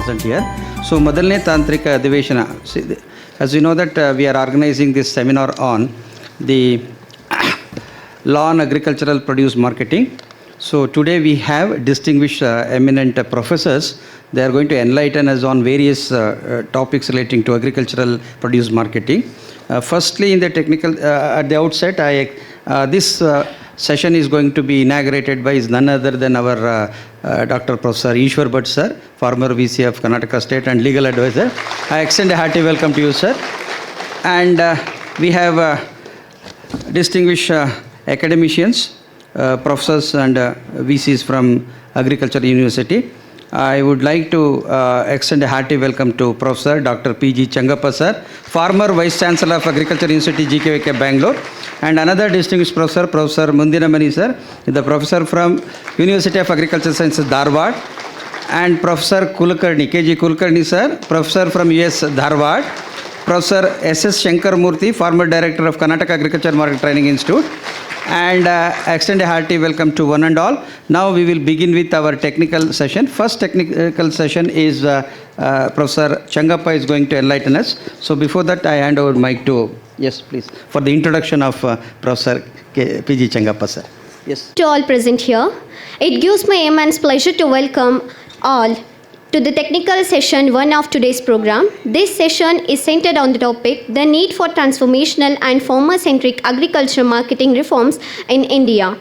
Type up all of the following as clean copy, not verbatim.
present here. So, Madalne Tantrika Adiveshana. As you know that we are organizing this seminar on the law on agricultural produce marketing. So, today we have distinguished eminent professors. They are going to enlighten us on various topics relating to agricultural produce marketing. Firstly, in the technical, at the outset, this session is going to be inaugurated by none other than our Dr. Professor Ishwar Bhatt sir, former VC of Karnataka State and legal advisor. I extend a hearty welcome to you, sir. And we have distinguished academicians, professors and VCs from Agricultural University. I would like to extend a hearty welcome to Professor Dr. P.G. Changappa sir, former Vice Chancellor of Agriculture University, GKVK, Bangalore, and another distinguished professor, Professor Mundinamani sir, the professor from University of Agricultural Sciences, Dharwad, and Professor Kulkarni, K.G. Kulkarni sir, professor from US, Dharwad, Professor S.S. Shankar Murthy, former Director of Karnataka Agriculture Market Training Institute, and extend a hearty welcome to one and all. Now we will begin with our technical session. First technical session is Professor Changappa is going to enlighten us. So before that, I hand over mic to, yes please, for the introduction of Professor P.G. Changappa sir. Yes. To all present here, it gives me immense pleasure to welcome all to the technical session 1 of today's program. This session is centered on the topic, the need for transformational and farmer-centric agriculture marketing reforms in India.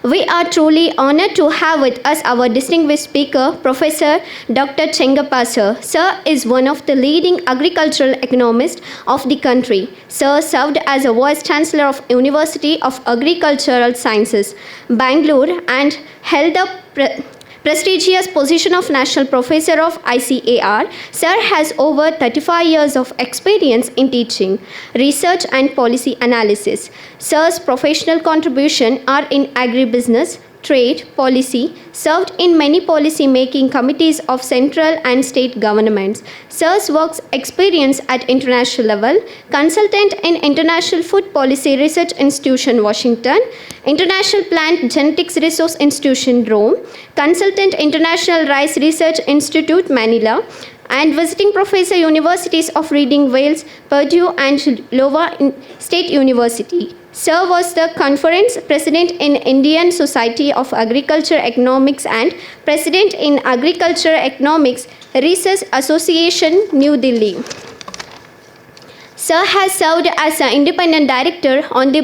We are truly honored to have with us our distinguished speaker, Professor Dr. Changappa sir. Sir is one of the leading agricultural economists of the country. Sir served as a Vice Chancellor of University of Agricultural Sciences, Bangalore, and held the prestigious position of National Professor of ICAR. Sir has over 35 years of experience in teaching, research and policy analysis. Sir's professional contributions are in agribusiness, trade, policy, served in many policy-making committees of central and state governments. Sir's works experience at international level, consultant in International Food Policy Research Institution, Washington, International Plant Genetics Resource Institution, Rome, consultant International Rice Research Institute, Manila, and visiting professor universities of Reading, Wales, Purdue and Iowa State University. Sir was the conference president in Indian Society of Agriculture Economics and president in Agriculture Economics Research Association, New Delhi. Sir has served as an independent director on the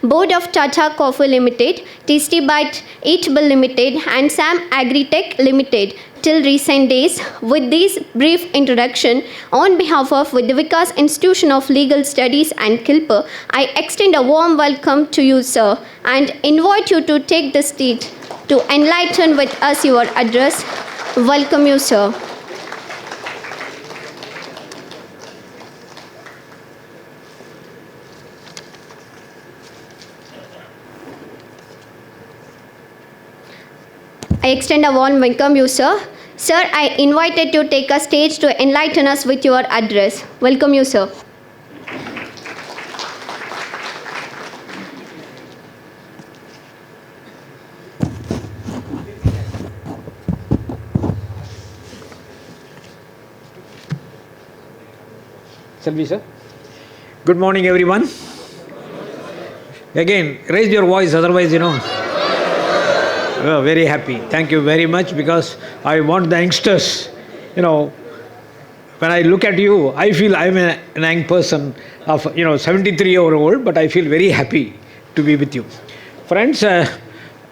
board of Tata Coffee Limited, Tasty Bite Eatable Limited, and Sam Agritech Limited till recent days. With this brief introduction, on behalf of the Vikas Institution of Legal Studies and Kilper, I extend a warm welcome to you, sir, and invite you to take the stage to enlighten with us your address. Welcome you, sir. I extend a warm welcome you, sir. Sir, I invited to take a stage to enlighten us with your address. Welcome you, sir. Selvi, sir. Good morning, everyone. Again, raise your voice, otherwise, Oh, very happy. Thank you very much, because I want the youngsters, when I look at you, I feel I'm an young person of, 73-year-old, but I feel very happy to be with you. Friends, at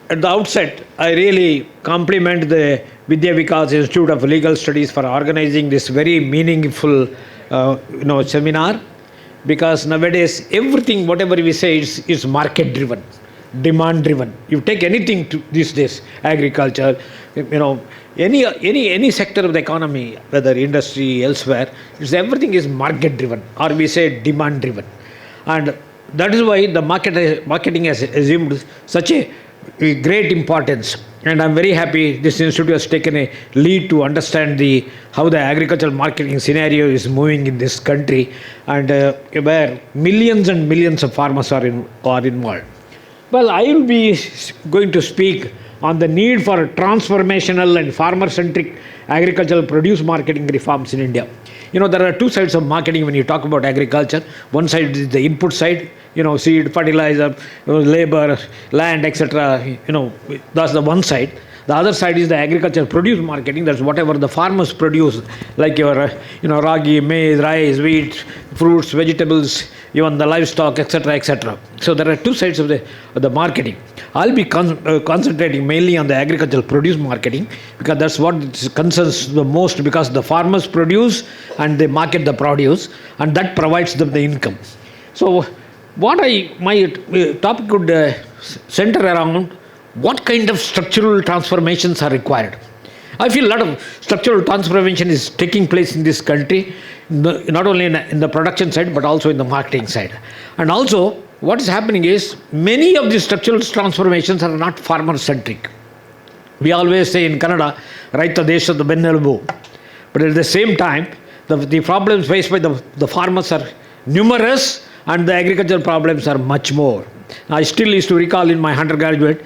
the outset, I really compliment the Vidya Vikas Institute of Legal Studies for organizing this very meaningful, seminar, because nowadays, everything, whatever we say, is market-driven. Demand-driven. You take anything these days, agriculture, any sector of the economy, whether industry, elsewhere, everything is market-driven, or we say demand-driven. And that is why the marketing has assumed such a great importance. And I'm very happy this institute has taken a lead to understand how the agricultural marketing scenario is moving in this country, and where millions and millions of farmers are involved. Well, I will be going to speak on the need for transformational and farmer-centric agricultural produce marketing reforms in India. There are two sides of marketing when you talk about agriculture. One side is the input side, seed, fertilizer, labor, land, etc. That's the one side. The other side is the agricultural produce marketing. That's whatever the farmers produce, like your, ragi, maize, rice, wheat, fruits, vegetables, even the livestock, etc., etc. So there are two sides of the marketing. I'll be concentrating mainly on the agricultural produce marketing because that's what concerns the most, because the farmers produce and they market the produce, and that provides them the income. So my topic could center around what kind of structural transformations are required. I feel a lot of structural transformation is taking place in this country, not only in the production side, but also in the marketing side. And also, what is happening is, many of these structural transformations are not farmer-centric. We always say in Kannada, Raita Desha the Bennelubu. But at the same time, the problems faced by the farmers are numerous, and the agricultural problems are much more. I still used to recall in my undergraduate,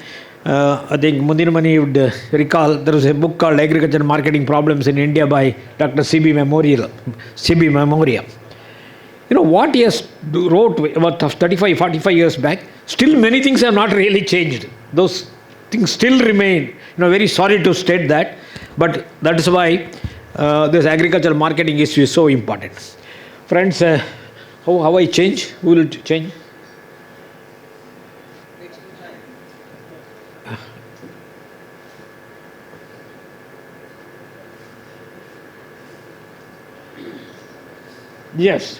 I think Mundinamani would recall, there was a book called Agricultural Marketing Problems in India by Dr. C.B. Memoria. What he has wrote about 35, 45 years back, still many things have not really changed. Those things still remain. Very sorry to state that, but that is why this agricultural marketing issue is so important. Friends, how I change? Who will change? Yes.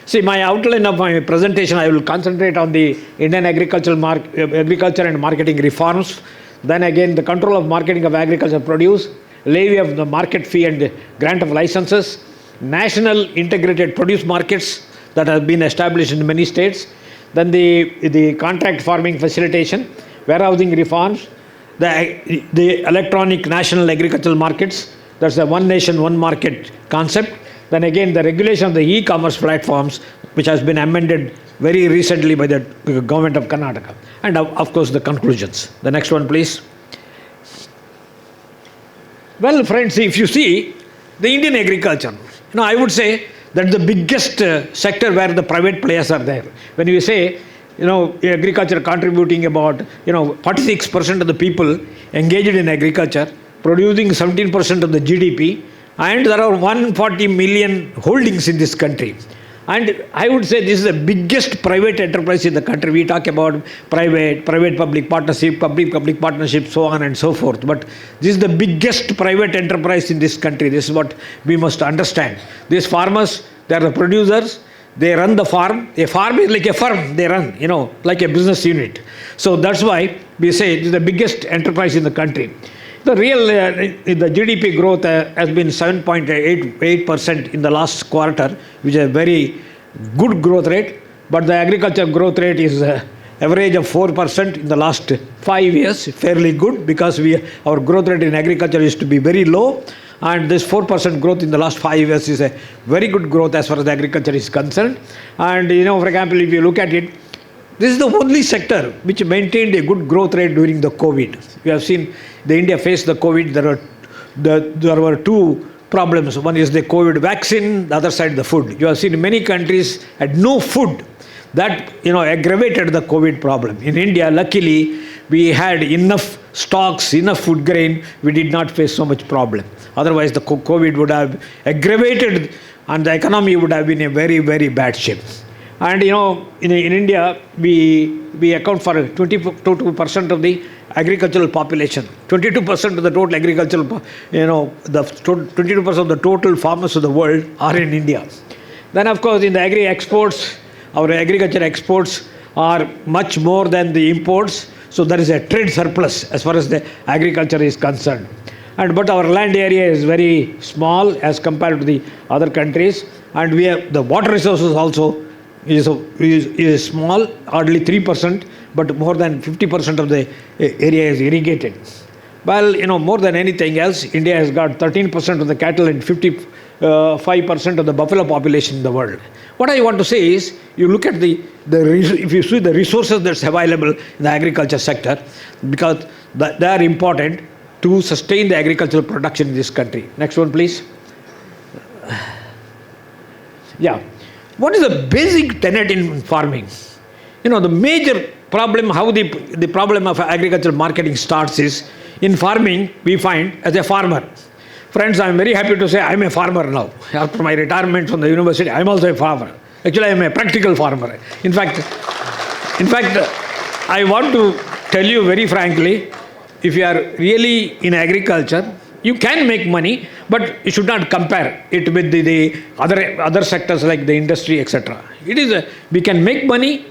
See, my outline of my presentation, I will concentrate on the Indian agriculture and marketing reforms. Then again, the control of marketing of agricultural produce, levy of the market fee and grant of licenses, national integrated produce markets that have been established in many states. Then the contract farming facilitation, warehousing reforms, the electronic national agricultural markets. That's the one nation, one market concept. Then again, the regulation of the e-commerce platforms, which has been amended very recently by the government of Karnataka. And of course, the conclusions. The next one, please. Well, friends, if you see the Indian agriculture, I would say that's the biggest sector where the private players are there. When you say, agriculture contributing about, 46% of the people engaged in agriculture, producing 17% of the GDP, and there are 140 million holdings in this country. And I would say this is the biggest private enterprise in the country. We talk about private-public partnership, so on and so forth. But this is the biggest private enterprise in this country. This is what we must understand. These farmers, they are the producers. They run the farm. A farm is like a firm. They run, like a business unit. So that's why we say it is the biggest enterprise in the country. The real the GDP growth has been 7.8% in the last quarter, which is a very good growth rate. But the agriculture growth rate is average of 4% in the last 5 years, fairly good, because our growth rate in agriculture used to be very low. And this 4% growth in the last 5 years is a very good growth as far as the agriculture is concerned. And, for example, if you look at it, this is the only sector which maintained a good growth rate during the COVID. We have seen India faced the COVID. There were two problems. One is the COVID vaccine, the other side the food. You have seen many countries had no food. That aggravated the COVID problem. In India, luckily, we had enough stocks, enough food grain. We did not face so much problem. Otherwise, the COVID would have aggravated, and the economy would have been in a very, very bad shape. And in India, we account for 22% of the agricultural population. 22% of the total agricultural, 22% of the total farmers of the world are in India. Then, of course, in the agri-exports, our agriculture exports are much more than the imports. So there is a trade surplus as far as the agriculture is concerned. But our land area is very small as compared to the other countries. And we have the water resources also is small, hardly 3%, but more than 50% of the area is irrigated. Well, more than anything else, India has got 13% of the cattle and 5% of the buffalo population in the world. What I want to say is, you look at if you see the resources that's available in the agriculture sector, because they are important to sustain the agricultural production in this country. Next one, please. Yeah. What is the basic tenet in farming? The major problem, how the problem of agricultural marketing starts is, in farming, we find, as a farmer, friends, I am very happy to say I am a farmer now. After my retirement from the university, I am also a farmer. Actually, I am a practical farmer. In fact, I want to tell you very frankly, if you are really in agriculture, you can make money, but you should not compare it with the other sectors like the industry, etc. We can make money,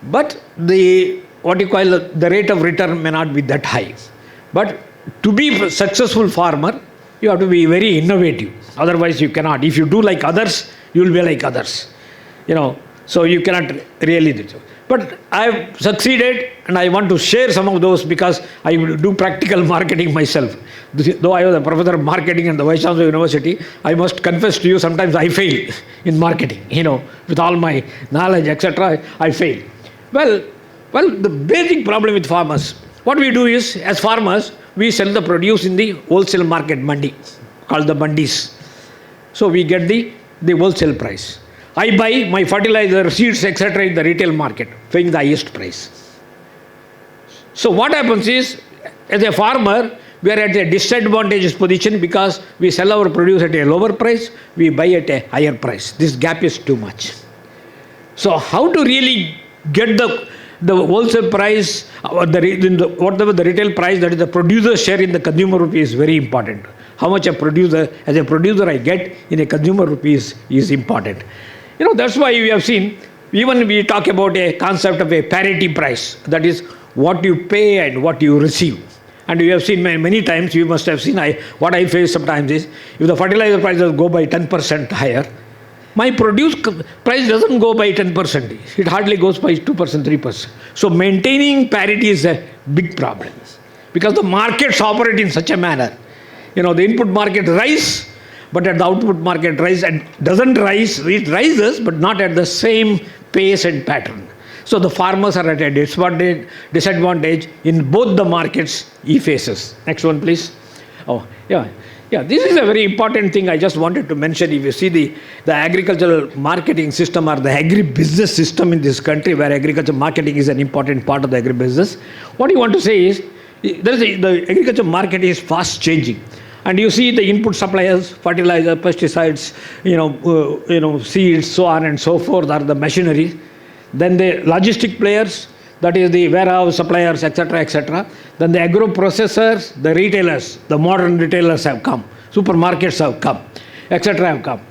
but the rate of return may not be that high. But to be a successful farmer, you have to be very innovative. Otherwise, you cannot. If you do like others, you will be like others. So you cannot really do so. But I have succeeded, and I want to share some of those because I do practical marketing myself. Though I was a professor of marketing at the Vice Chancellor University, I must confess to you, sometimes I fail in marketing. With all my knowledge, etc., I fail. Well, the basic problem with farmers, what we do is, as farmers, we sell the produce in the wholesale market mandi, called the mandis. So we get the wholesale price. I buy my fertilizer, seeds, etc. in the retail market, paying the highest price. So what happens is, as a farmer, we are at a disadvantageous position because we sell our produce at a lower price, we buy at a higher price. This gap is too much. So how to really get the wholesale price, whatever the retail price, that is the producer share in the consumer rupee, is very important. How much as a producer I get in a consumer rupees is important. That's why we have seen, even we talk about a concept of a parity price, that is what you pay and what you receive. And we have seen many times, you must have seen, what I face sometimes is, if the fertilizer prices go by 10% higher, my produce price doesn't go by 10%. It hardly goes by 2%, 3%. So maintaining parity is a big problem, because the markets operate in such a manner. The input market rise, but at the output market rise and doesn't rise. It rises, but not at the same pace and pattern. So the farmers are at a disadvantage in both the markets he faces. Next one, please. Oh, yeah. Yeah, this is a very important thing I just wanted to mention. If you see the agricultural marketing system or the agribusiness system in this country, where agriculture marketing is an important part of the agribusiness, what you want to say is, the agriculture market is fast changing. And you see the input suppliers, fertilizer, pesticides, seeds, so on and so forth, are the machinery. Then the logistic players, that is the warehouse suppliers, etc., etc. Then the agro processors, the retailers, the modern retailers have come, supermarkets have come, etc. have come.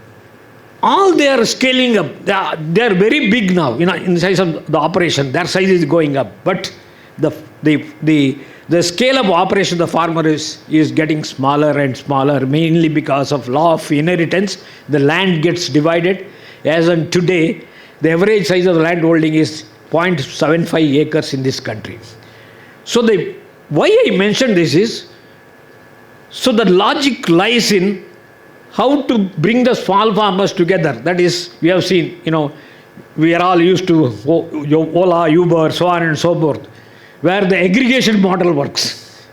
All they are scaling up. They are very big now, in the size of the operation. Their size is going up, but the scale of operation of the farmer is getting smaller and smaller, mainly because of law of inheritance. The land gets divided. As on today, the average size of the land holding is 0.75 acres in this country. So why I mention this is, so the logic lies in how to bring the small farmers together. That is, we have seen, we are all used to Ola, Uber, so on and so forth, where the aggregation model works.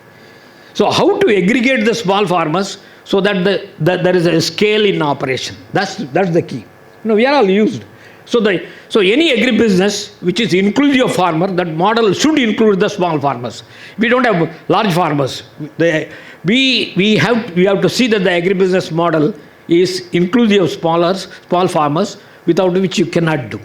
So how to aggregate the small farmers so that there is a scale in operation. That's the key. We are all used. So any agribusiness which is inclusive of farmer, that model should include the small farmers. We don't have large farmers. We have to see that the agribusiness model is inclusive of small farmers, without which you cannot do.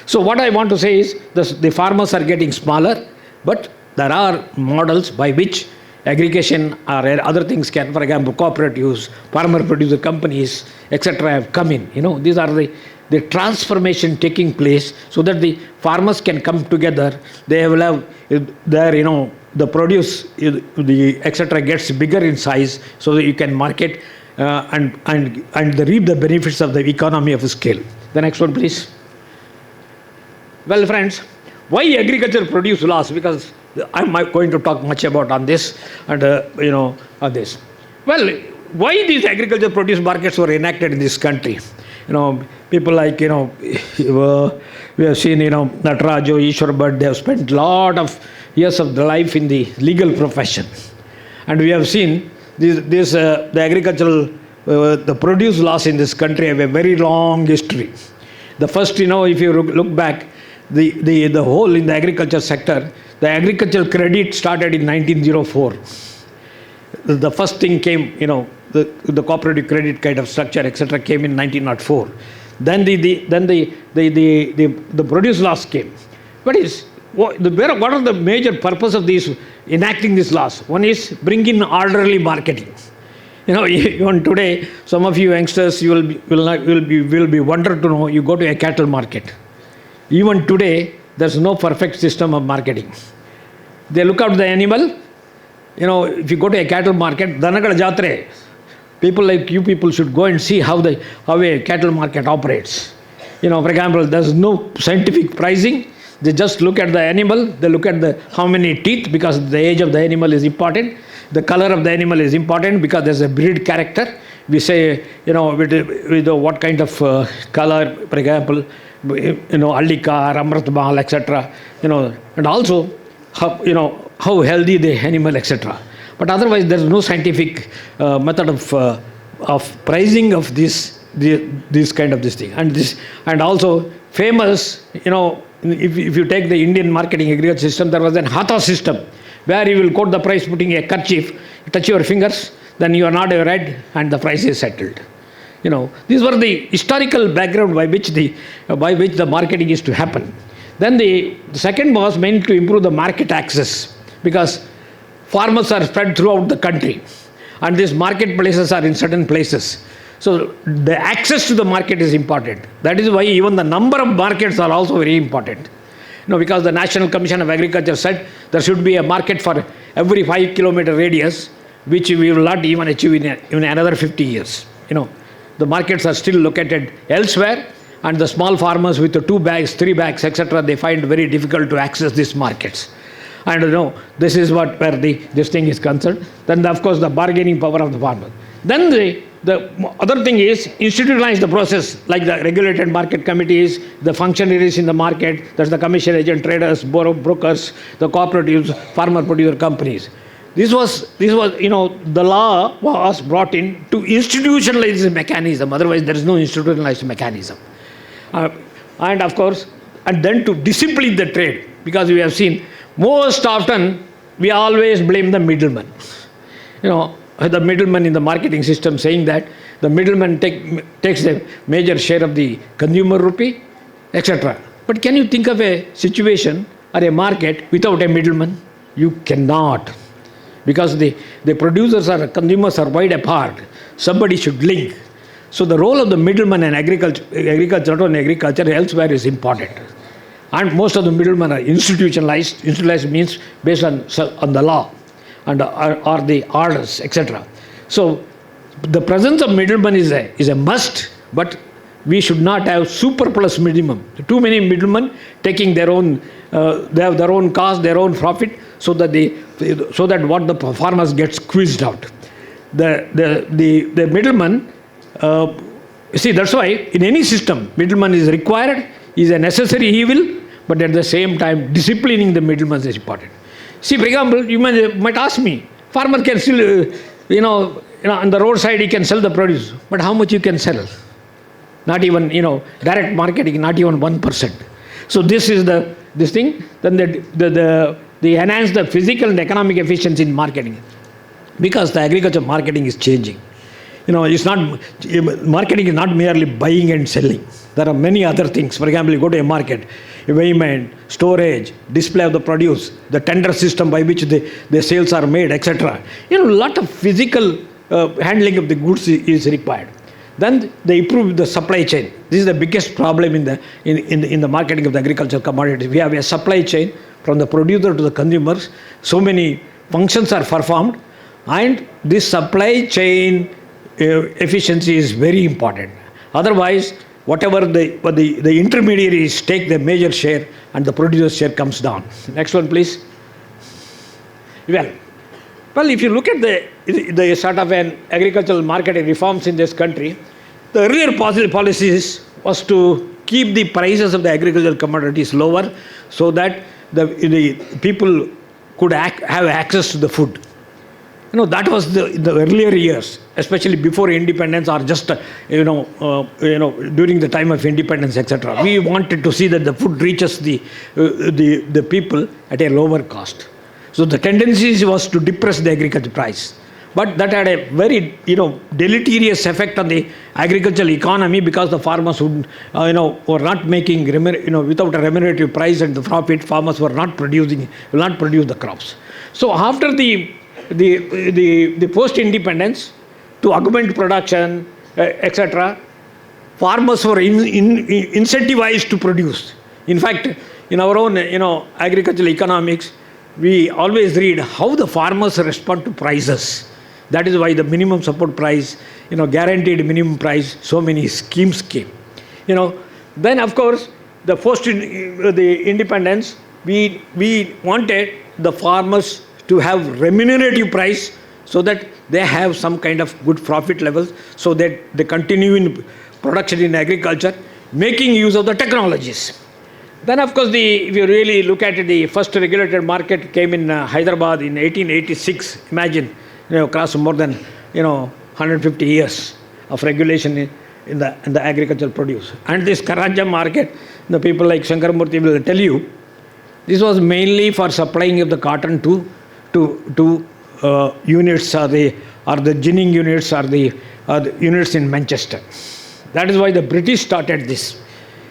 So what I want to say is, the farmers are getting smaller, but there are models by which aggregation or other things can, for example, cooperatives, farmer producer companies, etc. have come in. These are the transformation taking place, so that the farmers can come together. They will have the produce, the etc. gets bigger in size, so that you can market and reap the benefits of the economy of scale. The next one, please. Well, friends, why agricultural produce laws? Because I'm not going to talk much about on this and on this. Well, why these agricultural produce markets were enacted in this country? People like, we have seen, Nataraju, Ishwar Bhatt, they have spent a lot of years of their life in the legal profession. And we have seen the agricultural, the produce laws in this country have a very long history. The first, if you look back, the whole in the agriculture sector, the agricultural credit started in 1904. The first thing came, the cooperative credit kind of structure, etc., came in 1904. Then the produce laws came. What are the major purpose of these enacting these laws? One is bring in orderly marketing. Even today, some of you youngsters, you will be wondered to know, you go to a cattle market. Even today, there's no perfect system of marketing. They look out the animal. If you go to a cattle market, Danagala Jatre, people like you people should go and see how a cattle market operates. For example, there's no scientific pricing. They just look at the animal. They look at how many teeth, because the age of the animal is important. The color of the animal is important because there's a breed character. We say, with what kind of color, for example, Allika, Amratbal, etc. And also how healthy the animal, etc. But otherwise, there is no scientific method of pricing of this kind of this thing. And also famous, if you take the Indian marketing agriculture system, there was an Hatha system where you will quote the price putting a kerchief, touch your fingers, then you are not red, and the price is settled. These were the historical background by which the marketing is to happen. Then the second was meant to improve the market access, because farmers are spread throughout the country and these marketplaces are in certain places. So the access to the market is important. That is why even the number of markets are also very important. Because the National Commission of Agriculture said there should be a market for every 5 kilometer radius, which we will not even achieve in another 50 years. The markets are still located elsewhere, and the small farmers with the 2 bags, 3 bags, etc., they find very difficult to access these markets. And this is where this thing is concerned. Then, of course, the bargaining power of the farmer. Then the other thing is institutionalize the process, like the regulated market committees, the functionaries in the market, that's the commission agent, traders, brokers, the cooperatives, farmer producer companies. This was the law was brought in to institutionalize the mechanism. Otherwise, there is no institutionalized mechanism. And of course, and then to discipline the trade, because we have seen most often we always blame the middleman. The middleman in the marketing system, saying that the middleman takes a major share of the consumer rupee, etc. But can you think of a situation or a market without a middleman? You cannot. Because the producers or consumers are wide apart. Somebody should link. So the role of the middleman in agriculture, not only agriculture, elsewhere is important. And most of the middlemen are institutionalized. Institutionalized means based on the law and or the orders, etc. So the presence of middlemen is a must, but we should not have superfluous middlemen. Too many middlemen taking their own, they have their own cost, their own profit, so that what the farmers get squeezed out. The middleman, see, that's why in any system, middleman is required, is a necessary evil, but at the same time, disciplining the middleman is important. See, for example, you might ask me, farmer can still, on the roadside he can sell the produce, but how much you can sell? Not even, direct marketing, not even 1%. So this is this thing. Then they enhance the physical and economic efficiency in marketing, because the agriculture marketing is changing. It's not, marketing is not merely buying and selling. There are many other things. For example, you go to a market, weighment, storage, display of the produce, the tender system by which the sales are made, etc. A lot of physical handling of the goods is required. Then they improve the supply chain. This is the biggest problem in the marketing of the agricultural commodities. We have a supply chain from the producer to the consumers. So many functions are performed, and this supply chain efficiency is very important. Otherwise, whatever the intermediaries take the major share and the producer's share comes down. Next one, please. Well, Well, if you look at the sort of an agricultural marketing reforms in this country, the earlier policies was to keep the prices of the agricultural commodities lower so that the people could have access to the food. That was the earlier years, especially before independence or just during the time of independence, etc. We wanted to see that the food reaches the people at a lower cost. So the tendency was to depress the agriculture price, but that had a very deleterious effect on the agricultural economy because the farmers would were not making without a remunerative price and the profit, farmers will not produce the crops. So after the post-independence, to augment production, etc., farmers were incentivized to produce. In fact, in our own agricultural economics, we always read how the farmers respond to prices. That is why the minimum support price, guaranteed minimum price, so many schemes came. Then of course, the independence, we wanted the farmers to have remunerative price so that they have some kind of good profit levels, so that they continue in production in agriculture, making use of the technologies. Then of course, if you really look at it, the first regulated market came in Hyderabad in 1886. Imagine, across more than 150 years of regulation in the agricultural produce. And this Karanja market, the people like Shankaramurthy will tell you, this was mainly for supplying of the cotton to units or the ginning units or the units in Manchester. That is why the British started this.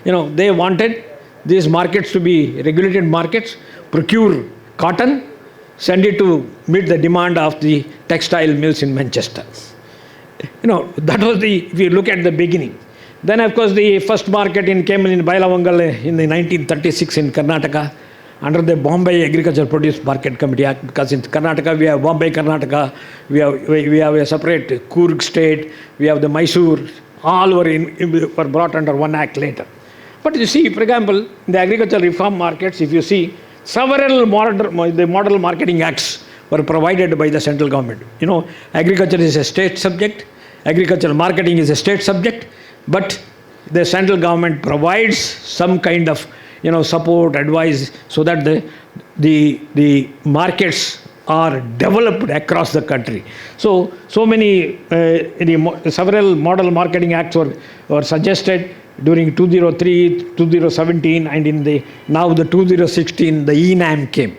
They wanted these markets to be regulated markets, procure cotton, send it to meet the demand of the textile mills in Manchester. That was if you look at the beginning. Then of course the first market came in Bailavangal in the 1936 in Karnataka, under the Bombay Agricultural Produce Market Committee Act, because in Karnataka we have Bombay, Karnataka, we have a separate Coorg state, we have the Mysore, all were brought under one act later. But you see, for example, in the agricultural reform markets, if you see, several model marketing acts were provided by the central government. Agriculture is a state subject, agricultural marketing is a state subject, but the central government provides some kind of support, advice, so that the markets are developed across the country. So many several model marketing acts were suggested during 2003, 2017, and now the 2016, the ENAM came,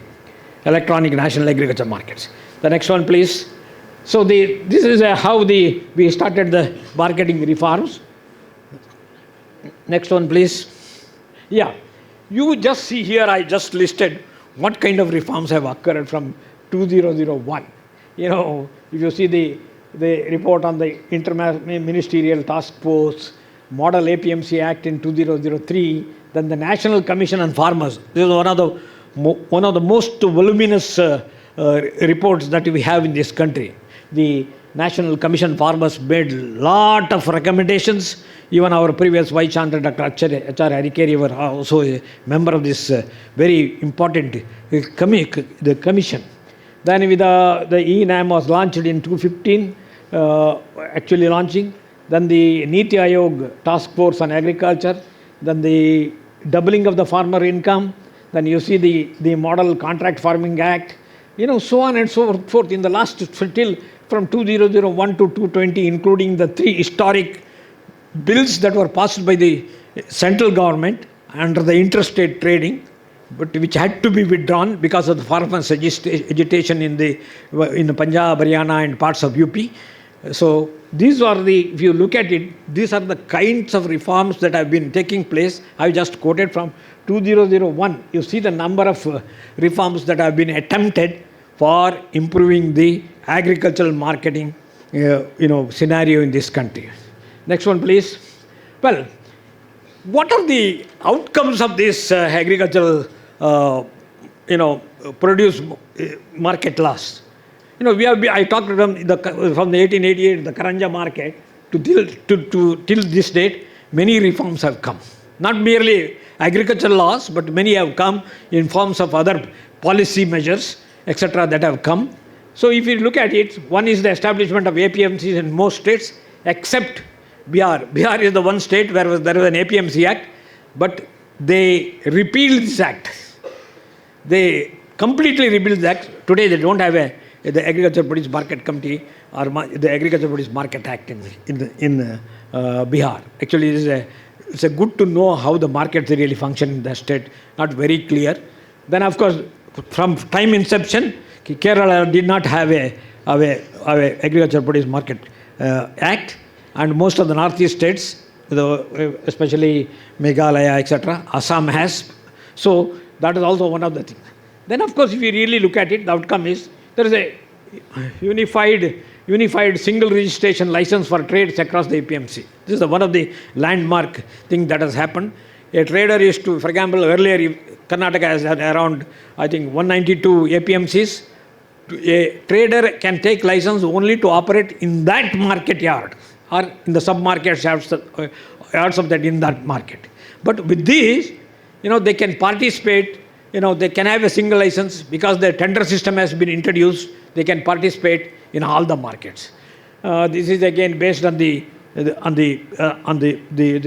Electronic National Agriculture Markets. The next one, please. So this is how we started the marketing reforms. Next one, please. Yeah, you just see here, I just listed what kind of reforms have occurred from 2001. If you see the report on the Inter-Ministerial Task Force, Model APMC Act in 2003, then the National Commission on Farmers. This is one of the most voluminous reports that we have in this country. The National Commission on Farmers made a lot of recommendations. Even our previous Vice Chancellor, Dr. H.R. Harikeri, were also a member of this very important the commission. Then with the ENAM was launched in 2015, actually launching. Then the Niti Aayog Task Force on Agriculture, then the doubling of the farmer income, then you see the Model Contract Farming Act, so on and so forth in the last, till from 2001 to 2020, including the 3 historic bills that were passed by the central government under the interstate trading, but which had to be withdrawn because of the farmers' agitation in Punjab, Haryana and parts of UP. So these are if you look at it, these are the kinds of reforms that have been taking place. I just quoted from 2001. You see the number of reforms that have been attempted for improving the agricultural marketing scenario in this country. Next one, please. Well, what are the outcomes of this agricultural produce market laws? I talked from the 1888, the Karanja market, till this date, many reforms have come. Not merely agricultural laws, but many have come in forms of other policy measures, etc., that have come. So if you look at it, one is the establishment of APMCs in most states except Bihar. Bihar is the one state where there was an APMC Act, but they repealed this act. They completely repealed the act. Today they don't have the Agricultural Produce Market Committee or the Agricultural Produce Market Act in Bihar. Actually, it's a good to know how the markets really function in the state. Not very clear. Then, of course, from time inception, Kerala did not have a Agricultural Produce Market Act, and most of the northeast states, especially Meghalaya, etc., Assam has. So that is also one of the things. Then, of course, if you really look at it, the outcome is there is a unified single registration license for trades across the APMC. This is one of the landmark thing that has happened. A trader used to, for example, earlier Karnataka has had around, I think, 192 APMCs. A trader can take license only to operate in that market yard or in the sub-market yards of that in that market. But with this, they can participate. They can have a single license because the tender system has been introduced. They can participate in all the markets. This is again based on the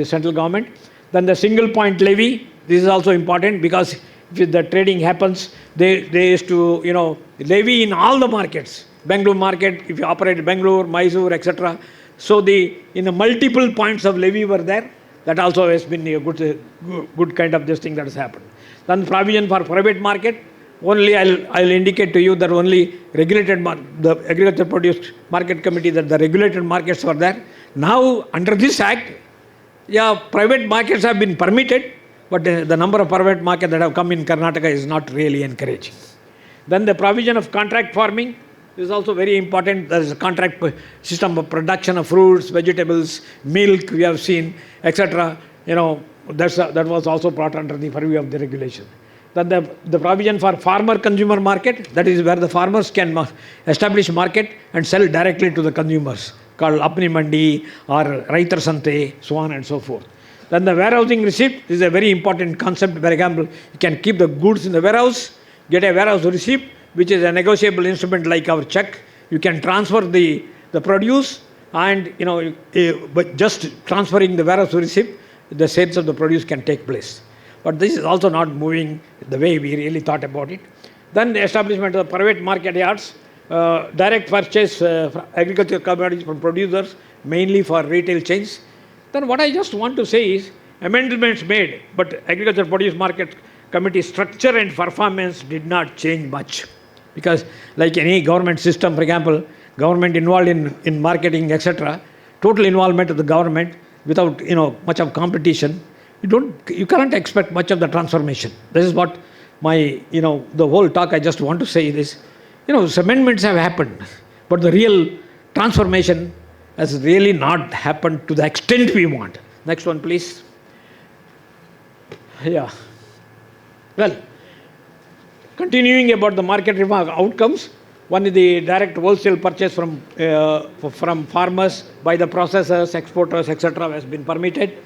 central government. Then the single point levy. This is also important because if the trading happens, they used to levy in all the markets. Bangalore market, if you operate Bangalore, Mysore, etc. So in the multiple points of levy were there. That also has been a good kind of this thing that has happened. Then provision for private market. Only I'll indicate to you that only regulated the Agricultural Produce Market Committee, that the regulated markets were there. Now under this act, private markets have been permitted, but the number of private markets that have come in Karnataka is not really encouraging. Then the provision of contract farming is also very important. There is a contract system of production of fruits, vegetables, milk, we have seen, etc. That was also brought under the purview of the regulation. Then the provision for farmer consumer market, that is where the farmers can establish market and sell directly to the consumers, called Apni Mandi or Raitar Sante, so on and so forth. Then the warehousing receipt is a very important concept. For example, you can keep the goods in the warehouse, get a warehouse receipt, which is a negotiable instrument like our check. You can transfer the produce and, but just transferring the warehouse receipt, the sales of the produce can take place. But this is also not moving the way we really thought about it. Then the establishment of private market yards, direct purchase agricultural commodities from producers, mainly for retail chains. Then what I just want to say is, amendments made, but Agricultural Produce Market Committee structure and performance did not change much. Because like any government system, for example, government involved in marketing, etc., total involvement of the government without much of competition, you can't expect much of the transformation. This is what my the whole talk I just want to say is, amendments have happened, but the real transformation has really not happened to the extent we want. Next one, please. Yeah. Well, continuing about the market reform outcomes, one is the direct wholesale purchase from farmers by the processors, exporters, etc. has been permitted.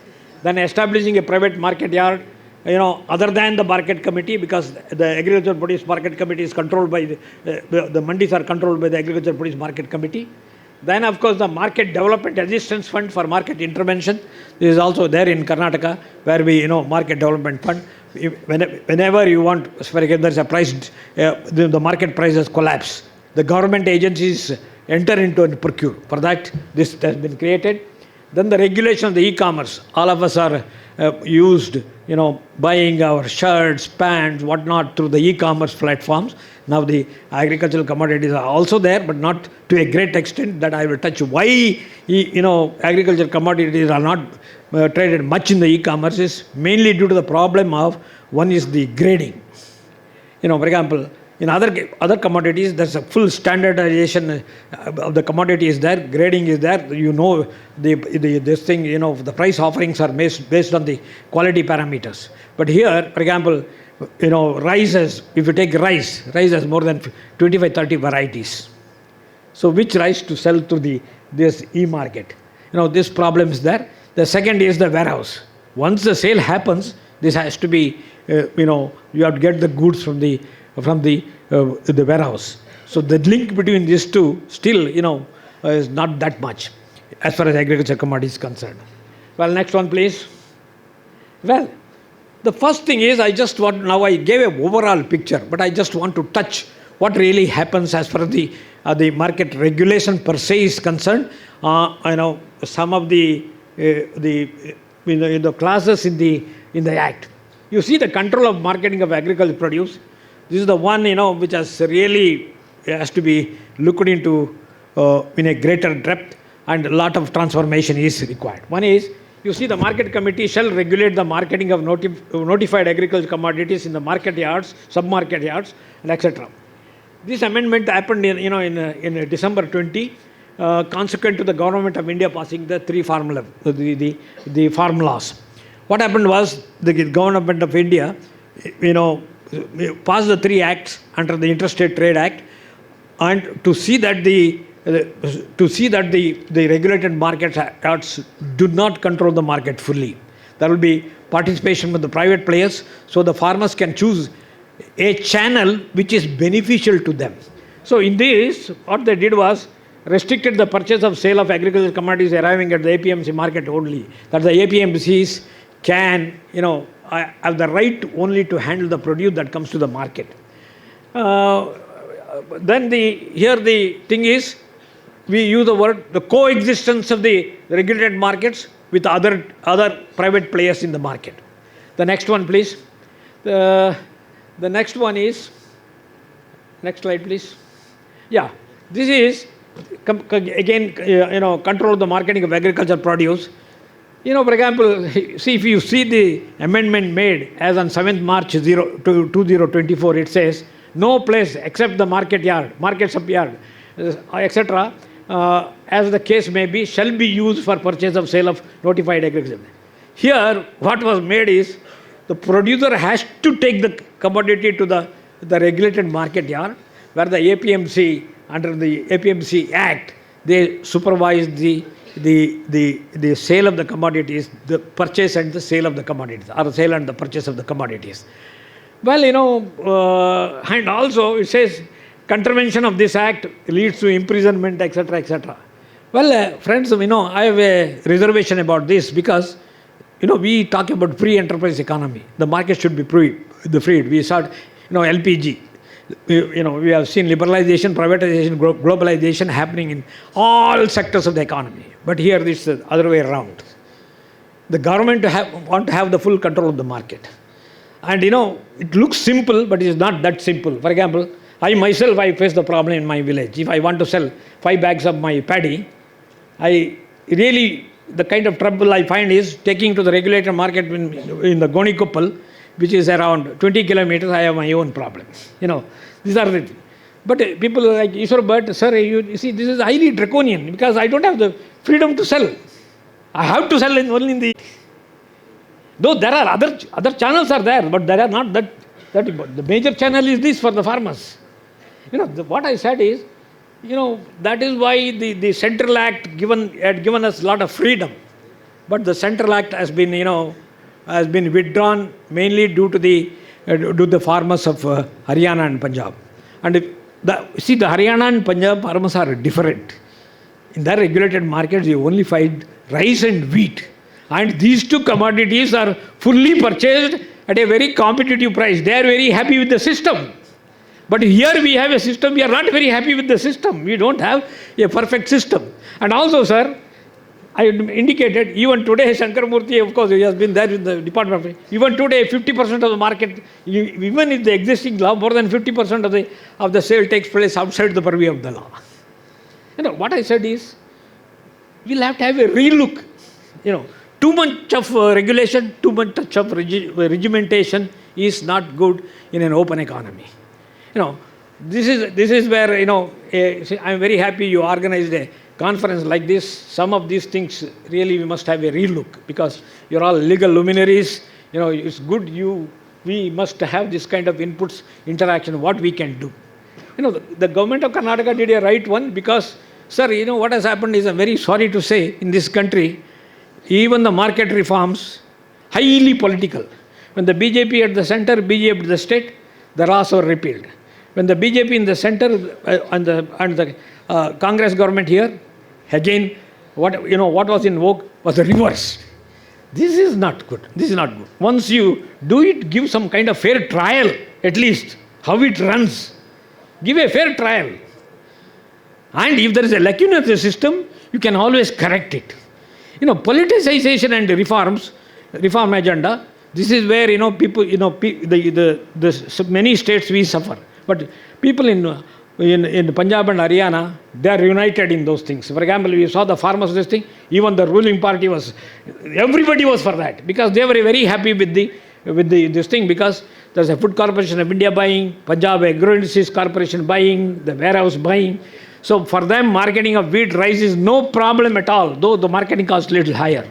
Then establishing a private market yard, other than the market committee, because the Agricultural Produce Market Committee is controlled by the mandis are controlled by the Agricultural Produce Market Committee. Then, of course, the Market Development Assistance Fund for market intervention. This is also there in Karnataka, where we, Market Development Fund. Whenever you want, for example, there's a price, the market prices collapse. The government agencies enter into and procure. For that, this has been created. Then the regulation of the e-commerce. All of us are used, buying our shirts, pants, whatnot through the e-commerce platforms. Now the agricultural commodities are also there, but not to a great extent that I will touch. Why, agricultural commodities are not traded much in the e-commerce is mainly due to the problem of, one is the grading. For example, in other commodities, there's a full standardization of the commodity is there, grading is there. This thing, the price offerings are based on the quality parameters. But here, for example, rice, if you take rice has more than 25-30 varieties. So which rice to sell to this e-market? This problem is there. The second is the warehouse. Once the sale happens, this has to be, you have to get the goods from the warehouse. So the link between these two still, is not that much as far as agriculture commodity is concerned. Well, next one, please. Well, the first thing is I gave an overall picture, but I just want to touch what really happens as far as the market regulation per se is concerned. Some of the clauses in the Act. You see the control of marketing of agricultural produce. This is the one, which has to be looked into in a greater depth, and a lot of transformation is required. One is, you see, the market committee shall regulate the marketing of notified agricultural commodities in the market yards, sub-market yards, and etc. This amendment happened in December 20, consequent to the Government of India passing the three farm laws. What happened was the Government of India, passed the three acts under the Interstate Trade Act, and to see that the regulated market yards do not control the market fully. There will be participation with the private players, so the farmers can choose a channel which is beneficial to them. So in this, what they did was restricted the purchase of sale of agricultural commodities arriving at the APMC market only. That the APMCs can, have the right only to handle the produce that comes to the market. Then the thing is, we use the word the coexistence of the regulated markets with other private players in the market. The next one, please. The next one is, next slide, please. Yeah, this is again, control of the marketing of agricultural produce. For example, see, if you see the amendment made as on 7th March 2024, it says, no place except the market yard, market sub-yard, etc., as the case may be, shall be used for purchase of sale of notified agriculture. Here, what was made is, the producer has to take the commodity to the regulated market yard, where the APMC, under the APMC Act, they supervise the sale of the commodities, the purchase and the sale of the commodities, or the sale and the purchase of the commodities. Well, and also it says, contravention of this act leads to imprisonment, etc., etc. Well, friends, I have a reservation about this because, we talk about free enterprise economy. The market should be free. We start, LPG. We have seen liberalization, privatization, globalization happening in all sectors of the economy. But here this is the other way around. The government want to have the full control of the market. And it looks simple, but it is not that simple. For example, I face the problem in my village. If I want to sell 5 bags of my paddy, the kind of trouble I find is taking to the regulated market in the Gonikuppal, which is around 20 kilometers, I have my own problems. These are the things. But people like Ishwar Bhatt, sir, you see, this is highly draconian because I don't have the freedom to sell. I have to sell only in the... Though there are other channels are there, but there are not that the major channel is this for the farmers. What I said is, that is why the Central Act had given us a lot of freedom. But the Central Act has been, has been withdrawn mainly due to the farmers of Haryana and Punjab. And the Haryana and Punjab farmers are different. In their regulated markets, you only find rice and wheat. And these two commodities are fully purchased at a very competitive price. They are very happy with the system. But here we have a system, we are not very happy with the system. We don't have a perfect system. And also, sir, I indicated, even today, Shankar Murthy, of course, he has been there in the department. Even today, 50% of the market, even if the existing law, more than 50% of the sale takes place outside the purview of the law. What I said is, we'll have to have a relook. Too much of regulation, too much of regimentation is not good in an open economy. This is where, I'm very happy you organized a conference like this. Some of these things really we must have a relook because you're all legal luminaries. It's good we must have this kind of inputs, interaction, what we can do. The government of Karnataka did a right one because, sir, what has happened is, I'm very sorry to say, in this country, even the market reforms, highly political. When the BJP at the center, BJP at the state, the laws were repealed. When the BJP in the center and the Congress government here, again, what was in vogue was the reverse. This is not good. This is not good. Once you do it, give some kind of fair trial, at least, how it runs. Give a fair trial. And if there is a lacuna in the system, you can always correct it. Politicization and reform agenda, this is where, people, the many states we suffer. But people in Punjab and Haryana, they are united in those things. For example, we saw the farmers this thing, even the ruling party everybody was for that, because they were very happy with this thing, because there's a Food Corporation of India buying, Punjab Agro-Industries Corporation buying, the warehouse buying. So for them, marketing of wheat, rice is no problem at all, though the marketing cost is a little higher.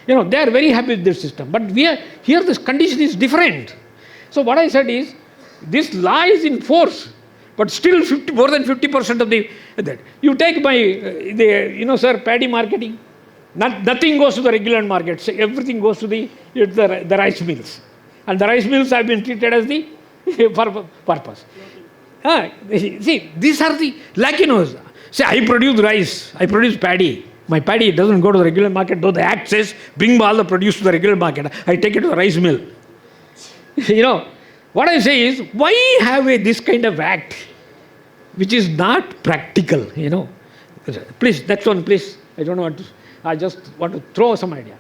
They are very happy with this system. But here this condition is different. So what I said is, this law is in force, but still more than 50% of that. You take sir, paddy marketing, nothing goes to the regular markets. Everything goes to the rice mills. And the rice mills have been treated as the purpose. See, these are the lacunas. Say, I produce rice, I produce paddy. My paddy doesn't go to the regular market, though the act says, bring all the produce to the regular market. I take it to the rice mill. What I say is, why have this kind of act, which is not practical, Please, next one, please. I just want to throw some idea.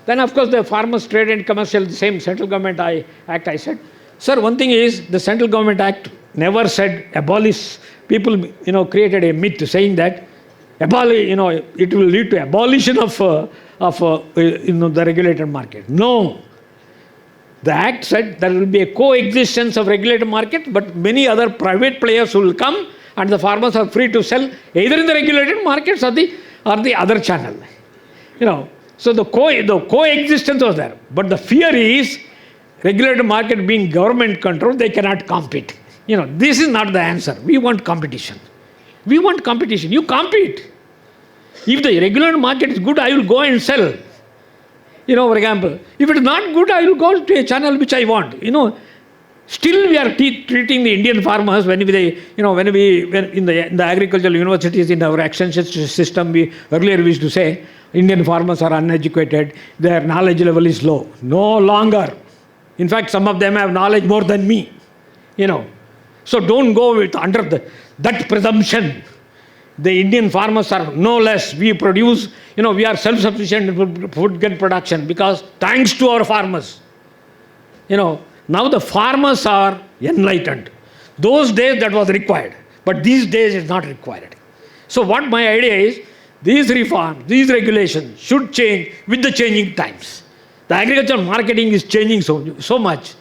Then, of course, the Farmers Trade and Commercial, the same central government act I said. Sir, one thing is, the central government act never said abolish. People, created a myth saying that it will lead to abolition of the regulated market. No. The act said there will be a coexistence of regulated market, but many other private players will come, and the farmers are free to sell either in the regulated markets or the other channel. So the coexistence was there. But the fear is, regulated market being government controlled, they cannot compete. This is not the answer. We want competition. We want competition. You compete. If the regular market is good, I will go and sell. For example, if it is not good, I will go to a channel which I want. Still we are treating the Indian farmers when in the agricultural universities, in our extension system, earlier we used to say, Indian farmers are uneducated, their knowledge level is low. No longer. In fact, some of them have knowledge more than me. So don't go with under that presumption. The Indian farmers are no less. We produce, we are self-sufficient in food grain production, because thanks to our farmers. Now the farmers are enlightened. Those days that was required, but these days it's not required. So what my idea is, these reforms, these regulations should change with the changing times. The agricultural marketing is changing so much.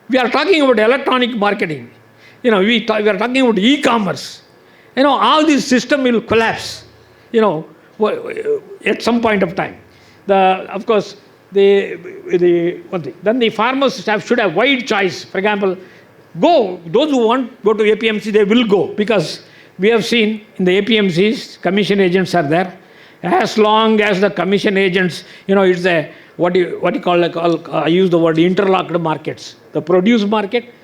We are talking about electronic marketing. We are talking about e-commerce. All this system will collapse, at some point of time. Of course, the one thing. Then the farmers should have wide choice. For example, those who want go to APMC, they will go, because we have seen in the APMCs, commission agents are there. As long as the commission agents, it's a, what you call, I use the word interlocked markets. The produce market,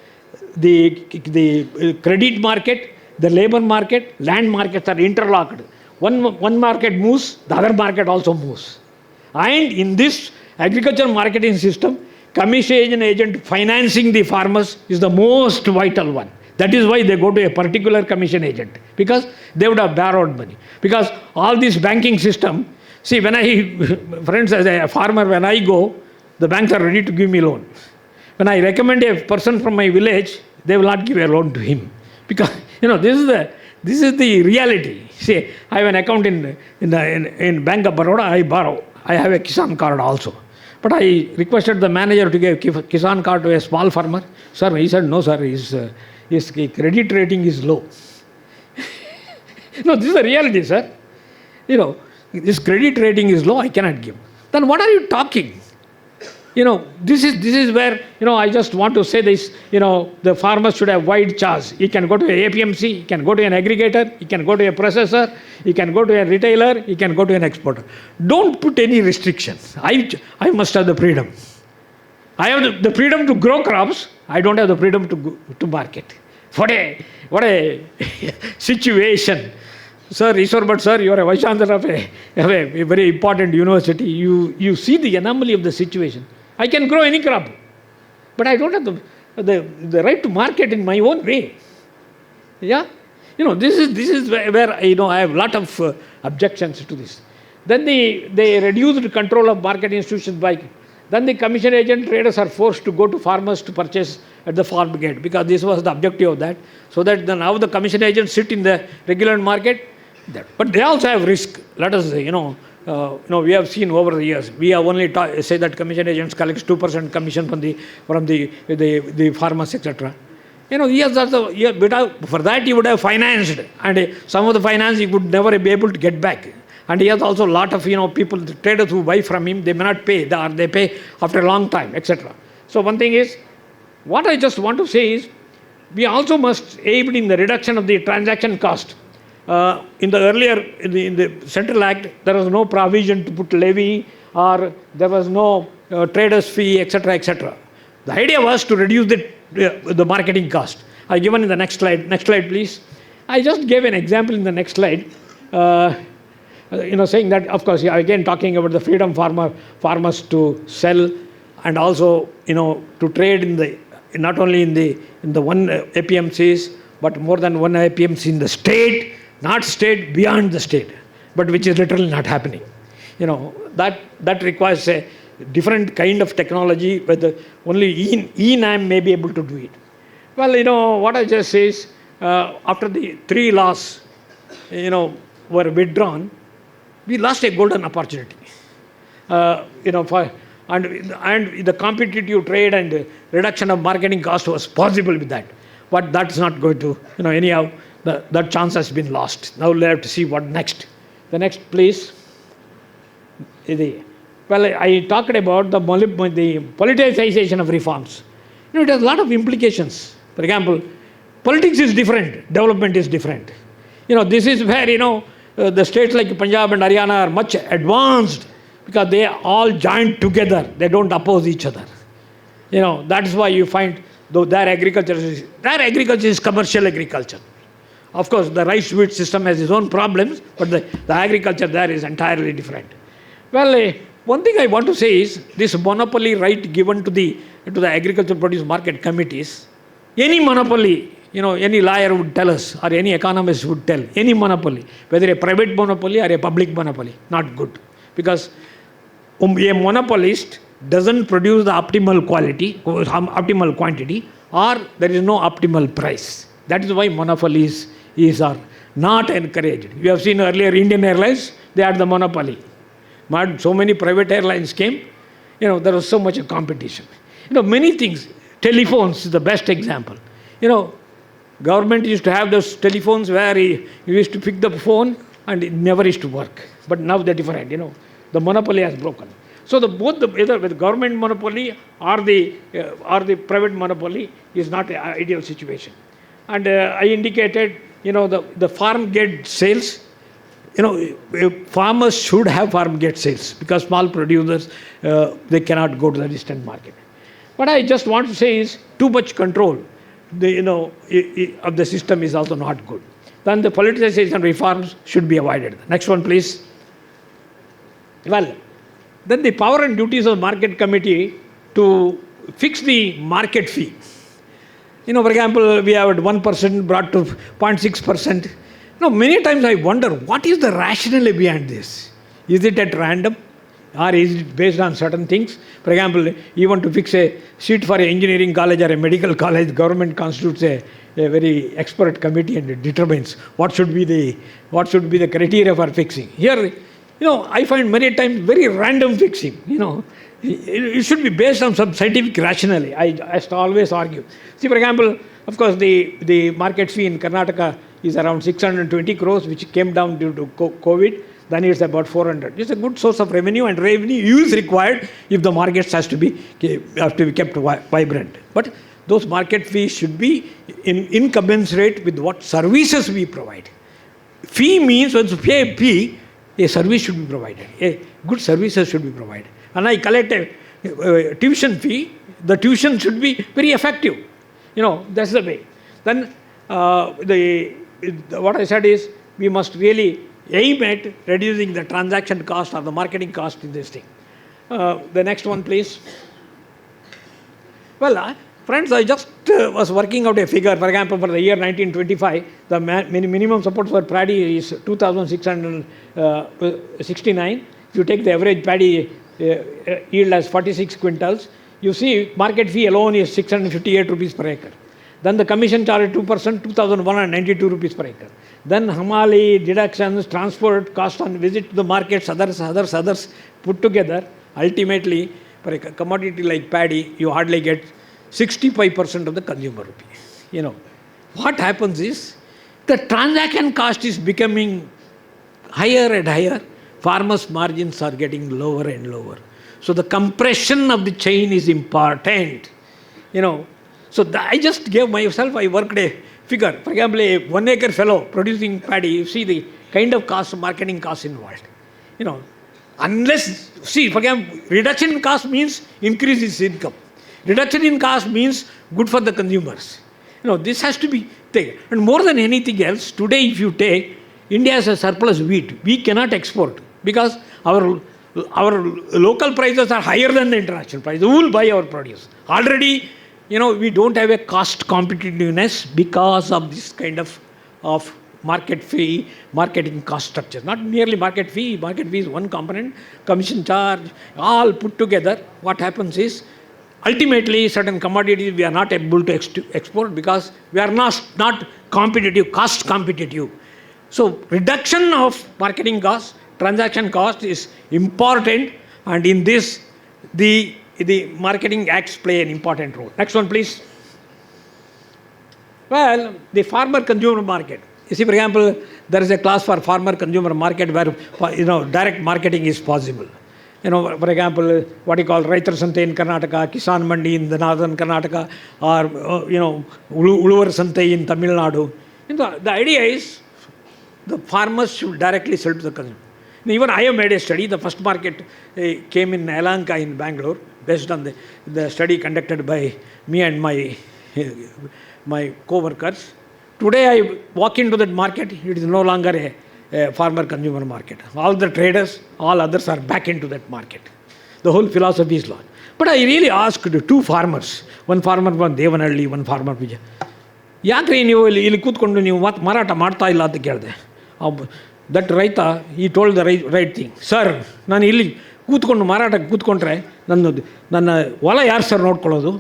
the credit market, the labor market, land markets are interlocked. One market moves, the other market also moves. And in this agricultural marketing system, commission agent financing the farmers is the most vital one. That is why they go to a particular commission agent, because they would have borrowed money. Because all this banking system, see, friends, as a farmer, when I go, the banks are ready to give me loan. When I recommend a person from my village, they will not give a loan to him. Because, this is the reality. See, I have an account in Bank of Baroda, I borrow. I have a Kisan card also. But I requested the manager to give Kisan card to a small farmer. Sir, he said, no, sir, his credit rating is low. No, this is the reality, sir. This credit rating is low, I cannot give. Then what are you talking? This is where, I just want to say this, the farmers should have wide choice. He can go to a APMC, he can go to an aggregator, he can go to a processor, he can go to a retailer, he can go to an exporter. Don't put any restrictions. I must have the freedom. I have the freedom to grow crops, I don't have the freedom to market. What a situation. Sir, Ishwar Bhatt sir, you are a Vice Chancellor of a very important university. You see the anomaly of the situation. I can grow any crop, but I don't have the right to market in my own way. Yeah? This is where I have a lot of objections to this. Then they reduced control of market institutions then the commission agent traders are forced to go to farmers to purchase at the farm gate, because this was the objective of that. So that now the commission agents sit in the regular market, but they also have risk. Let us say, we have seen over the years. We have only say that commission agents collects 2% commission from the farmers, etc. Yes, for that he would have financed, and some of the finance he would never be able to get back. And he has also a lot of people, the traders who buy from him, they may not pay, or they pay after a long time, etc. So one thing is, what I just want to say is, we also must aid in the reduction of the transaction cost. In the Central Act, there was no provision to put levy, or there was no trader's fee, etc., etc. The idea was to reduce the marketing cost. I given in the next slide. Next slide, please. I just gave an example in the next slide. Saying that, of course, again talking about the freedom farmers to sell, and also to trade not only in the one APMCs, but more than one APMC in the state, not state, beyond the state, but which is literally not happening. That requires a different kind of technology, where only ENAM may be able to do it. Well, what I just say is, after the 3 laws, were withdrawn, we lost a golden opportunity. And the competitive trade and reduction of marketing cost was possible with that. But that's not going to, anyhow, that chance has been lost. Now we'll have to see what next. The next, please. Well, I talked about the politicization of reforms. It has a lot of implications. For example, politics is different, development is different. This is where, the states like Punjab and Haryana are much advanced, because they are all joined together. They don't oppose each other. That's why you find, though their agriculture is commercial agriculture. Of course, the rice wheat system has its own problems, but the agriculture there is entirely different. Well, one thing I want to say is, this monopoly right given to the Agricultural Produce Market Committees, any monopoly, any lawyer would tell us, or any economist would tell, any monopoly, whether a private monopoly or a public monopoly, not good. Because a monopolist doesn't produce the optimal quality, optimal quantity, or there is no optimal price. That is why monopolies are not encouraged. You have seen earlier Indian Airlines, they had the monopoly. But so many private airlines came, there was so much competition. Many things. Telephones is the best example. Government used to have those telephones where you used to pick the phone and it never used to work. But now they're different, The monopoly has broken. So either with government monopoly or the private monopoly is not an ideal situation. And I indicated, the farm gate sales. Farmers should have farm gate sales, because small producers, they cannot go to the distant market. What I just want to say is, too much control of the system is also not good. Then the politicization reforms should be avoided. Next one, please. Well, then the power and duties of the market committee to fix the market fee. For example, we have 1% brought to 0.6%. Many times I wonder, what is the rationale behind this? Is it at random? Or is it based on certain things? For example, even to fix a seat for an engineering college or a medical college, government constitutes a very expert committee and determines what should be the criteria for fixing. Here, I find many times very random fixing. It should be based on some scientific rationale. I always argue. See, for example, of course, the market fee in Karnataka is around 620 crores, which came down due to COVID. Then it's about 400. It's a good source of revenue, and revenue is required if the markets have to be kept vibrant. But those market fees should be incommensurate with what services we provide. Fee means, when you pay a fee, a service should be provided. A good services should be provided. And I collect a tuition fee. The tuition should be very effective. That's the way. Then what I said is we must really aim at reducing the transaction cost or the marketing cost in this thing. The next one, please. Well, friends, I just was working out a figure. For example, for the year 1925, the minimum support for paddy is 2,669. If you take the average paddy yield as 46 quintals, you see market fee alone is 658 rupees per acre. Then the commission charge 2%, 2,192 rupees per acre. Then Hamali, deductions, transport, cost on visit to the markets, others put together, ultimately, for a commodity like paddy, you hardly get 65% of the consumer rupee. What happens is, the transaction cost is becoming higher and higher, farmers' margins are getting lower and lower. So the compression of the chain is important. So I just gave myself, I worked a figure. For example, a 1 acre fellow producing paddy, you see the kind of cost, marketing costs involved. Unless, see, for example, reduction in cost means increase in income. Reduction in cost means good for the consumers. This has to be taken. And more than anything else, today if you take, India has a surplus wheat. We cannot export because our local prices are higher than the international price. Who will buy our produce? Already, we don't have a cost competitiveness because of this kind of market fee, marketing cost structure. Not merely market fee is one component, commission charge, all put together. What happens is, ultimately certain commodities we are not able to export because we are not competitive, cost competitive. So reduction of marketing cost, transaction cost is important, and in this the marketing acts play an important role. Next one, please. Well, the farmer consumer market. You see, for example, there is a class for farmer consumer market where direct marketing is possible. For example, what you call Raitar Sante in Karnataka, Kisan Mandi in the northern Karnataka, or Uluvar Sante in Tamil Nadu. The idea is the farmers should directly sell to the consumer. Even I have made a study. The first market came in Yelahanka in Bangalore, based on the study conducted by me and my co-workers. Today I walk into that market, it is no longer a farmer consumer market. All the traders, all others are back into that market. The whole philosophy is lost. But I really asked two farmers. One farmer from Devanhalli, one farmer Vijay. ಯಾಕ್ರಿ ನೀವು ಇಲ್ಲಿ ಕೂತ್ಕೊಂಡು ನೀವು ಮತ್ತೆ ಮಾರಾಟ ಮಾಡ್ತಾ ಇಲ್ಲ ಅಂತ ಕೇಳಿದೆ. ದಟ್ ರೈತ ಈ told the right thing. Sir, ನಾನು ಇಲ್ಲಿ ಕೂತ್ಕೊಂಡು ಮಾರಾಟಕ್ಕೆ ಕೂತ್ಕೊಂಡ್ರೆ ನನ್ನ ಹೊಲ ಯಾರು ಸರ್ ನೋಡ್ಕೊಳ್ಳೋದು?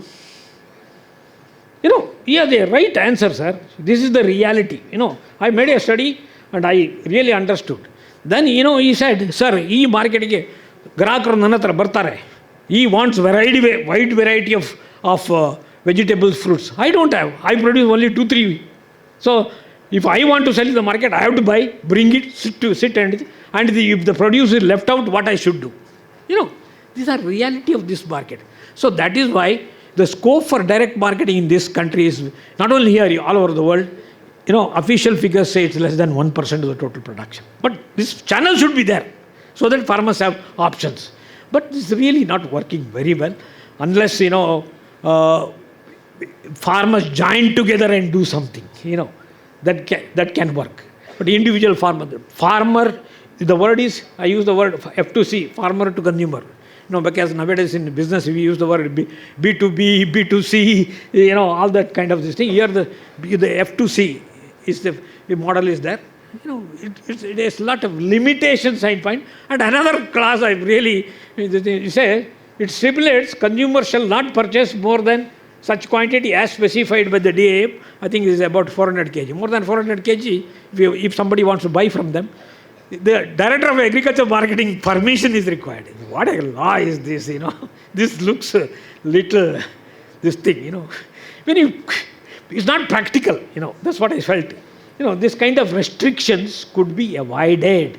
He has a right answer, sir. This is the reality. I made a study and I really understood. Then, he said, sir, ಈ ಮಾರ್ಕೆಟಿಗೆ ಗ್ರಾಹಕರು ನನ್ನ ಹತ್ರ ಬರ್ತಾರೆ. He wants wide variety of vegetables, fruits. I don't have. I produce only 2-3. So, if I want to sell in the market, I have to buy, bring it, sit and if the produce is left out, what I should do? These are reality of this market. So, that is why the scope for direct marketing in this country is not only here, all over the world. Official figures say it's less than 1% of the total production. But this channel should be there so that farmers have options. But it's really not working very well unless, farmers join together and do something, that can work. But individual farmer, the word is, I use the word F2C, farmer to consumer. Because nowadays in business we use the word B2B, B2C, all that kind of this thing. Here the F2C is the model is there. It has a lot of limitations I find. And another class I really say, it stipulates consumers shall not purchase more than such quantity as specified by the DAP. I think it is about 400 kg. More than 400 kg, if somebody wants to buy from them, the Director of Agricultural Marketing permission is required. What a law is this, This looks little, this thing, it's not practical, That's what I felt. This kind of restrictions could be avoided,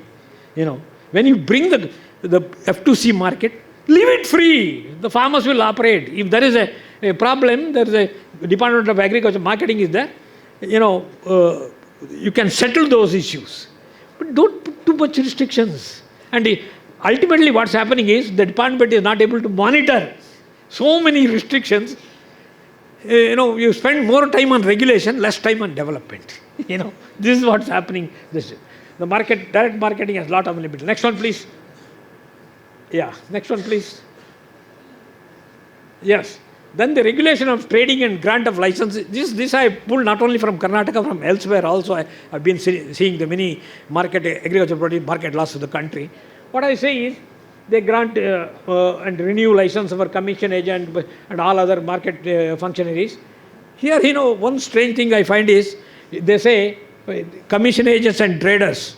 When you bring the F2C market, leave it free. The farmers will operate. If there is a problem, there is a Department of Agriculture Marketing is there, you can settle those issues. But don't put too much restrictions. And ultimately what's happening is the department is not able to monitor so many restrictions. you spend more time on regulation, less time on development. This is what's happening. The market, direct marketing has a lot of limits. Next one, please. Yeah, next one, please. Yes. Then the regulation of trading and grant of licenses. This I pulled not only from Karnataka, from elsewhere also. I've been seeing the many agricultural produce market laws of the country. What I say is, they grant and renew license for commission agent and all other market functionaries. Here, one strange thing I find is, they say commission agents and traders.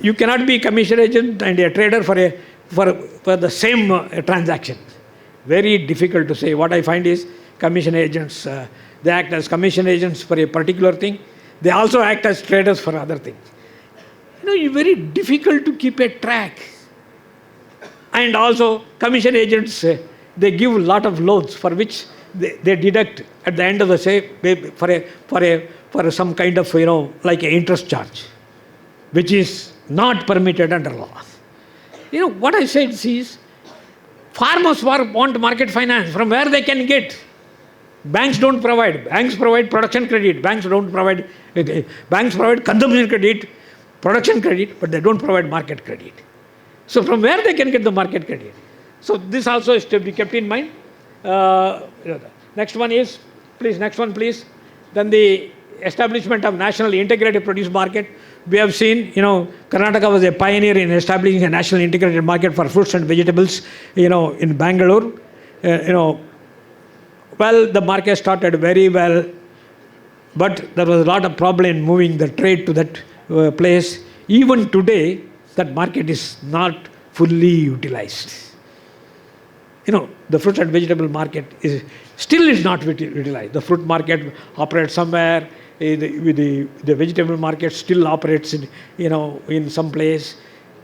You cannot be commission agent and a trader for the same transaction. Very difficult to say. What I find is, commission agents, they act as commission agents for a particular thing. They also act as traders for other things. It's very difficult to keep a track. And also, commission agents, they give a lot of loans for which they deduct at the end of the say for some kind of like an interest charge, which is not permitted under law. What I said is, farmers want market finance. From where they can get? Banks don't provide. Banks provide production credit. Banks provide consumption credit, production credit, but they don't provide market credit. So from where they can get the market credit? So this also is to be kept in mind. Next one is, please, next one please. Then the establishment of national integrated produce market. We have seen, Karnataka was a pioneer in establishing a national integrated market for fruits and vegetables, in Bangalore. Well, the market started very well, but there was a lot of problem in moving the trade to that place. Even today, that market is not fully utilized. The fruit and vegetable market is not utilized. The fruit market operates somewhere. The vegetable market still operates in some place.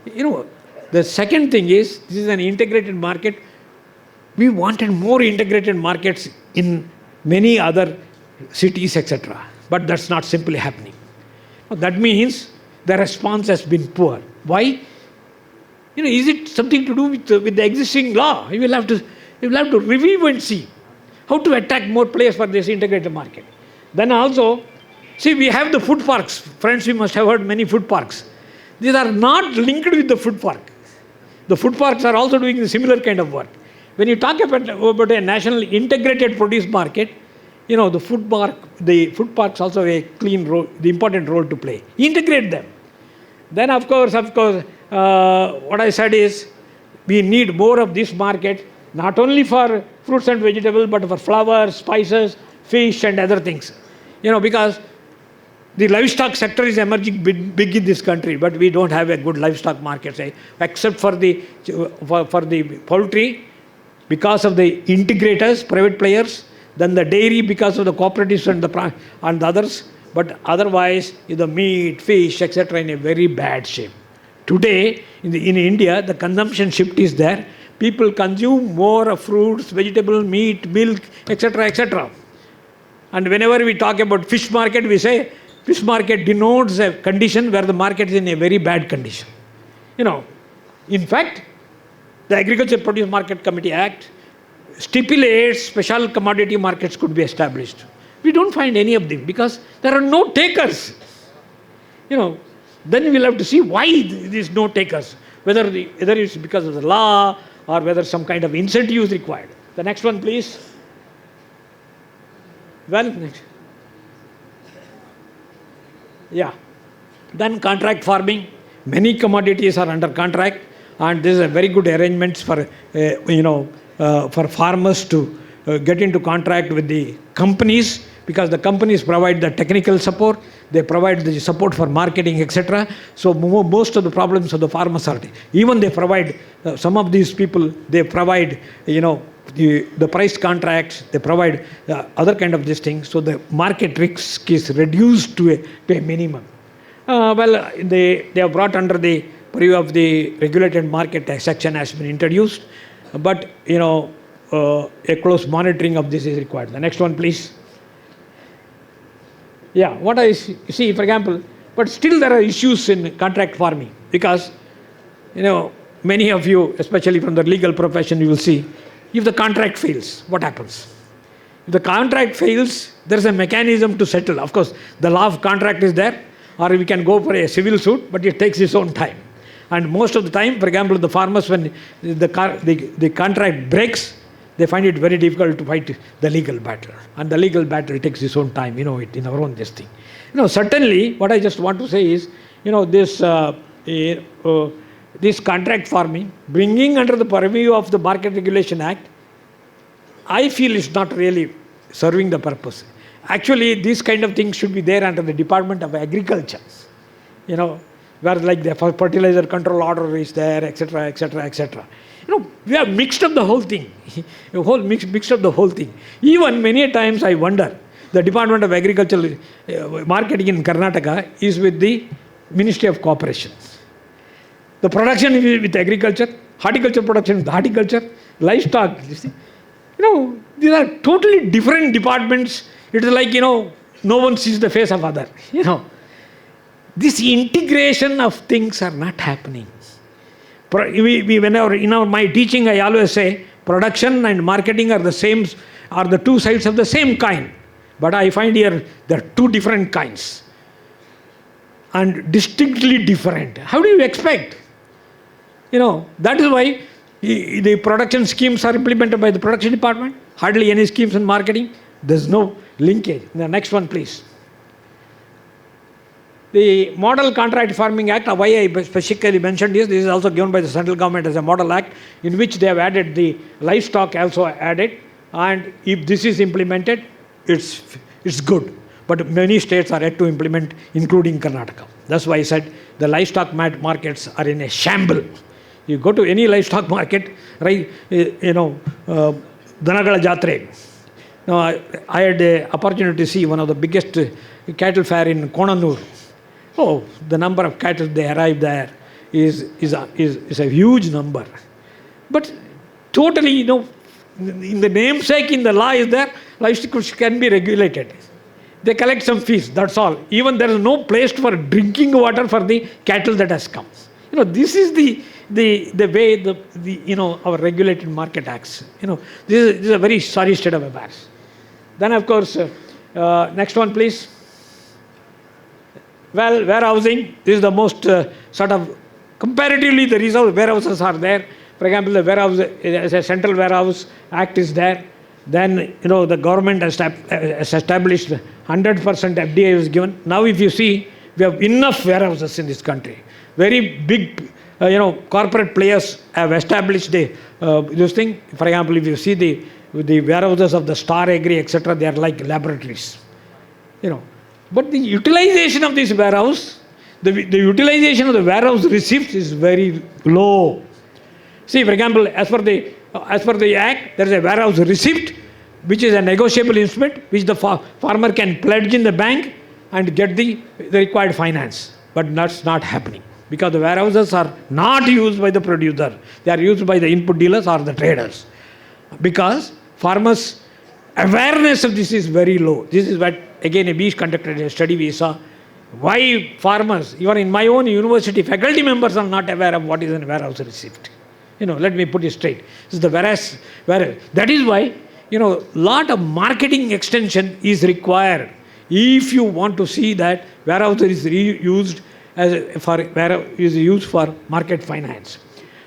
The second thing is, this is an integrated market. We wanted more integrated markets in many other cities, etc. But that's not simply happening. That means the response has been poor. Why? Is it something to do with the existing law? You will have to review and see how to attract more players for this integrated market. Then also, see, we have the food parks. Friends, you must have heard many food parks. These are not linked with the food park. The food parks are also doing a similar kind of work. When you talk about a national integrated produce market, the food parks also have a clean role, the important role to play. Integrate them. Then of course, what I said is, we need more of this market, not only for fruits and vegetables, but for flowers, spices, fish and other things. Because the livestock sector is emerging big in this country, but we don't have a good livestock market, except for the poultry, because of the integrators, private players, then the dairy because of the cooperatives and the others. But otherwise, the meat, fish, etc. in a very bad shape. Today, in India, the consumption shift is there. People consume more of fruits, vegetables, meat, milk, etc., etc. And whenever we talk about fish market, we say fish market denotes a condition where the market is in a very bad condition. In fact, the Agricultural Produce Market Committee Act stipulates special commodity markets could be established. We don't find any of them because there are no takers. Then we'll have to see why there is no takers, whether it's because of the law or whether some kind of incentive is required. The next one, please. Well, next. Yeah. Then contract farming. Many commodities are under contract, and this is a very good arrangement for farmers to get into contract with the companies, because the companies provide the technical support, they provide the support for marketing, etc. So most of the problems of the farmers are, even they provide, some of these people, they provide, the price contracts, they provide other kind of this thing. So the market risk is reduced to a minimum. They have brought under the purview of the regulated market section has been introduced, but a close monitoring of this is required. The next one, please. Yeah, what I see, for example, but still there are issues in contract farming because, many of you, especially from the legal profession, you will see, if the contract fails, what happens? If the contract fails, there is a mechanism to settle. Of course, the law of contract is there, or we can go for a civil suit, but it takes its own time. And most of the time, for example, the farmers, when the contract breaks, they find it very difficult to fight the legal battle. And the legal battle takes its own time, it in our own this thing. Certainly, what I just want to say is, this contract farming, bringing under the purview of the Market Regulation Act, I feel it's not really serving the purpose. Actually, these kind of things should be there under the Department of Agriculture. Where like the fertilizer control order is there, etc., etc., etc. We have mixed up the whole thing. Mixed up the whole thing. Even many times I wonder, the Department of Agricultural Marketing in Karnataka is with the Ministry of Cooperation. The production is with agriculture, horticulture production with horticulture, livestock. These are totally different departments. It is like, no one sees the face of other. This integration of things are not happening. Whenever in my teaching, I always say production and marketing are the two sides of the same coin. But I find here there are two different kinds and distinctly different. How do you expect? That is why the production schemes are implemented by the production department. Hardly any schemes in marketing. There's no linkage. The next one, please. The Model Contract Farming Act, why I specifically mentioned this is also given by the central government as a model act, in which they have added the livestock also added, and if this is implemented, it's good. But many states are yet to implement, including Karnataka. That's why I said the livestock markets are in a shamble. You go to any livestock market, right? Danagala Jatre. Now, I had the opportunity to see one of the biggest cattle fair in Konanur. Oh, the number of cattle they arrive there is a huge number. But totally, in the namesake, in the law is there, livestock can be regulated. They collect some fees, that's all. Even there is no place for drinking water for the cattle that has come. This is the way our regulated market acts. This is a very sorry state of affairs. Then, of course, next one, please. Well, warehousing, this is the most comparatively, the warehouses are there. For example, the warehouse, as a central warehouse act is there. Then, the government has established 100% FDI is given. Now, if you see, we have enough warehouses in this country. Very big, corporate players have established this thing. For example, if you see the warehouses of the Star Agri, etc., they are like laboratories. But the utilization of this warehouse, the utilization of the warehouse receipts is very low. See, for example, as per the Act, there is a warehouse receipt, which is a negotiable instrument, which the farmer can pledge in the bank and get the required finance. But that's not happening, because the warehouses are not used by the producer. They are used by the input dealers or the traders. Because farmers' awareness of this is very low. This is what, again, we conducted a study, we saw why farmers, even in my own university, faculty members are not aware of what is a warehouse receipt. Let me put it straight. This is the whereas. That is why, lot of marketing extension is required if you want to see that warehouse is used for market finance.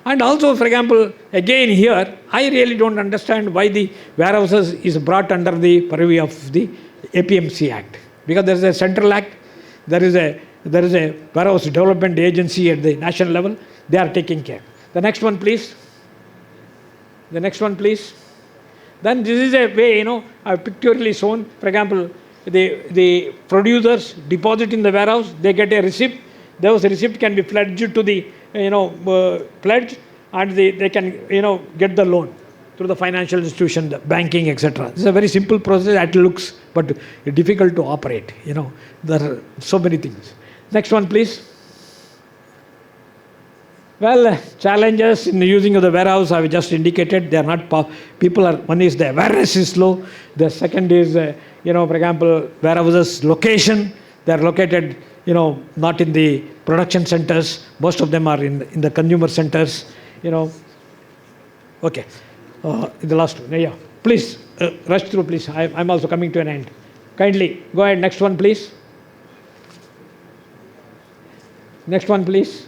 And also, for example, again here, I really don't understand why the warehouses is brought under the purview of the APMC Act. Because there is a central act, there is a warehouse development agency at the national level, they are taking care. The next one, please. The next one, please. Then this is a way, I've pictorially shown, for example, the producers deposit in the warehouse, they get a receipt. Those receipts can be pledged to the, pledge, and they can, get the loan through the financial institution, the banking, etc. This is a very simple process. It looks, but difficult to operate. There are so many things. Next one, please. Well, challenges in the using of the warehouse I have just indicated. They are not one is the awareness is low. The second is, for example, warehouses location. They are located, not in the production centers. Most of them are in the consumer centers. Okay. The last one. Yeah. Please, rush through, please. I'm also coming to an end. Kindly, go ahead. Next one, please. Next one, please.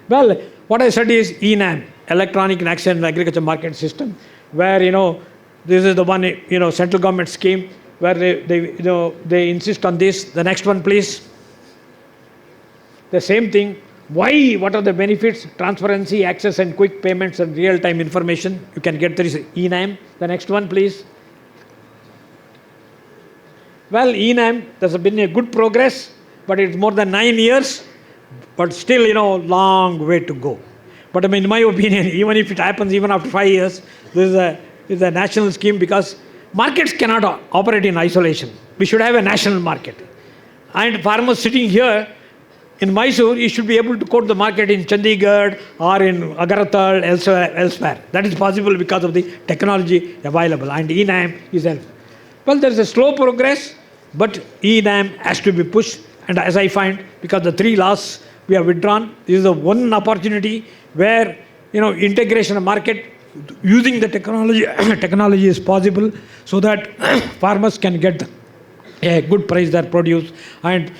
Well, what I said is ENAM, Electronic National Agriculture Market System, where, this is the one, central government scheme where they insist on this. The next one, please. The same thing. Why? What are the benefits? Transparency, access and quick payments and real-time information. You can get this ENAM. The next one, please. Well, ENAM, there's been a good progress, but it's more than 9 years, but still, long way to go. But in my opinion, even if it happens even after 5 years, this is a national scheme, because markets cannot operate in isolation. We should have a national market. And farmers sitting here in Mysore, you should be able to quote the market in Chandigarh or in Agricultural, elsewhere. That is possible because of the technology available, and ENAM is helpful. Well, there is a slow progress, but ENAM has to be pushed. And as I find, because the 3 laws we have withdrawn, this is the one opportunity where integration of market using the technology is possible, so that farmers can get a good price their produce, and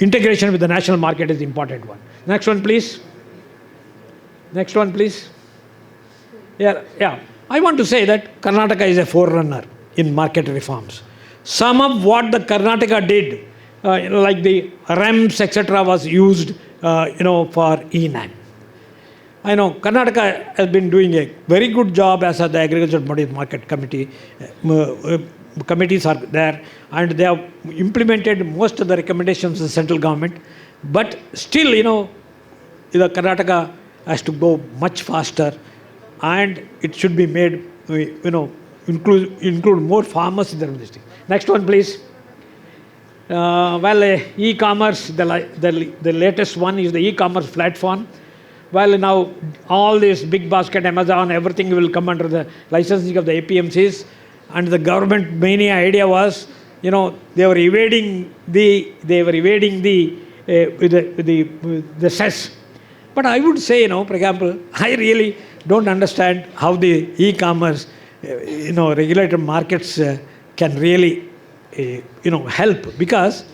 integration with the national market is the important one. Next one, please. Next one, please. Yeah. I want to say that Karnataka is a forerunner in market reforms. Some of what the Karnataka did, like the REMS, etc., was used, for ENAM. I know Karnataka has been doing a very good job as the Agricultural Produce Market Committee. Committees are there, and they have implemented most of the recommendations of the central government. But still, the Karnataka has to go much faster, and it should be made, include more farmers in the district. Next one, please. E-commerce, the latest one is the e-commerce platform. Well, now all this big basket, Amazon, everything will come under the licensing of the APMCs. And the government main idea was, they were evading the cess. But I would say, for example, I really don't understand how the e-commerce, regulated markets can really, help, because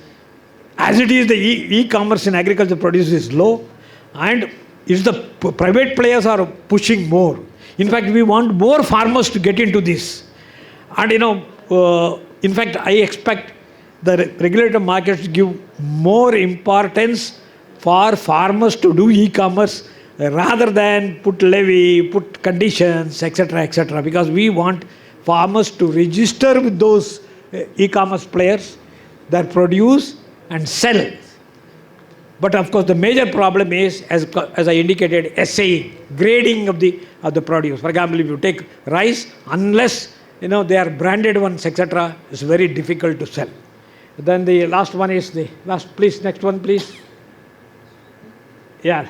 as it is, the e-commerce in agriculture produce is low, and it's the private players are pushing more. In fact, we want more farmers to get into this. And in fact, I expect the regulated markets to give more importance for farmers to do e-commerce rather than put levy, put conditions, etc., because we want farmers to register with those e-commerce players, that produce and sell. But of course, the major problem is, as I indicated, assaying, grading of the produce. For example, if you take rice, unless they are branded ones, etc., it's very difficult to sell. Then the last one is please, next one, please. Yeah.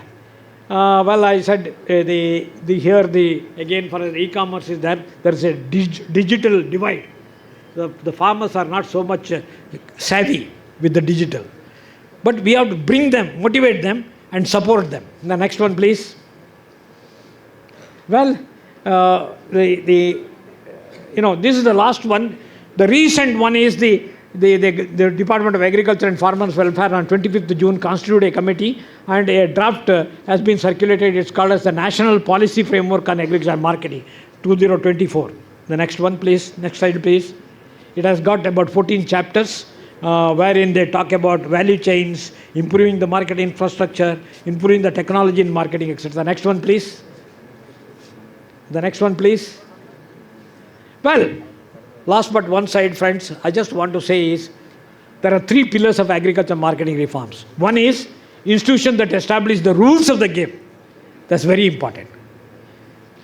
I said again for the e-commerce is there is a digital divide. The farmers are not so much savvy with the digital. But we have to bring them, motivate them, and support them. The next one, please. Well, this is the last one. The recent one is the Department of Agriculture and Farmers Welfare on 25th June constituted a committee, and a draft has been circulated. It's called as the National Policy Framework on Agriculture Marketing 2024. The next one, please. Next slide, please. It has got about 14 chapters, wherein they talk about value chains, improving the market infrastructure, improving the technology in marketing, etc. The next one, please. The next one, please. Well, last but one side, friends, I just want to say is, there are 3 pillars of agriculture marketing reforms. One is institutions that establish the rules of the game. That's very important.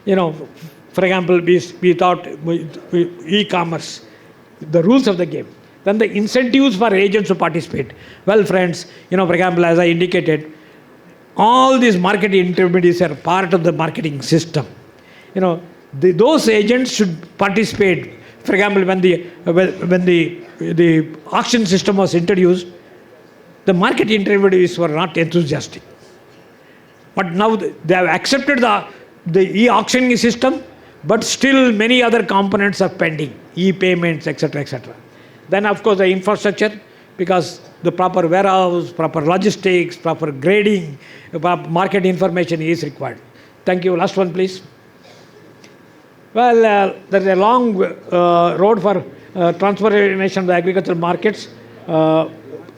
For example, we thought e-commerce, the rules of the game. Then the incentives for agents to participate. Well, friends, for example, as I indicated, all these marketing intermediaries are part of the marketing system. Those agents should participate. For example, when the auction system was introduced, the market intermediaries were not enthusiastic. But now they have accepted the e-auctioning system, but still many other components are pending, e-payments, etc., etc. Then, of course, the infrastructure, because the proper warehouse, proper logistics, proper grading, market information is required. Thank you. Last one, please. Well, there's a long road for transformation of the agricultural markets.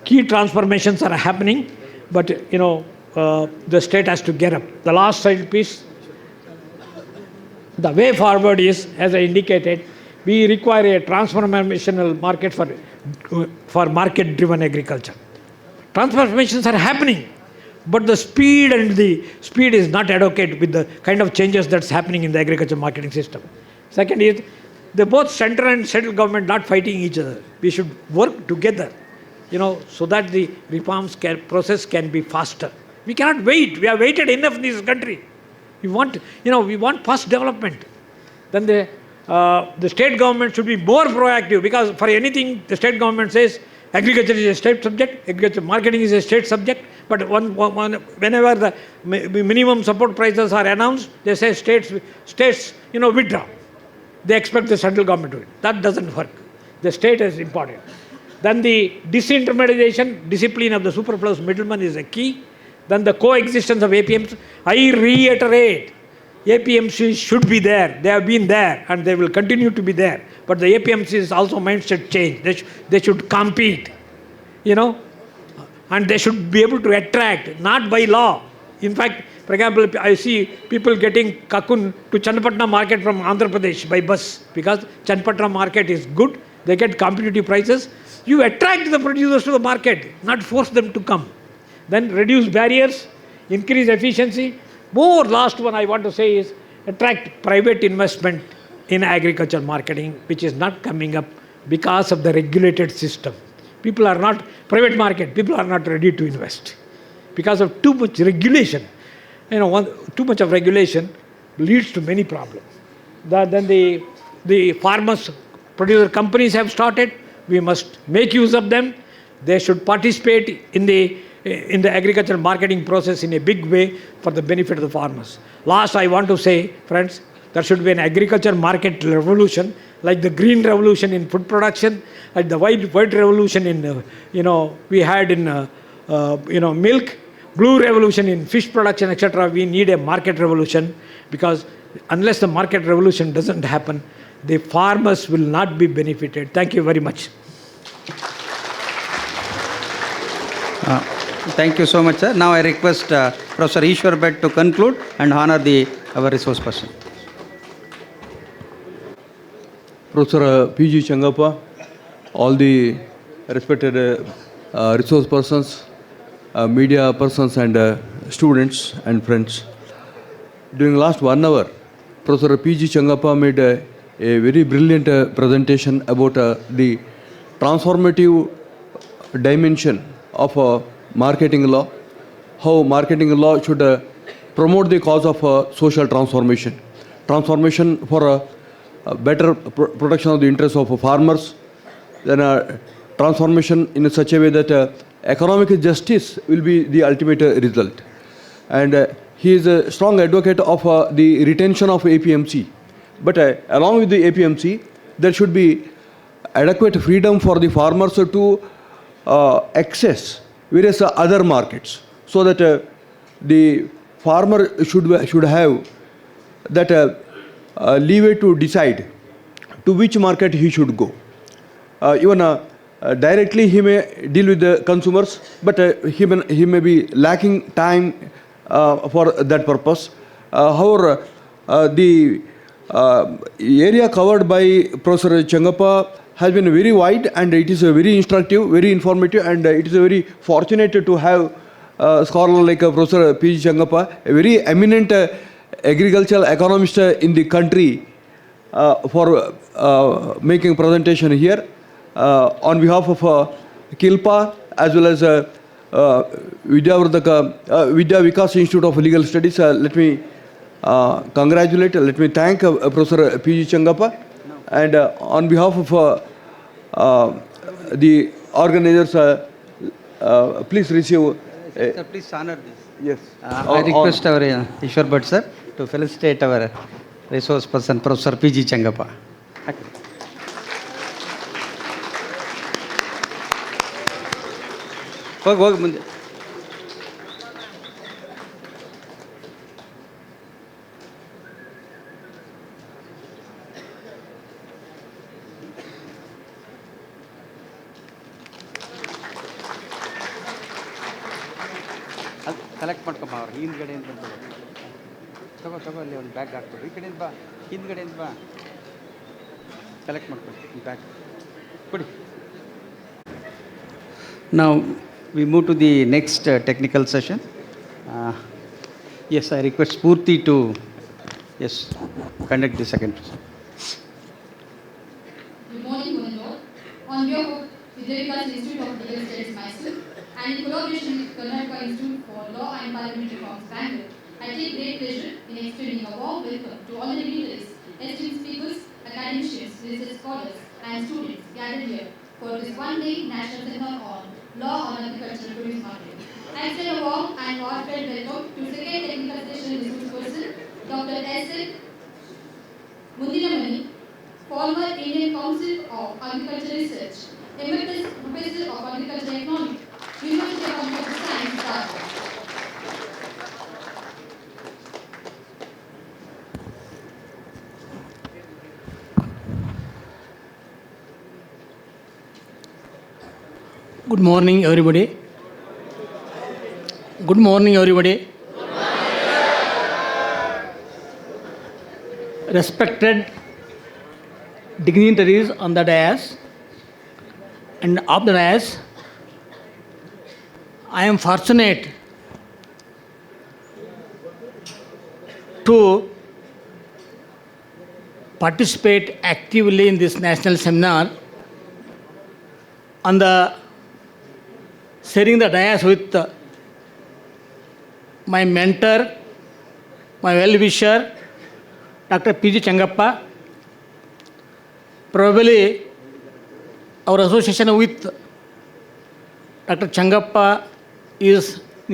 Key transformations are happening, but the state has to get up. The last slide, please. The way forward is, as I indicated, we require a transformational market for market-driven agriculture. Transformations are happening, but the speed is not adequate with the kind of changes that's happening in the agriculture marketing system. Second is, both central and central government not fighting each other. We should work together, so that the reforms process can be faster. We cannot wait. We have waited enough in this country. We want fast development. Then the state government should be more proactive, because for anything the state government says agriculture is a state subject, agriculture marketing is a state subject, but whenever the minimum support prices are announced, they say states withdraw. They expect the central government to do it. That doesn't work. The state is important. Then the disintermediation, discipline of the superfluous middleman is a key. Then the coexistence of APMs. I reiterate, APMCs should be there. They have been there and they will continue to be there. But the APMCs also mindset change. They should compete, and they should be able to attract, not by law. In fact, for example, I see people getting kakun to Channapatna market from Andhra Pradesh by bus, because Channapatna market is good. They get competitive prices. You attract the producers to the market, not force them to come. Then reduce barriers, increase efficiency. Last one I want to say is attract private investment in agriculture marketing, which is not coming up because of the regulated system. Private market, people are not ready to invest because of too much regulation. Too much of regulation leads to many problems. Then the farmers, producer companies have started. We must make use of them. They should participate in the agricultural marketing process in a big way for the benefit of the farmers. Last, I want to say, friends, there should be an agriculture market revolution, like the green revolution in food production, like the white revolution in, we had in, milk, blue revolution in fish production, etc. We need a market revolution, because unless the market revolution doesn't happen, the farmers will not be benefited. Thank you very much. Thank you so much, sir. Now I request Professor Ishwar Bhatt to conclude and honor our resource person. Professor P.G. Changappa, all the respected resource persons, media persons and students and friends. During last 1 hour, Professor P.G. Changappa made a very brilliant presentation about the transformative dimension of marketing law, how marketing law should promote the cause of social transformation for better protection of the interests of farmers, then transformation in such a way that economic justice will be the ultimate result. And he is a strong advocate of the retention of APMC. But along with the APMC, there should be adequate freedom for the farmers to access various other markets, so that the farmer should have that leeway to decide to which market he should go. Even directly he may deal with the consumers, but he may be lacking time for that purpose. However, the area covered by Professor Changappa has been very wide, and it is very instructive, very informative, and it is very fortunate to have a scholar like Professor P.G. Changappa, a very eminent agricultural economist in the country, for making presentation here. On behalf of Kilpa as well as Vidya Vikas Institute of Legal Studies, let me congratulate, let me thank Professor P.G. Changappa. And on behalf of the organizers, please receive. Sir, please honor this. Yes. I request our Ishwar Bhatt sir to felicitate our resource person, Professor P.G. Changappa. ಹೋಗಿ ಮುಂದೆ. ಅದು collect ಮಾಡ್ಕೊಂಬ ಅವ್ರು ಹಿಂದ್ಗಡೆಯಿಂದ ತಗೋ ಅಲ್ಲಿ ಒಂದು bag ಹಾಕ್ಬಿಡು. ಈ ಕಡೆಯಿಂದ ಬಾ, ಹಿಂದ್ಗಡೆಯಿಂದ ಬಾ, ಕಲೆಕ್ಟ್ ಮಾಡ್ಕೊಳ್ಳಿ ಬ್ಯಾಗ್ ಕೊಡಿ. Now we move to the next technical session. Yes, I request Spurti to conduct the second. Good morning, one and all. On behalf of Agricultural Institute of Legal Studies, Mysore, and in collaboration with Karnataka Institute for Law and Parliamentary Reforms, Bangalore, I take great pleasure in extending a warm welcome to all the dignitaries, esteemed speakers, academicians, research scholars, and students gathered here for this one-day national seminar on Law on Agricultural Produce Marketing. I extend a warm and heartfelt welcome to second technical session resource person, Dr. S.L. Mundinamani, former Indian Council of Agricultural Research, Emeritus Professor of Agricultural Economics, University of Computer Science, Dhaka. Good morning, everybody. Good morning, everybody. Respected dignitaries on the dais and of the dais, I am fortunate to participate actively in this national seminar on the sharing the dais with my mentor, my well-wisher, Dr. P.G. Changappa. Probably our association with Dr. Changappa is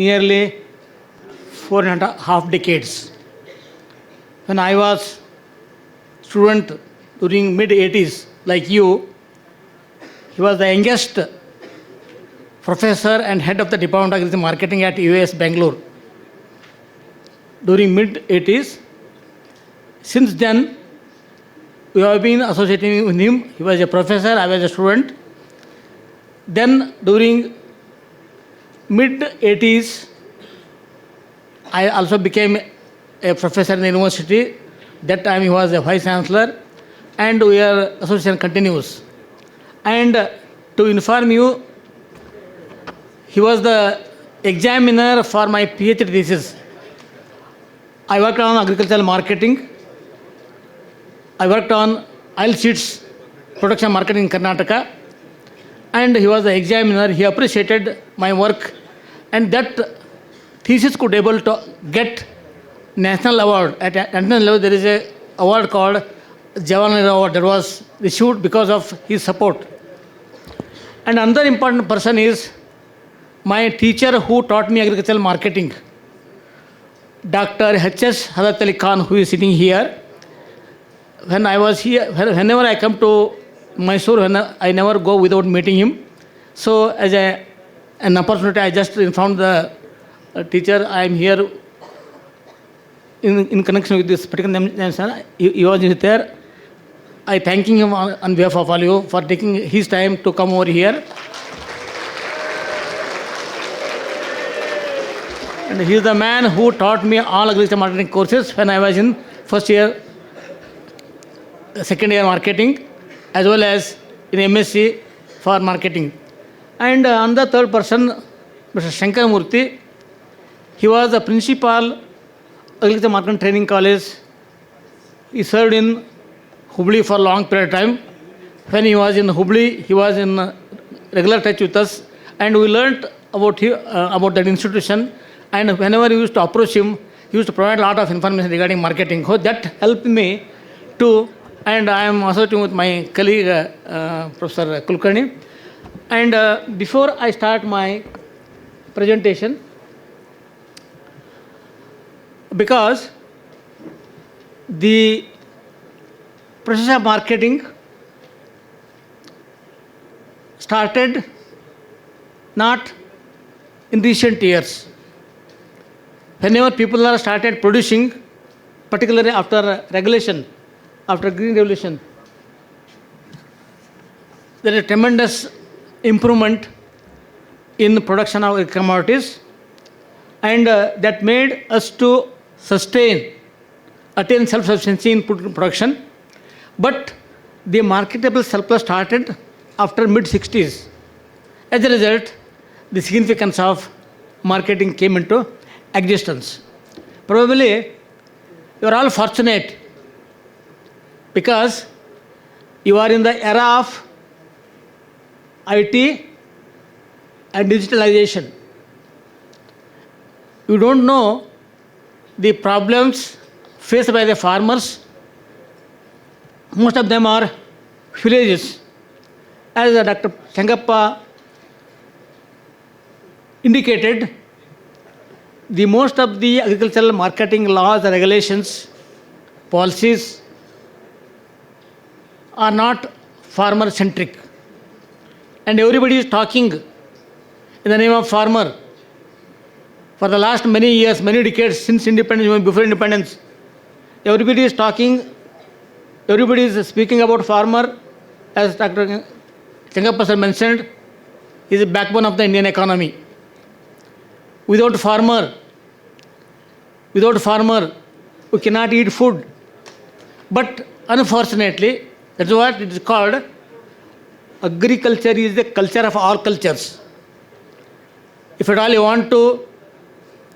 nearly 4.5 decades. When I was student during mid-80s, like you, he was the youngest professor and head of the Department of Agricultural Marketing at US Bangalore during mid-80s. Since then, we have been associating with him. He was a professor, I was a student. Then during mid-80s, I also became a professor in the university. That time he was a vice chancellor, and our association continues. And to inform you, he was the examiner for my PhD thesis. I worked on agricultural marketing. I worked on oilseeds production marketing in Karnataka. And he was the examiner. He appreciated my work. And that thesis could able to get national award. At national level, there is a award called Jawaharlal Award that was issued because of his support. And another important person is my teacher who taught me agricultural marketing, Dr. H.S. Hadat Ali Khan, who is sitting here. When I was here, whenever I come to Mysore, I never go without meeting him. So as an opportunity, I just informed the teacher I am here in connection with this particular name. He was there. I thanking him on behalf of all you for taking his time to come over here. And he is the man who taught me all agricultural marketing courses when I was in first year, second year marketing, as well as in MSc for marketing. And on the third person, Mr. Shankar Murthy, he was the principal agricultural marketing training college. He served in Hubli for a long period of time. When he was in Hubli, he was in regular touch with us, and we learnt about that institution. And whenever we used to approach him, he used to provide a lot of information regarding marketing. So that helped me to, and I am associating with my colleague, Professor Kulkarni. And before I start my presentation, because the process of marketing started not in recent years. Whenever people are started producing, particularly after regulation, after Green Revolution, there is a tremendous improvement in production of commodities, and that made us to attain self-sufficiency in production. But the marketable surplus started after mid-60s. As a result, the significance of marketing came into existence. Probably you are all fortunate because you are in the era of IT and digitalization. You don't know the problems faced by the farmers. Most of them are villages. As Dr. Changappa indicated, the most of the agricultural marketing laws and regulations, policies are not farmer-centric. And everybody is talking in the name of farmer. For the last many years, many decades, since independence, even before independence, everybody is talking, everybody is speaking about farmer. As Dr. Changappa sir mentioned, he is the backbone of the Indian economy. Without farmer, we cannot eat food. But unfortunately, that's what it is called. Agriculture is the culture of all cultures. If at all you want to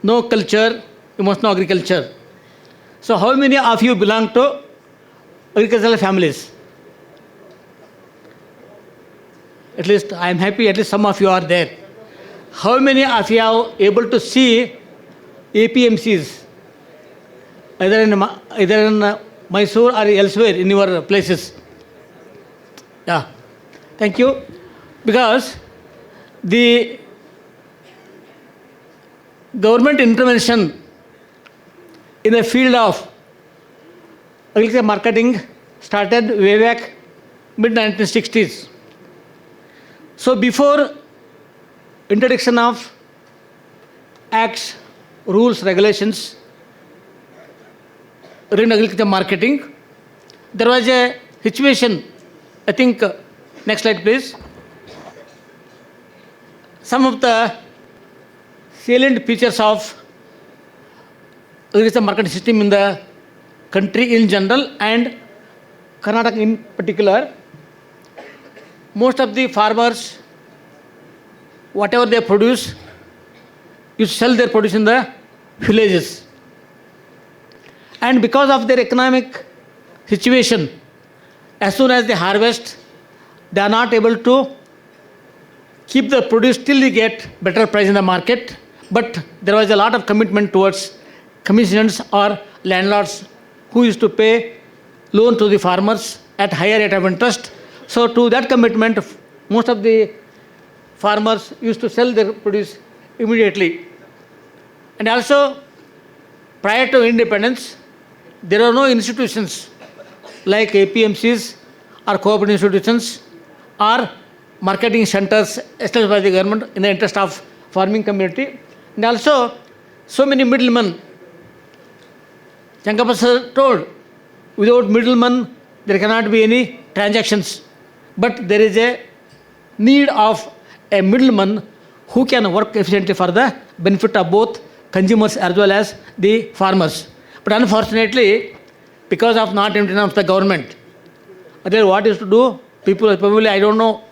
know culture, you must know agriculture. So how many of you belong to agricultural families? At least I am happy, at least some of you are there. How many of you are able to see APMCs, either in Mysore or elsewhere in your places? Yeah, thank you. Because the government intervention in the field of agriculture marketing started way back mid-1960s. So before introduction of acts, rules, regulations regarding agriculture marketing, there was a situation, I think, next slide please. Some of the salient features of agriculture marketing system in the country in general and Karnataka in particular. Most of the farmers, whatever they produce, you sell their produce in the villages. And because of their economic situation, as soon as they harvest, they are not able to keep the produce till they get better price in the market. But there was a lot of commitment towards commissioners or landlords who used to pay loan to the farmers at higher rate of interest. So to that commitment, most of the farmers used to sell their produce immediately. And also, prior to independence, there are no institutions like APMCs or cooperative institutions or marketing centers established by the government in the interest of farming community. And also, so many middlemen. Changappa sir told, without middlemen, there cannot be any transactions. But there is a need of a middleman who can work efficiently for the benefit of both consumers as well as the farmers. But unfortunately, because of not intervention of the government, what is to do? People probably, I don't know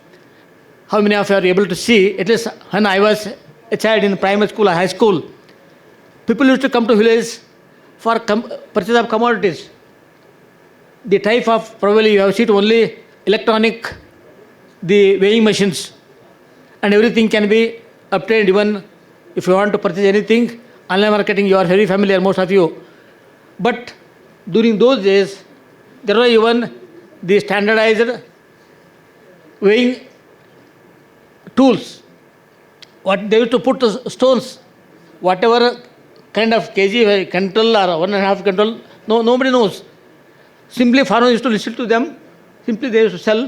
how many of you are able to see, at least when I was a child in primary school or high school, people used to come to village for purchase of commodities. The type of, probably you have seen only electronic, the weighing machines, and everything can be obtained. Even if you want to purchase anything, online marketing, you are very familiar, most of you. But during those days, there were even the standardized weighing tools. What they used to put the stones, whatever kind of kg, quintal or 1.5 quintal, nobody knows. simply farmers used to listen to them, simply they used to sell,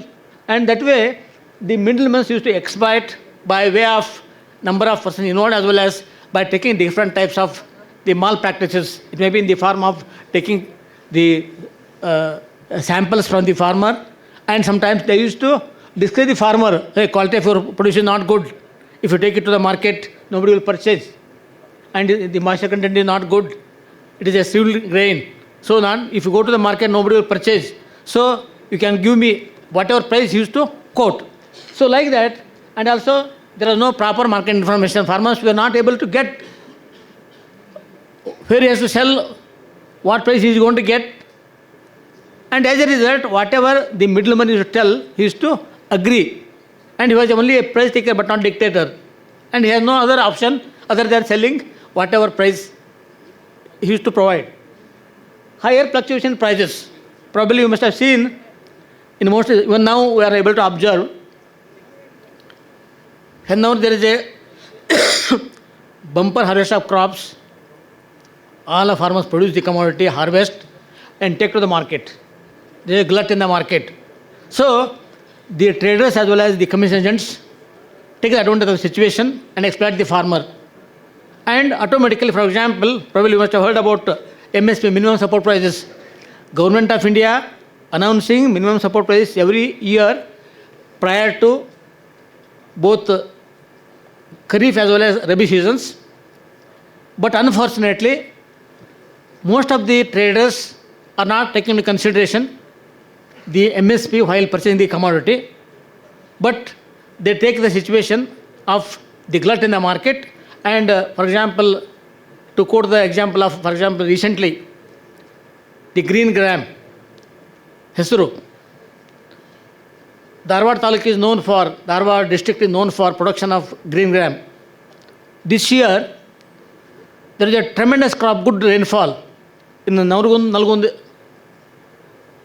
and that way the middlemen used to exploit by way of number of persons involved as well as by taking different types of the malpractices. It may be in the form of taking the samples from the farmer, and sometimes they used to discourage the farmer, hey, quality of your produce is not good. If you take it to the market, nobody will purchase. And the moisture content is not good. It is a civil grain. So on, if you go to the market, nobody will purchase. So you can give me whatever price you used to quote. So like that, and also there is no proper market information. Farmers were not able to get where he has to sell, what price he is going to get. And as a result, whatever the middleman used to tell, he used to agree. And he was only a price taker but not dictator. And he has no other option other than selling whatever price he used to provide. Higher fluctuation prices. Probably you must have seen, in most, even now we are able to observe, and now there is a bumper harvest of crops. All the farmers produce the commodity, harvest, and take to the market. There is a glut in the market. So, the traders as well as the commission agents take advantage of the situation and exploit the farmer. And automatically, for example, probably you must have heard about MSP, minimum support prices. Government of India announcing minimum support prices every year prior to both Kharif as well as Rabi seasons. But unfortunately, most of the traders are not taking into consideration the MSP while purchasing the commodity, but they take the situation of the glut in the market. And for example, to quote the example of, for example, recently, the green gram, Hesuru. Dharwad Taluk is known for, Dharwad district is known for production of green gram. This year, there is a tremendous crop, good rainfall in the Nalgund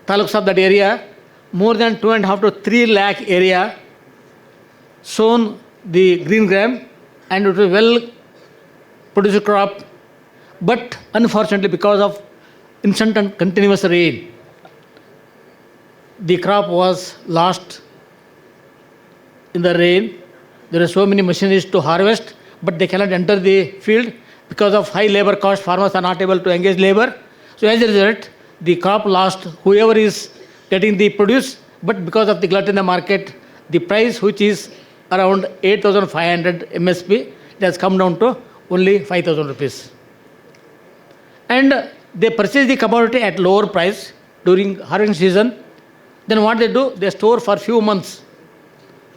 taluks of that area. More than 2.5 to 3 lakh area sown the green gram, and it was well produced crop. But unfortunately, because of instant and continuous rain, the crop was lost in the rain. There are so many machineries to harvest, but they cannot enter the field because of high labor cost. Farmers are not able to engage labor. So as a result, the crop lost, whoever is getting the produce, but because of the glut in the market, the price which is around 8,500 MSP, it has come down to only 5,000 rupees. And they purchase the commodity at lower price during harvesting season. Then what they do, they store for few months,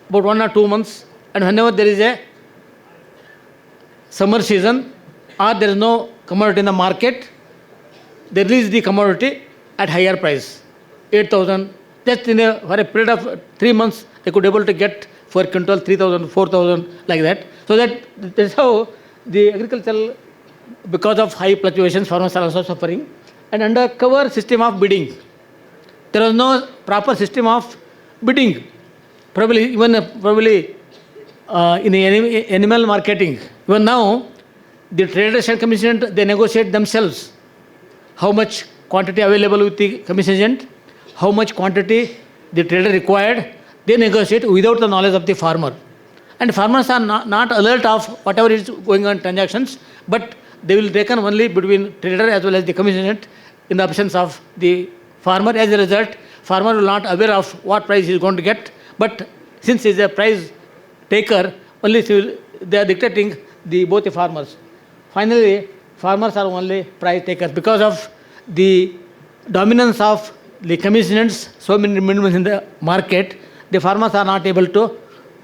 about 1 or 2 months, and whenever there is a summer season or there is no commodity in the market, they release the commodity at higher price, 8,000. Just for a period of 3 months, they could able to get for quintal 3,000, 4,000, like that. So that's how the agricultural, because of high fluctuations, farmers are also suffering. And under cover system of bidding, there was no proper system of bidding. Probably in animal marketing, even now, the traders and commission agent, they negotiate themselves how much quantity available with the commission agent, how much quantity the trader required. They negotiate without the knowledge of the farmer. And farmers are not alert of whatever is going on transactions, but they will reckon only between trader as well as the commission agent in the absence of the farmer. As a result, farmer will not aware of what price he is going to get, but since he is a price taker, only they are dictating both the farmers. Finally, farmers are only price takers because of the dominance of the commissioners, so many middlemen in the market. The farmers are not able to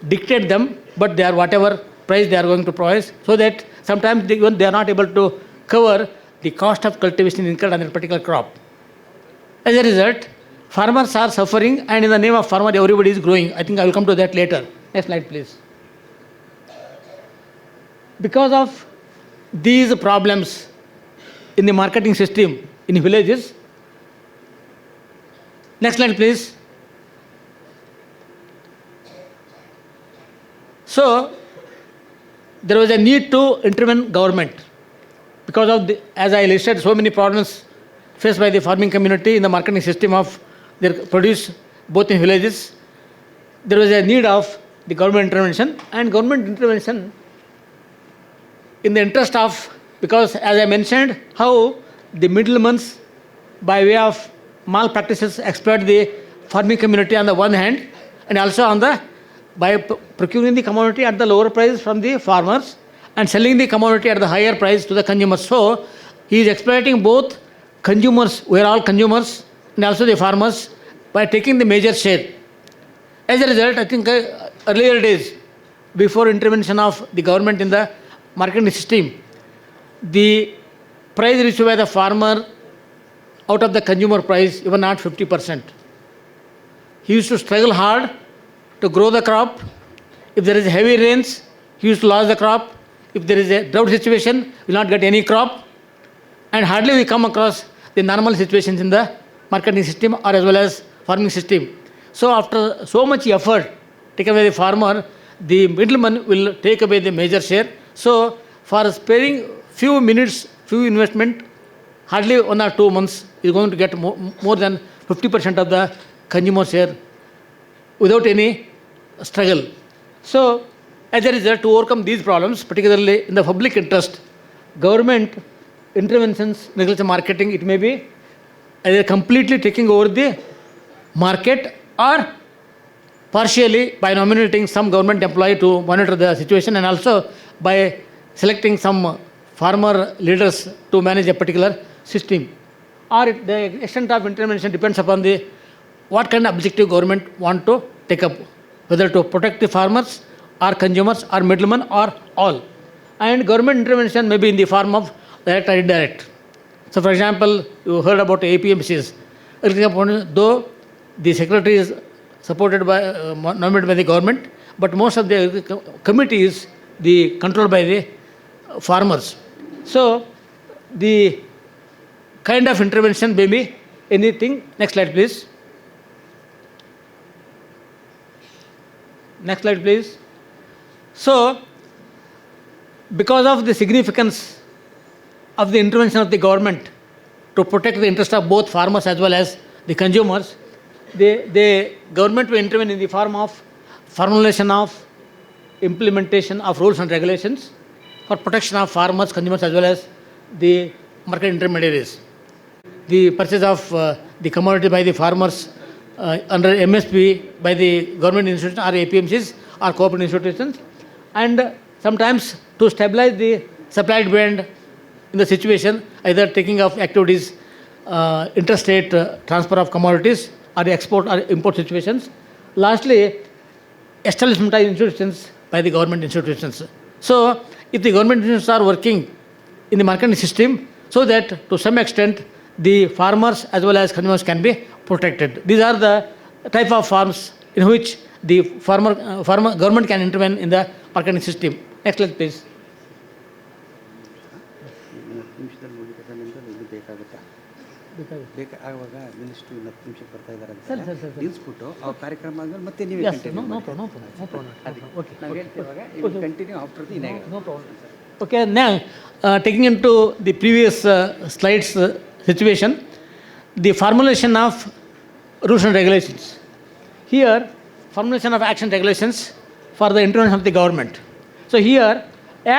dictate them, but they are whatever price they are going to price, so that sometimes they are not able to cover the cost of cultivation incurred on a particular crop. As a result, farmers are suffering, and in the name of farmer, everybody is growing. I think I will come to that later. Next slide, please. Because of these problems in the marketing system in villages, next slide, please. So, there was a need to intervene government because of as I listed, so many problems faced by the farming community in the marketing system of their produce, both in villages. There was a need of the government intervention, and government intervention in the interest of, because as I mentioned, how the middlemen by way of malpractices exploit the farming community on the one hand, and also on the by procuring the commodity at the lower price from the farmers and selling the commodity at the higher price to the consumers. So he is exploiting both consumers, we are all consumers, and also the farmers by taking the major share. As a result, I think earlier days, before intervention of the government in the marketing system, the price received by the farmer out of the consumer price, even not 50%. He used to struggle hard to grow the crop. If there is heavy rains, he used to lose the crop. If there is a drought situation, he will not get any crop. And hardly we come across the normal situations in the marketing system or as well as farming system. So after so much effort taken by the farmer, the middleman will take away the major share. So for sparing few minutes, few investment, hardly 1 or 2 months, is going to get more than 50% of the consumer share without any struggle. So as a result, to overcome these problems, particularly in the public interest, government interventions in agriculture marketing, it may be either completely taking over the market or partially by nominating some government employee to monitor the situation, and also by selecting some farmer leaders to manage a particular system. Or the extent of intervention depends upon the what kind of objective government want to take up, whether to protect the farmers or consumers or middlemen or all. And government intervention may be in the form of direct or indirect. So for example, you heard about APMCs. Though the secretary is supported by, nominated by the government, but most of the committee is controlled by the farmers. So the kind of intervention may be anything. Next slide, please. Next slide, please. So, because of the significance of the intervention of the government to protect the interest of both farmers as well as the consumers, the government will intervene in the form of formulation of implementation of rules and regulations for protection of farmers, consumers as well as the market intermediaries. The purchase of the commodity by the farmers under MSP by the government institutions or APMCs or cooperative institutions, and sometimes to stabilize the supply demand in the situation, either taking of activities, interstate transfer of commodities or the export or import situations. Lastly, establishment of institutions by the government institutions. So, if the government institutions are working in the marketing system, so that to some extent the farmers as well as consumers can be protected. These are the type of farms in which the government can intervene in the marketing system. Next slide, please. ಆಗುವಾಗ minister 10 ನಿಮಿಷಕ್ಕೆ ಬರ್ತಾ ಇದ್ದಾರೆ ಅಂತ ನಿಲ್ಲಿಸ್ಬಿಟ್ಟು ಅವ್ರ ಕಾರ್ಯಕ್ರಮ ಆದ್ಮೇಲೆ ಮತ್ತೆ ನೀವೇ ಕಂಟಿನ್ಯೂ ನಾವು ಹೇಳ್ತಿರುವಾಗ continue after the No problem. Okay, now taking into the previous slides situation, the formulation of rules and regulations. Here, formulation of action regulations for the intervention of the government. So here,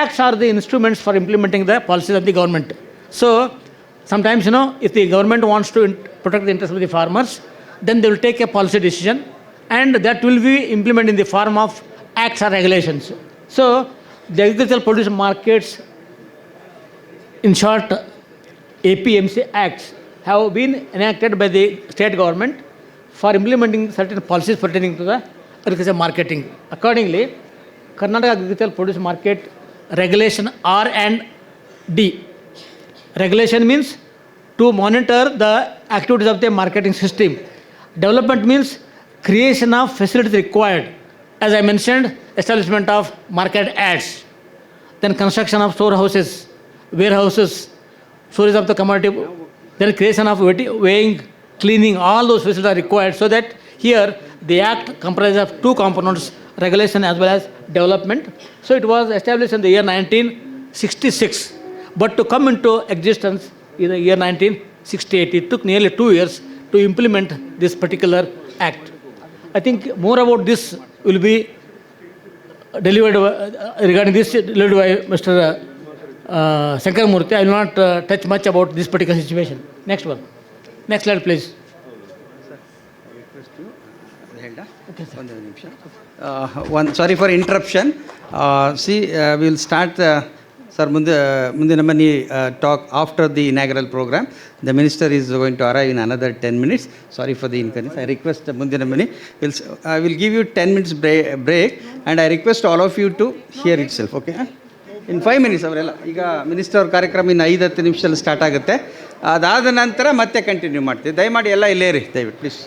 acts are the instruments for implementing the policies of the government. So sometimes, if the government wants to protect the interests of the farmers, then they will take a policy decision, and that will be implemented in the form of acts or regulations. So the agricultural produce markets, in short, APMC acts, have been enacted by the state government for implementing certain policies pertaining to the agricultural marketing. Accordingly, Karnataka Agricultural Produce Market Regulation R and D. Regulation means to monitor the activities of the marketing system. Development means creation of facilities required. As I mentioned, establishment of market ads, then construction of storehouses, warehouses, storage of the commodity, then creation of weighing, cleaning, all those facilities are required, so that here the act comprises of two components, regulation as well as development. So it was established in the year 1966, but to come into existence in the year 19 68. It took nearly 2 years to implement this particular act. I think more about this will be delivered regarding this delivered by Mr. Shankar Murthy. I will not touch much about this particular situation. Next one. Next slide, please. Sorry for interruption. We will start Sir Mundinamani talk after the inaugural program. The minister is going to arrive in another 10 minutes. Sorry for the inconvenience. I request Mundinamani. I will give you 10 minutes break and I request all of you to hear itself. Okay? In 5 minutes ಅವರೆಲ್ಲ ಈಗ minister ಅವ್ರ ಕಾರ್ಯಕ್ರಮ ಇನ್ನು 5-10 ನಿಮಿಷದಲ್ಲಿ start ಆಗುತ್ತೆ. ಅದಾದ ನಂತರ ಮತ್ತೆ ಕಂಟಿನ್ಯೂ ಮಾಡ್ತೀವಿ. ದಯಮಾಡಿ ಎಲ್ಲ ಇಲ್ಲೇ ಇರಿ ದಯವಿಟ್ಟು ಪ್ಲೀಸ್.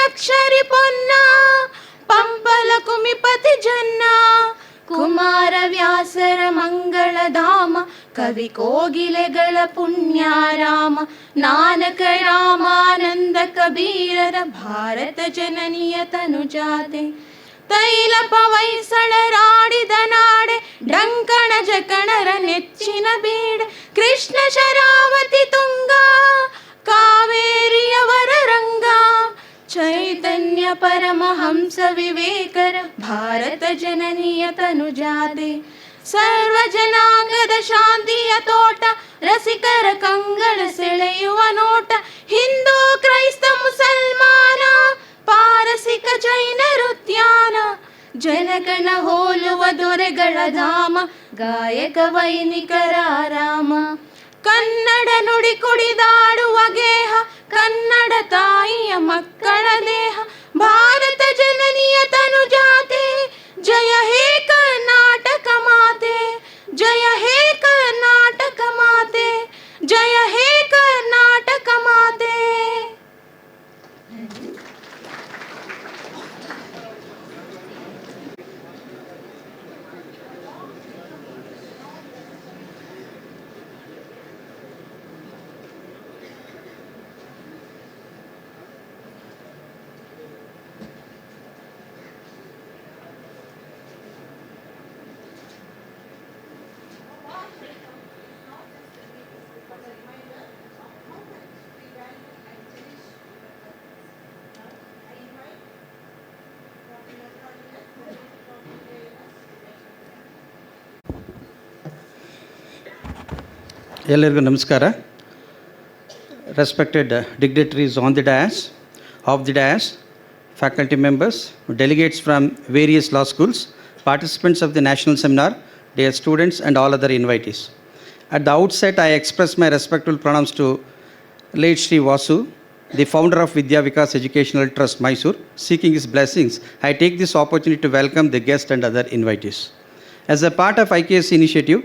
అక్షరి పొన్న పంపల కుమిపతి జన్న ಕುಮಾರ ವ್ಯಾಸರ ಮಂಗಳಧಾಮ ಕವಿ ಕೋಗಿಲೆಗಳ ಪುಣ್ಯಾರಾಮ ನಾನಕ ರಾಮಾನಂದ ಕಬೀರರ ಭಾರತ ಜನನಿಯ ತನುಜಾತೆ ತೈಲ ಪವೈಸಳರಾಡಿದ ನಾಡೆ ಡಂಕಣ ಜಕಣರ ನೆಚ್ಚಿನ ಬೀಡ ಕೃಷ್ಣ ಶರಾವತಿ ತುಂಗ ಕಾವೇರಿಯವರ ರಂಗ ಚೈತನ್ಯ ಪರಮಹಂಸ ವಿವೇಕರ ಭಾರತ ಜನನಿಯ ತನುಜಾತೆ ಸರ್ವ ಜನಾಂಗದ ಶಾಂತಿಯ ತೋಟ ರಸಿಕರ ಕಂಗಳ ಸೆಳೆಯುವ ನೋಟ ಹಿಂದೂ ಕ್ರೈಸ್ತ ಮುಸಲ್ಮಾನ ಪಾರಸಿಕ ಜೈನರುದ್ಯಾನ ಜನಗಣ ಹೋಲುವ ದೊರೆಗಳ ಧಾಮ ಗಾಯಕ ವೈನಿಕರ ಆರಾಮ ಕನ್ನಡ ನುಡಿ ಕುಡಿದಾಡುವ ಗೇಹ ಕನ್ನಡ ತಾಯಿಯ ಮಕ್ಕಳ ದೇಹ ಭಾರತ ಜನನಿಯ ತನುಜಾತೆ ಜಯ ಹೇ ಕರ್ನಾಟಕ ಮಾತೆ ಜಯ ಹೇ ಕರ್ನಾಟಕ ಮಾತೆ ಜಯ ಹೇ ಕರ್ನಾಟಕ ಮಾತೆ. ಎಲ್ಲರಿಗೂ ನಮಸ್ಕಾರ. Respected dignitaries on the dais, off the dais, faculty members, delegates from various law schools, participants of the national seminar, dear students and all other invitees. At the outset, I express my respectful pranams to late Sri Vasu, the founder of Vidya Vikas Educational Trust, Mysore. Seeking his blessings, I take this opportunity to welcome the guests and other invitees. As a part of IKS initiative,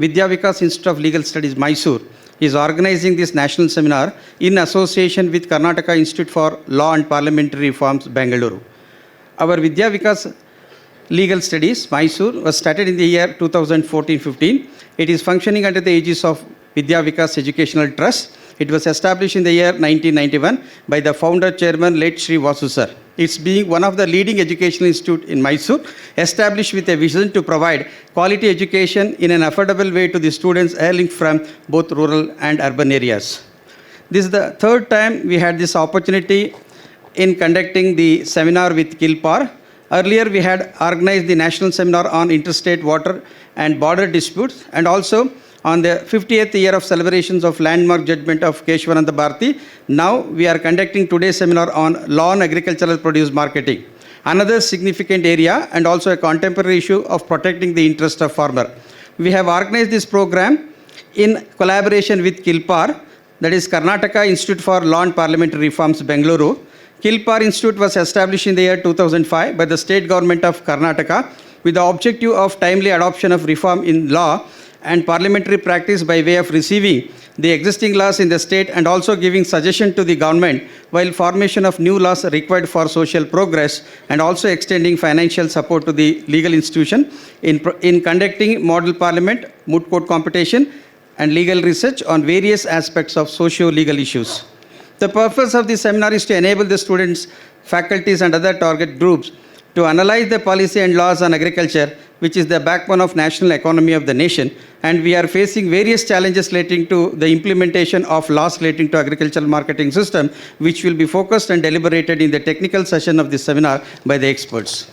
Vidya Vikas Institute of Legal Studies, Mysore, is organizing this national seminar in association with Karnataka Institute for Law and Parliamentary Reforms, Bengaluru. Our Vidya Vikas Legal Studies, Mysore, was started in the year 2014-15. It is functioning under the aegis of Vidya Vikas Educational Trust. It was established in the year 1991 by the founder chairman late Sri Vasu sir. It's being one of the leading educational institute in Mysore, established with a vision to provide quality education in an affordable way to the students hailing from both rural and urban areas. This is the third time we had this opportunity in conducting the seminar with Kilpar. Earlier we had organized the national seminar on interstate water and border disputes, and also on the 50th year of celebrations of landmark judgment of Keshwananda Bharati. Now we are conducting today's seminar on law and agricultural produce marketing, another significant area and also a contemporary issue of protecting the interest of farmer. We have organized this program in collaboration with Kilpar, that is Karnataka Institute for Law and Parliamentary Reforms, Bengaluru. Kilpar Institute was established in the year 2005 by the state government of Karnataka with the objective of timely adoption of reform in law and parliamentary practice by way of receiving the existing laws in the state and also giving suggestion to the government while formation of new laws required for social progress, and also extending financial support to the legal institution in conducting model parliament, moot court competition and legal research on various aspects of socio-legal issues. The purpose of this seminar is to enable the students, faculties and other target groups to analyze the policy and laws on agriculture, which is the backbone of national economy of the nation, and we are facing various challenges relating to the implementation of laws relating to agricultural marketing system, which will be focused and deliberated in the technical session of this seminar by the experts.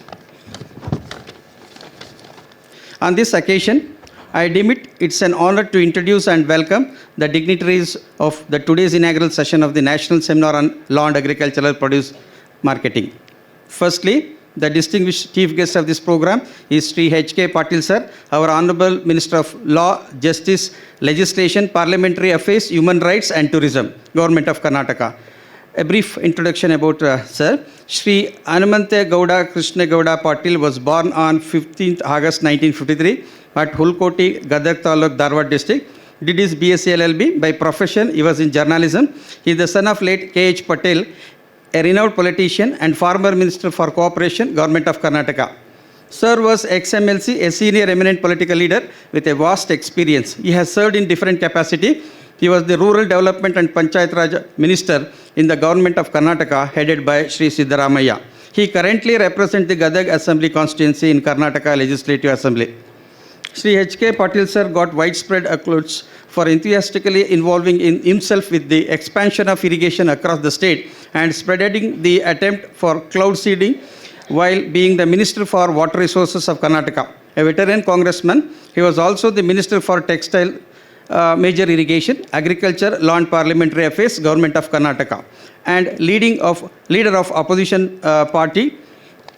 On this occasion, I deem it's an honor to introduce and welcome the dignitaries of the today's inaugural session of the National Seminar on Law and Agricultural Produce Marketing. Firstly, the distinguished chief guest of this program is Sri H.K. Patil sir, our Honorable Minister of Law, Justice, Legislation, Parliamentary Affairs, Human Rights and Tourism, Government of Karnataka. A brief introduction about sir. Sri Anumante Gowda Krishna Gowda Patil was born on 15th August 1953 at Hulkoti, Gadag Taluk, Dharwad district. Did his BSc LLB. By profession, he was in journalism. He is the son of late K.H. Patel, a renowned politician and former Minister for Cooperation, Government of Karnataka. Sir was ex-MLC, a senior eminent political leader with a vast experience. He has served in different capacity. He was the Rural Development and Panchayat Raj Minister in the Government of Karnataka, headed by Sri Siddaramaiah. He currently represents the Gadag Assembly constituency in Karnataka Legislative Assembly. Sri H.K. Patil sir got widespread accolades for enthusiastically involving in himself with the expansion of irrigation across the state and spreading the attempt for cloud seeding while being the Minister for Water Resources of Karnataka. A veteran congressman, he was also the Minister for Textile, Major Irrigation, Agriculture, Law and Parliamentary Affairs, Government of Karnataka, and leader of opposition party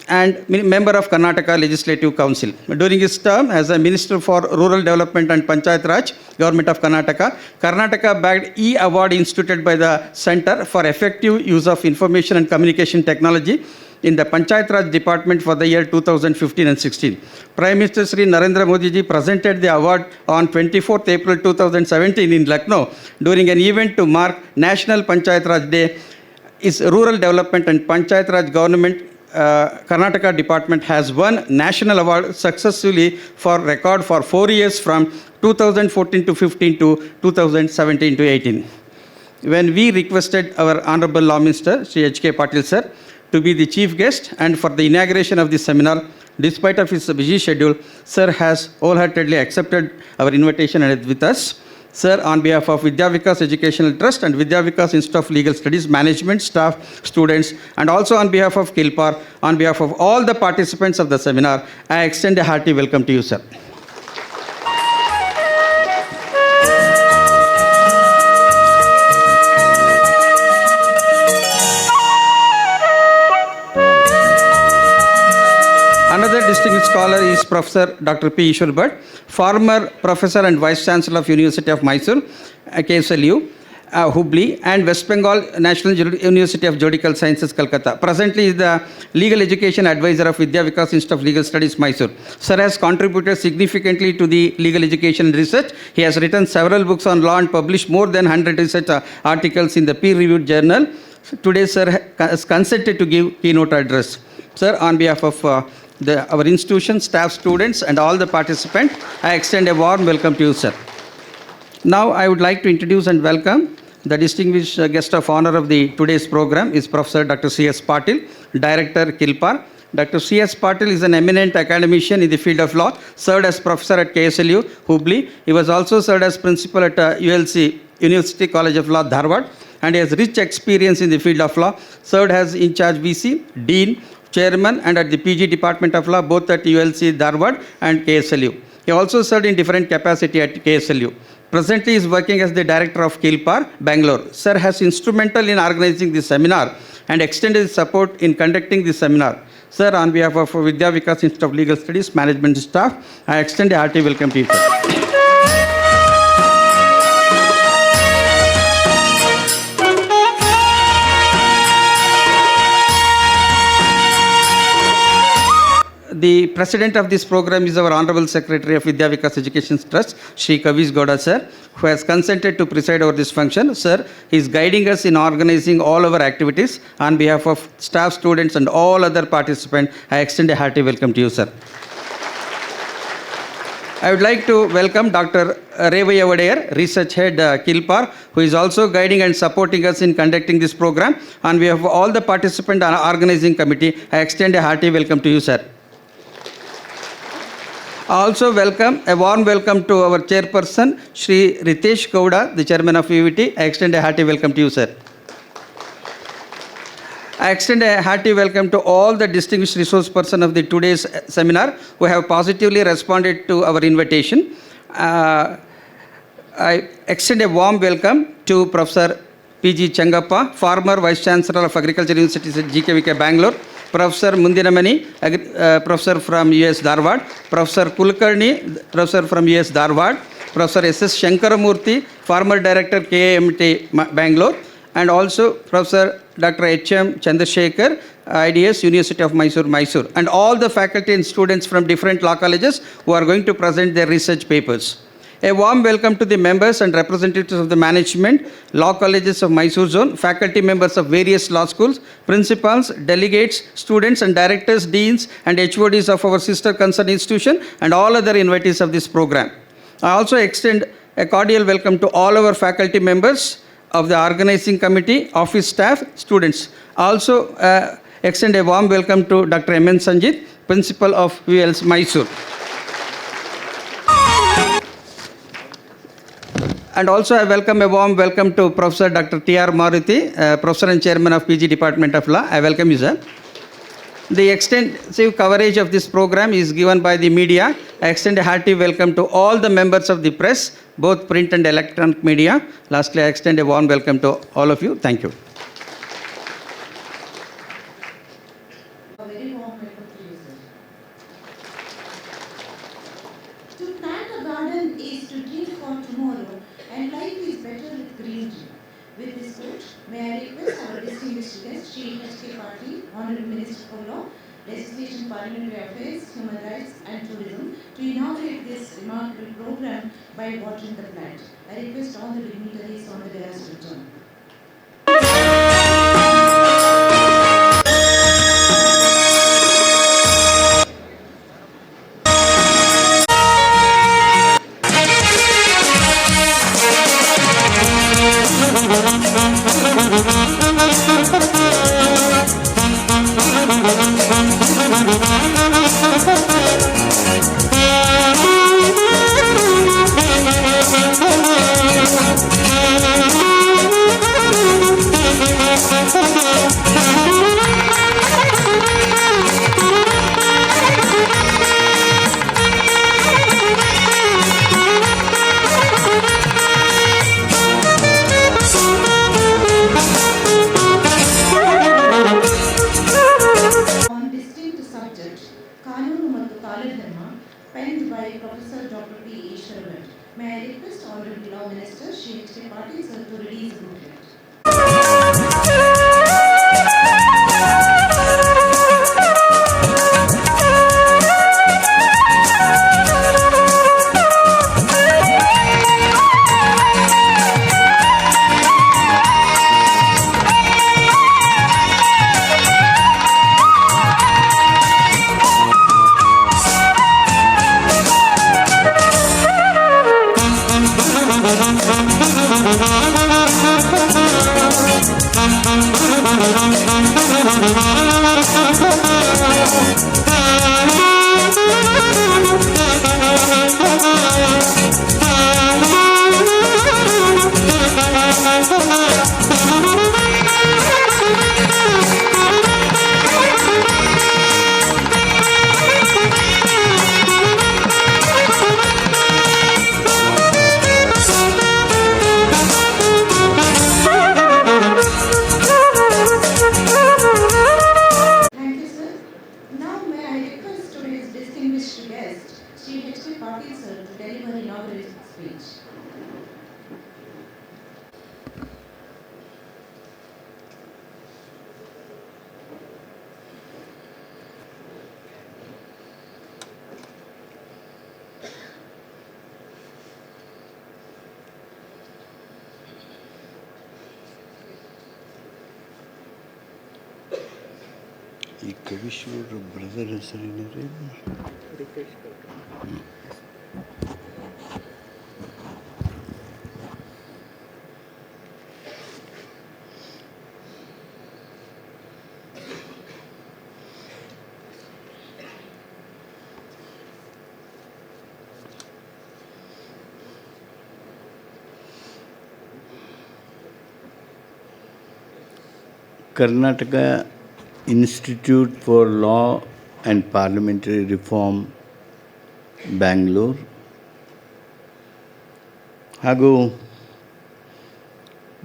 and member of Karnataka Legislative Council. During his term as a Minister for Rural Development and Panchayat Raj, Government of Karnataka, Karnataka bagged E-Award instituted by the Center for Effective Use of Information and Communication Technology in the Panchayat Raj Department for the year 2015 and 16. Prime Minister Sri Narendra Modi ji presented the award on 24th April 2017 in Lucknow during an event to mark National Panchayat Raj Day. Is Rural Development and Panchayat Raj Government Karnataka Department has won national award successfully for record for 4 years from 2014 to 15 to 2017 to 18. When we requested our Honorable Law Minister, Sri H.K. Patil sir, to be the chief guest and for the inauguration of this seminar, despite of his busy schedule, sir has wholeheartedly accepted our invitation and is with us. Sir, on behalf of Vidya Vikas Educational Trust and Vidya Vikas Institute of Legal Studies, management, staff, students, and also on behalf of Kilpar, on behalf of all the participants of the seminar, I extend a hearty welcome to you, sir. Another distinguished scholar is Professor Dr. P. Ishwar Bhatt, former Professor and Vice Chancellor of University of Mysore, KSLU, Hubli, and West Bengal National University of Judicial Sciences, Calcutta. Presently is the Legal Education Advisor of Vidya Vikas Institute of Legal Studies, Mysore. Sir has contributed significantly to the legal education and research. He has written several books on law and published more than 100 research articles in the peer-reviewed journal. Today, sir has consented to give keynote address. Sir, on behalf of our institution, staff, students, and all the participants, I extend a warm welcome to you, sir. Now, I would like to introduce and welcome the distinguished guest of honor of the today's program is Professor Dr. C.S. Patil, Director, Kilpar. Dr. C.S. Patil is an eminent academician in the field of law, served as professor at KSLU, Hubli. He was also served as principal at ULC, University College of Law, Dharwad, and he has rich experience in the field of law, served as in charge VC, Dean, Chairman, and at the PG Department of Law, both at ULC, Dharwad, and KSLU. He also served in different capacity at KSLU. Presently, he is working as the Director of Kilpar, Bangalore. Sir has instrumental in organizing this seminar and extended his support in conducting this seminar. Sir, on behalf of Vidya Vikas Institute of Legal Studies, management staff, I extend a hearty welcome to you, sir. The president of this program is our Honorable Secretary of Vidya Vikas Education Trust, Shri Kavish Gowda sir, who has consented to preside over this function. Sir, he is guiding us in organizing all our activities. On behalf of staff, students, and all other participants, I extend a hearty welcome to you, sir. I would like to welcome Dr. Revaya Vadeyar, Research Head, Kilpar, who is also guiding and supporting us in conducting this program. On behalf of all the participants and organizing committee, I extend a hearty welcome to you, sir. I also welcome, a warm welcome to our chairperson, Shri Ritesh Gowda, the chairman of UVT. I extend a hearty welcome to you, sir. I extend a hearty welcome to all the distinguished resource persons of the today's seminar who have positively responded to our invitation. I extend a warm welcome to Professor P.G. Changappa, former Vice Chancellor of Agricultural University at GKVK, Bangalore. Professor Mundinamani, Professor from US Dharwad, Professor Kulkarni, Professor from US Dharwad, Professor S.S. Shankaramurthy, former Director KAMT Bangalore, and also Professor Dr. H.M. Chandrasekhar, IDS, University of Mysore, and all the faculty and students from different law colleges who are going to present their research papers. A warm welcome to the members and representatives of the management, law colleges of Mysore zone, faculty members of various law schools, principals, delegates, students and directors, deans and HODs of our sister concerned institution and all other invitees of this program. I also extend a cordial welcome to all our faculty members of the organizing committee, office staff, students. Also extend a warm welcome to Dr. M.N. Sanjit, Principal of VLS Mysore. And also I welcome a warm welcome to Professor Dr. T.R. Maruti, Professor and Chairman of PG Department of Law. I welcome you, sir. The extensive coverage of this program is given by the media. I extend a hearty welcome to all the members of the press, both print and electronic media. Lastly, I extend a warm welcome to all of you. Thank you. A very warm welcome to you, sir. To plant a garden is to drink for tomorrow, and life is better with greenery. With this quote, may I request our distinguished guest, Shri H.K. Patil, Honorable Minister for Law, Legislation, Parliamentary Affairs, Human Rights and Tourism, to inaugurate this remarkable program by watering the plant. I request all the dignitaries on the dais to join. Penned by Professor Dr. P. Ishwaran. May I request Honorable Law Minister Shri H.K. Patil sir to release the booklet. ಈ ಕವಿಶ್ವರ brother ಹೆಸರೇನಿದೆ? Karnataka Institute for Law and Parliamentary Reform, Bangalore, ಹಾಗೂ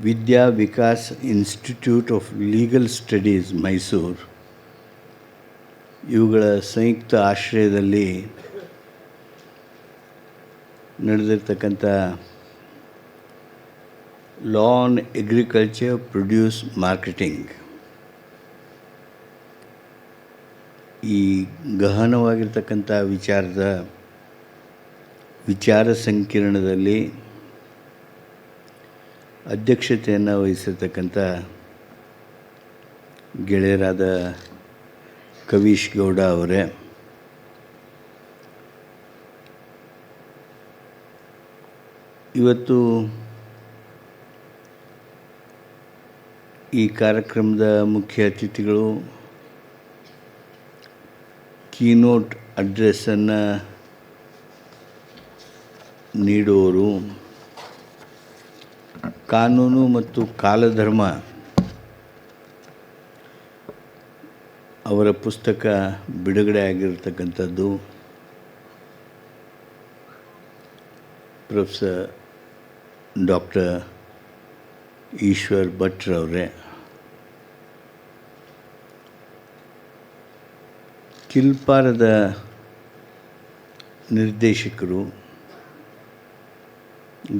Vidya Vikas institute of legal studies Mysuru ಇವುಗಳ ಸಂಯುಕ್ತ ಆಶ್ರಯದಲ್ಲಿ ನಡೆದಿರ್ತಕ್ಕಂಥ law on agriculture produce marketing ಈ ಗಹನವಾಗಿರ್ತಕ್ಕಂಥ ವಿಚಾರದ ವಿಚಾರ ಸಂಕಿರಣದಲ್ಲಿ ಅಧ್ಯಕ್ಷತೆಯನ್ನು ವಹಿಸಿರ್ತಕ್ಕಂಥ ಗೆಳೆಯರಾದ ಕವೀಶ್ ಗೌಡ ಅವರೇ, ಇವತ್ತು ಈ ಕಾರ್ಯಕ್ರಮದ ಮುಖ್ಯ ಅತಿಥಿಗಳು ಕೀನೋಟ್ ಅಡ್ರೆಸ್ಸನ್ನು ನೀಡುವವರು ಕಾನೂನು ಮತ್ತು ಕಾಲಧರ್ಮ ಅವರ ಪುಸ್ತಕ ಬಿಡುಗಡೆ ಆಗಿರತಕ್ಕಂಥದ್ದು ಪ್ರೊಫೆಸರ್ ಡಾಕ್ಟರ್ ಈಶ್ವರ್ ಭಟ್ರವರೇ, ಕಿಲ್ಪಾರದ ನಿರ್ದೇಶಕರು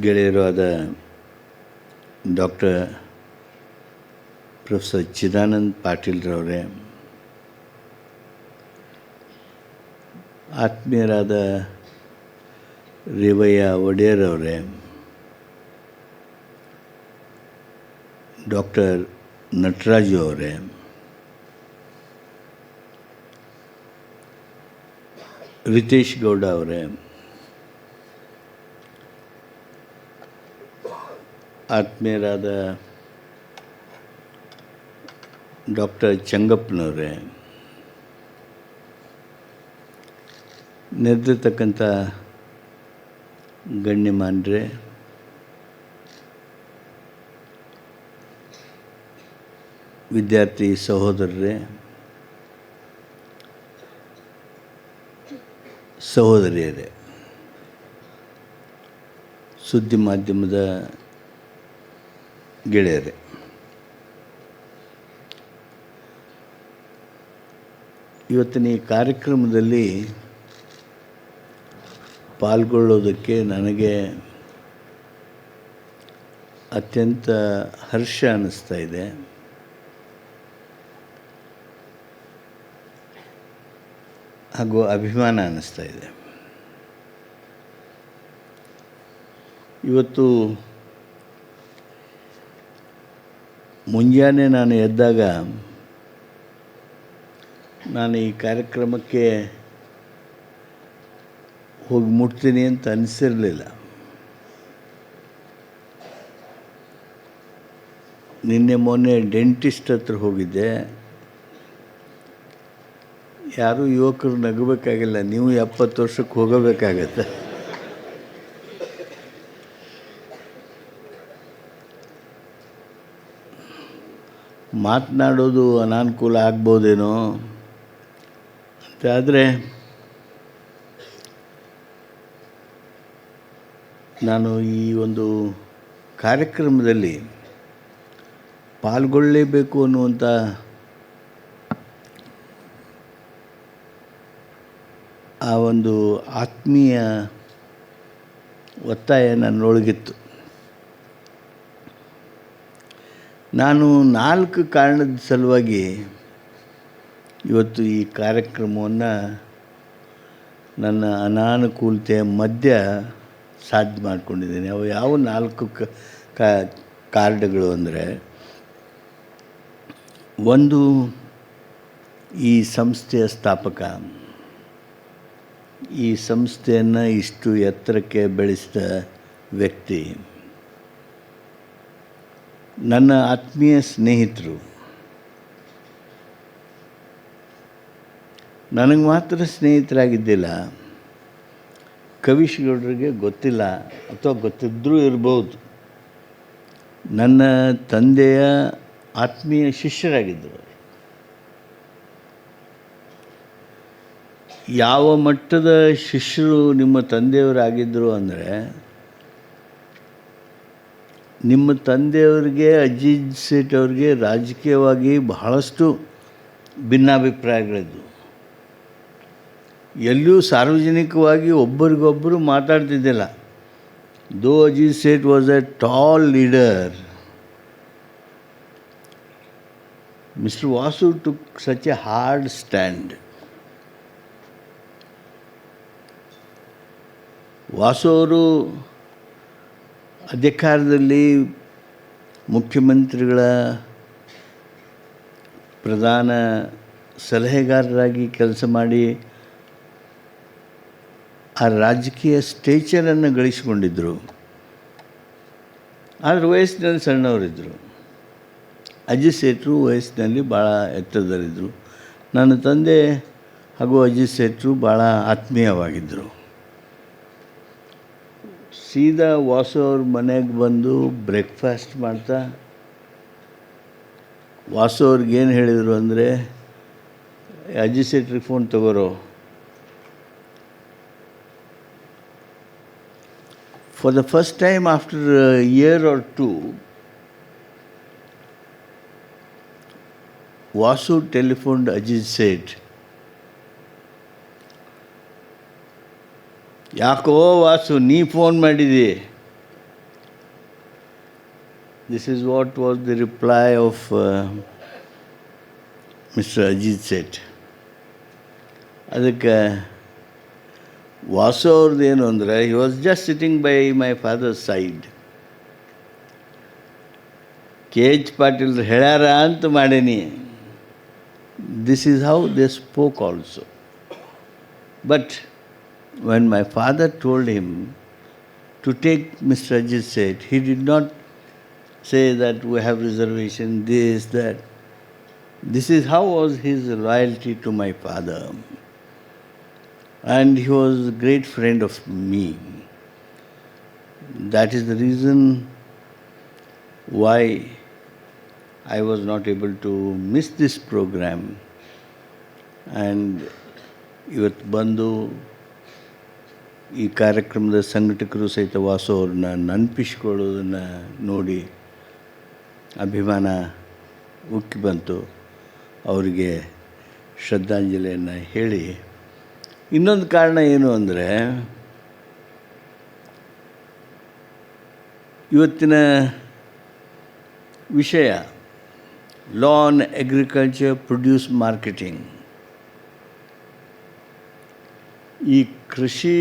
ಗೆಳೆಯರು ಆದ ಡಾಕ್ಟರ್ ಪ್ರೊಫೆಸರ್ ಚಿದಾನಂದ್ ಪಾಟೀಲ್ರವರೇ, ಆತ್ಮೀಯರಾದ ರೇವಯ್ಯ ಒಡೆಯರ್ ಅವರೇ, ಡಾಕ್ಟರ್ ನಟರಾಜು ಅವರೇ, ರಿತೇಶ್ ಗೌಡ ಅವರೇ, ಆತ್ಮೀಯರಾದ ಡಾಕ್ಟರ್ ಚಂಗಪ್ಪನವರೇ, ನೆರೆದಿರ್ತಕ್ಕಂಥ ಗಣ್ಯಮಾನ್ಯರೇ, ವಿದ್ಯಾರ್ಥಿ ಸಹೋದರರೇ, ಸಹೋದರಿಯರೇ, ಸುದ್ದಿ ಮಾಧ್ಯಮದ ಗೆಳೆಯರೇ, ಇವತ್ತಿನ ಈ ಕಾರ್ಯಕ್ರಮದಲ್ಲಿ ಪಾಲ್ಗೊಳ್ಳೋದಕ್ಕೆ ನನಗೆ ಅತ್ಯಂತ ಹರ್ಷ ಅನ್ನಿಸ್ತಾ ಇದೆ. ಹಾಗೂ ಅಭಿಮಾನ ಅನ್ನಿಸ್ತಾ ಇದೆ. ಇವತ್ತು ಮುಂಜಾನೆ ನಾನು ಎದ್ದಾಗ ನಾನು ಈ ಕಾರ್ಯಕ್ರಮಕ್ಕೆ ಹೋಗಿ ಮುಟ್ತೀನಿ ಅಂತ ಅನಿಸಿರಲಿಲ್ಲ. ನಿನ್ನೆ ಮೊನ್ನೆ ಡೆಂಟಿಸ್ಟ್ ಹತ್ರ ಹೋಗಿದ್ದೆ. ಯಾರೂ ಯುವಕರು ನಗಬೇಕಾಗಿಲ್ಲ, ನೀವು 70 ವರ್ಷಕ್ಕೆ ಹೋಗಬೇಕಾಗತ್ತೆ. ಮಾತನಾಡೋದು ಅನಾನುಕೂಲ ಆಗ್ಬೋದೇನೋ ಅಂತ. ಆದರೆ ನಾನು ಈ ಒಂದು ಕಾರ್ಯಕ್ರಮದಲ್ಲಿ ಪಾಲ್ಗೊಳ್ಳಲೇಬೇಕು ಅನ್ನುವಂಥ ಆ ಒಂದು ಆತ್ಮೀಯ ಒತ್ತಾಯ ನನ್ನೊಳಗಿತ್ತು. ನಾನು 4 ಕಾರಣದ ಸಲುವಾಗಿ ಇವತ್ತು ಈ ಕಾರ್ಯಕ್ರಮವನ್ನು ನನ್ನ ಅನಾನುಕೂಲತೆಯ ಮಧ್ಯ ಸಾಧ್ಯ ಮಾಡಿಕೊಂಡಿದ್ದೀನಿ. ಅವು ಯಾವ 4 ಕಾರಣಗಳು ಅಂದರೆ, ಒಂದು, ಈ ಸಂಸ್ಥೆಯ ಸ್ಥಾಪಕ, ಈ ಸಂಸ್ಥೆಯನ್ನು ಇಷ್ಟು ಎತ್ತರಕ್ಕೆ ಬೆಳೆಸಿದ ವ್ಯಕ್ತಿ, ನನ್ನ ಆತ್ಮೀಯ ಸ್ನೇಹಿತರು. ನನಗೆ ಮಾತ್ರ ಸ್ನೇಹಿತರಾಗಿದ್ದಿಲ್ಲ, ಕವೀಶ್ ಗೌಡರಿಗೆ ಗೊತ್ತಿಲ್ಲ ಅಥವಾ ಗೊತ್ತಿದ್ದರೂ ಇರ್ಬೋದು, ನನ್ನ ತಂದೆಯ ಆತ್ಮೀಯ ಶಿಷ್ಯರಾಗಿದ್ದರು. ಯಾವ ಮಟ್ಟದ ಶಿಷ್ಯರು ನಿಮ್ಮ ತಂದೆಯವರಾಗಿದ್ದರು ಅಂದರೆ, ನಿಮ್ಮ ತಂದೆಯವರಿಗೆ, ಅಜೀಜ್ ಸೇಠ್ ಅವರಿಗೆ ರಾಜಕೀಯವಾಗಿ ಬಹಳಷ್ಟು ಭಿನ್ನಾಭಿಪ್ರಾಯಗಳಿದ್ವು. ಎಲ್ಲಿಯೂ ಸಾರ್ವಜನಿಕವಾಗಿ ಒಬ್ಬರಿಗೊಬ್ಬರು ಮಾತಾಡ್ತಿದ್ದಿಲ್ಲ. Though Aziz Sait was a tall leader, mister Vasu took such a hard stand. Vasu ಅವರು ಅಧಿಕಾರದಲ್ಲಿ ಮುಖ್ಯಮಂತ್ರಿಗಳ ಪ್ರಧಾನ ಸಲಹೆಗಾರರಾಗಿ ಕೆಲಸ ಮಾಡಿ ಆ ರಾಜಕೀಯ ಸ್ಟೇಚರನ್ನು ಗಳಿಸಿಕೊಂಡಿದ್ದರು. ಆದರೆ ವಯಸ್ಸಿನಲ್ಲಿ ಸಣ್ಣವರಿದ್ದರು. ಅಜಿತ್ ಸೇಠರು ವಯಸ್ಸಿನಲ್ಲಿ ಭಾಳ ಎತ್ತರದಲ್ಲಿದ್ದರು. ನನ್ನ ತಂದೆ ಹಾಗೂ ಅಜಿತ್ ಸೇಠರು ಭಾಳ ಆತ್ಮೀಯವಾಗಿದ್ದರು. ಸೀದಾ ವಾಸು ಅವ್ರ ಮನೆಗೆ ಬಂದು ಬ್ರೇಕ್ಫಾಸ್ಟ್ ಮಾಡ್ತಾ ವಾಸು ಅವ್ರಿಗೇನು ಹೇಳಿದರು ಅಂದರೆ, ಅಜಿತ್ ಸೇಟ್ರಿಗೆ ಫೋನ್ ತಗೋರೋ, for the first time after a year or two, Vasu telephoned Ajit Seth. ಯಾಕೋ ವಾಸು ನೀ ಫೋನ್ ಮಾಡಿದಿ? This is what was the reply of Mr. Ajit Seth. ಅದಕ್ಕೆ ವಾಸು ಅವ್ರದ್ದು ಏನು ಅಂದರೆ, he was just sitting by my father's side. KH Patil ಹೇಳ್ಯಾರ ಅಂತ ಮಾಡೀನಿ. This is how they spoke also. But when my father told him to take Mr. Ajit Seth, he did not say that we have reservation, this, that. This is how was his loyalty to my father. And he was a great friend of me. That is the reason why I was not able to miss this program. And ಇವತ್ತು ಬಂದು ಈ ಕಾರ್ಯಕ್ರಮದ ಸಂಘಟಕರು ಸಹಿತ ವಾಸು ಅವ್ರನ್ನ ನೆನಪಿಸ್ಕೊಳ್ಳೋದನ್ನು ನೋಡಿ ಅಭಿಮಾನ ಉಕ್ಕಿ ಬಂತು. ಅವರಿಗೆ ಶ್ರದ್ಧಾಂಜಲಿಯನ್ನು ಹೇಳಿ, ಇನ್ನೊಂದು ಕಾರಣ ಏನು ಅಂದರೆ, ಇವತ್ತಿನ ವಿಷಯ law on agriculture produce marketing. ಈ ಕೃಷಿ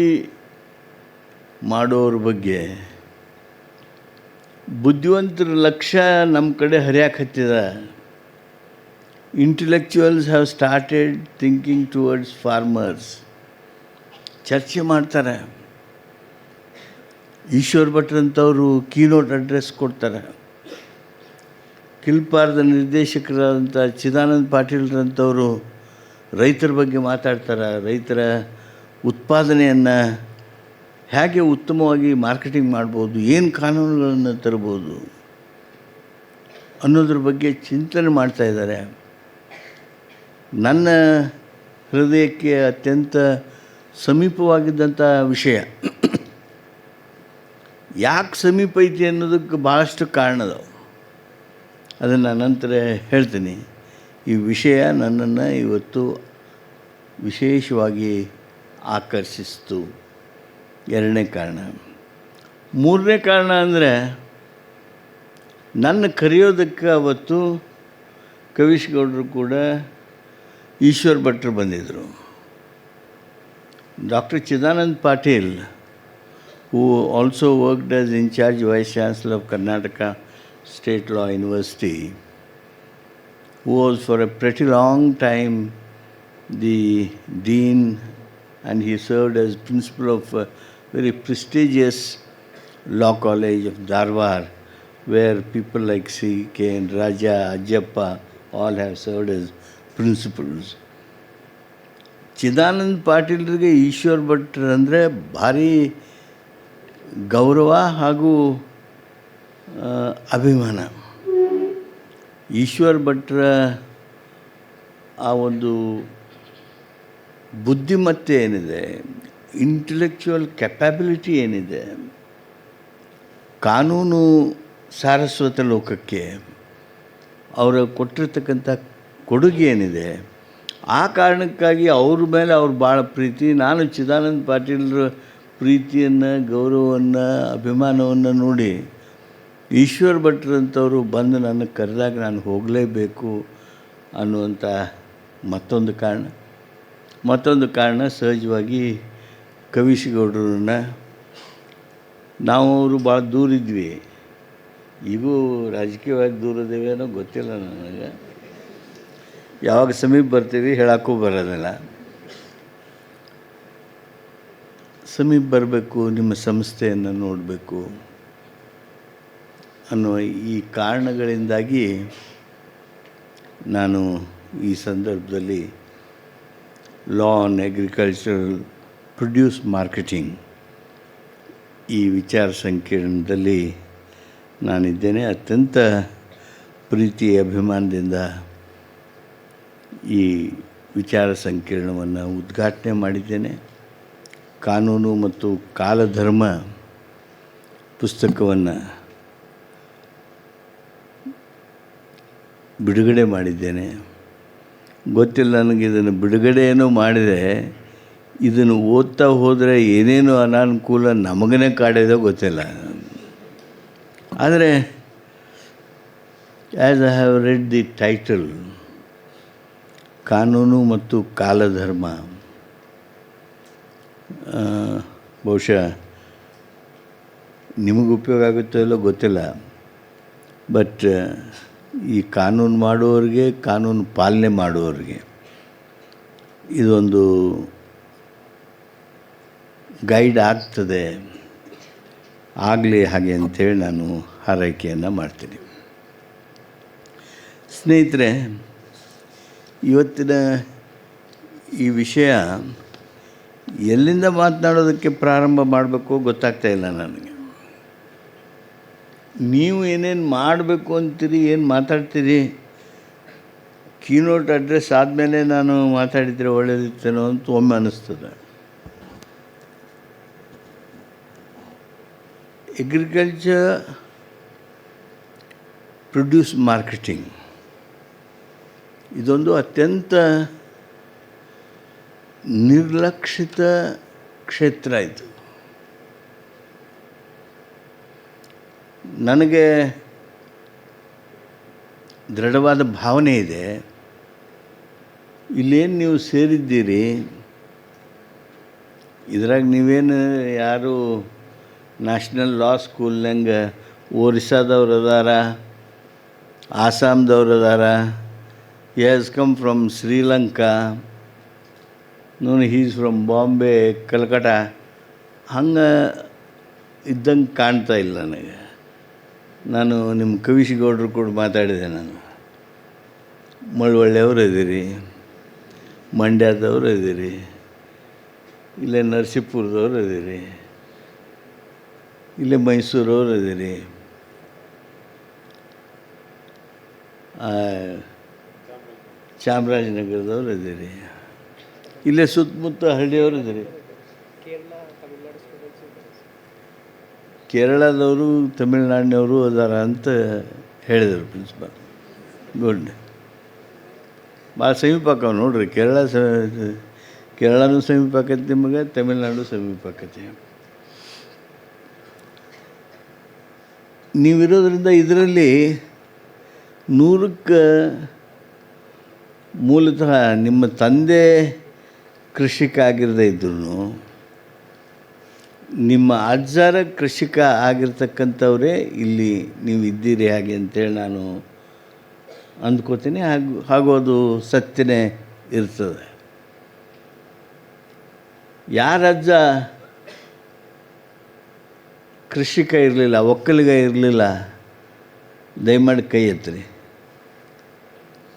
ಮಾಡೋರ ಬಗ್ಗೆ ಬುದ್ಧಿವಂತರ ಲಕ್ಷ್ಯ ನಮ್ಮ ಕಡೆ ಹರಿಯಾಕತ್ತಿದ. Intellectuals have started thinking towards farmers. ಚರ್ಚೆ ಮಾಡ್ತಾರೆ. ಈಶ್ವರ್ ಭಟ್ರಂಥವರು ಕೀನೋಟ್ ಅಡ್ರೆಸ್ ಕೊಡ್ತಾರೆ. ಕಿಲ್ಪಾರ್ದ ನಿರ್ದೇಶಕರಾದಂಥ ಚಿದಾನಂದ ಪಾಟೀಲ್ರಂಥವರು ರೈತರ ಬಗ್ಗೆ ಮಾತಾಡ್ತಾರೆ. ರೈತರ ಉತ್ಪಾದನೆಯನ್ನು ಹೇಗೆ ಉತ್ತಮವಾಗಿ ಮಾರ್ಕೆಟಿಂಗ್ ಮಾಡ್ಬೋದು, ಏನು ಕಾನೂನುಗಳನ್ನು ತರ್ಬೋದು ಅನ್ನೋದ್ರ ಬಗ್ಗೆ ಚಿಂತನೆ ಮಾಡ್ತಾಯಿದ್ದಾರೆ. ನನ್ನ ಹೃದಯಕ್ಕೆ ಅತ್ಯಂತ ಸಮೀಪವಾಗಿದ್ದಂಥ ವಿಷಯ. ಯಾಕೆ ಸಮೀಪ ಐತಿ ಅನ್ನೋದಕ್ಕೆ ಭಾಳಷ್ಟು ಕಾರಣದವು. ಅದನ್ನು ನಂತರ ಹೇಳ್ತೀನಿ. ಈ ವಿಷಯ ನನ್ನನ್ನು ಇವತ್ತು ವಿಶೇಷವಾಗಿ ಆಕರ್ಷಿಸ್ತು. ಎರಡನೇ ಕಾರಣ. ಮೂರನೇ ಕಾರಣ ಅಂದರೆ, ನನ್ನ ಕರೆಯೋದಕ್ಕೆ ಅವತ್ತು ಕವಿಶ್ ಗೌಡರು ಕೂಡ ಈಶ್ವರ್ ಭಟ್ರು ಬಂದಿದ್ದರು. Doctor Chidananda Patil, who also worked as in charge Vice Chancellor of Karnataka State Law University, who was for a pretty long time the dean, and he served as principal of a very prestigious law college of Dharwad, where people like C.K. and Raja, Ajappa all have served as principals. Chidananda ಪಾಟೀಲ್ರಿಗೆ ಈಶ್ವರ್ ಭಟ್ರು ಅಂದರೆ ಭಾರಿ ಗೌರವ ಹಾಗೂ ಅಭಿಮಾನ. ಈಶ್ವರ್ ಭಟ್ರ ಆ ಒಂದು ಬುದ್ಧಿಮತ್ತೆ ಏನಿದೆ, ಇಂಟೆಲೆಕ್ಚುವಲ್ ಕೆಪ್ಯಾಬಿಲಿಟಿ ಏನಿದೆ, ಕಾನೂನು ಸಾರಸ್ವತ ಲೋಕಕ್ಕೆ ಅವರು ಕೊಟ್ಟಿರ್ತಕ್ಕಂಥ ಕೊಡುಗೆ ಏನಿದೆ, ಆ ಕಾರಣಕ್ಕಾಗಿ ಅವ್ರ ಮೇಲೆ ಅವ್ರು ಭಾಳ ಪ್ರೀತಿ. ನಾನು ಚಿದಾನಂದ ಪಾಟೀಲ್ರ ಪ್ರೀತಿಯನ್ನು, ಗೌರವವನ್ನು, ಅಭಿಮಾನವನ್ನು ನೋಡಿ ಈಶ್ವರ್ ಭಟ್ರಂಥವರು ಬಂದು ನನ್ನ ಕರೆದಾಗ ನಾನು ಹೋಗಲೇಬೇಕು ಅನ್ನುವಂಥ ಮತ್ತೊಂದು ಕಾರಣ. ಸಹಜವಾಗಿ ಕವಿಶ್ ಗೌಡ್ರನ್ನ ನಾವು ಅವರು ಭಾಳ ದೂರ ಇದ್ವಿ. ಈಗೂ ರಾಜಕೀಯವಾಗಿ ದೂರ ಇದ್ದೇವೇನೋ ಗೊತ್ತಿಲ್ಲ ನನಗೆ. ಯಾವಾಗ ಸಮೀಪ ಬರ್ತೀವಿ ಹೇಳೋಕ್ಕೂ ಬರೋದಿಲ್ಲ. ಸಮೀಪ ಬರಬೇಕು, ನಿಮ್ಮ ಸಂಸ್ಥೆಯನ್ನು ನೋಡಬೇಕು ಅನ್ನುವ ಈ ಕಾರಣಗಳಿಂದಾಗಿ ನಾನು ಈ ಸಂದರ್ಭದಲ್ಲಿ ಲಾ ಆನ್ ಅಗ್ರಿಕಲ್ಚರಲ್ ಪ್ರೊಡ್ಯೂಸ್ ಮಾರ್ಕೆಟಿಂಗ್ ಈ ವಿಚಾರ ಸಂಕಿರಣದಲ್ಲಿ ನಾನಿದ್ದೇನೆ. ಅತ್ಯಂತ ಪ್ರೀತಿ ಅಭಿಮಾನದಿಂದ ಈ ವಿಚಾರ ಸಂಕಿರಣವನ್ನು ಉದ್ಘಾಟನೆ ಮಾಡಿದ್ದೇನೆ. ಕಾನೂನು ಮತ್ತು ಕಾಲಧರ್ಮ ಪುಸ್ತಕವನ್ನು ಬಿಡುಗಡೆ ಮಾಡಿದ್ದೇನೆ. ಗೊತ್ತಿಲ್ಲ ನನಗೆ, ಇದನ್ನು ಬಿಡುಗಡೆ ಏನೋ ಮಾಡಿದೆ, ಇದನ್ನು ಓದ್ತಾ ಹೋದರೆ ಏನೇನು ಅನಾನುಕೂಲ ನಮಗನೇ ಕಾಡಿದೋ ಗೊತ್ತಿಲ್ಲ. ಆದರೆ as I have read the title ಕಾನೂನು ಮತ್ತು ಕಾಲಧರ್ಮ, ಬಹುಶಃ ನಿಮಗೆ ಉಪಯೋಗ ಆಗುತ್ತೋ ಇಲ್ಲೋ ಗೊತ್ತಿಲ್ಲ. ಬಟ್ ಈ ಕಾನೂನು ಮಾಡುವವರಿಗೆ, ಕಾನೂನು ಪಾಲನೆ ಮಾಡುವವರಿಗೆ ಇದೊಂದು ಗೈಡ್ ಆಗ್ತದೆ, ಆಗಲಿ ಹಾಗೆ ಅಂಥೇಳಿ ನಾನು ಹಾರೈಕೆಯನ್ನು ಮಾಡ್ತೀನಿ. ಸ್ನೇಹಿತರೆ, ಇವತ್ತಿನ ಈ ವಿಷಯ ಎಲ್ಲಿಂದ ಮಾತನಾಡೋದಕ್ಕೆ ಪ್ರಾರಂಭ ಮಾಡಬೇಕು ಗೊತ್ತಾಗ್ತಾ ಇಲ್ಲ ನನಗೆ. ನೀವು ಏನೇನು ಮಾಡಬೇಕು ಅಂತೀರಿ, ಏನು ಮಾತಾಡ್ತೀರಿ, ಕೀನೋಟ್ ಅಡ್ರೆಸ್ ಆದಮೇಲೆ ನಾನು ಮಾತಾಡಿದರೆ ಒಳ್ಳೆಯದಿತ್ತೇನೋ ಅಂತ ಒಮ್ಮೆ ಅನ್ನಿಸ್ತದೆ. ಅಗ್ರಿಕಲ್ಚರ್ ಪ್ರೊಡ್ಯೂಸ್ ಮಾರ್ಕೆಟಿಂಗ್ ಇದೊಂದು ಅತ್ಯಂತ ನಿರ್ಲಕ್ಷಿತ ಕ್ಷೇತ್ರ. ಇದು ನನಗೆ ದೃಢವಾದ ಭಾವನೆ ಇದೆ, ಇಲ್ಲೇನು ನೀವು ಸೇರಿದ್ದೀರಿ, ಇದ್ರಾಗ ನೀವೇನು ಯಾರು ನ್ಯಾಷನಲ್ ಲಾ ಸ್ಕೂಲ್ನಂಗೆ ಒರಿಸ್ಸಾದವ್ರು ಅದಾರ, ಆಸಾಮ್ದವ್ರು ಅದಾರ, he has come from Sri Lanka, no, he is from Bombay, Calcutta, ಹಂಗೆ ಇದ್ದಂಗೆ ಕಾಣ್ತಾ ಇಲ್ಲ ನನಗೆ. ನಾನು ನಿಮ್ಮ ಕವಿಶಿಗೌಡರು ಕೂಡ ಮಾತಾಡಿದೆ. ನಾನು ಮಳವಳ್ಳಿಯವರು ಇದ್ದೀರಿ, ಮಂಡ್ಯದವರು ಇದ್ದೀರಿ, ಇಲ್ಲೇ ನರಸೀಪುರದವ್ರು ಇದ್ದೀರಿ, ಇಲ್ಲೇ ಮೈಸೂರವ್ರು ಇದ್ದೀರಿ, ಚಾಮರಾಜನಗರದವ್ರು ಇದ್ದೀರಿ, ಇಲ್ಲೇ ಸುತ್ತಮುತ್ತ ಹಳ್ಳಿಯವರು ಇದ್ದೀರಿ, ಕೇರಳದವರು ತಮಿಳ್ನಾಡಿನವರು ಅದಾರ ಅಂತ ಹೇಳಿದರು ಪ್ರಿನ್ಸಿಪಾಲ್. ಗುಡ್, ಭಾಳ ಸಮೀಪ ಆಕವು ನೋಡ್ರಿ. ಕೇರಳನೂ ಸಮೀಪ ಆಕೈತಿ ನಿಮಗೆ, ತಮಿಳ್ನಾಡು ಸಮೀಪ ಆಕೈತಿ. ನೀವಿರೋದ್ರಿಂದ ಇದರಲ್ಲಿ 100ಕ್ಕೆ ಮೂಲತಃ ನಿಮ್ಮ ತಂದೆ ಕೃಷಿಕ ಆಗಿರದೇ ಇದ್ರೂ ನಿಮ್ಮ ಅಜ್ಜರ ಕೃಷಿಕ ಆಗಿರ್ತಕ್ಕಂಥವರೇ ಇಲ್ಲಿ ನೀವು ಇದ್ದೀರಿ ಹಾಗೆ ಅಂತೇಳಿ ನಾನು ಅಂದ್ಕೋತೀನಿ. ಹಾಗೂ ಅದು ಸತ್ಯನೇ ಇರ್ತದೆ. ಯಾರ ಅಜ್ಜ ಕೃಷಿಕ ಇರಲಿಲ್ಲ, ಒಕ್ಕಲಿಗ ಇರಲಿಲ್ಲ, ದಯಮಾಡಿ ಕೈ ಎತ್ತಿರಿ.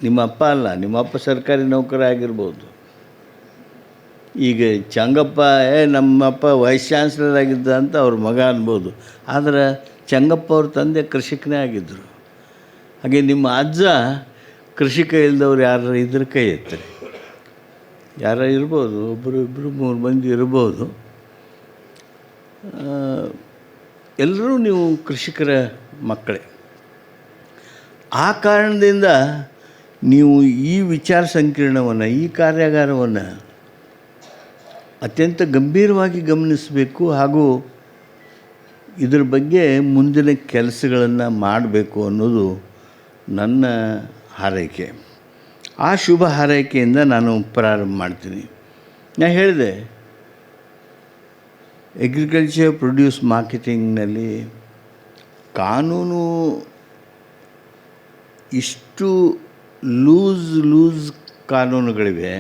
ನಿಮ್ಮ ಅಪ್ಪ ಅಲ್ಲ, ನಿಮ್ಮ ಅಪ್ಪ ಸರ್ಕಾರಿ ನೌಕರ ಆಗಿರ್ಬೋದು. ಈಗ ಚಂಗಪ್ಪ ನಮ್ಮಪ್ಪ ವೈಸ್ ಚಾನ್ಸಲರ್ ಆಗಿದ್ದ ಅಂತ ಅವ್ರ ಮಗ ಅನ್ಬೋದು. ಆದರೆ ಚಂಗಪ್ಪ ಅವ್ರ ತಂದೆ ಕೃಷಿಕನೇ ಆಗಿದ್ದರು. ಹಾಗೆ ನಿಮ್ಮ ಅಜ್ಜ ಕೃಷಿಕ ಇಲ್ದವ್ರು ಯಾರು ಇದ್ರ ಕೈ ಎತ್ತರಿ. ಯಾರ ಇರ್ಬೋದು, ಒಬ್ಬರು ಇಬ್ಬರು 3 ಮಂದಿ ಇರ್ಬೋದು. ಎಲ್ಲರೂ ನೀವು ಕೃಷಿಕರ ಮಕ್ಕಳೇ. ಆ ಕಾರಣದಿಂದ ನೀವು ಈ ವಿಚಾರ ಸಂಕಿರಣವನ್ನು, ಈ ಕಾರ್ಯಾಗಾರವನ್ನು ಅತ್ಯಂತ ಗಂಭೀರವಾಗಿ ಗಮನಿಸಬೇಕು ಹಾಗೂ ಇದ್ರ ಬಗ್ಗೆ ಮುಂದಿನ ಕೆಲಸಗಳನ್ನು ಮಾಡಬೇಕು ಅನ್ನೋದು ನನ್ನ ಹಾರೈಕೆ. ಆ ಶುಭ ಹಾರೈಕೆಯಿಂದ ನಾನು ಪ್ರಾರಂಭ ಮಾಡ್ತೀನಿ. ನಾನು ಹೇಳಿದೆ, ಅಗ್ರಿಕಲ್ಚರ್ ಪ್ರೊಡ್ಯೂಸ್ ಮಾರ್ಕೆಟಿಂಗ್ನಲ್ಲಿ ಕಾನೂನು ಇಷ್ಟು ಲೂಸ್ ಕಾನೂನುಗಳಿವೆ.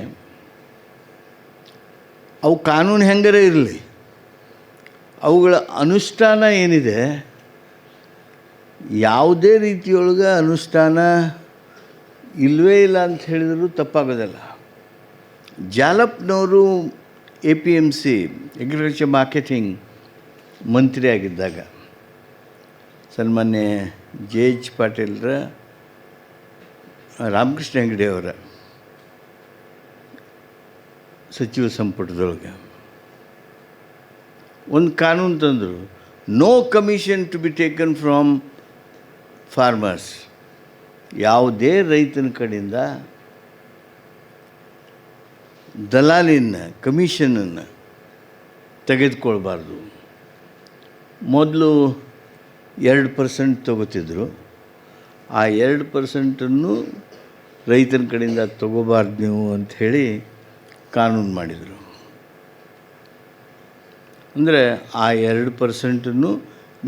ಅವು ಕಾನೂನು ಹೆಂಗರೇ ಇರಲಿ, ಅವುಗಳ ಅನುಷ್ಠಾನ ಏನಿದೆ, ಯಾವುದೇ ರೀತಿಯೊಳಗೆ ಅನುಷ್ಠಾನ ಇಲ್ಲವೇ ಇಲ್ಲ ಅಂತ ಹೇಳಿದರೂ ತಪ್ಪಾಗೋದಿಲ್ಲ. ಜಾಲಪ್ನವರು APMC ಅಗ್ರಿಕಲ್ಚರ್ ಮಾರ್ಕೆಟಿಂಗ್ ಮಂತ್ರಿ ಆಗಿದ್ದಾಗ ಸನ್ಮಾನ್ಯ JH ಪಾಟೀಲ್ರ ರಾಮಕೃಷ್ಣ ಹೆಗಡೆಯವರ ಸಚಿವ ಸಂಪುಟದೊಳಗೆ ಒಂದು ಕಾನೂನು ತಂದರು, no commission to be taken from farmers. ಯಾವುದೇ ರೈತನ ಕಡೆಯಿಂದ ದಲಾಲಿನ ಕಮಿಷನನ್ನು ತೆಗೆದುಕೊಳ್ಬಾರ್ದು. ಮೊದಲು 2% ತಗೋತಿದ್ರು. ಆ 2%ನ್ನು ರೈತನ ಕಡೆಯಿಂದ ತಗೋಬಾರ್ದು ನೀವು ಅಂಥೇಳಿ ಕಾನೂನು ಮಾಡಿದರು. ಅಂದರೆ ಆ 2%ನ್ನು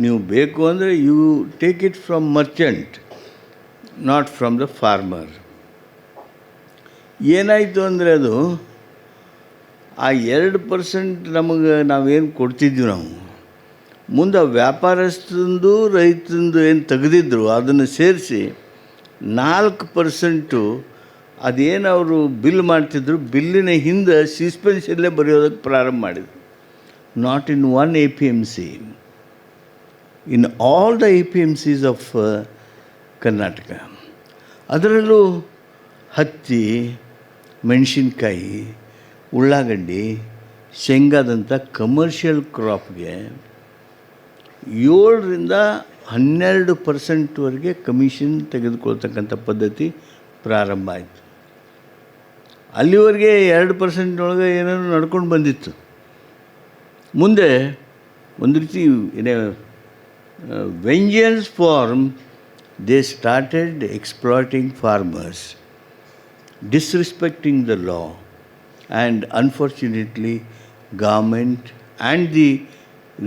ನೀವು ಬೇಕು ಅಂದರೆ you take it from merchant, not from the farmer. ಏನಾಯಿತು ಅಂದರೆ ಅದು ಆ 2% ನಮಗೆ ನಾವೇನು ಕೊಡ್ತಿದ್ವಿ ನಾವು, ಮುಂದೆ ವ್ಯಾಪಾರಸ್ಥಂದು ರೈತಂದು ಏನು ತೆಗೆದಿದ್ರು ಅದನ್ನು ಸೇರಿಸಿ 4% ಅದೇನು ಅವರು ಬಿಲ್ ಮಾಡ್ತಿದ್ರು, ಬಿಲ್ಲಿನ ಹಿಂದೆ ಸಸ್ಪೆನ್ಷನ್ಲೇ ಬರೆಯೋದಕ್ಕೆ ಪ್ರಾರಂಭ ಮಾಡಿದರು. Not in one APMC, in all the APMCs of Karnataka. ಅದರಲ್ಲೂ ಹತ್ತಿ, ಮೆಣಸಿನ್ಕಾಯಿ, ಉಳ್ಳಾಗಡ್ಡಿ, ಶೇಂಗಾದಂಥ ಕಮರ್ಷಿಯಲ್ ಕ್ರಾಪ್ಗೆ 7-12% ಕಮಿಷನ್ ತೆಗೆದುಕೊಳ್ತಕ್ಕಂಥ ಪದ್ಧತಿ ಪ್ರಾರಂಭ ಆಯಿತು. ಅಲ್ಲಿವರೆಗೆ 2% ಏನೇನೋ ನಡ್ಕೊಂಡು ಬಂದಿತ್ತು. ಮುಂದೆ ಒಂದು ರೀತಿ vengeance form they started exploiting farmers, disrespecting the law, and unfortunately government and the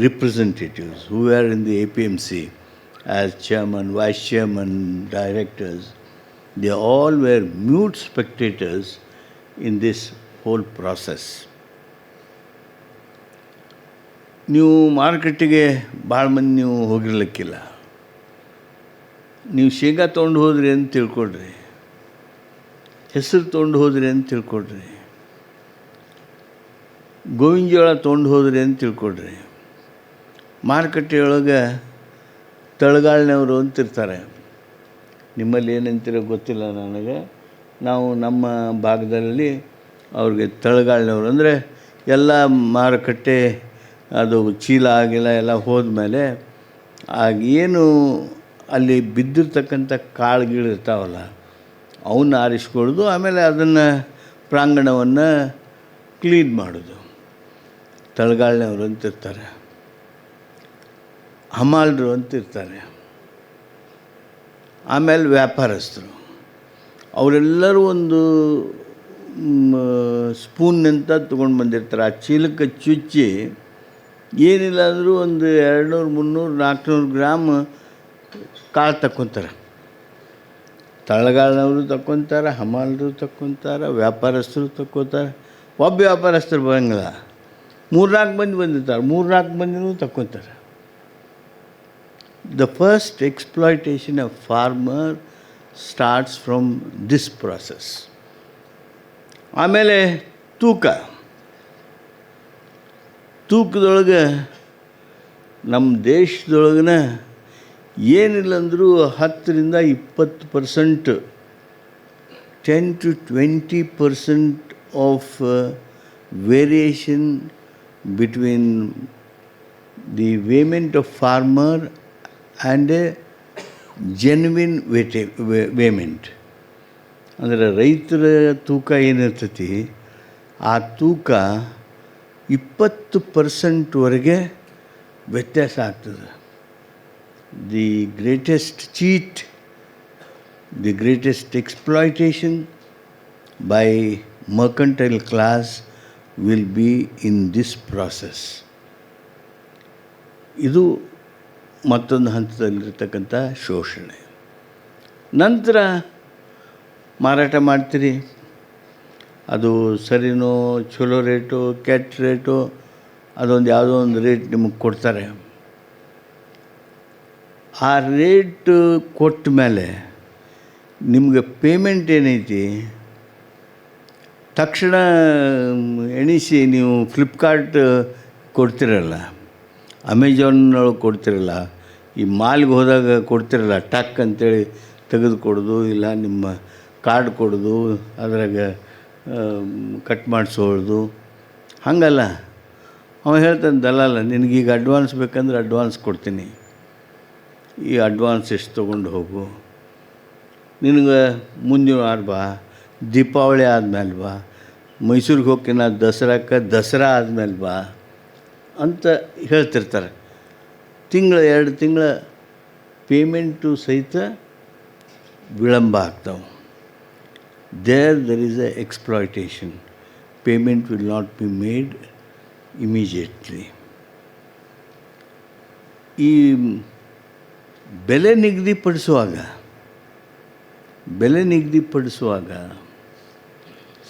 representatives who were in the APMC as chairman, vice chairman, directors, they all were mute spectators in this whole process. ನೀವು ಮಾರುಕಟ್ಟೆಗೆ ಭಾಳ ಮಂದಿ ನೀವು ಹೋಗಿರ್ಲಿಕ್ಕಿಲ್ಲ. ನೀವು ಶೇಂಗಾ ತೊಗೊಂಡು ಹೋದ್ರಿ ಅಂತ ತಿಳ್ಕೊಡ್ರಿ, ಹೆಸರು ತೊಗೊಂಡು ಹೋದ್ರಿ ಅಂತ ತಿಳ್ಕೊಡ್ರಿ, ಗೋವಿನ ಜೋಳ ತೊಗೊಂಡು ಹೋದ್ರಿ ಅಂತ ತಿಳ್ಕೊಡ್ರಿ. ಮಾರುಕಟ್ಟೆಯೊಳಗೆ ತಳಗಾಳಿನವರು ಅಂತಿರ್ತಾರೆ. ನಿಮ್ಮಲ್ಲಿ ಏನಂತೀರೋ ಗೊತ್ತಿಲ್ಲ ನನಗೆ. ನಾವು ನಮ್ಮ ಭಾಗದಲ್ಲಿ ಅವ್ರಿಗೆ ತಳಗಾಳಿನವರು ಅಂದರೆ ಎಲ್ಲ ಮಾರುಕಟ್ಟೆ ಅದು ಚೀಲ ಆಗಿಲ್ಲ ಎಲ್ಲ ಹೋದ್ಮೇಲೆ ಆಗೇನು ಅಲ್ಲಿ ಬಿದ್ದಿರ್ತಕ್ಕಂಥ ಕಾಳುಗಳಿರ್ತಾವಲ್ಲ ಅವನ್ನ ಆರಿಸ್ಕೊಳ್ಳೋದು, ಆಮೇಲೆ ಅದನ್ನು ಪ್ರಾಂಗಣವನ್ನು ಕ್ಲೀನ್ ಮಾಡೋದು. ತಳಗಾಳಿನವರು ಅಂತಿರ್ತಾರೆ, ಹಮಾಲರು ಅಂತಿರ್ತಾರೆ, ಆಮೇಲೆ ವ್ಯಾಪಾರಸ್ಥರು. ಅವರೆಲ್ಲರೂ ಒಂದು ಸ್ಪೂನ್ನಂತ ತೊಗೊಂಡು ಬಂದಿರ್ತಾರೆ. ಆ ಚೀಲಕ್ಕೆ ಚುಚ್ಚಿ ಏನಿಲ್ಲ ಅಂದರೂ ಒಂದು 200, 300, 400 ಗ್ರಾಮ್ ಕಾಳು ತಕ್ಕೊತಾರೆ. ತಳಗಾಳಿನವರು ತಕ್ಕೊತಾರೆ, ಹಮಾಲರು ತಕ್ಕೊತಾರೆ, ವ್ಯಾಪಾರಸ್ಥರು ತಕ್ಕೋತಾರೆ. ಒಬ್ಬ ವ್ಯಾಪಾರಸ್ಥರು ಬರೋಂಗಿಲ್ಲ, 3-4 ಮಂದಿ ಬಂದಿರ್ತಾರೆ, 3-4 ಮಂದಿನೂ ತಕ್ಕೊತಾರೆ. The first exploitation of farmer starts from this process. ಆಮೇಲೆ ತೂಕದೊಳಗೆ ನಮ್ಮ ದೇಶದೊಳಗನ ಏನಿಲ್ಲ ಅಂದರೂ 10-20%, 10-20% of variation between the weighment of farmer and a genuine weighment. ಅಂದರೆ ರೈತರ ತೂಕ ಏನಿರ್ತೈತಿ ಆ ತೂಕ 20%ವರೆಗೆ ವ್ಯತ್ಯಾಸ ಆಗ್ತದೆ. The greatest cheat, the greatest exploitation by mercantile class will be in this process. ಇದು ಮತ್ತೊಂದು ಹಂತದಲ್ಲಿರ್ತಕ್ಕಂಥ ಶೋಷಣೆ. ನಂತರ ಮಾರಾಟ ಮಾಡ್ತೀರಿ, ಅದು ಸರಿನೋ ಚಲೋ ರೇಟು ಕೆಟ್ಟ ರೇಟು ಅದೊಂದು ಯಾವುದೋ ಒಂದು ರೇಟ್ ನಿಮಗೆ ಕೊಡ್ತಾರೆ. ಆ ರೇಟ್ ಕೊಟ್ಟ ಮೇಲೆ ನಿಮಗೆ ಪೇಮೆಂಟ್ ಏನೈತಿ ತಕ್ಷಣ ಎಣಿಸಿ ನೀವು ಫ್ಲಿಪ್ಕಾರ್ಟ್ ಕೊಡ್ತಿರಲ್ಲ, ಅಮೆಜಾನ್ನೊಳಗೆ ಕೊಡ್ತಿರಲ್ಲ, ಈ ಮಾಲ್ಗೆ ಹೋದಾಗ ಕೊಡ್ತಿರಲ್ಲ, ಟಕ್ ಅಂತೇಳಿ ತೆಗೆದು ಕೊಡೋದು, ಇಲ್ಲ ನಿಮ್ಮ ಕಾರ್ಡ್ ಕೊಡೋದು, ಅದ್ರಾಗ ಕಟ್ ಮಾಡಿಸೋದು. ಹಾಗಲ್ಲ, ಅವ ಹೇಳ್ತಾನೆ ದಲಾಲ, ನಿನಗೀಗ ಅಡ್ವಾನ್ಸ್ ಬೇಕಂದ್ರೆ ಅಡ್ವಾನ್ಸ್ ಕೊಡ್ತೀನಿ, ಈ ಅಡ್ವಾನ್ಸ್ ಎಷ್ಟು ತೊಗೊಂಡು ಹೋಗು, ನಿನಗೆ ಮುಂದಿನ ವಾರ ಬಾ, ದೀಪಾವಳಿ ಆದಮೇಲೆ ಬಾ, ಮೈಸೂರಿಗೆ ಹೋಗ್ತೀನಿ ದಸರಾಕ್ಕೆ, ದಸರಾ ಆದಮೇಲೆ ಬಾ ಅಂತ ಹೇಳ್ತಿರ್ತಾರೆ. ಎರಡು ತಿಂಗಳ ಪೇಮೆಂಟು ಸಹಿತ ವಿಳಂಬ ಆಗ್ತಾವೆ. there is a exploitation. Payment will not be made immediately. ಈ ಬೆಲೆ ನಿಗದಿಪಡಿಸುವಾಗ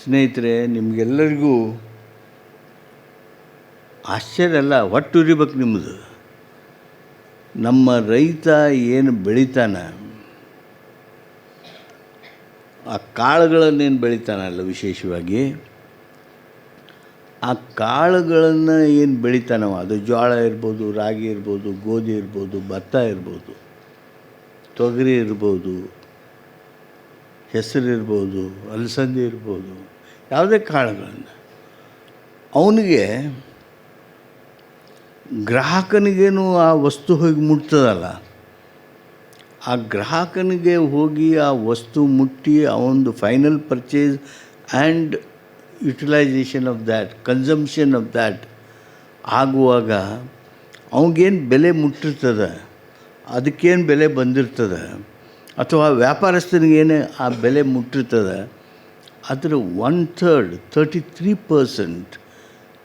ಸ್ನೇಹಿತರೆ, ನಿಮಗೆಲ್ಲರಿಗೂ ಆಶ್ಚರ್ಯ ಅಲ್ಲ, ಹೊಟ್ಟು ಉರಿಬೇಕು ನಿಮ್ಮದು. ನಮ್ಮ ರೈತ ಏನು ಬೆಳಿತಾನೆ, ಆ ಕಾಳುಗಳನ್ನೇನು ಬೆಳಿತಾನಲ್ಲ, ವಿಶೇಷವಾಗಿ ಆ ಕಾಳುಗಳನ್ನು ಏನು ಬೆಳಿತಾನವ, ಅದು ಜೋಳ ಇರ್ಬೋದು, ರಾಗಿ ಇರ್ಬೋದು, ಗೋಧಿ ಇರ್ಬೋದು, ಭತ್ತ ಇರ್ಬೋದು, ತೊಗರಿ ಇರ್ಬೋದು, ಹೆಸರು ಇರ್ಬೋದು, ಅಲಸಂದಿ ಇರ್ಬೋದು, ಯಾವುದೇ ಕಾಳುಗಳನ್ನು ಅವನಿಗೆ ಗ್ರಾಹಕನಿಗೇನು ಆ ವಸ್ತು ಹೋಗಿ ಮುಟ್ತದಲ್ಲ, ಆ ಗ್ರಾಹಕನಿಗೆ ಹೋಗಿ ಆ ವಸ್ತು ಮುಟ್ಟಿ ಅವನದು final purchase and utilisation of that, consumption of that ಆಗುವಾಗ ಅವನಿಗೇನು ಬೆಲೆ ಮುಟ್ಟಿರ್ತದೆ, ಅದಕ್ಕೇನು ಬೆಲೆ ಬಂದಿರ್ತದೆ, ಅಥವಾ ವ್ಯಾಪಾರಸ್ಥನಿಗೇನು ಆ ಬೆಲೆ ಮುಟ್ಟಿರ್ತದೆ, ಅದರ 1/3,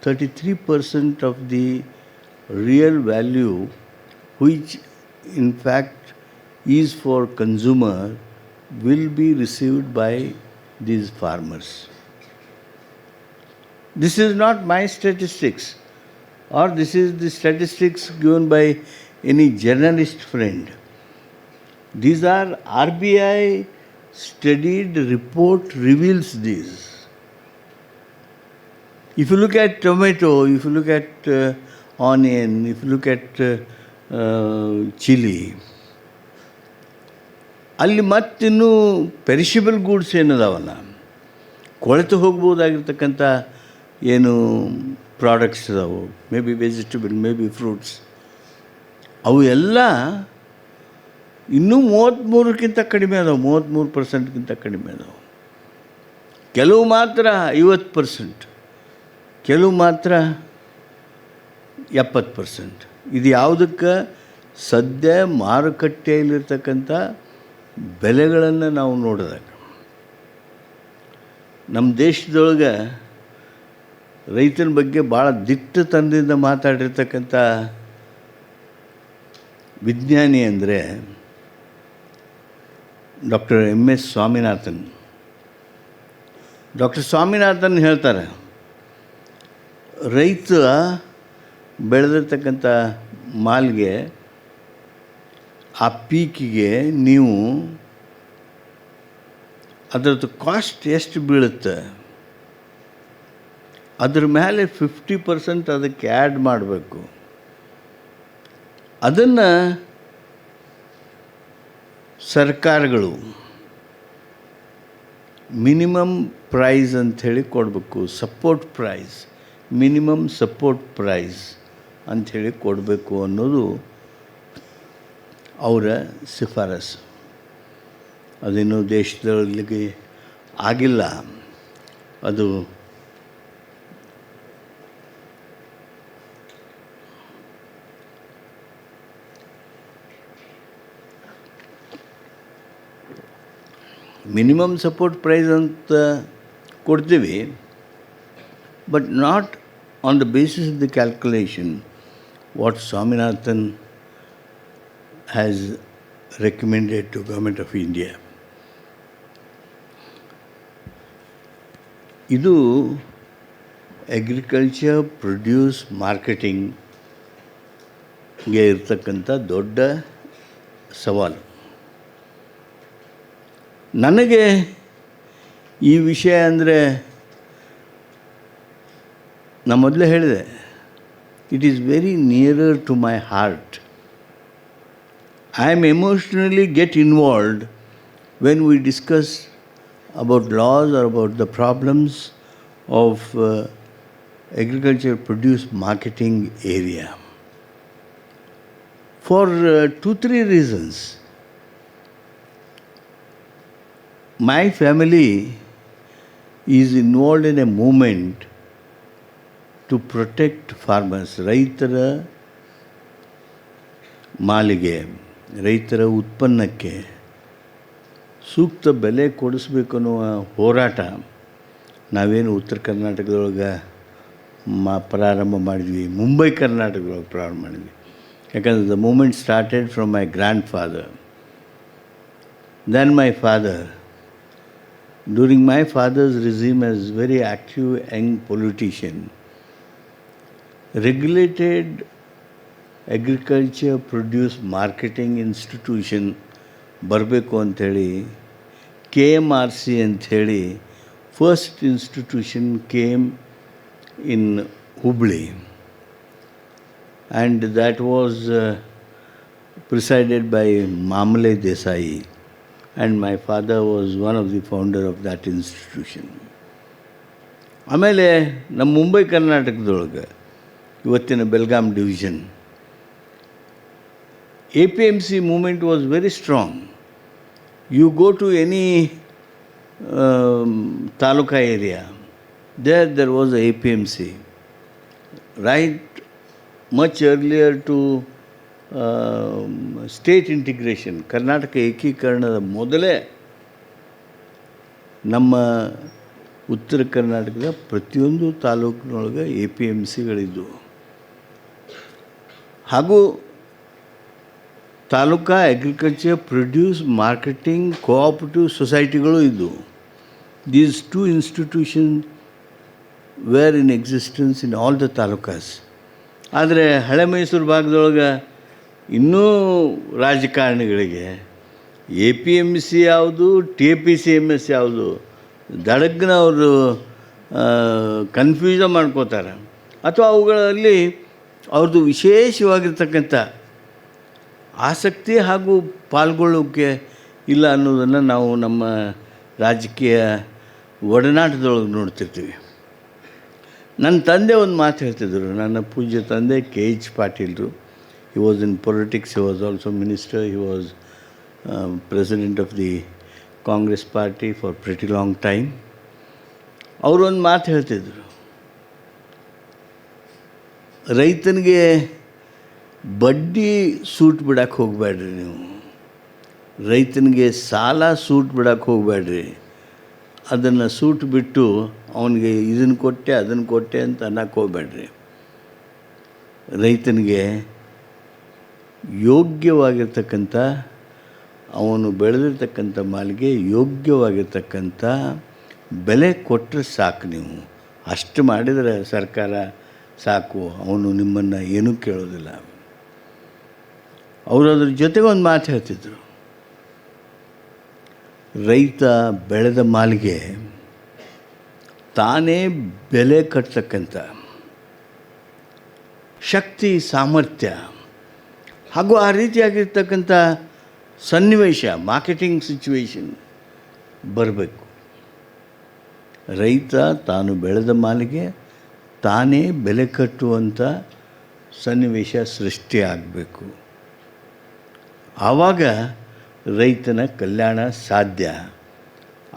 33% of the real value which in fact is for consumer will be received by these farmers. This is not my statistics, or this is the statistics given by any journalist friend. These are RBI studied report reveals this. If you look at tomato, if you look at onion, if you look at chili, ಅಲ್ಲಿ ಮತ್ತಿನ್ನೂ perishable goods ಏನದಾವಲ್ಲ, ಕೊಳೆತು ಹೋಗ್ಬೋದಾಗಿರ್ತಕ್ಕಂಥ ಏನು products ಅದಾವೆ, may be vegetable, may be fruits, ಅವು ಎಲ್ಲ ಇನ್ನೂ 33ಕ್ಕಿಂತ ಕಡಿಮೆ ಅದಾವೆ, 33%ಗಿಂತ ಕಡಿಮೆ ಅದಾವೆ. ಕೆಲವು ಮಾತ್ರ 50%, ಕೆಲವು ಮಾತ್ರ 70%. ಇದು ಯಾವುದಕ್ಕೆ? ಸದ್ಯ ಮಾರುಕಟ್ಟೆಯಲ್ಲಿರ್ತಕ್ಕಂಥ ಬೆಲೆಗಳನ್ನು ನಾವು ನೋಡಿದಾಗ. ನಮ್ಮ ದೇಶದೊಳಗೆ ರೈತನ ಬಗ್ಗೆ ಭಾಳ ದಿಟ್ಟತನದಿಂದ ಮಾತಾಡಿರ್ತಕ್ಕಂಥ ವಿಜ್ಞಾನಿ ಅಂದರೆ doctor MS Swaminathan. Doctor Swaminathan ಹೇಳ್ತಾರೆ, ರೈತ ಬೆಳೆದಿರ್ತಕ್ಕಂಥ ಮಾಲ್ಗೆ, ಆ ಪೀಕಿಗೆ ನೀವು ಅದರದ್ದು ಕಾಸ್ಟ್ ಎಷ್ಟು ಬೀಳುತ್ತೆ, ಅದ್ರ ಮೇಲೆ 50% ಅದಕ್ಕೆ ಆ್ಯಡ್ ಮಾಡಬೇಕು. ಅದನ್ನು ಸರ್ಕಾರಗಳು ಮಿನಿಮಮ್ ಪ್ರೈಸ್ ಅಂಥೇಳಿ ಕೊಡಬೇಕು, support price, minimum support price ಅಂಥೇಳಿ ಕೊಡಬೇಕು ಅನ್ನೋದು ಅವರ ಶಿಫಾರಸು. ಅದಿನ್ನೂ ದೇಶದೊಳಗೆ ಆಗಿಲ್ಲ. ಅದು ಮಿನಿಮಮ್ ಸಪೋರ್ಟ್ ಪ್ರೈಸ್ ಅಂತ ಕೊಡ್ತೀವಿ, but not on the basis of the calculation what Swaminathan has recommended to Government of India. ಇದು ಅಗ್ರಿಕಲ್ಚರ್ ಪ್ರೊಡ್ಯೂಸ್ ಮಾರ್ಕೆಟಿಂಗ್ಗೆ ಇರ್ತಕ್ಕಂಥ ದೊಡ್ಡ ಸವಾಲು. ನನಗೆ ಈ ವಿಷಯ ಅಂದರೆ ನಾನು ಮೊದಲೇ ಹೇಳಿದೆ, it is very nearer to my heart. I am emotionally get involved when we discuss about laws or about the problems of agriculture produce marketing area. For 2-3 reasons. My family is involved in a movement to protect farmers, ರೈತರ ಮಾಲಿಗೆ, ರೈತರ ಉತ್ಪನ್ನಕ್ಕೆ ಸೂಕ್ತ ಬೆಲೆ ಕೊಡಿಸ್ಬೇಕು ಅನ್ನುವ ಹೋರಾಟ ನಾವೇನು ಉತ್ತರ ಕರ್ನಾಟಕದೊಳಗೆ ಪ್ರಾರಂಭ ಮಾಡಿದ್ವಿ, ಮುಂಬೈ ಕರ್ನಾಟಕದೊಳಗೆ ಪ್ರಾರಂಭ ಮಾಡಿದ್ವಿ. ಯಾಕಂದರೆ the movement started from my grandfather, then my father. During my father's regime as very active young politician, regulated agriculture produce marketing institution ಬರಬೇಕು ಅಂಥೇಳಿ KMRC ಅಂಥೇಳಿ first institution came in Hubli, and that was presided by Mamale Desai, and my father was one of the founder of that institution. ಆಮೇಲೆ ನಮ್ಮ ಮುಂಬೈ ಕರ್ನಾಟಕದೊಳಗೆ ಇವತ್ತಿನ Belgaum division APMC movement was very strong. You go to any taluka area, there was a APMC. Right much earlier to state integration, Karnataka ಏಕೀಕರಣದ ಮೊದಲೇ ನಮ್ಮ ಉತ್ತರ ಕರ್ನಾಟಕದ ಪ್ರತಿಯೊಂದು ತಾಲೂಕಿನೊಳಗೆ APMCಗಳಿದ್ದವು. ಹಾಗೂ taluka agriculture produce marketing cooperative ಸೊಸೈಟಿಗಳು ಇದ್ದವು. These 2 institutions were in existence in all the talukas. ಆದರೆ ಹಳೆ ಮೈಸೂರು ಭಾಗದೊಳಗೆ ಇನ್ನೂ ರಾಜಕಾರಣಿಗಳಿಗೆ APMC ಯಾವುದು, TPCMS ಯಾವುದು ದಡಗ್ನ ಅವರು ಕನ್ಫ್ಯೂಷನ್ ಮಾಡ್ಕೋತಾರೆ, ಅಥವಾ ಅವುಗಳಲ್ಲಿ ಅವ್ರದ್ದು ವಿಶೇಷವಾಗಿರ್ತಕ್ಕಂಥ ಆಸಕ್ತಿ ಹಾಗೂ ಪಾಲ್ಗೊಳ್ಳೋಕ್ಕೆ ಇಲ್ಲ ಅನ್ನೋದನ್ನು ನಾವು ನಮ್ಮ ರಾಜಕೀಯ ಒಡನಾಟದೊಳಗೆ ನೋಡ್ತಿರ್ತೀವಿ. ನನ್ನ ತಂದೆ ಒಂದು ಮಾತು ಹೇಳ್ತಿದ್ರು, ನನ್ನ ಪೂಜ್ಯ ತಂದೆ KH ಪಾಟೀಲ್ರು. He was in politics, he was also minister, he was president of the Congress party for pretty long time. ಅವರು ಒಂದು ಮಾತು ಹೇಳ್ತಿದ್ರು, ರೈತನಿಗೆ ಬಡ್ಡಿ ಸೂಟ್ ಬಿಡಕ್ಕೆ ಹೋಗಬೇಡ್ರಿ, ನೀವು ರೈತನಿಗೆ ಸಾಲ ಸೂಟ್ ಬಿಡಕ್ಕೆ ಹೋಗಬೇಡ್ರಿ. ಅದನ್ನು ಸೂಟ್ ಬಿಟ್ಟು ಅವನಿಗೆ ಇದನ್ನು ಕೊಟ್ಟೆ ಅದನ್ನು ಕೊಟ್ಟೆ ಅಂತ ಅನ್ನಕ್ಕೆ ಹೋಗಬೇಡ್ರಿ. ರೈತನಿಗೆ ಯೋಗ್ಯವಾಗಿರ್ತಕ್ಕಂಥ, ಅವನು ಬೆಳೆದಿರ್ತಕ್ಕಂಥ ಮಾಲಿಗೆ ಯೋಗ್ಯವಾಗಿರ್ತಕ್ಕಂಥ ಬೆಲೆ ಕೊಟ್ಟರೆ ಸಾಕು. ನೀವು ಅಷ್ಟು ಮಾಡಿದರೆ ಸರ್ಕಾರ ಸಾಕು, ಅವನು ನಿಮ್ಮನ್ನು ಏನೂ ಕೇಳೋದಿಲ್ಲ. ಅವರು ಅದ್ರ ಜೊತೆಗೆ ಒಂದು ಮಾತು ಹೇಳ್ತಿದ್ರು, ರೈತ ಬೆಳೆದ ಮಾಲಿಗೆ ತಾನೇ ಬೆಲೆ ಕಟ್ಟತಕ್ಕಂಥ ಶಕ್ತಿ, ಸಾಮರ್ಥ್ಯ ಹಾಗೂ ಆ ರೀತಿಯಾಗಿರ್ತಕ್ಕಂಥ ಸನ್ನಿವೇಶ, ಮಾರ್ಕೆಟಿಂಗ್ ಸಿಚುವೇಶನ್ ಬರಬೇಕು. ರೈತ ತಾನು ಬೆಳೆದ ಮಾಲಿಗೆ ತಾನೇ ಬೆಲೆ ಕಟ್ಟುವಂಥ ಸನ್ನಿವೇಶ ಸೃಷ್ಟಿ ಆಗಬೇಕು. ಆವಾಗ ರೈತನ ಕಲ್ಯಾಣ ಸಾಧ್ಯ.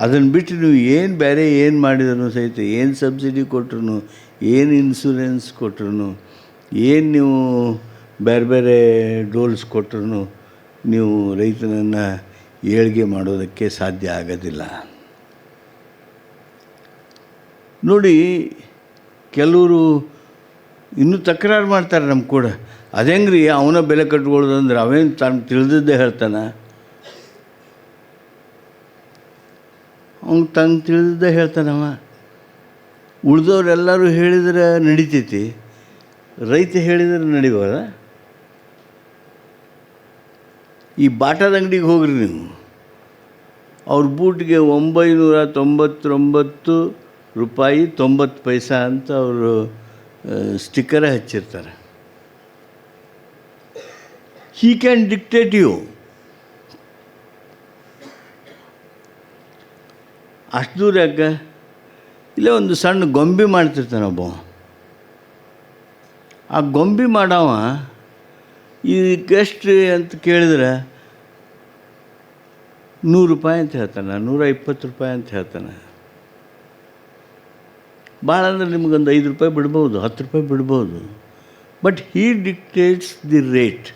ಅದನ್ನು ಬಿಟ್ಟು ನೀವು ಏನು ಬೇರೆ ಏನು ಮಾಡಿದ್ರು ಸಹಿತ, ಏನು ಸಬ್ಸಿಡಿ ಕೊಟ್ಟರು, ಏನು ಇನ್ಶೂರೆನ್ಸ್ ಕೊಟ್ಟರು, ಏನು ನೀವು ಬೇರೆ ಬೇರೆ ಡೋಲ್ಸ್ ಕೊಟ್ಟರು ನೀವು ರೈತನನ್ನು ಏಳಿಗೆ ಮಾಡೋದಕ್ಕೆ ಸಾಧ್ಯ ಆಗೋದಿಲ್ಲ. ನೋಡಿ, ಕೆಲವರು ಇನ್ನೂ ತಕರಾರು ಮಾಡ್ತಾರೆ ನಮ್ಮ ಕೂಡ. ಅದೇಂಗ್ರಿ ಅವನ ಬೆಲೆ ಕಟ್ಕೊಳ್ಳೋದಂದ್ರೆ ಅವೇನು ತಾನು ತಿಳಿದಿದ್ದೇ ಹೇಳ್ತಾನೆ, ಅವ್ನು ತಾನು ತಿಳಿದಿದ್ದೇ ಹೇಳ್ತಾನವ. ಉಳಿದವ್ರೆಲ್ಲರೂ ಹೇಳಿದ್ರೆ ನಡಿತೈತಿ, ರೈತ ಹೇಳಿದ್ರೆ ನಡಿಬೋದ? ಈ ಬಾಟದ ಅಂಗಡಿಗೆ ಹೋಗ್ರಿ ನೀವು, ಅವ್ರ ಬೂಟ್ಗೆ 999 ರೂಪಾಯಿ 90 ಪೈಸಾ ಅಂತ ಅವರು ಸ್ಟಿಕ್ಕರೇ ಹಚ್ಚಿರ್ತಾರೆ. He can dictate you. ಅಷ್ಟು ದೂರ ಯಾಕೆ? ಇಲ್ಲೇ ಒಂದು ಸಣ್ಣ ಗೊಂಬೆ ಮಾಡ್ತಿರ್ತಾನೊಬ್ಬ. ಆ ಗೊಂಬೆ ಮಾಡವ ಇದಕ್ಕೆಷ್ಟು ಅಂತ ಕೇಳಿದ್ರೆ 100 ರೂಪಾಯಿ ಅಂತ ಹೇಳ್ತಾನೆ, 120 ರೂಪಾಯಿ ಅಂತ ಹೇಳ್ತಾನೆ. ಭಾಳ ಅಂದ್ರೆ ನಿಮಗೊಂದು 5 ರೂಪಾಯಿ ಬಿಡ್ಬೋದು, 10 ರೂಪಾಯಿ ಬಿಡ್ಬೋದು. But he dictates the rate.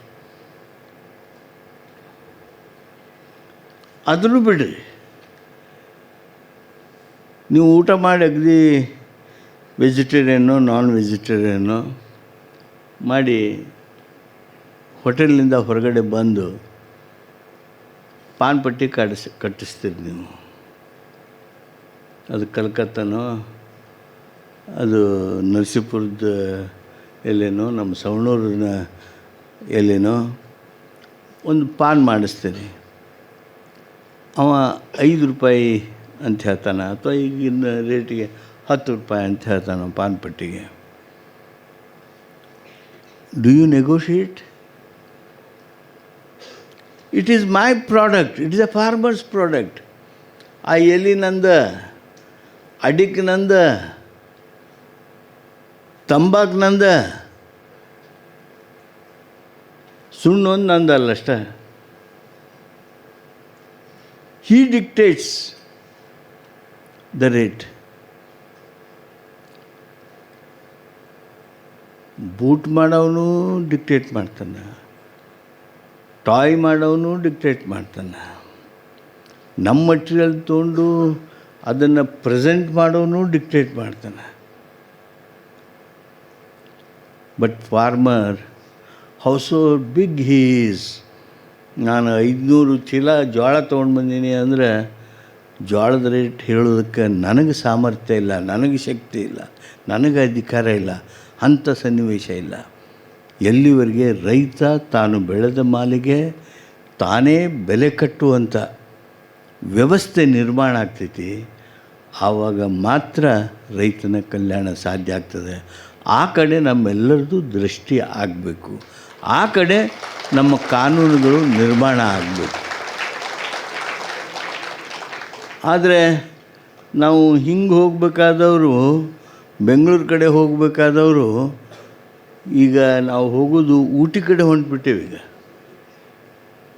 ಅದನ್ನು ಬಿಡ್ರಿ, ನೀವು ಊಟ ಮಾಡಿ ಅಗದಿ ವೆಜಿಟೇರಿಯನ್ನು ನಾನ್ ವೆಜಿಟೇರಿಯನ್ನು ಮಾಡಿ ಹೋಟೆಲ್ನಿಂದ ಹೊರಗಡೆ ಬಂದು ಪಾನ್ ಪಟ್ಟಿ ಕಟ್ಟಿಸ್ತೀರಿ ನೀವು. ಅದು ಕಲ್ಕತ್ತನೋ, ಅದು ನರಸೀಪುರದ ಎಲೆನೋ, ನಮ್ಮ ಸವಣೂರಿನ ಎಲೆನೋ ಒಂದು ಪಾನ್ ಮಾಡಿಸ್ತೀನಿ. ಅವ 5 ರೂಪಾಯಿ ಅಂತ ಹೇಳ್ತಾನೆ, ಅಥವಾ ಈಗಿನ ರೇಟಿಗೆ 10 ರೂಪಾಯಿ ಅಂತ ಹೇಳ್ತಾನೆ ಪಾನ್ ಪಟ್ಟಿಗೆ. Do you negotiate? It is my product, it is a farmers product. ಆ ಎಲೆ ನಂದ, ಅಡಿಕೆ ನಂದ, ತಂಬಾಕು ನಂದ, ಸುಣ್ಣು ಒಂದು ನಂದಲ್ಲ ಅಷ್ಟೇ. He dictates the rate. Boot ಮಾಡೋನು ಡಿಕ್ಟೇಟ್ ಮಾಡ್ತಾನೆ, ಟಾಯ್ ಮಾಡೋನು ಡಿಕ್ಟೇಟ್ ಮಾಡ್ತಾನೆ, ನಮ್ಮ ಮಟೀರಿಯಲ್ ತೊಗೊಂಡು ಅದನ್ನು ಪ್ರೆಸೆಂಟ್ ಮಾಡೋನು ಡಿಕ್ಟೇಟ್ ಮಾಡ್ತಾನೆ. But farmer, how so big he is. ನಾನು 500 ಚೀಲ ಜೋಳ ತೊಗೊಂಡು ಬಂದೀನಿ ಅಂದರೆ ಜೋಳದ ರೇಟ್ ಹೇಳೋದಕ್ಕೆ ನನಗೆ ಸಾಮರ್ಥ್ಯ ಇಲ್ಲ, ನನಗೆ ಶಕ್ತಿ ಇಲ್ಲ, ನನಗೆ ಅಧಿಕಾರ ಇಲ್ಲ, ಅಂಥ ಸನ್ನಿವೇಶ ಇಲ್ಲ. ಎಲ್ಲಿವರೆಗೆ ರೈತ ತಾನು ಬೆಳೆದ ಮಾಲಿಗೆ ತಾನೇ ಬೆಲೆ ಕಟ್ಟುವಂಥ ವ್ಯವಸ್ಥೆ ನಿರ್ಮಾಣ ಆಗ್ತೈತಿ, ಆವಾಗ ಮಾತ್ರ ರೈತನ ಕಲ್ಯಾಣ ಸಾಧ್ಯ ಆಗ್ತದೆ. ಆ ಕಡೆ ನಮ್ಮೆಲ್ಲರದು ದೃಷ್ಟಿ ಆಗಬೇಕು, ಆ ಕಡೆ ನಮ್ಮ ಕಾನೂನುಗಳು ನಿರ್ಮಾಣ ಆಗಬೇಕು. ಆದರೆ ನಾವು ಹಿಂಗೆ ಹೋಗಬೇಕಾದವರು, ಬೆಂಗಳೂರು ಕಡೆ ಹೋಗಬೇಕಾದವರು, ಈಗ ನಾವು ಹೋಗೋದು ಊಟಿ ಕಡೆ ಹೊಂಟ್ಬಿಟ್ಟೇವೆ. ಈಗ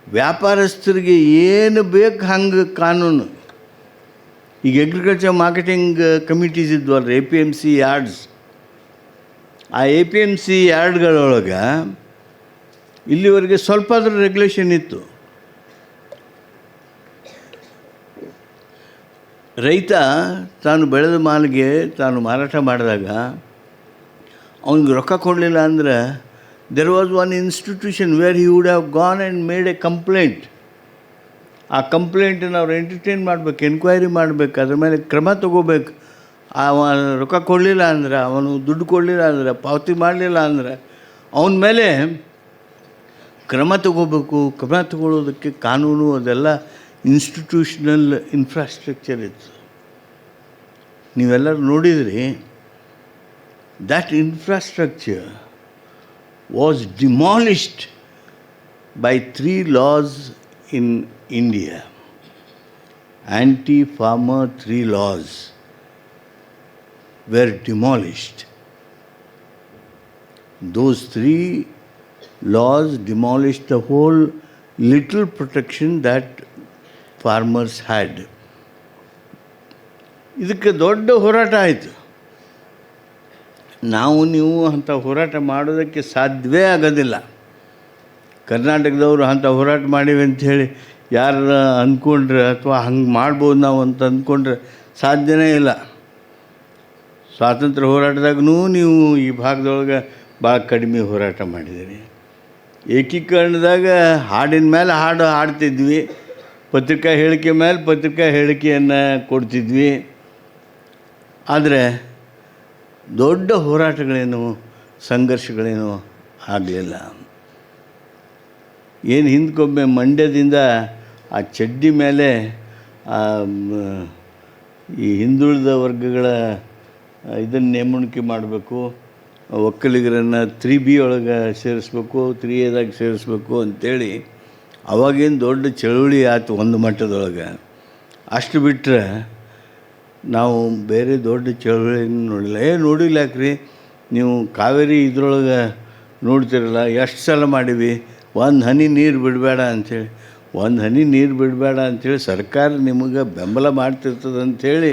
ವ್ಯಾಪಾರಸ್ಥರಿಗೆ ಏನು ಬೇಕು ಹಂಗೆ ಕಾನೂನು. ಈಗ ಅಗ್ರಿಕಲ್ಚರ್ ಮಾರ್ಕೆಟಿಂಗ್ ಕಮಿಟೀಸ್ ಇದ್ವಲ್ಲ, APMC ಯಾರ್ಡ್ಸ್. ಆ APMC ಯಾರ್ಡ್ಗಳೊಳಗೆ ಇಲ್ಲಿವರೆಗೆ ಸ್ವಲ್ಪ ಆದರೂ ರೆಗ್ಯುಲೇಷನ್ ಇತ್ತು. ರೈತ ತಾನು ಬೆಳೆದ ಮಾಲಿಗೆ ತಾನು ಮಾರಾಟ ಮಾಡಿದಾಗ ಅವನಿಗೆ ರೊಕ್ಕ ಕೊಡಲಿಲ್ಲ ಅಂದರೆ there was one institution wear he would have gone and made A complaint. ಆ ಕಂಪ್ಲೇಂಟನ್ನು ಅವ್ರು ಎಂಟರ್ಟೈನ್ ಮಾಡಬೇಕು, ಎನ್ಕ್ವೈರಿ ಮಾಡಬೇಕು, ಅದ್ರ ಮೇಲೆ ಕ್ರಮ ತಗೋಬೇಕು. ಅವ ರೊಕ್ಕ ಕೊಡಲಿಲ್ಲ ಅಂದ್ರೆ, ಅವನು ದುಡ್ಡು ಕೊಡಲಿಲ್ಲ ಅಂದರೆ, ಪಾವತಿ ಮಾಡಲಿಲ್ಲ ಅಂದರೆ ಅವನ ಮೇಲೆ ಕ್ರಮ ತಗೋಬೇಕು. ಕ್ರಮ ತಗೊಳ್ಳೋದಕ್ಕೆ ಕಾನೂನು ಅದೆಲ್ಲ ಇನ್ಸ್ಟಿಟ್ಯೂಷನಲ್ ಇನ್ಫ್ರಾಸ್ಟ್ರಕ್ಚರ್ ಇತ್ತು. ನೀವೆಲ್ಲರೂ ನೋಡಿದ್ರಿ. that infrastructure was demolished by 3 laws in India. Anti-farmer 3 laws were demolished. Those 3 laws demolished the whole little protection that farmers had. ಇದಕ್ಕೆ ದೊಡ್ಡ ಹೋರಾಟ ಆಯಿತು. ನಾವು ನೀವು ಅಂಥ ಹೋರಾಟ ಮಾಡೋದಕ್ಕೆ ಸಾಧ್ಯವೇ ಆಗೋದಿಲ್ಲ. ಕರ್ನಾಟಕದವರು ಅಂಥ ಹೋರಾಟ ಮಾಡೀವಿ ಅಂಥೇಳಿ ಯಾರು ಅಂದ್ಕೊಂಡ್ರೆ, ಅಥವಾ ಹಂಗೆ ಮಾಡ್ಬೋದು ನಾವು ಅಂತ ಅಂದ್ಕೊಂಡ್ರೆ ಸಾಧ್ಯವೇ ಇಲ್ಲ. ಸ್ವಾತಂತ್ರ್ಯ ಹೋರಾಟದಾಗೂ ನೀವು ಈ ಭಾಗದೊಳಗೆ ಭಾಳ ಕಡಿಮೆ ಹೋರಾಟ ಮಾಡಿದ್ದೀರಿ. ಏಕೀಕರಣದಾಗ ಹಾಡಿನ ಮೇಲೆ ಹಾಡು ಹಾಡ್ತಿದ್ವಿ, ಪತ್ರಿಕಾ ಹೇಳಿಕೆ ಮೇಲೆ ಪತ್ರಿಕಾ ಹೇಳಿಕೆಯನ್ನು ಕೊಡ್ತಿದ್ವಿ. ಆದರೆ ದೊಡ್ಡ ಹೋರಾಟಗಳೇನು ಸಂಘರ್ಷಗಳೇನು ಆಗಲಿಲ್ಲ. ಏನು ಹಿಂದ್ಕೊಮ್ಮೆ ಮಂಡ್ಯದಿಂದ ಆ ಚಡ್ಡಿ ಮೇಲೆ ಈ ಹಿಂದುಳಿದ ವರ್ಗಗಳ ಇದನ್ನು ನೇಮಣಿಕೆ ಮಾಡಬೇಕು, ಒಕ್ಕಲಿಗರನ್ನು 3B ಒಳಗೆ ಸೇರಿಸ್ಬೇಕು, 3Aದಾಗ ಸೇರಿಸ್ಬೇಕು ಅಂಥೇಳಿ ಅವಾಗೇನು ದೊಡ್ಡ ಚಳುವಳಿ ಆಯ್ತು ಒಂದು ಮಟ್ಟದೊಳಗೆ. ಅಷ್ಟು ಬಿಟ್ಟರೆ ನಾವು ಬೇರೆ ದೊಡ್ಡ ಚಳುವಳಿಯನ್ನು ನೋಡಿಲ್ಲ. ನೋಡಿಲ್ಲ ಯಾಕ್ರಿ, ನೀವು ಕಾವೇರಿ ಇದ್ರೊಳಗೆ ನೋಡ್ತಿರಲ್ಲ, ಎಷ್ಟು ಸಲ ಮಾಡೀವಿ, ಒಂದು ಹನಿ ನೀರು ಬಿಡಬೇಡ ಅಂಥೇಳಿ. ಒಂದು ಹನಿ ನೀರು ಬಿಡಬೇಡ ಅಂಥೇಳಿ ಸರ್ಕಾರ ನಿಮಗೆ ಬೆಂಬಲ ಮಾಡ್ತಿರ್ತದೆ ಅಂಥೇಳಿ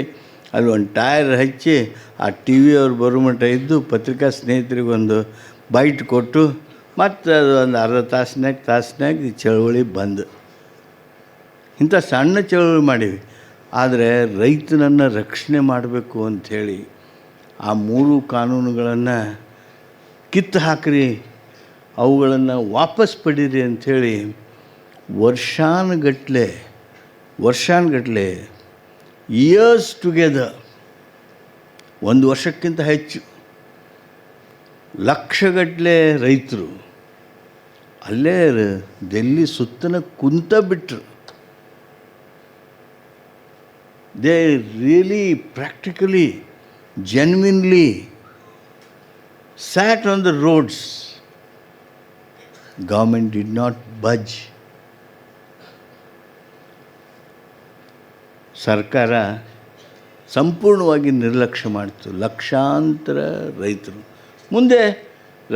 ಅಲ್ಲಿ ಒಂದು ಟೈರ್ ಹಚ್ಚಿ ಆ ಟಿ ವಿಯವ್ರು ಬರೋ ಮಟ್ಟ ಇದ್ದು ಪತ್ರಿಕಾ ಸ್ನೇಹಿತರಿಗೊಂದು ಬೈಟ್ ಕೊಟ್ಟು ಮತ್ತು ಅದು ಒಂದು ಅರ್ಧ ತಾಸಿನಾಗ ಈ ಚಳುವಳಿ ಬಂದು ಇಂಥ ಸಣ್ಣ ಚಳುವಳಿ ಮಾಡೀವಿ. ಆದರೆ ರೈತನನ್ನು ರಕ್ಷಣೆ ಮಾಡಬೇಕು ಅಂಥೇಳಿ ಆ 3 ಕಾನೂನುಗಳನ್ನು ಕಿತ್ತು ಹಾಕ್ರಿ, ಅವುಗಳನ್ನು ವಾಪಸ್ ಪಡೀರಿ ಅಂಥೇಳಿ ವರ್ಷಾನುಗಟ್ಲೆ ಇಯರ್ಸ್ ಟುಗೆದರ್, 1 ವರ್ಷಕ್ಕಿಂತ ಹೆಚ್ಚು ಲಕ್ಷಗಟ್ಟಲೆ ರೈತರು ಅಲ್ಲೇ ಡೆಲ್ಲಿ ಸುತ್ತನ ಕುಂತ ಬಿಟ್ಟರು. They really practically genuinely sat on the roads. Government did not budge. ಸರ್ಕಾರ ಸಂಪೂರ್ಣವಾಗಿ ನಿರ್ಲಕ್ಷ್ಯ ಮಾಡಿತು. ಲಕ್ಷಾಂತರ ರೈತರು ಮುಂದೆ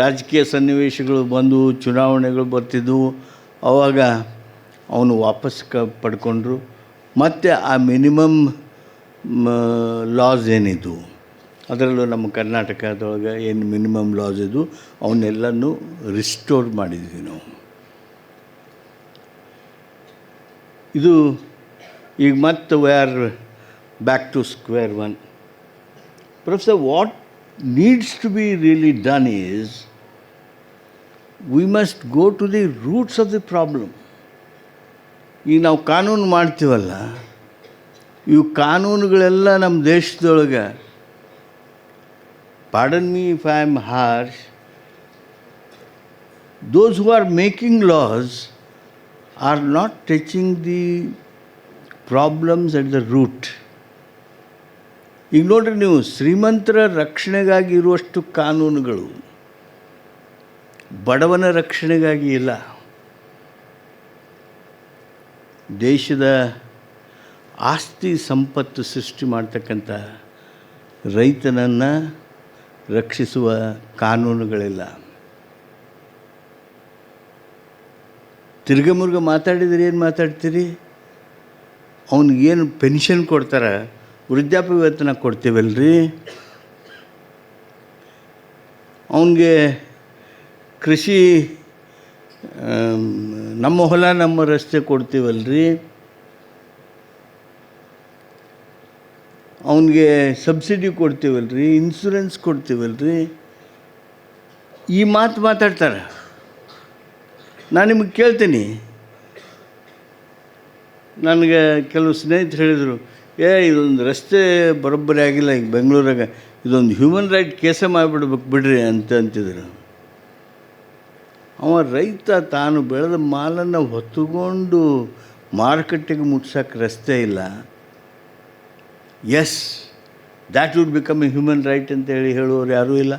ರಾಜಕೀಯ ಸನ್ನಿವೇಶಗಳು ಬಂದು ಚುನಾವಣೆಗಳು ಬರ್ತಿದ್ದವು. ಆವಾಗ ಅವನು ವಾಪಸ್ ಪಡ್ಕೊಂಡ್ರು. ಮತ್ತು ಆ ಮಿನಿಮಮ್ ಲಾಸ್ ಏನಿದ್ದು, ಅದರಲ್ಲೂ ನಮ್ಮ ಕರ್ನಾಟಕದೊಳಗೆ ಏನು ಮಿನಿಮಮ್ ಲಾಸ್ ಇದ್ದು ಅವನ್ನೆಲ್ಲನೂ ರಿಸ್ಟೋರ್ ಮಾಡಿದ್ವಿ ನಾವು. ಇದು ಈಗ ಮತ್ತೆ we are back to square one. Professor, what needs to be really done is we must go to the roots of the problem. ಈಗ ನಾವು ಕಾನೂನು ಮಾಡ್ತೀವಲ್ಲ, ಇವು ಕಾನೂನುಗಳೆಲ್ಲ ನಮ್ಮ ದೇಶದೊಳಗೆ, pardon me if I am harsh, those who are making laws are not touching the problems at the root. ಈಗ ನೋಡ್ರಿ, ನೀವು ಶ್ರೀಮಂತರ ರಕ್ಷಣೆಗಾಗಿ ಇರುವಷ್ಟು ಕಾನೂನುಗಳು ಬಡವನ ರಕ್ಷಣೆಗಾಗಿ ಇಲ್ಲ. ದೇಶದ ಆಸ್ತಿ ಸಂಪತ್ತು ಸೃಷ್ಟಿ ಮಾಡ್ತಕ್ಕಂಥ ರೈತನನ್ನು ರಕ್ಷಿಸುವ ಕಾನೂನುಗಳಿಲ್ಲ. ತಿರ್ಗಮುರ್ಗ ಮಾತಾಡಿದರೆ ಏನು ಮಾತಾಡ್ತೀರಿ? ಅವನಿಗೇನು ಪೆನ್ಷನ್ ಕೊಡ್ತಾರೆ, ವೃದ್ಧಾಪ್ಯ ವೇತನ ಕೊಡ್ತೀವಲ್ರಿ, ಅವನಿಗೆ ಕೃಷಿ ನಮ್ಮ ಹೊಲ ನಮ್ಮ ರಸ್ತೆ ಕೊಡ್ತೀವಲ್ರಿ, ಅವನಿಗೆ ಸಬ್ಸಿಡಿ ಕೊಡ್ತೀವಲ್ರಿ, ಇನ್ಶೂರೆನ್ಸ್ ಕೊಡ್ತೀವಲ್ರಿ, ಈ ಮಾತು ಮಾತಾಡ್ತಾರೆ. ನಾನು ನಿಮಗೆ ಕೇಳ್ತೀನಿ, ನನಗೆ ಕೆಲವು ಸ್ನೇಹಿತರು ಹೇಳಿದರು, ಇದೊಂದು ರಸ್ತೆ ಬರೋಬ್ಬರಿ ಆಗಿಲ್ಲ ಈಗ ಬೆಂಗಳೂರಾಗ, ಇದೊಂದು ಹ್ಯೂಮನ್ ರೈಟ್ ಕೇಸೇ ಮಾಡಿಬಿಡ್ಬೇಕು ಬಿಡ್ರಿ ಅಂತಿದ್ರು. ಅವ ರೈತ ತಾನು ಬೆಳೆದ ಮಾಲನ್ನು ಹೊತ್ತುಕೊಂಡು ಮಾರುಕಟ್ಟೆಗೆ ಮುಟ್ಸೋಕ್ಕೆ ರಸ್ತೆ ಇಲ್ಲ. Yes, that would become a human right ಅಂತೇಳಿ ಹೇಳುವವರು ಯಾರೂ ಇಲ್ಲ.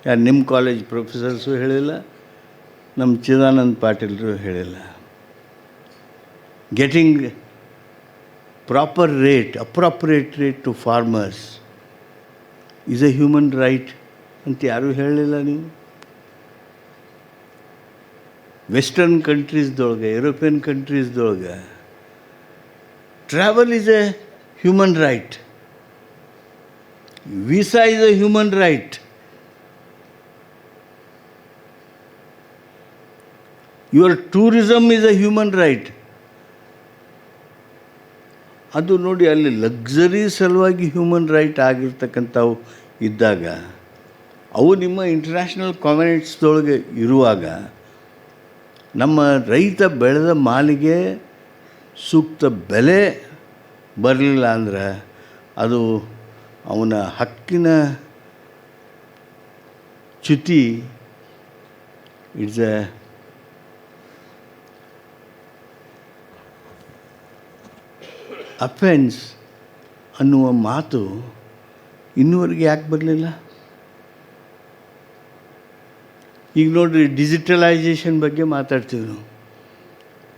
ಯಾರು ನಿಮ್ಮ ಕಾಲೇಜ್ ಪ್ರೊಫೆಸರ್ಸು ಹೇಳಿಲ್ಲ, ನಮ್ಮ ಚಿದಾನಂದ ಪಾಟೀಲರು ಹೇಳಿಲ್ಲ. Getting appropriate rate to farmers is a human right ಅಂತ ಯಾರೂ ಹೇಳಲಿಲ್ಲ. ನೀವು ವೆಸ್ಟರ್ನ್ ಕಂಟ್ರೀಸ್ದೊಳಗೆ, ಯುರೋಪಿಯನ್ ಕಂಟ್ರೀಸ್ದೊಳಗೆ travel is a human right. Visa is a human right. Your tourism is a human right. ಅದು ನೋಡಿ, ಅಲ್ಲಿ ಲಕ್ಸರಿ ಸಲುವಾಗಿ ಹ್ಯೂಮನ್ ರೈಟ್ ಆಗಿರ್ತಕ್ಕಂಥವು ಇದ್ದಾಗ, ಅವು ನಿಮ್ಮ ಇಂಟರ್ನ್ಯಾಷನಲ್ ಕಾನ್ವೆನೆಂಟ್ಸ್ದೊಳಗೆ ಇರುವಾಗ, ನಮ್ಮ ರೈತ ಬೆಳೆದ ಮಾಲಿಗೆ ಸೂಕ್ತ ಬೆಲೆ ಬರಲಿಲ್ಲ ಅಂದ್ರೆ ಅದು ಅವನ ಹಕ್ಕಿನ ಚ್ಯುತಿ. ಇಟ್ಸ್ ಎ ಅಫೆನ್ಸ್ ಅನ್ನುವ ಮಾತು ಇನ್ನೂವರೆಗೆ ಯಾಕೆ ಬರಲಿಲ್ಲ? ಈಗ ನೋಡಿರಿ, ಡಿಜಿಟಲೈಸೇಷನ್ ಬಗ್ಗೆ ಮಾತಾಡ್ತೀವಿ ನಾವು.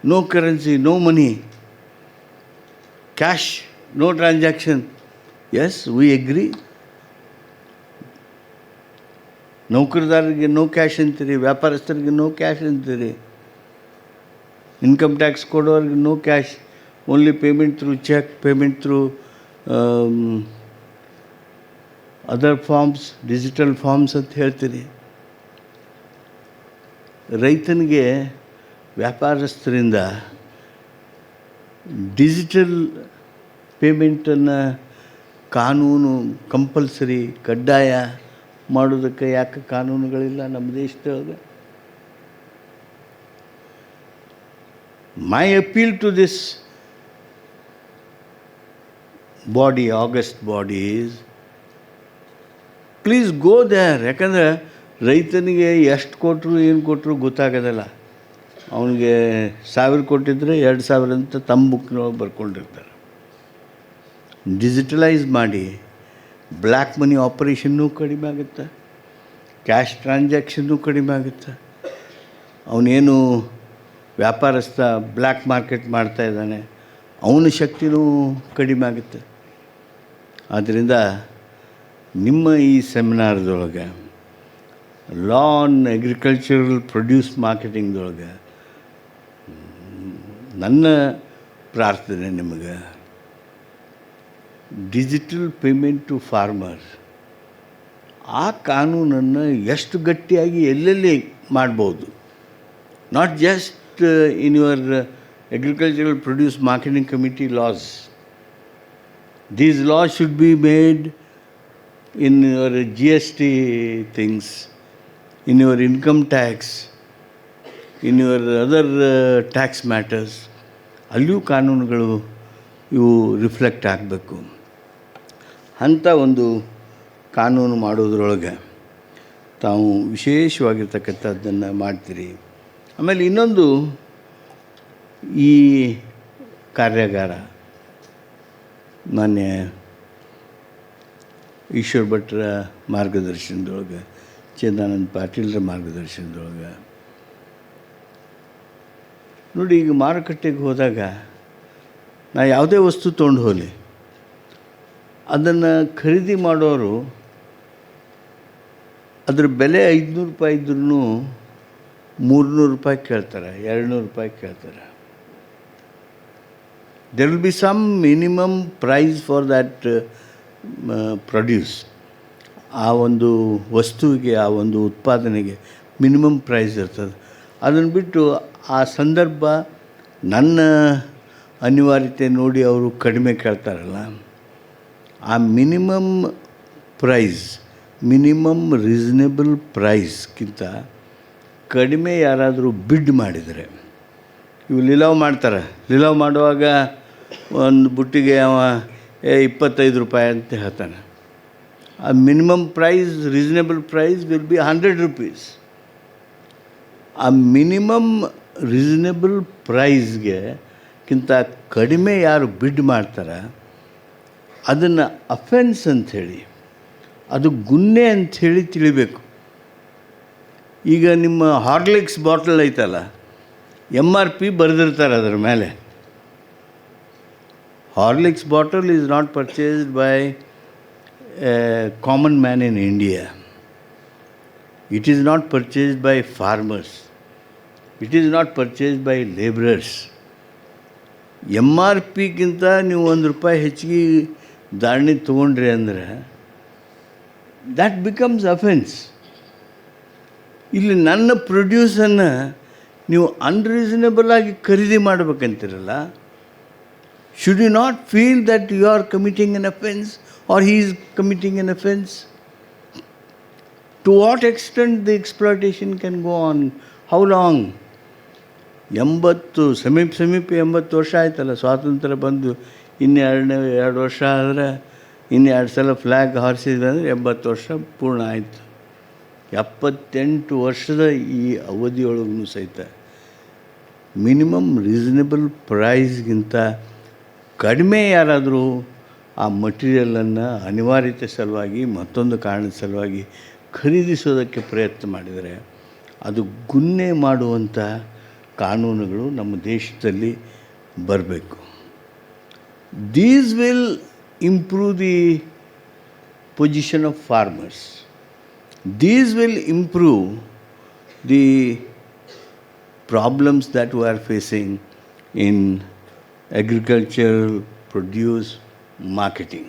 No currency, no money, cash, no transaction. Yes, we agree. ನೌಕರದಾರರಿಗೆ ನೋ ಕ್ಯಾಶ್ ಅಂತೀರಿ, ವ್ಯಾಪಾರಸ್ಥರಿಗೆ ನೋ ಕ್ಯಾಶ್ ಅಂತೀರಿ, ಇನ್ಕಮ್ ಟ್ಯಾಕ್ಸ್ ಕೊಡೋರಿಗೆ no cash, only payment through cheque, payment through other forms, digital forms ಅಂತ ಹೇಳ್ತೀರಿ. ರೈತನಿಗೆ ವ್ಯಾಪಾರಸ್ಥರಿಂದ ಡಿಜಿಟಲ್ ಪೇಮೆಂಟನ್ನು ಕಾನೂನು ಕಂಪಲ್ಸರಿ ಕಡ್ಡಾಯ ಮಾಡೋದಕ್ಕೆ ಯಾಕೆ ಕಾನೂನುಗಳಿಲ್ಲ ನಮ್ಮ ದೇಶದೊಳಗೆ? My appeal to this body, august body, is please go there. ಯಾಕಂದರೆ ರೈತನಿಗೆ ಎಷ್ಟು ಕೊಟ್ಟರು ಏನು ಕೊಟ್ಟರು ಗೊತ್ತಾಗೋದಿಲ್ಲ. ಅವನಿಗೆ 1000 ಕೊಟ್ಟಿದ್ರೆ 2000 ಅಂತ ತಮ್ಮ ಬುಕ್ನೊಳಗೆ ಬರ್ಕೊಂಡಿರ್ತಾರೆ. ಡಿಜಿಟಲೈಸ್ ಮಾಡಿ ಬ್ಲ್ಯಾಕ್ ಮನಿ ಆಪರೇಷನ್ನೂ ಕಡಿಮೆ ಆಗುತ್ತೆ, ಕ್ಯಾಶ್ ಟ್ರಾನ್ಸಾಕ್ಷನ್ನೂ ಕಡಿಮೆ ಆಗುತ್ತೆ. ಅವನೇನು ವ್ಯಾಪಾರಸ್ಥ ಬ್ಲ್ಯಾಕ್ ಮಾರ್ಕೆಟ್ ಮಾಡ್ತಾಯಿದ್ದಾನೆ, ಅವನ ಶಕ್ತಿನೂ ಕಡಿಮೆ ಆಗುತ್ತೆ. ಆದ್ದರಿಂದ ನಿಮ್ಮ ಈ ಸೆಮಿನಾರ್ದೊಳಗೆ ಲಾ ಆನ್ ಅಗ್ರಿಕಲ್ಚರಲ್ ಪ್ರೊಡ್ಯೂಸ್ ಮಾರ್ಕೆಟಿಂಗ್ದೊಳಗೆ ನನ್ನ ಪ್ರಾರ್ಥನೆ ನಿಮಗೆ, ಡಿಜಿಟಲ್ ಪೇಮೆಂಟ್ ಟು ಫಾರ್ಮರ್, ಆ ಕಾನೂನನ್ನು ಎಷ್ಟು ಗಟ್ಟಿಯಾಗಿ ಎಲ್ಲೆಲ್ಲಿ ಮಾಡ್ಬೋದು. Not just in your agricultural produce marketing committee loss. These laws should be made in your GST things, in your income tax, in your other tax matters. ಅಲ್ಲಿಯೂ ಕಾನೂನುಗಳು ಇವು reflect ಆಗಬೇಕು. ಅಂಥ ಒಂದು ಕಾನೂನು ಮಾಡೋದ್ರೊಳಗೆ ತಾವು ವಿಶೇಷವಾಗಿರ್ತಕ್ಕಂಥದ್ದನ್ನು ಮಾಡ್ತೀರಿ. ಆಮೇಲೆ ಇನ್ನೊಂದು, ಈ ಕಾರ್ಯಾಗಾರ ಮಾನ್ಯ ಈಶ್ವರ್ ಭಟ್ರ ಮಾರ್ಗದರ್ಶನದೊಳಗೆ, ಚಂದಾನಂದ ಪಾಟೀಲ್ರ ಮಾರ್ಗದರ್ಶನದೊಳಗೆ ನೋಡಿ, ಈಗ ಮಾರುಕಟ್ಟೆಗೆ ಹೋದಾಗ ನಾ ಯಾವುದೇ ವಸ್ತು ತೊಗೊಂಡು ಹೋಗಲಿ, ಅದನ್ನು ಖರೀದಿ ಮಾಡೋರು ಅದ್ರ ಬೆಲೆ 500 ರೂಪಾಯಿ ಇದ್ರೂ 300 ರೂಪಾಯಿ ಕೇಳ್ತಾರೆ, 200 ರೂಪಾಯಿ ಕೇಳ್ತಾರೆ. There will be some minimum price for that produce. ಆ ಒಂದು ವಸ್ತುವಿಗೆ, ಆ ಒಂದು ಉತ್ಪಾದನೆಗೆ ಮಿನಿಮಮ್ ಪ್ರೈಸ್ ಇರ್ತದೆ. ಅದನ್ನು ಬಿಟ್ಟು ಆ ಸಂದರ್ಭ, ನನ್ನ ಅನಿವಾರ್ಯತೆ ನೋಡಿ ಅವರು ಕಡಿಮೆ ಕೇಳ್ತಾರಲ್ಲ, ಆ ಮಿನಿಮಮ್ ಪ್ರೈಸ್, ಮಿನಿಮಮ್ ರೀಸನೇಬಲ್ ಪ್ರೈಸ್ಗಿಂತ ಕಡಿಮೆ ಯಾರಾದರೂ ಬಿಡ್ ಮಾಡಿದರೆ, ಇವು ಲಿಲಾವ್ ಮಾಡ್ತಾರೆ. ಲಿಲಾವ್ ಮಾಡುವಾಗ ಒಂದು ಬುಟ್ಟಿಗೆ ಅವ 25 ರೂಪಾಯಿ ಅಂತ ಹೇಳ್ತಾನೆ. ಆ minimum price, reasonable price will be 100 rupees. ಆ ಮಿನಿಮಮ್ ರೀಸನೇಬಲ್ ಪ್ರೈಸ್ಗೆ ಕಿಂತ ಕಡಿಮೆ ಯಾರು ಬಿಡ್ ಮಾಡ್ತಾರೆ, ಅದನ್ನು ಅಫೆನ್ಸ್ ಅಂಥೇಳಿ, ಅದು ಗುನ್ನೆ ಅಂಥೇಳಿ ತಿಳಿಬೇಕು. ಈಗ ನಿಮ್ಮ ಹಾರ್ಲಿಕ್ಸ್ ಬಾಟಲ್ ಐತಲ್ಲ, MRP ಬರೆದಿರ್ತಾರೆ ಅದರ ಮೇಲೆ. Horlicks bottle is not purchased by a common man in India. It is not purchased by farmers. It is not purchased by labourers. MRPಗಿಂತ ನೀವು 1 ರೂಪಾಯಿ ಹೆಚ್ಚಿಗೆ ಧಾರಣೆ ತೊಗೊಂಡ್ರಿ ಅಂದರೆ ದ್ಯಾಟ್ ಬಿಕಮ್ಸ್ ಅಫೆನ್ಸ್. ಇಲ್ಲಿ ನನ್ನ ಪ್ರೊಡ್ಯೂಸನ್ನು ನೀವು ಅನ್ರೀಸನೇಬಲ್ ಆಗಿ ಖರೀದಿ ಮಾಡಬೇಕಂತಿರಲ್ಲ, Should you not feel that you are committing an offense or he is committing an offense? To what extent the exploitation can go on? How long? 80 ಸಮೀಪ 80 ವರ್ಷ ಆಯ್ತಲ್ಲ ಸ್ವಾತಂತ್ರ್ಯ ಬಂದು. ಇನ್ನೆರಡು ವರ್ಷ ಆದರೆ ಇನ್ನೆರಡು ಸಲ ಫ್ಲ್ಯಾಗ್ ಹಾರಿಸಿದ್ವಿ ಅಂದರೆ 80 ವರ್ಷ ಪೂರ್ಣ ಆಯಿತು. 78 ವರ್ಷದ ಈ ಅವಧಿಯೊಳಗೂ ಸಹಿತ ಮಿನಿಮಮ್ ರೀಸನೇಬಲ್ ಪ್ರೈಸ್ಗಿಂತ ಕಡಿಮೆ ಯಾರಾದರೂ ಆ ಮಟೀರಿಯಲನ್ನು ಅನಿವಾರ್ಯತೆ ಸಲುವಾಗಿ ಮತ್ತೊಂದು ಕಾರಣದ ಸಲುವಾಗಿ ಖರೀದಿಸೋದಕ್ಕೆ ಪ್ರಯತ್ನ ಮಾಡಿದರೆ ಅದು ಗುನ್ನೆ ಮಾಡುವಂಥ ಕಾನೂನುಗಳು ನಮ್ಮ ದೇಶದಲ್ಲಿ ಬರಬೇಕು. These will improve the position of farmers. These will improve the problems that we are facing in agricultural produce marketing.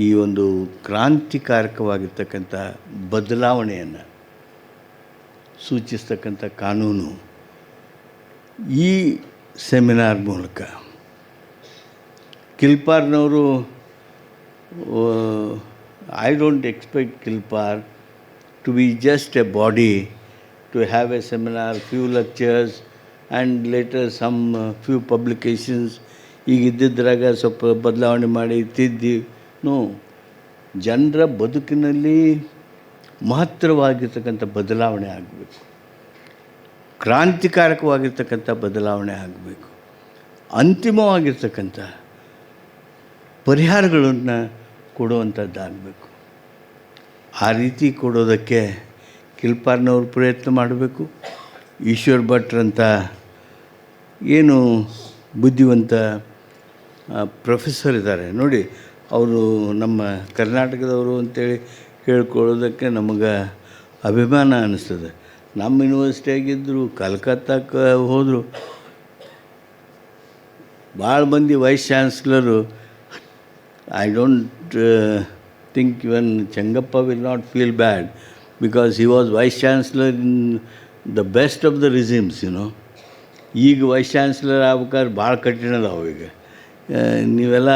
ಈ ಒಂದು ಕ್ರಾಂತಿಕಾರಕವಾಗಿರ್ತಕ್ಕಂಥ ಬದಲಾವಣೆಯನ್ನು ಸೂಚಿಸ್ತಕ್ಕಂಥ ಕಾನೂನು ಈ ಸೆಮಿನಾರ್ ಮೂಲಕ ಕಿಲ್ಪಾರ್ನವರು I don't expect Kilpar to be just a body to have a seminar, few lectures and later some few publications. ಈಗ ಇದ್ದಿದ್ರಾಗ ಸ್ವಲ್ಪ ಬದಲಾವಣೆ ಮಾಡಿ ತಿದ್ದಿ. ನೋ, ಜನರ ಬದುಕಿನಲ್ಲಿ ಮಹತ್ತರವಾಗಿರ್ತಕ್ಕಂಥ ಬದಲಾವಣೆ ಆಗಬೇಕು, ಕ್ರಾಂತಿಕಾರಕವಾಗಿರ್ತಕ್ಕಂಥ ಬದಲಾವಣೆ ಆಗಬೇಕು, ಅಂತಿಮವಾಗಿರ್ತಕ್ಕಂಥ ಪರಿಹಾರಗಳನ್ನು ಕೊಡುವಂಥದ್ದಾಗಬೇಕು. ಆ ರೀತಿ ಕೊಡೋದಕ್ಕೆ ಕಿಲ್ಪಾರ್ನವ್ರು ಪ್ರಯತ್ನ ಮಾಡಬೇಕು. ಈಶ್ವರ್ ಭಟ್ರಂಥ ಏನು ಬುದ್ಧಿವಂತ ಪ್ರೊಫೆಸರ್ ಇದ್ದಾರೆ ನೋಡಿ, ಅವರು ನಮ್ಮ ಕರ್ನಾಟಕದವರು ಅಂತೇಳಿ ಹೇಳ್ಕೊಳ್ಳೋದಕ್ಕೆ ನಮಗೆ ಅಭಿಮಾನ ಅನ್ನಿಸ್ತದೆ. ನಮ್ಮ ಯೂನಿವರ್ಸಿಟಿಯಾಗಿದ್ದರು, ಕಲ್ಕತ್ತಾಕ್ಕೆ ಹೋದರು. ಭಾಳ ಮಂದಿ wise ಚಾನ್ಸ್ಲರು. I don't think even Changappa will not feel bad because he was vice chancellor in the best of the regimes, you know. ಈಗ ವೈಸ್ ಚಾನ್ಸಲರ್ ಆಗ್ಬೇಕಾದ್ರೆ ಭಾಳ ಕಠಿಣ ಅದಾವ. ಈಗ ನೀವೆಲ್ಲ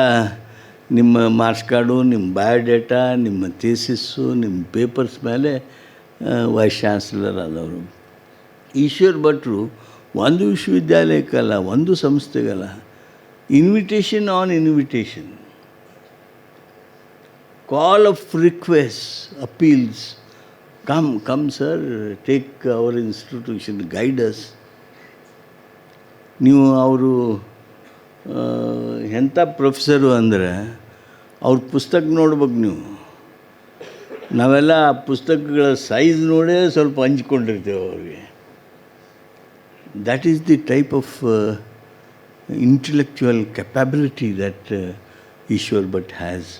ನಿಮ್ಮ ಮಾರ್ಕ್ಸ್ ಕಾರ್ಡು, ನಿಮ್ಮ ಬಯೋಡೇಟಾ, ನಿಮ್ಮ ಥೀಸಿಸ್ಸು, ನಿಮ್ಮ ಪೇಪರ್ಸ್ ಮೇಲೆ ವೈಸ್ ಚಾನ್ಸಲರ್ ಆದವರು. ಈಶ್ವರ್ ಭಟ್ರು ಒಂದು ವಿಶ್ವವಿದ್ಯಾಲಯಕ್ಕಲ್ಲ, ಒಂದು ಸಂಸ್ಥೆಗಲ್ಲ, invitation on invitation, call of requests, appeals, come sir, take our institution, guide us. ನೀವು ಅವರು ಎಂಥ ಪ್ರೊಫೆಸರು ಅಂದರೆ ಅವ್ರ ಪುಸ್ತಕ ನೋಡ್ಬೇಕು ನೀವು. ನಾವೆಲ್ಲ ಆ ಪುಸ್ತಕಗಳ ಸೈಜ್ ನೋಡೇ ಸ್ವಲ್ಪ ಹಂಚ್ಕೊಂಡಿರ್ತೇವೆ ಅವ್ರಿಗೆ. That is the type of intellectual capability that Eshwar Bhat has.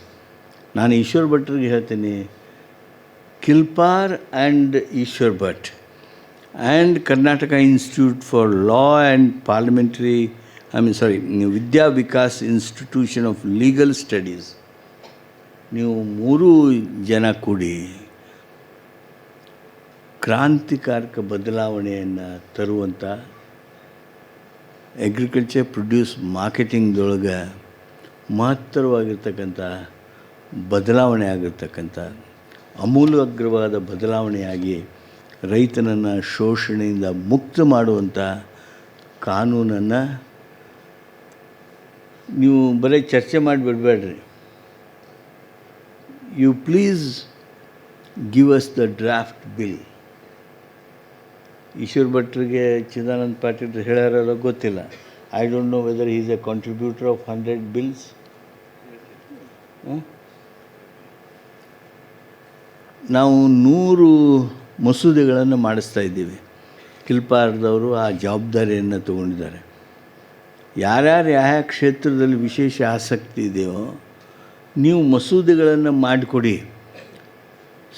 ನಾನು ಈಶ್ವರ್ ಭಟ್ರಿಗೆ ಹೇಳ್ತೀನಿ, KILPAR and Eshwar Bhat and Karnataka institute for law and parliamentary Vidya Vikas institution of legal studies, ನೀವು 3 ಜನ ಕೂಡಿ ಕ್ರಾಂತಿಕಾರಕ ಬದಲಾವಣೆಯನ್ನು ತರುವಂಥ ಅಗ್ರಿಕಲ್ಚರ್ ಪ್ರೊಡ್ಯೂಸ್ ಮಾರ್ಕೆಟಿಂಗ್ದೊಳಗೆ ಮಹತ್ತರವಾಗಿರ್ತಕ್ಕಂಥ ಬದಲಾವಣೆ ಆಗಿರ್ತಕ್ಕಂಥ ಅಮೂಲಾಗ್ರವಾದ ಬದಲಾವಣೆಯಾಗಿ ರೈತನನ್ನು ಶೋಷಣೆಯಿಂದ ಮುಕ್ತ ಮಾಡುವಂಥ ಕಾನೂನನ್ನು ನೀವು ಬರೀ ಚರ್ಚೆ ಮಾಡಿಬಿಡಬೇಡ್ರಿ. You please give us the draft bill. Eshwar ಭಟ್ರಿಗೆ ಚಿದಾನಂದ ಪಾಟೀಲ್ ಹೇಳ್ಯಾರೋ ಗೊತ್ತಿಲ್ಲ. I don't know whether he is a contributor of 100 bills. ನಾವು 100 ಮಸೂದೆಗಳನ್ನು ಮಾಡಿಸ್ತಾ ಇದ್ದೀವಿ. ಕಿಲ್ಪಾರ್ದವರು ಆ ಜವಾಬ್ದಾರಿಯನ್ನು ತಗೊಂಡಿದ್ದಾರೆ. ಯಾರ್ಯಾರು ಯಾವ ಕ್ಷೇತ್ರದಲ್ಲಿ ವಿಶೇಷ ಆಸಕ್ತಿ ಇದೆಯೋ ನೀವು ಮಸೂದೆಗಳನ್ನು ಮಾಡಿಕೊಡಿ.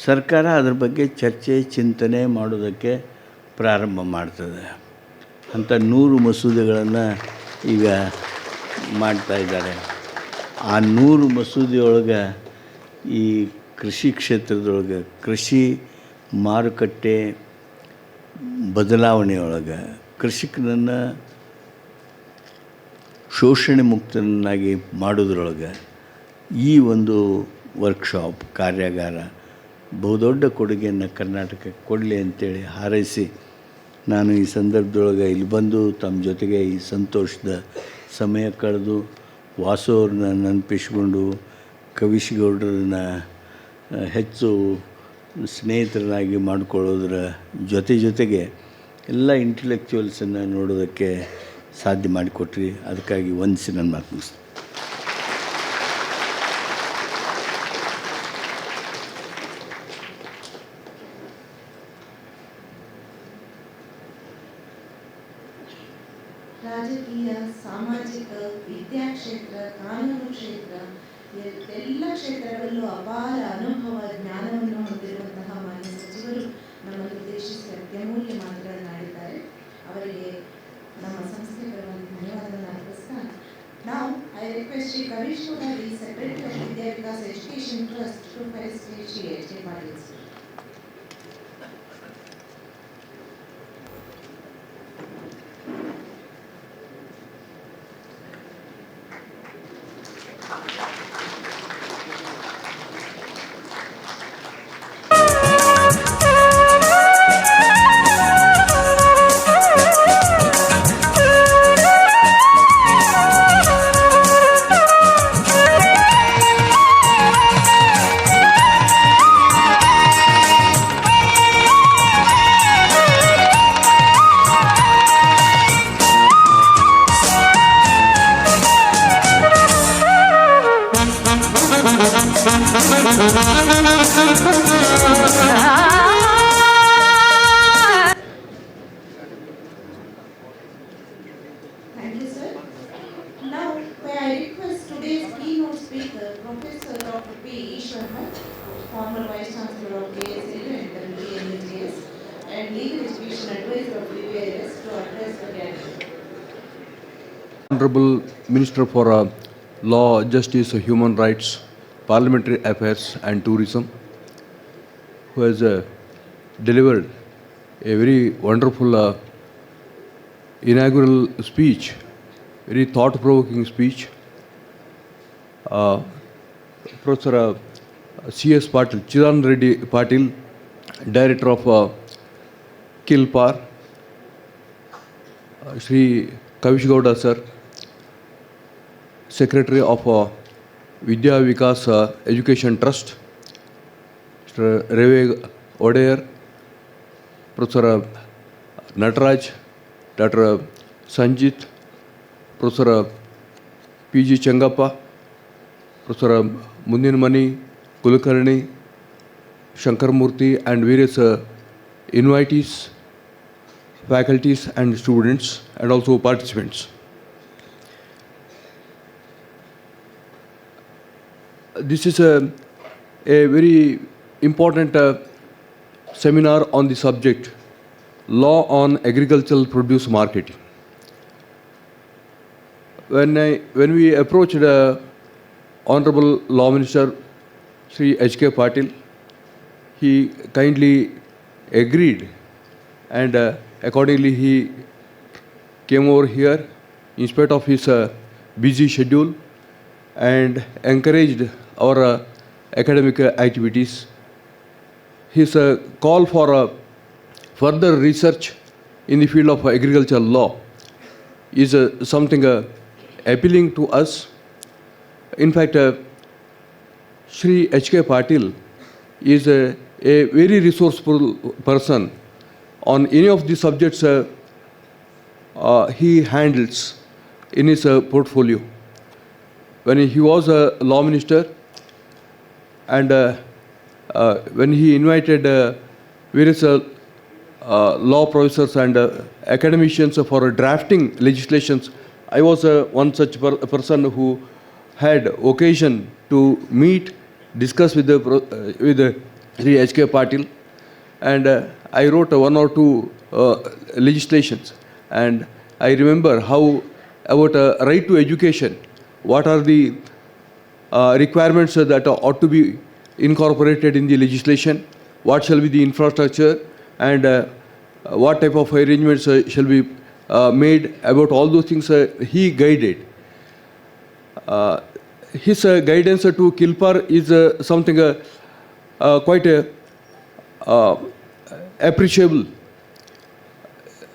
ಸರ್ಕಾರ ಅದರ ಬಗ್ಗೆ ಚರ್ಚೆ ಚಿಂತನೆ ಮಾಡೋದಕ್ಕೆ ಪ್ರಾರಂಭ ಮಾಡ್ತದೆ. ಅಂಥ 100 ಮಸೂದೆಗಳನ್ನು ಈಗ ಮಾಡ್ತಾಯಿದ್ದಾರೆ. ಆ 100 ಮಸೂದೆಯೊಳಗೆ ಈ ಕೃಷಿ ಕ್ಷೇತ್ರದೊಳಗೆ ಕೃಷಿ ಮಾರುಕಟ್ಟೆ ಬದಲಾವಣೆಯೊಳಗೆ ಕೃಷಿಕನನ್ನು ಶೋಷಣೆ ಮುಕ್ತನಾಗಿ ಮಾಡೋದ್ರೊಳಗೆ ಈ ಒಂದು ವರ್ಕ್ಶಾಪ್ ಕಾರ್ಯಾಗಾರ ಬಹುದೊಡ್ಡ ಕೊಡುಗೆಯನ್ನು ಕರ್ನಾಟಕಕ್ಕೆ ಕೊಡಲಿ ಅಂತೇಳಿ ಹಾರೈಸಿ ನಾನು ಈ ಸಂದರ್ಭದೊಳಗೆ ಇಲ್ಲಿ ಬಂದು ತಮ್ಮ ಜೊತೆಗೆ ಈ ಸಂತೋಷದ ಸಮಯ ಕಳೆದು ವಾಸು ಅವ್ರನ್ನ ನೆನಪಿಸ್ಕೊಂಡು ಕವಿಶಗೌಡರನ್ನ ಹೆಚ್ಚು ಸ್ನೇಹಿತರನ್ನಾಗಿ ಮಾಡಿಕೊಳ್ಳೋದ್ರ ಜೊತೆಗೆ ಎಲ್ಲ ಇಂಟೆಲೆಕ್ಚುವಲ್ಸನ್ನು ನೋಡೋದಕ್ಕೆ ಸಾಧ್ಯ ಮಾಡಿಕೊಟ್ರಿ. ಅದಕ್ಕಾಗಿ ವಂದಿಸಿ ನನ್ನ ಮಾತು ಮುಗಿಸ್ತೀನಿ. ರಾಜಕೀಯ, ಸಾಮಾಜಿಕ, ವಿದ್ಯಾಕ್ಷೇತ್ರ, ಕಾನೂನು ಕ್ಷೇತ್ರ ಎಲ್ಲ ಕ್ಷೇತ್ರಗಳಲ್ಲೂ ಅಪಾರ ಅನುಭವ ಜ್ಞಾನವನ್ನು ಹೊಂದಿರುವಂತಹ ಮಾನ್ಯ ಸಚಿವರು ನಮ್ಮನ್ನು ಉದ್ದೇಶಿಸಿ ಅತ್ಯಮೂಲ್ಯ ಮಾತುಗಳನ್ನಾಡಿದ್ದಾರೆ. ಅವರಿಗೆ ನಮ್ಮ ಸಂಸ್ಥೆ ಪರವಾಗಿ ಧನ್ಯವಾದಗಳನ್ನು ಅರ್ಪಿಸ್ತಾ, Now I request Shri Kavish Gowda, the Secretary of Vidya Vikas Education Trust, to felicitate Shri H.K. Patil. Thank you, sir. Now, may I request today's keynote speaker, Professor Dr. P. Ishwar, former Vice Chancellor of KSLU and WNUJS, and Legal Education Advisor of VVIS, to address the gathering. Honorable Minister for Law, Justice, Human Rights, Parliamentary Affairs and Tourism, who has delivered a very wonderful inaugural speech, very thought-provoking speech. Professor C.S. Patil, Chidan Reddy Patil, Director of Kilpar, Shri Kavish Gowda sir, Secretary of Vidya Vikas Education Trust, Mr. Reve Odeyer, Professor Nataraj, Dr. Sanjit, Professor P.G. Changappa, Professor Mundinmani, Kulkarni, Shankar Murthy, and various invitees, faculties and students, and also participants. This is a very important seminar on the subject Law on Agricultural Produce Marketing. When we approached Honorable Law Minister Shri H.K. Patil, he kindly agreed, and accordingly he came over here in spite of his busy schedule and encouraged our academic activities. His call for further research in the field of agricultural law is something appealing to us. In fact, Shri H.K. Patil is a very resourceful person on any of the subjects he handles in his portfolio. When he was a law minister, and when he invited various law professors and academicians for drafting legislations, I was one such person who had occasion to meet, discuss with Sri H.K. Patil, and I wrote one or two legislations. And I remember how about right to education, what are the requirements that ought to be incorporated in the legislation, what shall be the infrastructure, and what type of arrangements shall be made. About all those things he guided. his guidance to Kilpar is something quite appreciable.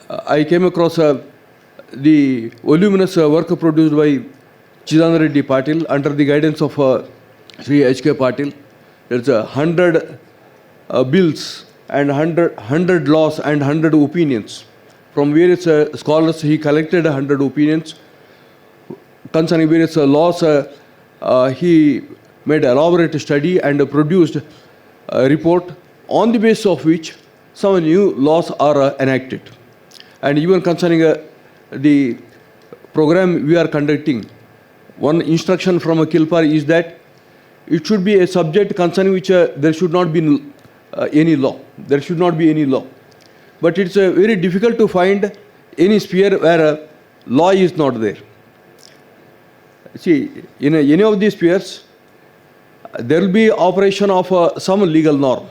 I came across the voluminous work produced by Chidana Reddy Patil under the guidance of Sri H.K. Patil. There's 100 bills and 100 laws and 100 opinions. From various scholars, he collected 100 opinions. Concerning various laws, he made elaborate study and produced a report on the basis of which some new laws are enacted. And even concerning the program we are conducting, one instruction from Kilpar is that it should be a subject concerning which there should not be any law. There should not be any law. But it's very difficult to find any sphere where law is not there. See, in any of these spheres, there will be operation of some legal norm.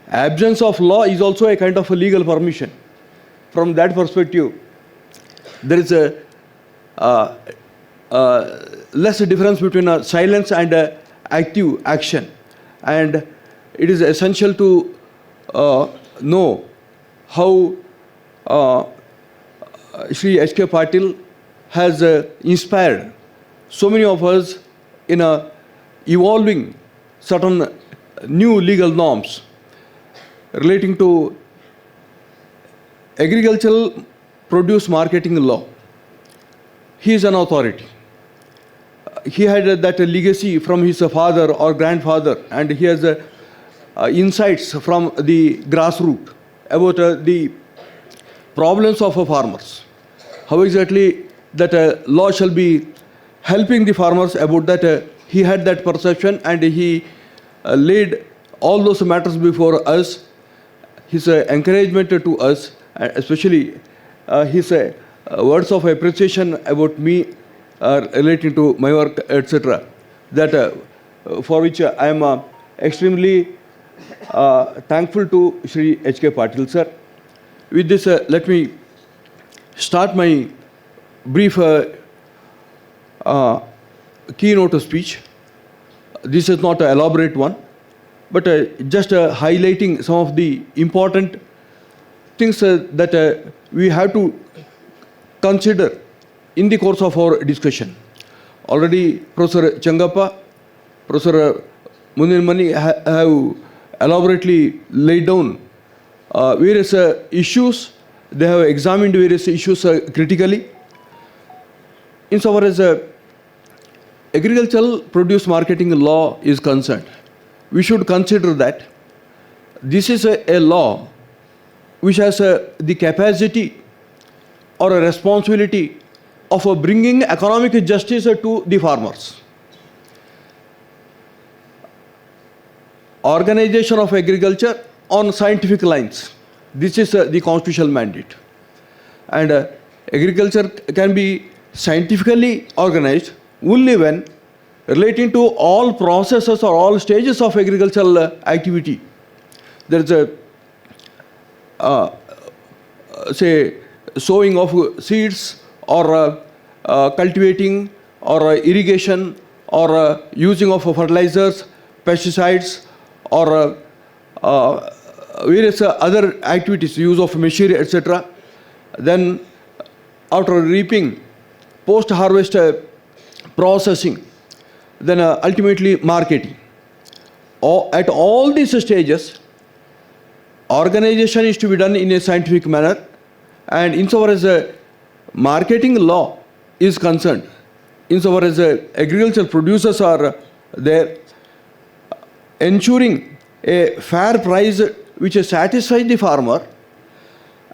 Absence of law is also a kind of a legal permission. From that perspective, there is a less difference between silence and active action. And it is essential to know how Sri H.K. Patil has inspired so many of us in evolving certain new legal norms relating to agricultural produce marketing law. He is an authority. He had that legacy from his father or grandfather, and he has insights from the grassroots about the problems of farmers. How exactly that law shall be helping the farmers, about that he had that perception, and he laid all those matters before us. His encouragement to us, especially his words of appreciation about me relating to my work, etc., that for which I am extremely thankful to Sri H.K. Patil sir. With this, let me start my brief keynote speech. This is not an elaborate one, but just highlighting some of the important things that we have to consider in the course of our discussion. Already Professor Changappa, Professor Munirmani have elaborately laid down various issues. They have examined various issues critically. Insofar as agricultural produce marketing law is concerned, we should consider that this is a law which has the capacity or a responsibility of bringing economic justice to the farmers. Organization of agriculture on scientific lines. This is the constitutional mandate. And agriculture can be scientifically organized only when relating to all processes or all stages of agricultural activity. There is a say sowing of seeds, or cultivating, or irrigation, or using of fertilizers, pesticides, or various other activities, use of machinery, etc. Then after reaping, post-harvest processing, then ultimately marketing. At all these stages, organization is to be done in a scientific manner, and insofar as marketing law is concerned, insofar as agricultural producers are there, ensuring a fair price which satisfies the farmer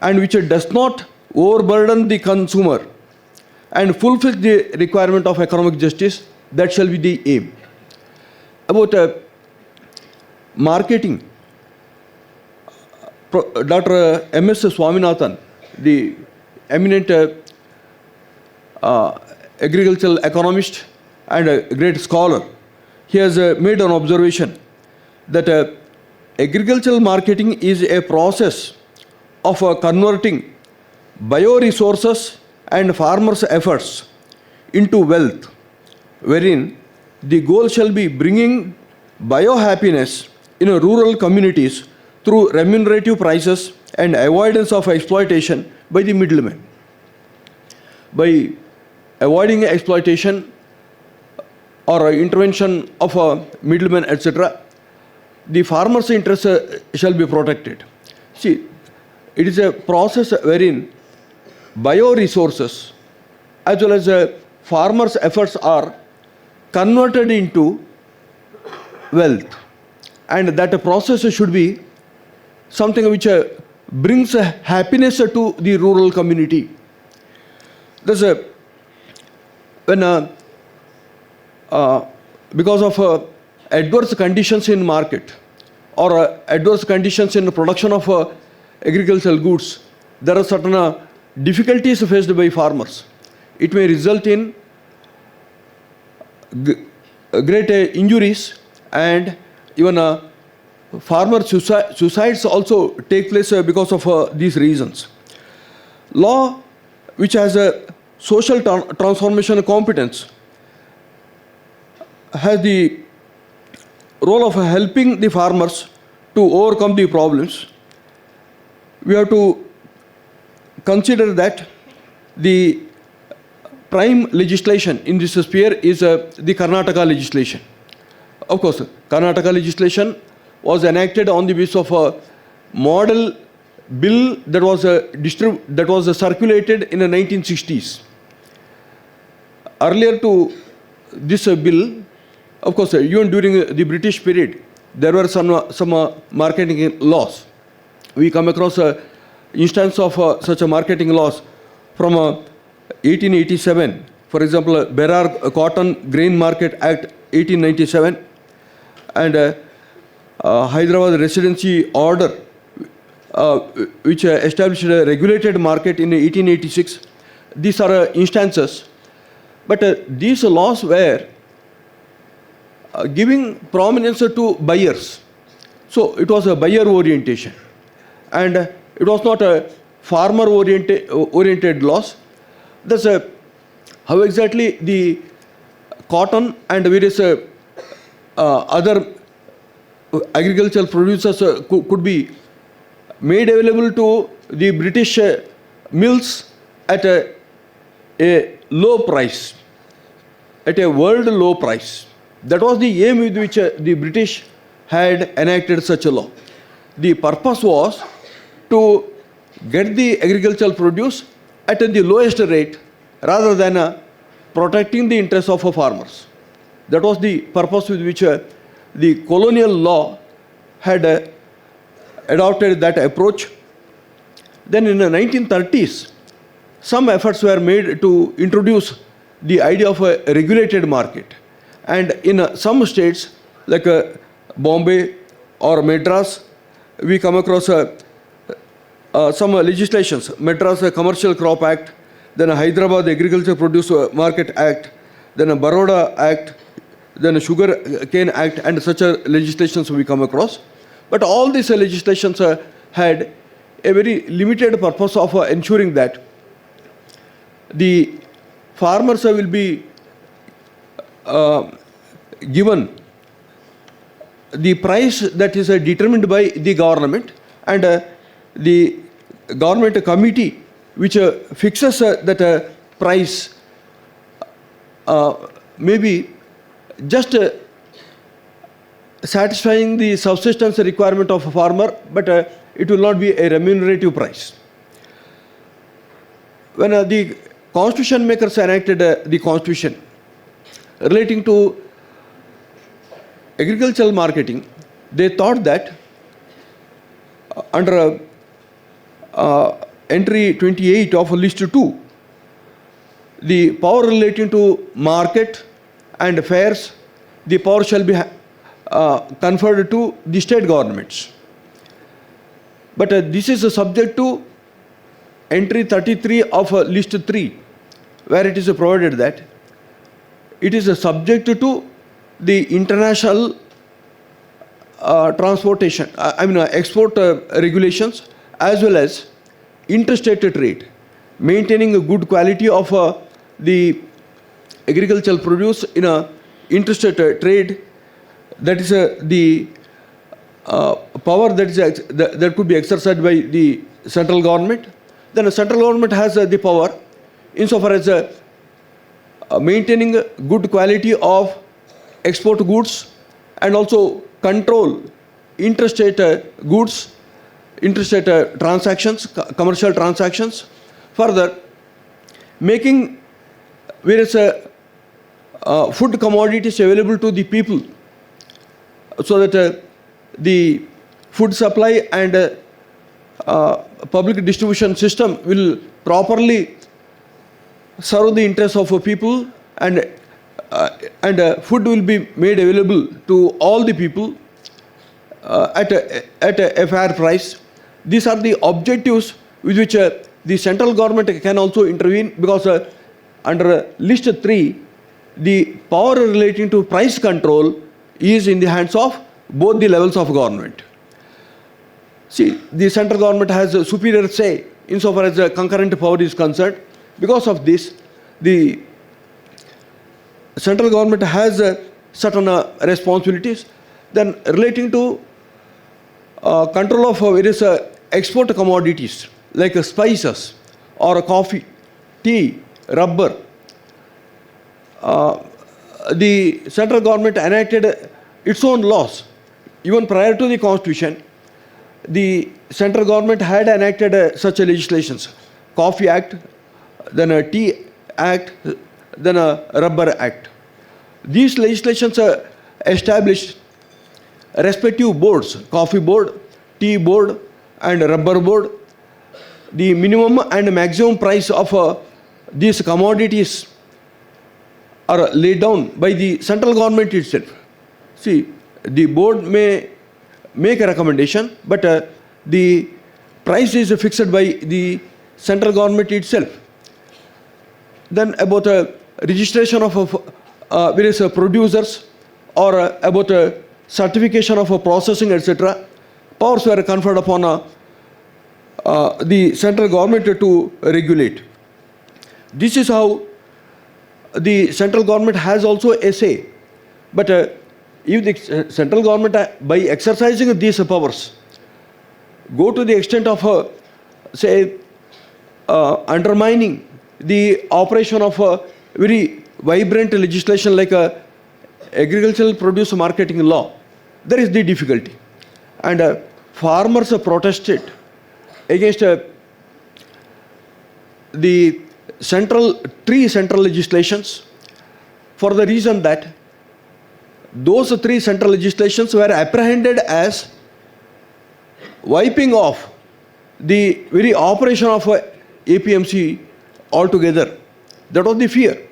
and which does not overburden the consumer and fulfills the requirement of economic justice, that shall be the aim. About marketing, Dr. M.S. Swaminathan, the eminent agricultural economist and a great scholar, he has made an observation that agricultural marketing is a process of converting bioresources and farmers' efforts into wealth wherein the goal shall be bringing biohappiness in rural communities through remunerative prices and avoidance of exploitation by the middlemen. By avoiding exploitation or intervention of a middleman, etc., the farmer's interests shall be protected. See, it is a process wherein bioresources as well as farmers' efforts are converted into wealth, and that process should be something which brings happiness to the rural community. There's when because of adverse conditions in market or adverse conditions in the production of agricultural goods, there are certain difficulties faced by farmers. It may result in great injuries, and even farmer suicides also take place because of these reasons. Law, which has a social transformation competence, has the role of helping the farmers to overcome the problems. We have to consider that the prime legislation in this sphere is the Karnataka legislation. Of course, Karnataka legislation was enacted on the basis of a model bill that was circulated in the 1960s. Earlier to this bill, of course, even during the British period, there were some marketing laws. We come across an instance of such a marketing laws from 1887. For example, Berar Cotton Grain Market Act 1897 and Hyderabad Residency Order, which established a regulated market in 1886. These are instances. But these laws were giving prominence to buyers. So it was a buyer orientation. And it was not a farmer oriented laws. Thus, how exactly the cotton and various other agricultural producers could be made available to the British mills at a low price, at a world low price. That was the aim with which the British had enacted such a law. The purpose was to get the agricultural produce at the lowest rate rather than protecting the interests of farmers. That was the purpose with which the colonial law had adopted that approach. Then in the 1930s, some efforts were made to introduce the idea of a regulated market. And in some states like Bombay or Madras, we come across some legislations. Madras Commercial Crop Act, then Hyderabad Agricultural Produce Market Act, then Baroda Act, then Sugar Cane Act, and such legislations we come across. But all these legislations had a very limited purpose of ensuring that the farmers will be given the price that is determined by the government, and the government committee which fixes that price maybe just satisfying the subsistence requirement of a farmer, but it will not be a remunerative price. When the constitution makers enacted the constitution relating to agricultural marketing, they thought that under entry 28 of list 2, the power relating to market and fairs, the power shall be conferred to the state governments. But this is subject to entry 33 of list 3, where it is provided that it is subject to the international transportation, export regulations, as well as interstate trade, maintaining a good quality of the agricultural produce in a interstate trade, that is the power that could be exercised by the central government. Then the central government has the power insofar as maintaining good quality of export goods and also control interstate goods, interstate transactions, commercial transactions. Further, making various food commodities available to the people so that the food supply and public distribution system will properly serve the interests of people, and food will be made available to all the people at a fair price. These are the objectives with which the central government can also intervene, because under list 3, the power relating to price control is in the hands of both the levels of government. See, the central government has a superior say insofar as concurrent power is concerned. Because of this, the central government has certain responsibilities. Then relating to control of various export commodities like spices or coffee, tea, rubber, the central government enacted its own laws. Even prior to the constitution, the central government had enacted such legislations: Coffee Act, then a Tea Act, then a Rubber Act. These legislations established respective boards: Coffee Board, Tea Board, and Rubber Board. The minimum and maximum price of these commodities are laid down by the central government itself. See, the board may make a recommendation, but the price is fixed by the central government itself. Then about registration of various producers, or about certification of processing, etc., powers were conferred upon the central government to regulate. This is how the central government has also a say. But if the central government, by exercising these powers, go to the extent of, say, undermining the operation of very vibrant legislation like Agricultural Produce Marketing Law, there is the difficulty. And farmers protested against the three central legislations, for the reason that those three central legislations were apprehended as wiping off the very operation of APMC altogether. That was the fear.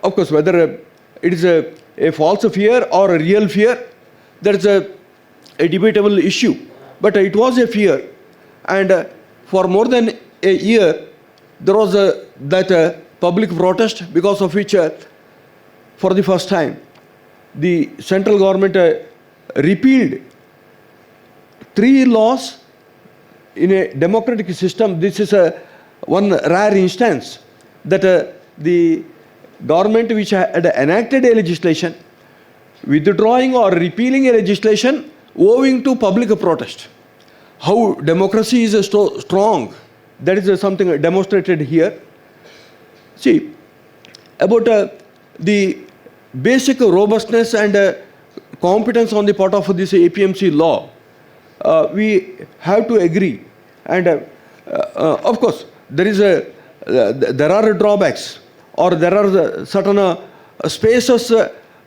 Of course, whether it is a false fear or a real fear, that is a debatable issue. But it was a fear, and for more than a year, there was that public protest, because of which, for the first time, the central government repealed 3 laws in a democratic system. This is one rare instance that the government which had enacted a legislation, withdrawing or repealing a legislation owing to public protest. How democracy is so strong, that is something demonstrated here. See, about the basic robustness and competence on the part of this APMC law, we have to agree. And of course, there are drawbacks, or there are certain spaces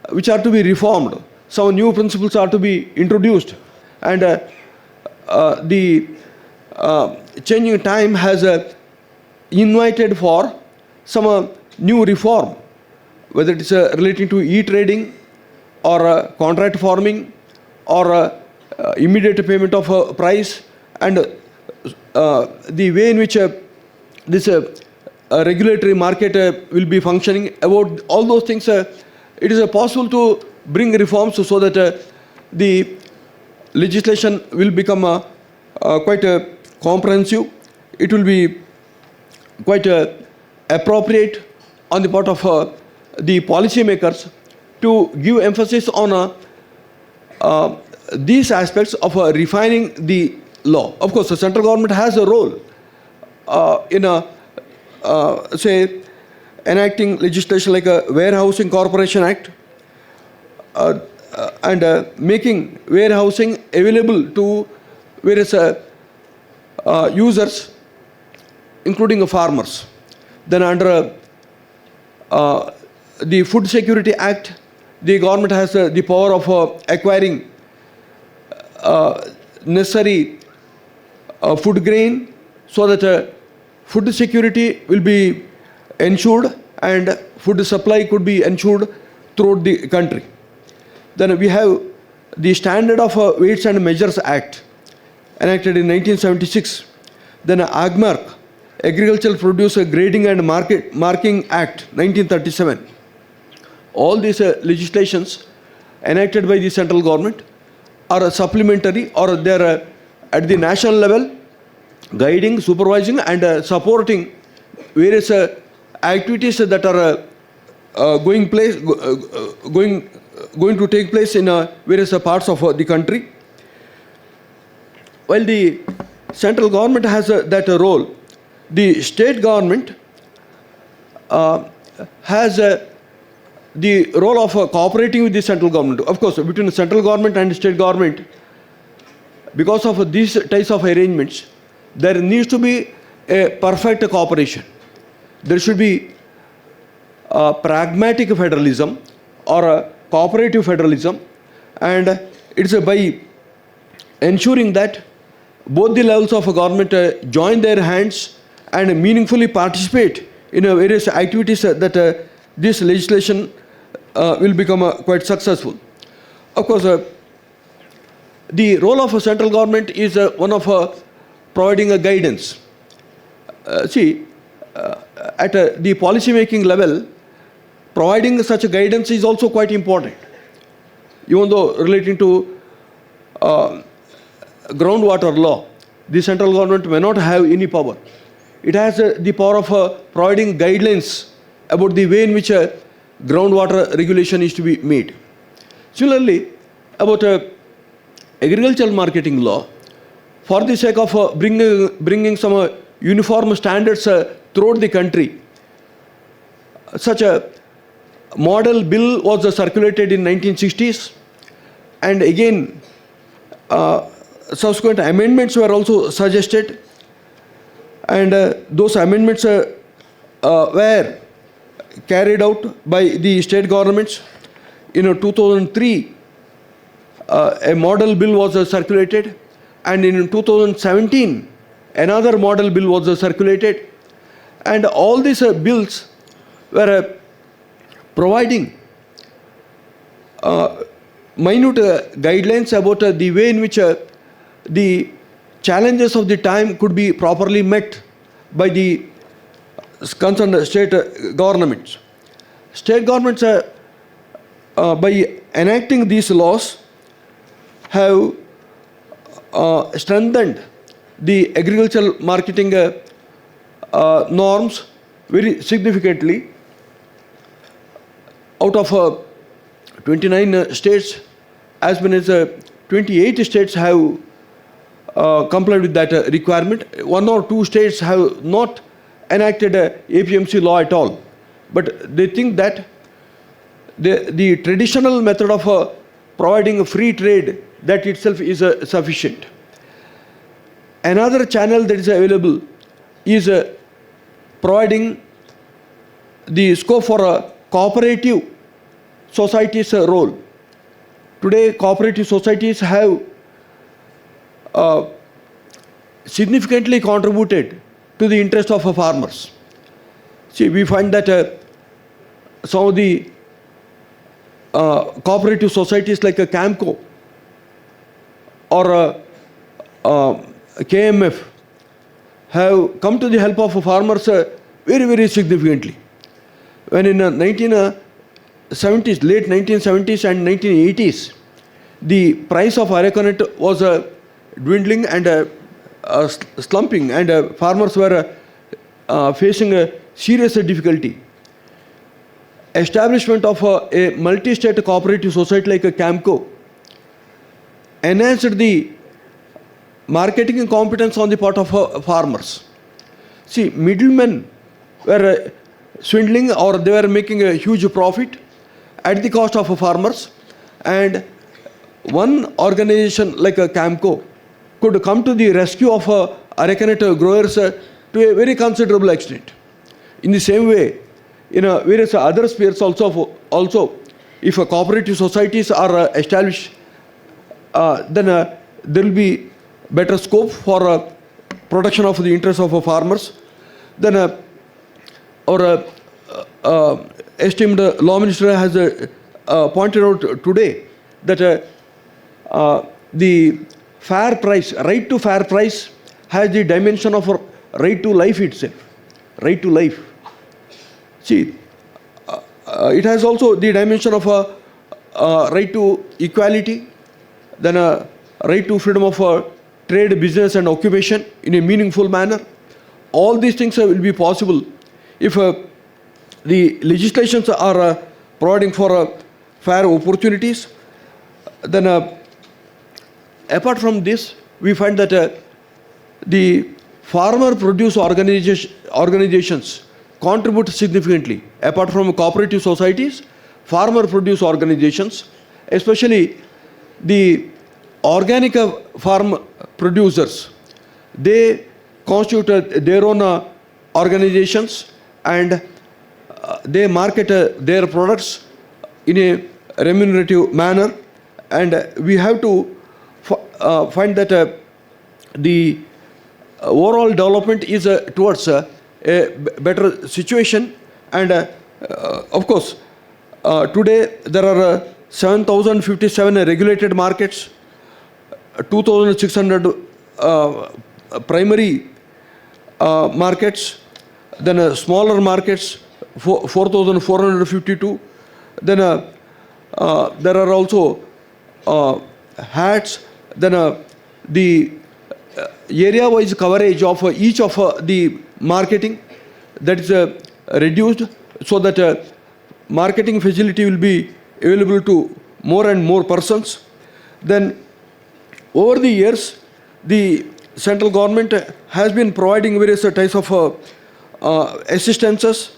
which are to be reformed. Some new principles are to be introduced, and the changing time has invited for some new reform, whether it is relating to e-trading, or contract farming, or immediate payment of price, and the way in which this regulatory market will be functioning. About all those things, it is possible to bring reforms so that the legislation will become quite comprehensive. It will be quite appropriate on the part of the policymakers to give emphasis on these aspects of refining the law. Of course, the central government has a role in say enacting legislation like a Warehousing Corporation Act and making warehousing available to various users, including farmers. Then under the Food Security Act, the government has the power of acquiring necessary food grain so that food security will be ensured and food supply could be ensured throughout the country. Then we have the Standard of Weights and Measures Act, enacted in 1976. Then AGMARC, Agricultural Produce Grading and Marking Act, 1937. All these legislations enacted by the central government are supplementary, or they are at the national level guiding, supervising and supporting various activities that are going to take place in various parts of the country. While the central government has that role, the state government has the role of cooperating with the central government. Of course, between the central government and state government, because of these types of arrangements, there needs to be a perfect cooperation. There should be pragmatic federalism or a cooperative federalism, and it's by ensuring that both the levels of government join their hands and meaningfully participate in various activities that this legislation will become quite successful. Of course, the role of a central government is one of providing a guidance. At the policy making level, providing such a guidance is also quite important. Even though relating to groundwater law, the central government may not have any power. It has the power of providing guidelines about the way in which groundwater regulation is to be made. Similarly, about agricultural marketing law, for the sake of bringing some uniform standards throughout the country, such a model bill was circulated in 1960s, and again subsequent amendments were also suggested, and those amendments were carried out by the state governments. In 2003, a model bill was circulated, and in 2017, another model bill was circulated, and all these bills were providing minute guidelines about the way in which the challenges of the time could be properly met by the concerned state governments. State governments, by enacting these laws, have strengthened the agricultural marketing norms very significantly. Out of 29 states, as many as 28 states have complied with that requirement. 1 or 2 states have not enacted a APMC law at all, but they think that the traditional method of providing a free trade, that itself is sufficient. Another channel that is available is providing the scope for a cooperative society's role. Today, cooperative societies have significantly contributed to the interest of farmers. See, we find that some of the cooperative societies like CAMCO or KMF have come to the help of farmers very, very significantly. When in 1970s, late 1970s and 1980s, the price of arecanut was dwindling and slumping, and farmers were facing a serious difficulty. establishment of a multi-state cooperative society like a CAMCO enhanced the marketing competence on the part of farmers. See, middlemen were swindling, or they were making a huge profit at the cost of farmers, and one organization like a CAMCO could come to the rescue of arecanut growers to a very considerable extent. In the same way, in various other spheres also, if cooperative societies are established, then there will be better scope for protection of the interests of farmers. Then our esteemed law minister has pointed out today that the fair price, right to fair price, has the dimension of right to life itself. Right to life. See, it has also the dimension of right to equality, then a right to freedom of trade, business and occupation in a meaningful manner. All these things will be possible if the legislations are providing for fair opportunities. Then apart from this, we find that the farmer produce organizations contribute significantly. Apart from cooperative societies, farmer produce organizations, especially the organic farm producers, they constitute their own organizations, and they market their products in a remunerative manner. And we have to find that the overall development is towards a better situation. And of course, today there are 7,057 regulated markets, 2,600 primary markets, then smaller markets, 4,452. Then there are also hats. Then the area-wise coverage of each of the marketing, that is reduced, so that marketing facility will be available to more and more persons. Then over the years, the central government has been providing various types of assistances.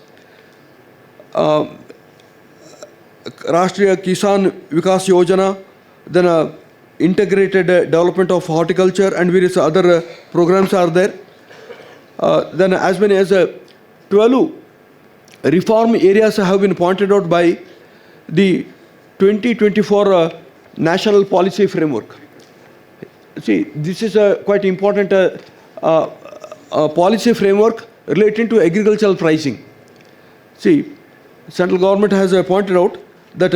Rashtriya Kisan Vikas Yojana, then integrated development of horticulture and various other programs are there. Then as many as 12 reform areas have been pointed out by the 2024 National Policy Framework. See, this is a quite important policy framework relating to agricultural pricing. See, central government has pointed out that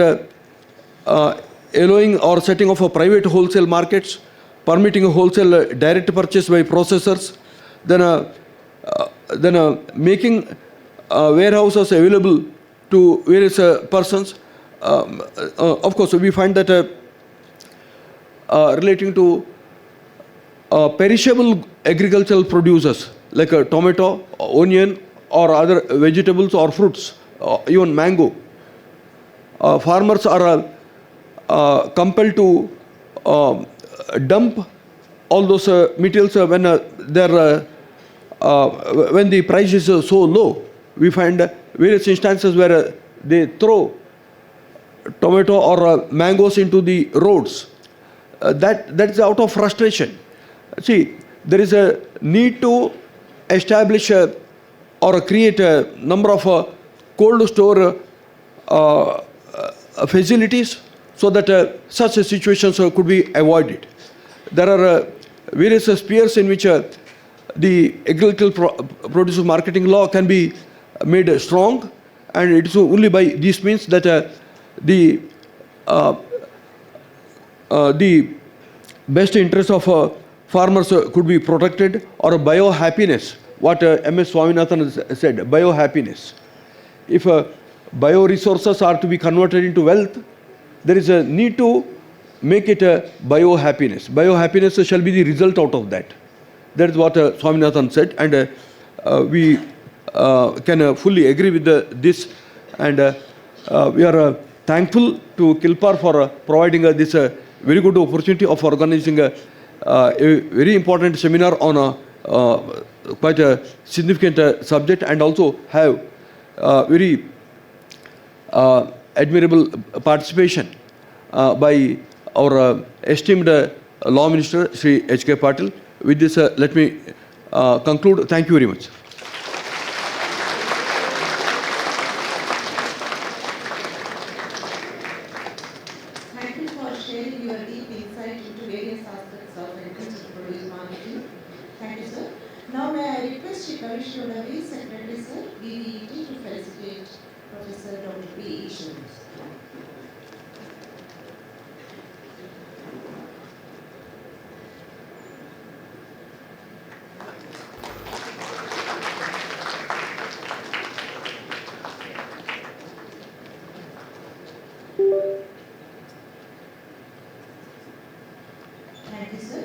allowing or setting of private wholesale markets, permitting a wholesale direct purchase by processors, then making warehouses available to various persons. Of course, we find that relating to perishable agricultural producers like tomato, onion, or other vegetables or fruits, even mango, farmers are compelled to dump all those materials when when the price is so low. We find various instances where they throw tomato or mangoes into the roads. That's out of frustration. See, there is a need to establish or create a number of cold store facilities so that such situations could be avoided. There are various spheres in which the agricultural produce marketing law can be made strong, and it is only by these means that the best interest of farmers could be protected, or bio-happiness, what M.S. Swaminathan said, bio-happiness. If bio-resources are to be converted into wealth, there is a need to make it a bio-happiness. Bio-happiness shall be the result out of that. That is what Swaminathan said, and we can fully agree with this. And we are thankful to Kilpar for providing this very good opportunity of organizing a very important seminar on quite a significant subject, and also have very admirable participation by our esteemed Law Minister, Sri H.K. Patil. With this, let me conclude. Thank you very much. Thank you for sharing your deep insight into various aspects of agricultural produce marketing. Thank you, sir. Now may I request Shri Kavish Yodavi, Secretary, sir, VVET, to felicitate Professor Dr. P. Ishwar. Thank you, sir.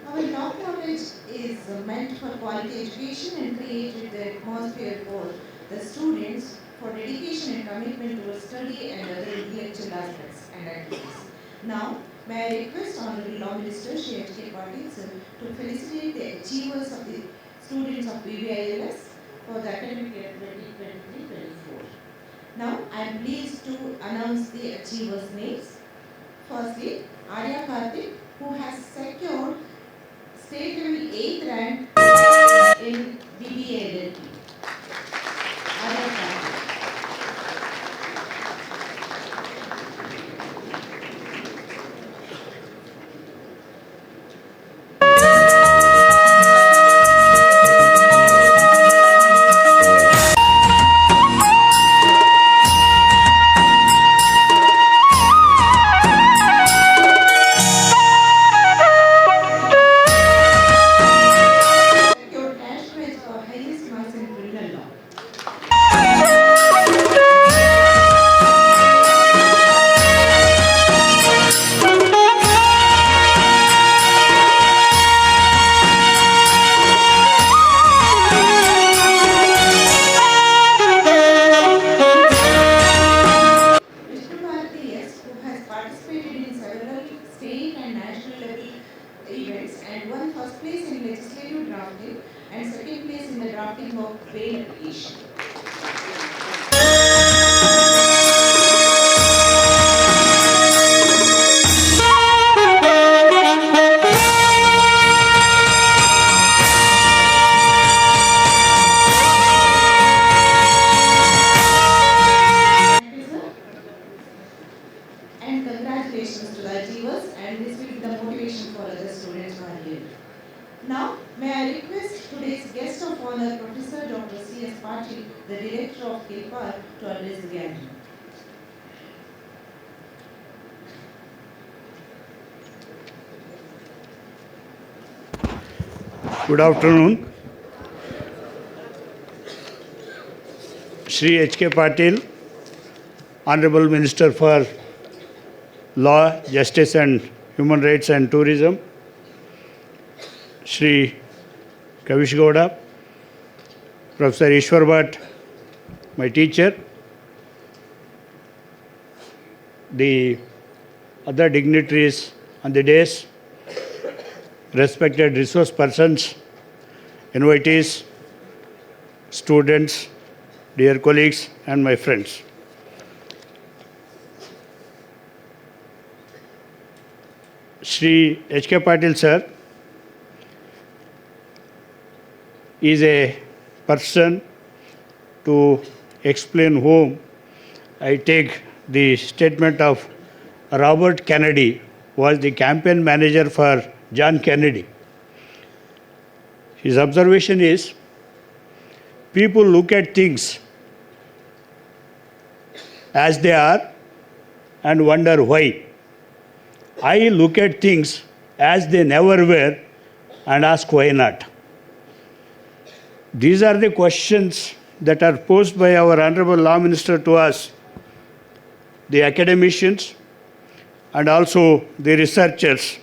Our law college is meant for quality education and created the atmosphere for the students for dedication and commitment towards study and other intellectual aspects and activities. Now, may I request Honorable Law Minister Shri H.K. Patil, sir, to felicitate the achievers of the students of BVILS for the academic year 2023-24. Now, I am pleased to announce the achievers' names. Firstly, Arya Karthik, who has secured state level 8th rank in BBA LLP. Arya Karthik. Secured cash prize for highest marks in criminal law. Vishnu Bharati S, who has participated in several state and national level events and won first place in legislative drafting and second place in the drafting of bail application. Thank you, sir. And congratulations to the achievers, and this will be the motivation for other students who are here. Now, may I request today's guest of honor, Professor Dr. C.S. Patil, the Director of Kilpar, to address the gathering. Good afternoon. Shri H.K. Patil, Honorable Minister for Law, Justice and Human Rights and Tourism, Shri Kavish Gowda, Professor Ishwar Bhatt, my teacher, the other dignitaries on the dais, respected resource persons, invitees, students, dear colleagues, and my friends. Shri H.K. Patil sir is a person to explain whom I take the statement of Robert Kennedy, was the campaign manager for John Kennedy. His observation is, people look at things as they are and wonder why. I look at things as they never were and ask why not. These are the questions that are posed by our Honorable Law Minister to us, the academicians, and also the researchers,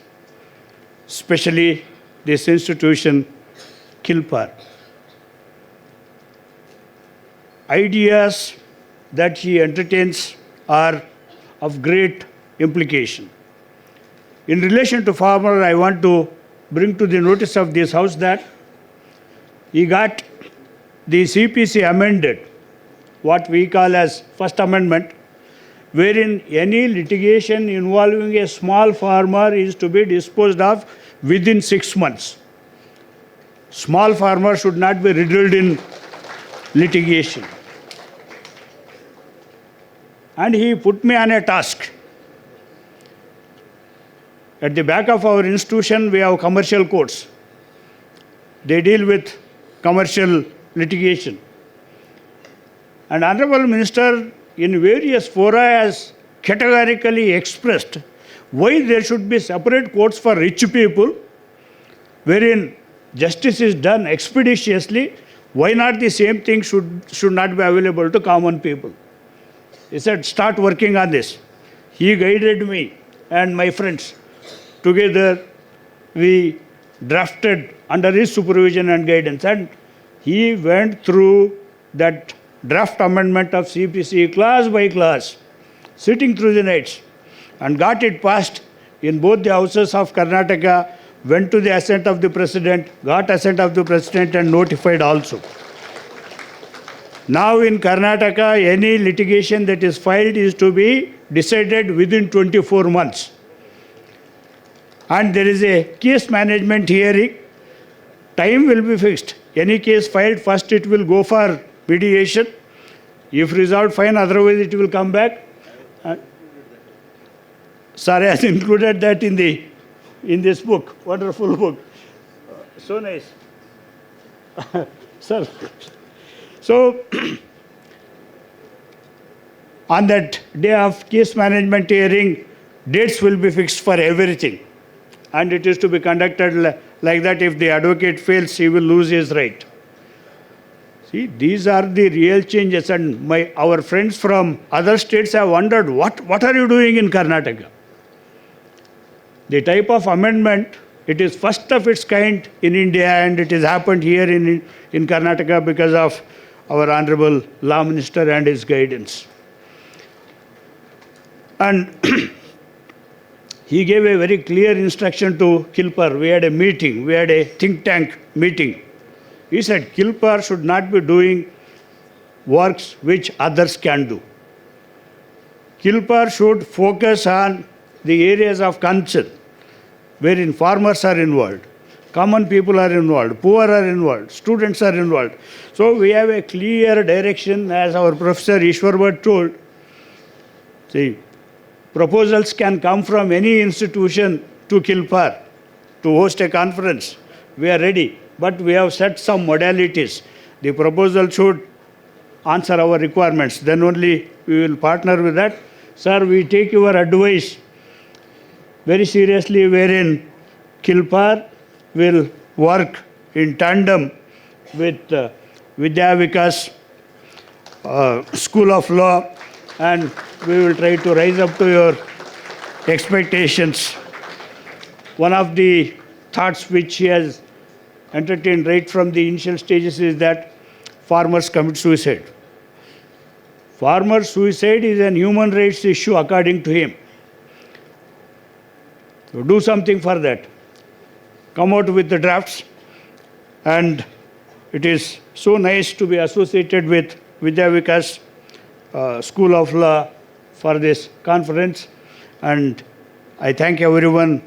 especially this institution, Kilpar. ideas that he entertains are of great implication. In relation to farmer, I want to bring to the notice of this House that he got the CPC amended, what we call as First Amendment, wherein any litigation involving a small farmer is to be disposed of within 6 months. Small farmer should not be riddled in litigation. And he put me on a task. At the back of our institution, we have commercial courts. They deal with commercial litigation. And Honorable Minister, in various fora, has categorically expressed why there should be separate courts for rich people, wherein justice is done expeditiously. Why not the same thing should not be available to common people? He said, start working on this. He guided me and my friends. Together, we drafted under his supervision and guidance, and he went through that draft amendment of CPC class by class, sitting through the nights, and got it passed in both the houses of Karnataka, went to the assent of the President, got assent of the President and notified also. Now in Karnataka, any litigation that is filed is to be decided within 24 months. And there is a case management hearing. Time will be fixed. Any case filed, first it will go for mediation. If resolved, fine, otherwise it will come back. Sir has included that in this book, wonderful book. So nice. Sir. So, on that day of case management hearing, dates will be fixed for everything. And it is to be conducted like that. If the advocate fails, he will lose his right. See, these are the real changes. And our friends from other states have wondered, what are you doing in Karnataka? The type of amendment, it is first of its kind in India, and it has happened here in Karnataka because of our Honorable Law Minister and his guidance. And he gave a very clear instruction to Kilpar. We had a meeting, we had a think tank meeting. He said Kilpar should not be doing works which others can do. Kilpar should focus on the areas of concern wherein farmers are involved, common people are involved, poor are involved, students are involved. So we have a clear direction, as our Professor Ishwarwat told. See, proposals can come from any institution to Kilpar to host a conference. We are ready, but we have set some modalities. The proposal should answer our requirements. Then only we will partner with that. Sir, we take your advice very seriously, wherein Kilpar will work in tandem with Vidya Vikas School of Law, and we will try to rise up to your expectations. One of the thoughts which he has entertained right from the initial stages is that farmers commit suicide. Farmer suicide is an human rights issue according to him. So do something for that. Come out with the drafts, and it is so nice to be associated with Vidya Vikas School of Law for this conference, and I thank everyone.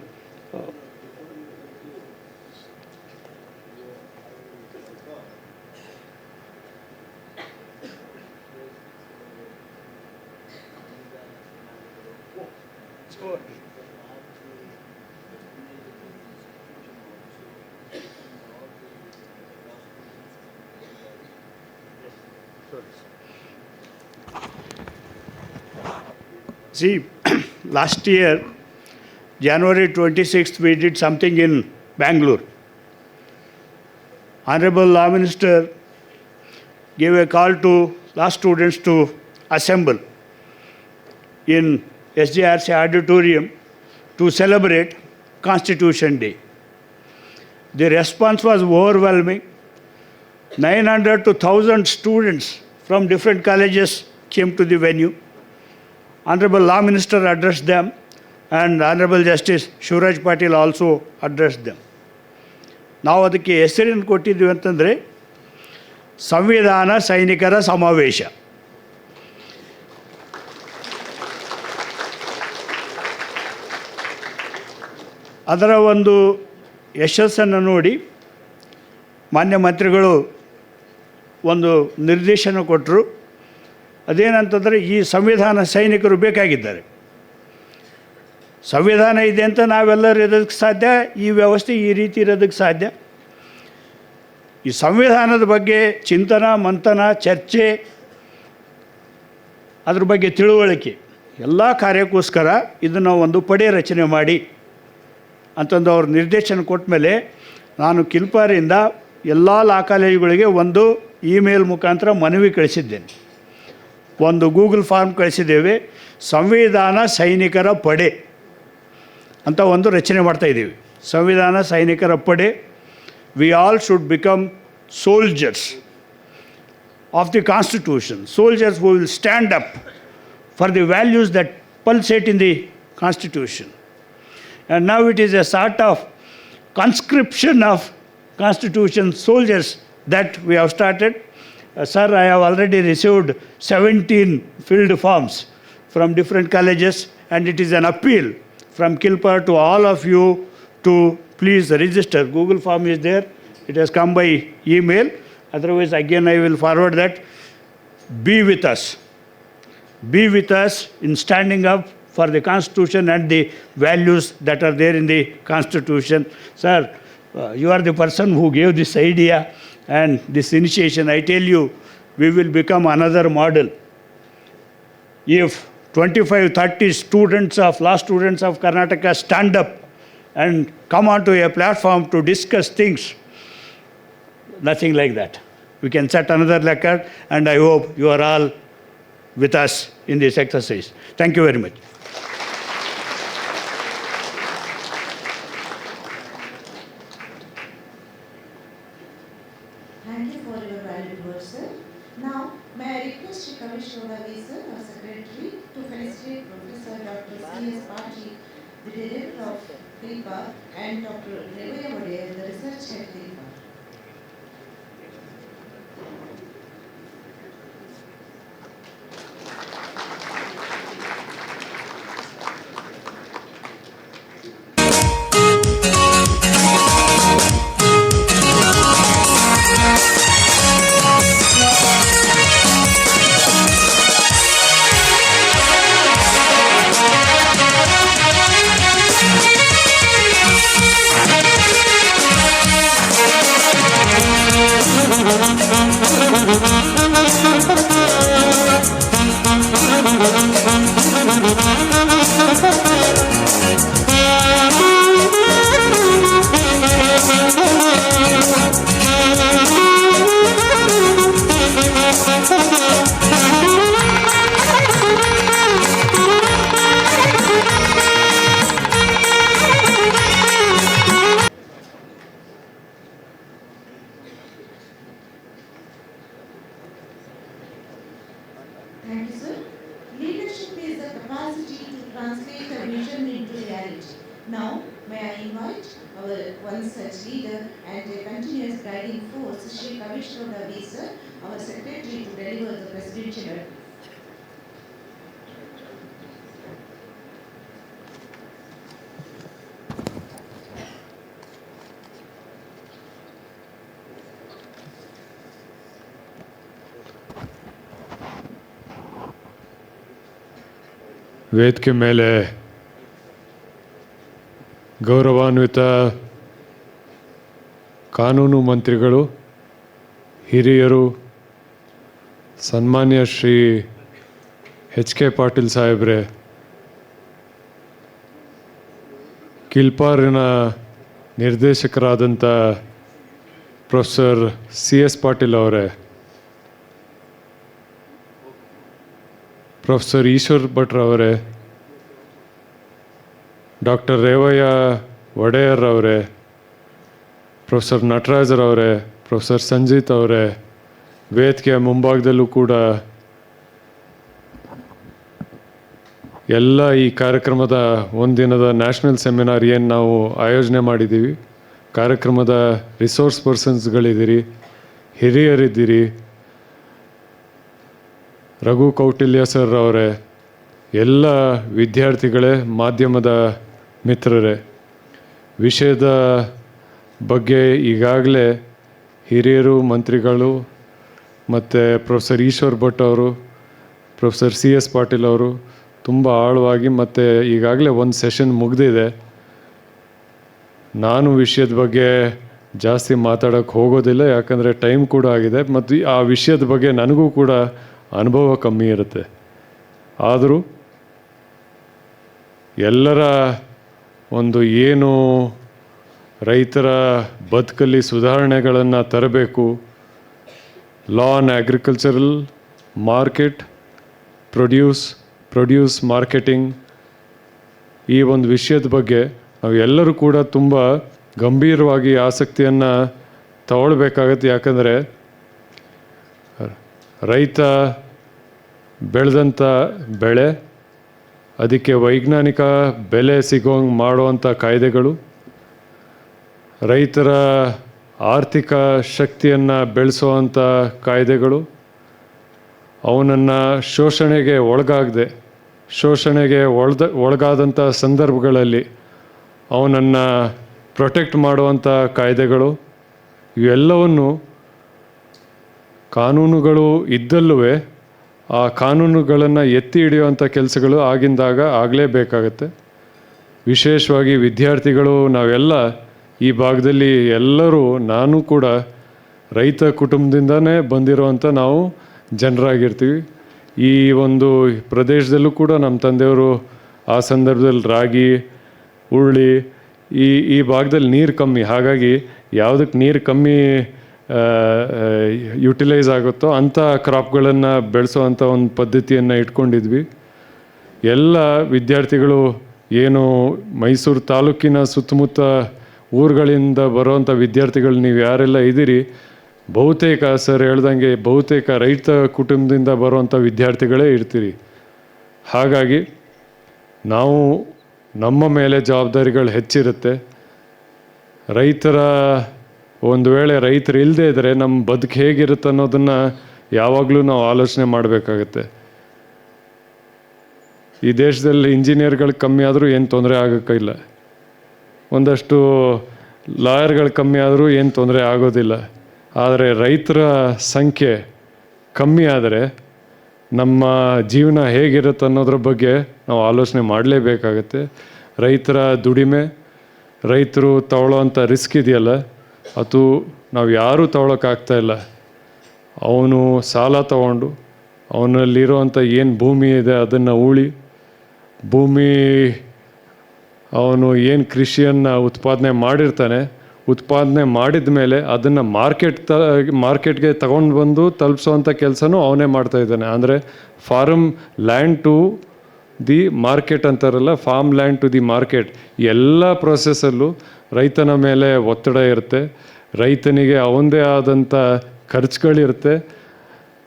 See, last year, January 26th, we did something in Bangalore. Honorable Law Minister gave a call to law students to assemble in SJRC auditorium to celebrate Constitution Day. The response was overwhelming. 900 to 1,000 students from different colleges came to the venue. Honorable Law Minister addressed them, and Honorable Justice Shivraj Patil also addressed them. ನಾವು ಅದಕ್ಕೆ ಹೆಸರನ್ನು ಕೊಟ್ಟಿದ್ದೀವಿ ಅಂತಂದರೆ ಸಂವಿಧಾನ ಸೈನಿಕರ ಸಮಾವೇಶ. ಅದರ ಒಂದು ಯಶಸ್ಸನ್ನು ನೋಡಿ ಮಾನ್ಯ ಮಂತ್ರಿಗಳು ಒಂದು ನಿರ್ದೇಶನ ಕೊಟ್ಟರು. ಅದೇನಂತಂದರೆ ಈ ಸಂವಿಧಾನ ಸೈನಿಕರು ಬೇಕಾಗಿದ್ದಾರೆ. ಸಂವಿಧಾನ ಇದೆ ಅಂತ ನಾವೆಲ್ಲರೂ ಇರೋದಕ್ಕೆ ಸಾಧ್ಯ, ಈ ವ್ಯವಸ್ಥೆ ಈ ರೀತಿ ಇರೋದಕ್ಕೆ ಸಾಧ್ಯ. ಈ ಸಂವಿಧಾನದ ಬಗ್ಗೆ ಚಿಂತನ ಮಂಥನ ಚರ್ಚೆ, ಅದ್ರ ಬಗ್ಗೆ ತಿಳುವಳಿಕೆ ಎಲ್ಲ ಕಾರ್ಯಕ್ಕೋಸ್ಕರ ಇದನ್ನು ಒಂದು ಪಡೆ ರಚನೆ ಮಾಡಿ ಅಂತಂದು ಅವ್ರು ನಿರ್ದೇಶನ ಕೊಟ್ಟ ಮೇಲೆ ನಾನು ಕಿಲ್ಪಾರಿಂದ ಎಲ್ಲ ಲಾ ಕಾಲೇಜುಗಳಿಗೆ ಒಂದು ಇಮೇಲ್ ಮುಖಾಂತರ ಮನವಿ ಕಳಿಸಿದ್ದೇನೆ, ಒಂದು ಗೂಗಲ್ ಫಾರ್ಮ್ ಕಳಿಸಿದ್ದೇವೆ. ಸಂವಿಧಾನ ಸೈನಿಕರ ಪಡೆ ಅಂತ ಒಂದು ರಚನೆ ಮಾಡ್ತಾಯಿದ್ದೀವಿ. ಸಂವಿಧಾನ ಸೈನಿಕರ ಪಡೆ. We all should become soldiers of the constitution, soldiers who will stand up for the values that pulsate in the constitution. And now it is a sort of conscription of constitution soldiers that we have started. Sir, I have already received 17 filled forms from different colleges, and it is an appeal from Kilpar to all of you to please register. Google form is there. It has come by email. Otherwise, again, I will forward that. Be with us. Be with us in standing up for the Constitution and the values that are there in the Constitution. Sir, you are the person who gave this idea and this initiation. I tell you, we will become another model. If 25-30 students of law students of Karnataka stand up and come onto a platform to discuss things, nothing like that. We can set another record, and I hope you are all with us in this exercise. Thank you very much. Thank you for your valuable words, sir. Now, may I request Shri Kavishwara sir, our secretary, to felicitate Professor Dr. C.S. Patil, the director of Kilpa, and Dr. Ravaya, the research head of Kilpa. Thank you, sir. Leadership is the capacity to translate a vision into reality. Now, may I invite our one such leader and a continuous guiding force, Shri Kavishwara sir, our secretary, to deliver the presidential address. ವೇದಿಕೆ ಮೇಲೆ ಗೌರವಾನ್ವಿತ ಕಾನೂನು ಮಂತ್ರಿಗಳು, ಹಿರಿಯರು, ಸನ್ಮಾನ್ಯ Shri H.K. Patil ಸಾಹೇಬ್ರೆ, ಕಿಲ್ಪಾರಿನ ನಿರ್ದೇಶಕರಾದಂಥ professor C.S. Patil ಅವರೇ, professor Eshwar ಭಟ್ರವರೇ, doctor Revayya Wadiyar ಅವರೇ, ಪ್ರೊಫೆಸರ್ ನಟರಾಜರವರೇ, ಪ್ರೊಫೆಸರ್ ಸಂಜಿತ್ ಅವರೇ, ವೇದಿಕೆಯ ಮುಂಭಾಗದಲ್ಲೂ ಕೂಡ ಎಲ್ಲ ಈ ಕಾರ್ಯಕ್ರಮದ ಒಂದಿನದ ನ್ಯಾಷನಲ್ ಸೆಮಿನಾರ್ ಏನು ನಾವು ಆಯೋಜನೆ ಮಾಡಿದ್ದೀವಿ, ಕಾರ್ಯಕ್ರಮದ ರಿಸೋರ್ಸ್ ಪರ್ಸನ್ಸ್ಗಳಿದ್ದೀರಿ, ಹಿರಿಯರಿದ್ದೀರಿ, ರಘು ಕೌಟಿಲ್ಯ ಸರ್ ಅವರೇ, ಎಲ್ಲ ವಿದ್ಯಾರ್ಥಿಗಳೇ, ಮಾಧ್ಯಮದ ಮಿತ್ರರೇ, ವಿಷಯದ ಬಗ್ಗೆ ಈಗಾಗಲೇ ಹಿರಿಯರು, ಮಂತ್ರಿಗಳು ಮತ್ತು ಪ್ರೊಫೆಸರ್ ಈಶ್ವರ್ ಭಟ್ ಅವರು, ಪ್ರೊಫೆಸರ್ CS ಪಾಟೀಲ್ ಅವರು ತುಂಬ ಆಳವಾಗಿ ಮತ್ತು ಈಗಾಗಲೇ ಒಂದು ಸೆಷನ್ ಮುಗಿದಿದೆ. ನಾನು ವಿಷಯದ ಬಗ್ಗೆ ಜಾಸ್ತಿ ಮಾತಾಡೋಕ್ಕೆ ಹೋಗೋದಿಲ್ಲ, ಯಾಕಂದರೆ ಟೈಮ್ ಕೂಡ ಆಗಿದೆ ಮತ್ತು ಆ ವಿಷಯದ ಬಗ್ಗೆ ನನಗೂ ಕೂಡ ಅನುಭವ ಕಮ್ಮಿ ಇರುತ್ತೆ. ಆದರೂ ಎಲ್ಲರ ಒಂದು ಏನು ರೈತರ ಬದುಕಲ್ಲಿ ಸುಧಾರಣೆಗಳನ್ನು ತರಬೇಕು, law on agricultural market, produce marketing, ಈ ಒಂದು ವಿಷಯದ ಬಗ್ಗೆ ನಾವು ಎಲ್ಲರೂ ಕೂಡ ತುಂಬ ಗಂಭೀರವಾಗಿ ಆಸಕ್ತಿಯನ್ನು ತಗೊಳ್ಬೇಕಾಗತ್ತೆ. ಯಾಕಂದರೆ ರೈತ ಬೆಳೆದಂಥ ಬೆಳೆ, ಅದಕ್ಕೆ ವೈಜ್ಞಾನಿಕ ಬೆಲೆ ಸಿಗೋಂಗೆ ಮಾಡುವಂಥ ಕಾಯ್ದೆಗಳು, ರೈತರ ಆರ್ಥಿಕ ಶಕ್ತಿಯನ್ನು ಬೆಳೆಸುವಂಥ ಕಾಯ್ದೆಗಳು, ಅವನನ್ನು ಶೋಷಣೆಗೆ ಒಳಗಾದಂಥ ಸಂದರ್ಭಗಳಲ್ಲಿ ಅವನನ್ನು ಪ್ರೊಟೆಕ್ಟ್ ಮಾಡುವಂಥ ಕಾಯ್ದೆಗಳು, ಇವೆಲ್ಲವನ್ನು ಕಾನೂನುಗಳು ಇದ್ದಲ್ಲೂ ಆ ಕಾನೂನುಗಳನ್ನು ಎತ್ತಿ ಹಿಡಿಯುವಂಥ ಕೆಲಸಗಳು ಆಗಿಂದಾಗ ಆಗಲೇಬೇಕಾಗತ್ತೆ. ವಿಶೇಷವಾಗಿ ವಿದ್ಯಾರ್ಥಿಗಳು, ನಾವೆಲ್ಲ ಈ ಭಾಗದಲ್ಲಿ ಎಲ್ಲರೂ, ನಾನು ಕೂಡ ರೈತ ಕುಟುಂಬದಿಂದನೇ ಬಂದಿರುವಂಥ ನಾವು ಜನರಾಗಿರ್ತೀವಿ. ಈ ಒಂದು ಪ್ರದೇಶದಲ್ಲೂ ಕೂಡ ನಮ್ಮ ತಂದೆಯವರು ಆ ಸಂದರ್ಭದಲ್ಲಿ ರಾಗಿ, ಉರುಳಿ, ಈ ಭಾಗದಲ್ಲಿ ನೀರು ಕಮ್ಮಿ, ಹಾಗಾಗಿ ಯಾವುದಕ್ಕೆ ನೀರು ಕಮ್ಮಿ ಯುಟಿಲೈಸ್ ಆಗುತ್ತೋ ಅಂಥ ಕ್ರಾಪ್ಗಳನ್ನು ಬೆಳೆಸೋವಂಥ ಒಂದು ಪದ್ಧತಿಯನ್ನು ಇಟ್ಕೊಂಡಿದ್ವಿ. ಎಲ್ಲ ವಿದ್ಯಾರ್ಥಿಗಳು ಏನು ಮೈಸೂರು ತಾಲೂಕಿನ ಸುತ್ತಮುತ್ತ ಊರುಗಳಿಂದ ಬರುವಂಥ ವಿದ್ಯಾರ್ಥಿಗಳು ನೀವು ಯಾರೆಲ್ಲ ಇದ್ದೀರಿ, ಬಹುತೇಕ ಸರ್ ಹೇಳ್ದಂಗೆ ಬಹುತೇಕ ರೈತ ಕುಟುಂಬದಿಂದ ಬರುವಂಥ ವಿದ್ಯಾರ್ಥಿಗಳೇ ಇರ್ತೀರಿ. ಹಾಗಾಗಿ ನಾವು ನಮ್ಮ ಮೇಲೆ ಜವಾಬ್ದಾರಿಗಳು ಹೆಚ್ಚಿರುತ್ತೆ. ರೈತರ ಒಂದು ವೇಳೆ ರೈತರು ಇಲ್ಲದೇ ಇದ್ದರೆ ನಮ್ಮ ಬದುಕು ಹೇಗಿರುತ್ತೆ ಅನ್ನೋದನ್ನು ಯಾವಾಗಲೂ ನಾವು ಆಲೋಚನೆ ಮಾಡಬೇಕಾಗತ್ತೆ. ಈ ದೇಶದಲ್ಲಿ ಇಂಜಿನಿಯರ್ಗಳು ಕಮ್ಮಿ ಆದರೂ ಏನು ತೊಂದರೆ ಆಗೋಕ್ಕಿಲ್ಲ, ಒಂದಷ್ಟು ಲಾಯರ್ಗಳು ಕಮ್ಮಿ ಆದರೂ ಏನು ತೊಂದರೆ ಆಗೋದಿಲ್ಲ. ಆದರೆ ರೈತರ ಸಂಖ್ಯೆ ಕಮ್ಮಿ ಆದರೆ ನಮ್ಮ ಜೀವನ ಹೇಗಿರುತ್ತೆ ಅನ್ನೋದ್ರ ಬಗ್ಗೆ ನಾವು ಆಲೋಚನೆ ಮಾಡಲೇಬೇಕಾಗತ್ತೆ. ರೈತರ ದುಡಿಮೆ, ರೈತರು ತಗೊಳ್ಳೋವಂಥ ರಿಸ್ಕ್ ಇದೆಯಲ್ಲ, ಅದು ನಾವು ಯಾರೂ ತಗೊಳ್ಳೋಕ್ಕಾಗ್ತಾಯಿಲ್ಲ. ಅವನು ಸಾಲ ತಗೊಂಡು ಅವನಲ್ಲಿರುವಂಥ ಏನು ಭೂಮಿ ಇದೆ ಅದನ್ನು ಭೂಮಿ ಅವನು ಏನು ಕೃಷಿಯನ್ನು ಉತ್ಪಾದನೆ ಮಾಡಿರ್ತಾನೆ, ಉತ್ಪಾದನೆ ಮಾಡಿದ ಮೇಲೆ ಅದನ್ನು ಮಾರ್ಕೆಟ್ಗೆ ತಗೊಂಡು ಬಂದು ತಲುಪಿಸೋವಂಥ ಕೆಲಸನೂ ಅವನೇ ಮಾಡ್ತಾಯಿದ್ದಾನೆ. ಅಂದರೆ farm land to the market ಅಂತಾರಲ್ಲ, farm land to the market, ಎಲ್ಲ ಪ್ರೊಸೆಸ್ಸಲ್ಲೂ ರೈತನ ಮೇಲೆ ಒತ್ತಡ ಇರುತ್ತೆ. ರೈತನಿಗೆ ಅವನದೇ ಆದಂಥ ಖರ್ಚುಗಳಿರುತ್ತೆ.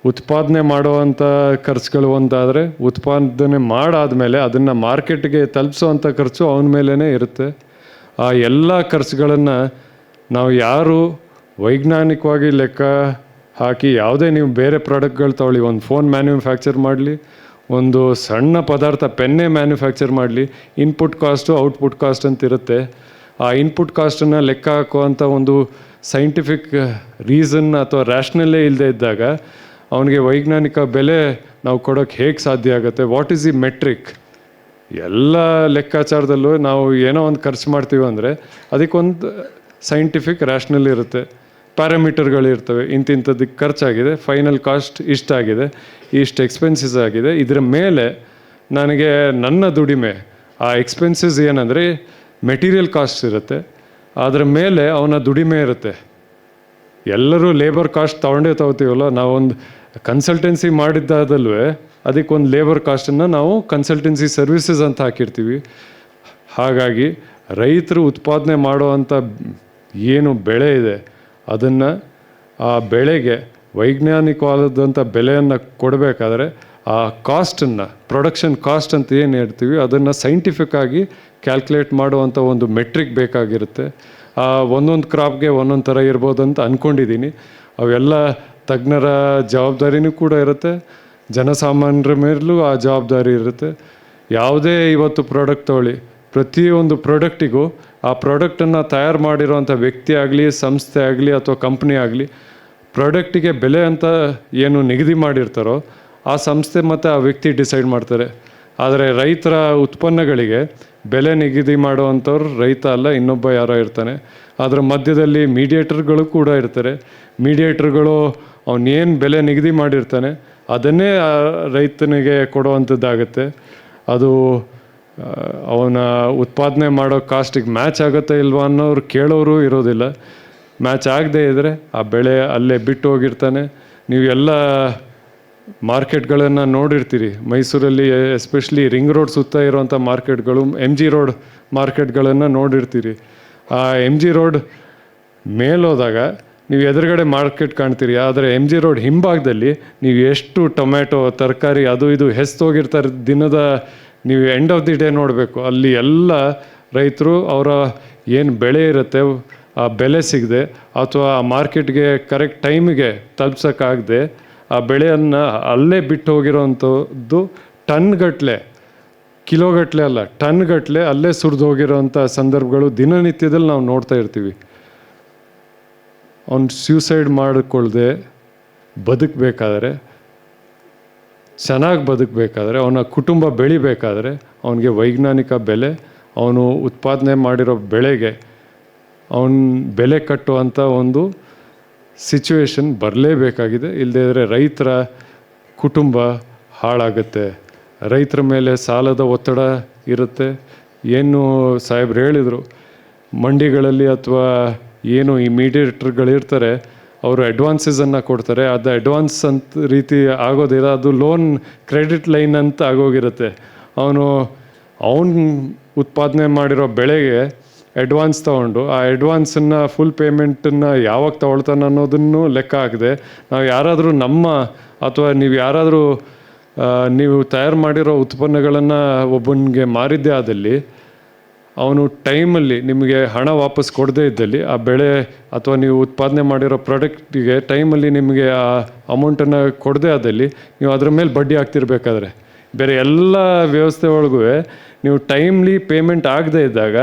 ಉತ್ಪಾದನೆ ಮಾಡುವಂಥ ಖರ್ಚುಗಳು ಒಂದಾದರೆ, ಉತ್ಪಾದನೆ ಮಾಡಾದಮೇಲೆ ಅದನ್ನು ಮಾರ್ಕೆಟ್ಗೆ ತಲುಪಿಸೋವಂಥ ಖರ್ಚು ಅವನ ಮೇಲೇ ಇರುತ್ತೆ. ಆ ಎಲ್ಲ ಖರ್ಚುಗಳನ್ನು ನಾವು ಯಾರು ವೈಜ್ಞಾನಿಕವಾಗಿ ಲೆಕ್ಕ ಹಾಕಿ, ಯಾವುದೇ ನೀವು ಬೇರೆ ಪ್ರಾಡಕ್ಟ್ಗಳು ತಗೊಳ್ಳಿ, ಒಂದು ಫೋನ್ ಮ್ಯಾನುಫ್ಯಾಕ್ಚರ್ ಮಾಡಲಿ, ಒಂದು ಸಣ್ಣ ಪದಾರ್ಥ ಪೆನ್ನೇ ಮ್ಯಾನುಫ್ಯಾಕ್ಚರ್ ಮಾಡಲಿ, ಇನ್ಪುಟ್ ಕಾಸ್ಟು ಔಟ್ಪುಟ್ ಕಾಸ್ಟ್ ಅಂತ ಇರುತ್ತೆ. ಆ ಇನ್ಪುಟ್ ಕಾಸ್ಟನ್ನು ಲೆಕ್ಕ ಹಾಕುವಂಥ ಒಂದು ಸೈಂಟಿಫಿಕ್ ರೀಸನ್ ಅಥವಾ ರ್ಯಾಷನಲ್ಲೇ ಇಲ್ಲದೆ ಇದ್ದಾಗ ಅವನಿಗೆ ವೈಜ್ಞಾನಿಕ ಬೆಲೆ ನಾವು ಕೊಡೋಕ್ಕೆ ಹೇಗೆ ಸಾಧ್ಯ ಆಗುತ್ತೆ? What is the metric? ಎಲ್ಲ ಲೆಕ್ಕಾಚಾರದಲ್ಲೂ ನಾವು ಏನೋ ಒಂದು ಖರ್ಚು ಮಾಡ್ತೀವಿ ಅಂದರೆ ಅದಕ್ಕೊಂದು ಸೈಂಟಿಫಿಕ್ ರ್ಯಾಷನಲ್ ಇರುತ್ತೆ, ಪ್ಯಾರಾಮೀಟರ್ಗಳಿರ್ತವೆ. ಇಂತಿಂಥದ್ದಕ್ಕೆ ಖರ್ಚಾಗಿದೆ, ಫೈನಲ್ ಕಾಸ್ಟ್ ಇಷ್ಟಾಗಿದೆ, ಇಷ್ಟು ಎಕ್ಸ್ಪೆನ್ಸಸ್ ಆಗಿದೆ, ಇದರ ಮೇಲೆ ನನಗೆ ನನ್ನ ದುಡಿಮೆ, ಆ ಎಕ್ಸ್ಪೆನ್ಸಸ್ ಏನಂದರೆ ಮೆಟೀರಿಯಲ್ ಕಾಸ್ಟ್ ಇರುತ್ತೆ, ಅದರ ಮೇಲೆ ಅವನ ದುಡಿಮೆ ಇರುತ್ತೆ. ಎಲ್ಲರೂ ಲೇಬರ್ ಕಾಸ್ಟ್ ತಗೊಳ್ತೀವಲ್ಲ, ನಾವೊಂದು ಕನ್ಸಲ್ಟೆನ್ಸಿ ಮಾಡಿದ್ದಾದಲ್ಲೂ ಅದಕ್ಕೊಂದು ಲೇಬರ್ ಕಾಸ್ಟನ್ನು ನಾವು ಕನ್ಸಲ್ಟೆನ್ಸಿ ಸರ್ವಿಸಸ್ ಅಂತ ಹಾಕಿರ್ತೀವಿ. ಹಾಗಾಗಿ ರೈತರು ಉತ್ಪಾದನೆ ಮಾಡುವಂಥ ಏನು ಬೆಳೆ ಇದೆ ಅದನ್ನು, ಆ ಬೆಳೆಗೆ ವೈಜ್ಞಾನಿಕವಾದಂಥ ಬೆಲೆಯನ್ನು ಕೊಡಬೇಕಾದ್ರೆ ಆ ಕಾಸ್ಟನ್ನು, ಪ್ರೊಡಕ್ಷನ್ ಕಾಸ್ಟ್ ಅಂತ ಏನು ಹೇಳ್ತೀವಿ, ಅದನ್ನು ಸೈಂಟಿಫಿಕ್ ಆಗಿ ಕ್ಯಾಲ್ಕುಲೇಟ್ ಮಾಡುವಂಥ ಒಂದು ಮೆಟ್ರಿಕ್ ಬೇಕಾಗಿರುತ್ತೆ. ಒಂದೊಂದು ಕ್ರಾಪ್ಗೆ ಒಂದೊಂದು ಥರ ಇರ್ಬೋದು ಅಂತ ಅಂದ್ಕೊಂಡಿದ್ದೀನಿ. ಅವೆಲ್ಲ ತಜ್ಞರ ಜವಾಬ್ದಾರಿನೂ ಕೂಡ ಇರುತ್ತೆ, ಜನಸಾಮಾನ್ಯರ ಮೇಲೂ ಆ ಜವಾಬ್ದಾರಿ ಇರುತ್ತೆ. ಯಾವುದೇ ಇವತ್ತು ಪ್ರಾಡಕ್ಟ್ ತೊಗೊಳ್ಳಿ, ಪ್ರತಿಯೊಂದು ಪ್ರಾಡಕ್ಟಿಗೂ ಆ ಪ್ರಾಡಕ್ಟನ್ನು ತಯಾರು ಮಾಡಿರೋವಂಥ ವ್ಯಕ್ತಿ ಆಗಲಿ, ಸಂಸ್ಥೆ ಆಗಲಿ ಅಥವಾ ಕಂಪ್ನಿ ಆಗಲಿ, ಪ್ರಾಡಕ್ಟಿಗೆ ಬೆಲೆ ಅಂತ ಏನು ನಿಗದಿ ಮಾಡಿರ್ತಾರೋ ಆ ಸಂಸ್ಥೆ ಮತ್ತು ಆ ವ್ಯಕ್ತಿ ಡಿಸೈಡ್ ಮಾಡ್ತಾರೆ. ಆದರೆ ರೈತರ ಉತ್ಪನ್ನಗಳಿಗೆ ಬೆಲೆ ನಿಗದಿ ಮಾಡುವಂಥವ್ರು ರೈತ ಅಲ್ಲ, ಇನ್ನೊಬ್ಬ ಯಾರೋ ಇರ್ತಾನೆ. ಅದರ ಮಧ್ಯದಲ್ಲಿ ಮೀಡಿಯೇಟರ್ಗಳು ಕೂಡ ಇರ್ತಾರೆ. ಮೀಡಿಯೇಟರ್ಗಳು ಅವನೇನು ಬೆಲೆ ನಿಗದಿ ಮಾಡಿರ್ತಾನೆ ಅದನ್ನೇ ರೈತನಿಗೆ ಕೊಡುವಂಥದ್ದಾಗುತ್ತೆ. ಅದು ಅವನ ಉತ್ಪಾದನೆ ಮಾಡೋ ಕಾಸ್ಟಿಗೆ ಮ್ಯಾಚ್ ಆಗುತ್ತಾ ಇಲ್ವಾ ಅನ್ನೋರು ಕೇಳೋರು ಇರೋದಿಲ್ಲ. ಮ್ಯಾಚ್ ಆಗದೇ ಇದ್ದರೆ ಆ ಬೆಳೆ ಅಲ್ಲೇ ಬಿಟ್ಟು ಹೋಗಿರ್ತಾನೆ. ನೀವು ಎಲ್ಲ ಮಾರ್ಕೆಟ್ಗಳನ್ನು ನೋಡಿರ್ತೀರಿ. ಮೈಸೂರಲ್ಲಿ ಎಸ್ಪೆಷಲಿ ರಿಂಗ್ ರೋಡ್ ಸುತ್ತ ಇರೋವಂಥ ಮಾರ್ಕೆಟ್ಗಳು, MG ರೋಡ್ ಮಾರ್ಕೆಟ್ಗಳನ್ನು ನೋಡಿರ್ತೀರಿ. ಆ MG ರೋಡ್ ಮೇಲೋದಾಗ ನೀವು ಎದುರುಗಡೆ ಮಾರ್ಕೆಟ್ ಕಾಣ್ತೀರಿ. ಆದರೆ MG ರೋಡ್ ಹಿಂಭಾಗದಲ್ಲಿ ನೀವು ಎಷ್ಟು ಟೊಮ್ಯಾಟೊ, ತರಕಾರಿ ಅದು ಇದು ಹೆಸ್ತೋಗಿರ್ತಾರೆ ದಿನದ, ನೀವು ಎಂಡ್ ಆಫ್ ದಿ ಡೇ ನೋಡಬೇಕು. ಅಲ್ಲಿ ಎಲ್ಲ ರೈತರು ಅವರ ಏನು ಬೆಳೆ ಇರುತ್ತೆ ಆ ಬೆಲೆ ಸಿಗದೆ ಅಥವಾ ಆ ಮಾರ್ಕೆಟ್ಗೆ ಕರೆಕ್ಟ್ ಟೈಮಿಗೆ ತಲುಪ್ಸೋಕ್ಕಾಗದೆ ಆ ಬೆಳೆಯನ್ನು ಅಲ್ಲೇ ಬಿಟ್ಟು ಹೋಗಿರೋವಂಥದ್ದು ಟನ್ಗಟ್ಟಲೆ, ಕಿಲೋಗಟ್ಟಲೆ ಅಲ್ಲ ಟನ್ಗಟ್ಟಲೆ ಅಲ್ಲೇ ಸುರಿದು ಹೋಗಿರೋವಂಥ ಸಂದರ್ಭಗಳು ದಿನನಿತ್ಯದಲ್ಲಿ ನಾವು ನೋಡ್ತಾ ಇರ್ತೀವಿ. ಅವ್ನು ಸ್ಯೂಸೈಡ್ ಮಾಡಿಕೊಳ್ಳದೆ ಬದುಕಬೇಕಾದ್ರೆ, ಚೆನ್ನಾಗಿ ಬದುಕಬೇಕಾದ್ರೆ, ಅವನ ಕುಟುಂಬ ಬೆಳಿಬೇಕಾದ್ರೆ ಅವನಿಗೆ ವೈಜ್ಞಾನಿಕ ಬೆಲೆ, ಅವನು ಉತ್ಪಾದನೆ ಮಾಡಿರೋ ಬೆಳೆಗೆ ಅವನ ಬೆಲೆ ಕಟ್ಟುವಂಥ ಒಂದು ಸಿಚುವೇಶನ್ ಬರಲೇಬೇಕಾಗಿದೆ. ಇಲ್ಲದೇ ಇದ್ದರೆ ರೈತರ ಕುಟುಂಬ ಹಾಳಾಗುತ್ತೆ. ರೈತರ ಮೇಲೆ ಸಾಲದ ಒತ್ತಡ ಇರುತ್ತೆ. ಏನು ಸಾಹೇಬ್ರು ಹೇಳಿದರು, ಮಂಡಿಗಳಲ್ಲಿ ಅಥವಾ ಏನು ಈ ಮೀಡಿಯೇಟರ್ಗಳಿರ್ತಾರೆ ಅವರು ಅಡ್ವಾನ್ಸಸನ್ನು ಕೊಡ್ತಾರೆ. ಅದು ಅಡ್ವಾನ್ಸ್ ಅಂತ ರೀತಿ ಆಗೋದಿಲ್ಲ, ಅದು ಲೋನ್ ಕ್ರೆಡಿಟ್ ಲೈನ್ ಅಂತ ಆಗೋಗಿರುತ್ತೆ. ಅವನು ಉತ್ಪಾದನೆ ಮಾಡಿರೋ ಬೆಳೆಗೆ ಅಡ್ವಾನ್ಸ್ ತೊಗೊಂಡು ಆ ಅಡ್ವಾನ್ಸನ್ನು ಫುಲ್ ಪೇಮೆಂಟನ್ನು ಯಾವಾಗ ತೊಗೊಳ್ತಾನೆ ಅನ್ನೋದನ್ನು ಲೆಕ್ಕ ಹಾಕದೆ, ನಾವು ಯಾರಾದರೂ ಅಥವಾ ನೀವು ಯಾರಾದರೂ ನೀವು ತಯಾರು ಮಾಡಿರೋ ಉತ್ಪನ್ನಗಳನ್ನು ಒಬ್ಬನಿಗೆ ಮಾರಿದ್ದೇ ಆದಲ್ಲಿ ಅವನು ಟೈಮಲ್ಲಿ ನಿಮಗೆ ಹಣ ವಾಪಸ್ ಕೊಡದೇ ಇದ್ದಲ್ಲಿ ಆ ಬೆಳೆ ಅಥವಾ ನೀವು ಉತ್ಪಾದನೆ ಮಾಡಿರೋ ಪ್ರಾಡಕ್ಟಿಗೆ ಟೈಮಲ್ಲಿ ನಿಮಗೆ ಆ ಅಮೌಂಟನ್ನು ಕೊಡದೇ ಆದಲ್ಲಿ ನೀವು ಅದರ ಮೇಲೆ ಬಡ್ಡಿ ಹಾಕ್ತಿರ್ಬೇಕಾದ್ರೆ, ಬೇರೆ ಎಲ್ಲ ವ್ಯವಸ್ಥೆ ಒಳಗೂ ನೀವು ಟೈಮ್ಲಿ ಪೇಮೆಂಟ್ ಆಗದೇ ಇದ್ದಾಗ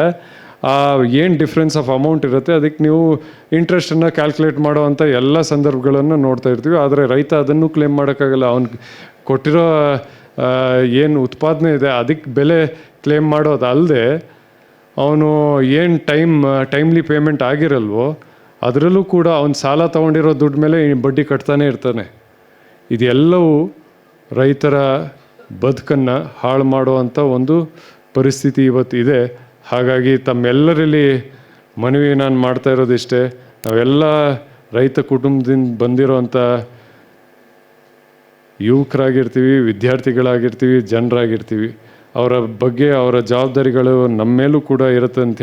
ಏನು ಡಿಫ್ರೆನ್ಸ್ ಆಫ್ ಅಮೌಂಟ್ ಇರುತ್ತೆ ಅದಕ್ಕೆ ನೀವು ಇಂಟ್ರೆಸ್ಟನ್ನು ಕ್ಯಾಲ್ಕುಲೇಟ್ ಮಾಡೋವಂಥ ಎಲ್ಲ ಸಂದರ್ಭಗಳನ್ನು ನೋಡ್ತಾ ಇರ್ತೀವಿ. ಆದರೆ ರೈತ ಅದನ್ನು ಕ್ಲೇಮ್ ಮಾಡೋಕ್ಕಾಗಲ್ಲ. ಅವ್ನು ಕೊಟ್ಟಿರೋ ಏನು ಉತ್ಪಾದನೆ ಇದೆ ಅದಕ್ಕೆ ಬೆಲೆ ಕ್ಲೇಮ್ ಮಾಡೋದು ಅಲ್ಲದೆ ಅವನು ಏನು ಟೈಮ್ಲಿ ಪೇಮೆಂಟ್ ಆಗಿರಲ್ವೋ ಅದರಲ್ಲೂ ಕೂಡ ಅವ್ನು ಸಾಲ ತೊಗೊಂಡಿರೋ ದುಡ್ಡು ಮೇಲೆ ಬಡ್ಡಿ ಕಟ್ತಾನೆ ಇರ್ತಾನೆ. ಇದೆಲ್ಲವೂ ರೈತರ ಬದುಕನ್ನು ಹಾಳು ಮಾಡುವಂಥ ಒಂದು ಪರಿಸ್ಥಿತಿ ಇವತ್ತು ಇದೆ. ಹಾಗಾಗಿ ತಮ್ಮೆಲ್ಲರಲ್ಲಿ ಮನವಿ ನಾನು ಮಾಡ್ತಾ ಇರೋದಿಷ್ಟೇ, ನಾವೆಲ್ಲ ರೈತ ಕುಟುಂಬದಿಂದ ಬಂದಿರೋವಂಥ ಯುವಕರಾಗಿರ್ತೀವಿ, ವಿದ್ಯಾರ್ಥಿಗಳಾಗಿರ್ತೀವಿ, ಜನರಾಗಿರ್ತೀವಿ. ಅವರ ಬಗ್ಗೆ ಅವರ ಜವಾಬ್ದಾರಿಗಳು ನಮ್ಮ ಮೇಲೂ ಕೂಡ ಇರುತ್ತೆ ಅಂತ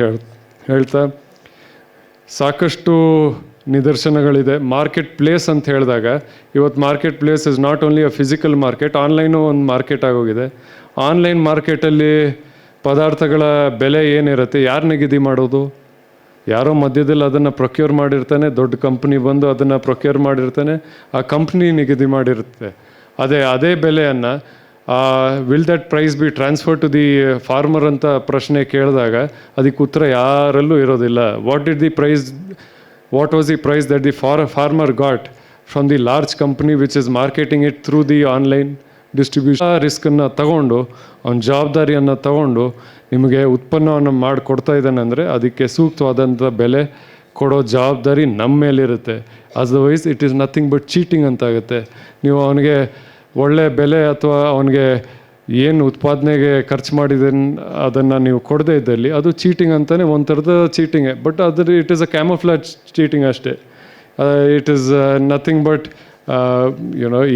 ಹೇಳ್ತಾ ಸಾಕಷ್ಟು ನಿದರ್ಶನಗಳಿದೆ. ಮಾರ್ಕೆಟ್ ಪ್ಲೇಸ್ ಅಂತ ಹೇಳಿದಾಗ ಇವತ್ತು market place is not only a physical market, online ಒಂದು ಮಾರ್ಕೆಟ್ ಆಗೋಗಿದೆ. ಆನ್ಲೈನ್ ಮಾರ್ಕೆಟಲ್ಲಿ ಪದಾರ್ಥಗಳ ಬೆಲೆ ಏನಿರುತ್ತೆ ಯಾರು ನಿಗದಿ ಮಾಡೋದು? ಯಾರೋ ಮಧ್ಯದಲ್ಲಿ ಅದನ್ನು ಪ್ರೊಕ್ಯೂರ್ ಮಾಡಿರ್ತಾನೆ, ದೊಡ್ಡ ಕಂಪ್ನಿ ಬಂದು ಅದನ್ನು ಪ್ರೊಕ್ಯೂರ್ ಮಾಡಿರ್ತಾನೆ, ಆ ಕಂಪ್ನಿ ನಿಗದಿ ಮಾಡಿರುತ್ತೆ. ಅದೇ ಬೆಲೆಯನ್ನು will that price be transfer to the farmer ಅಂತ ಪ್ರಶ್ನೆ ಕೇಳಿದಾಗ ಅದಕ್ಕೆ ಉತ್ತರ ಯಾರಲ್ಲೂ ಇರೋದಿಲ್ಲ. What was the price that the farmer got from the large company which is marketing it through the online distribution. ರಿಸ್ಕನ್ನು ತಗೊಂಡು ಅವನ ಜವಾಬ್ದಾರಿಯನ್ನು ತಗೊಂಡು ನಿಮಗೆ ಉತ್ಪನ್ನವನ್ನು ಮಾಡಿಕೊಡ್ತಾ ಇದ್ದಾನೆ ಅಂದರೆ ಅದಕ್ಕೆ ಸೂಕ್ತವಾದಂಥ ಬೆಲೆ ಕೊಡೋ ಜವಾಬ್ದಾರಿ ನಮ್ಮ ಮೇಲಿರುತ್ತೆ. Otherwise it is nothing but cheating ಅಂತಾಗುತ್ತೆ. ನೀವು ಅವನಿಗೆ ಒಳ್ಳೆಯ ಬೆಲೆ ಅಥವಾ ಅವನಿಗೆ ಏನು ಉತ್ಪಾದನೆಗೆ ಖರ್ಚು ಮಾಡಿದ್ದೇನೆ ಅದನ್ನು ನೀವು ಕೊಡದೇ ಇದ್ದಲ್ಲಿ ಅದು ಚೀಟಿಂಗ್ ಅಂತಲೇ ಒಂದು ಥರದ ಚೀಟಿಂಗೇ. But it is a camouflage cheating ಅಷ್ಟೇ. ಇಟ್ ಈಸ್ ನಥಿಂಗ್ ಬಟ್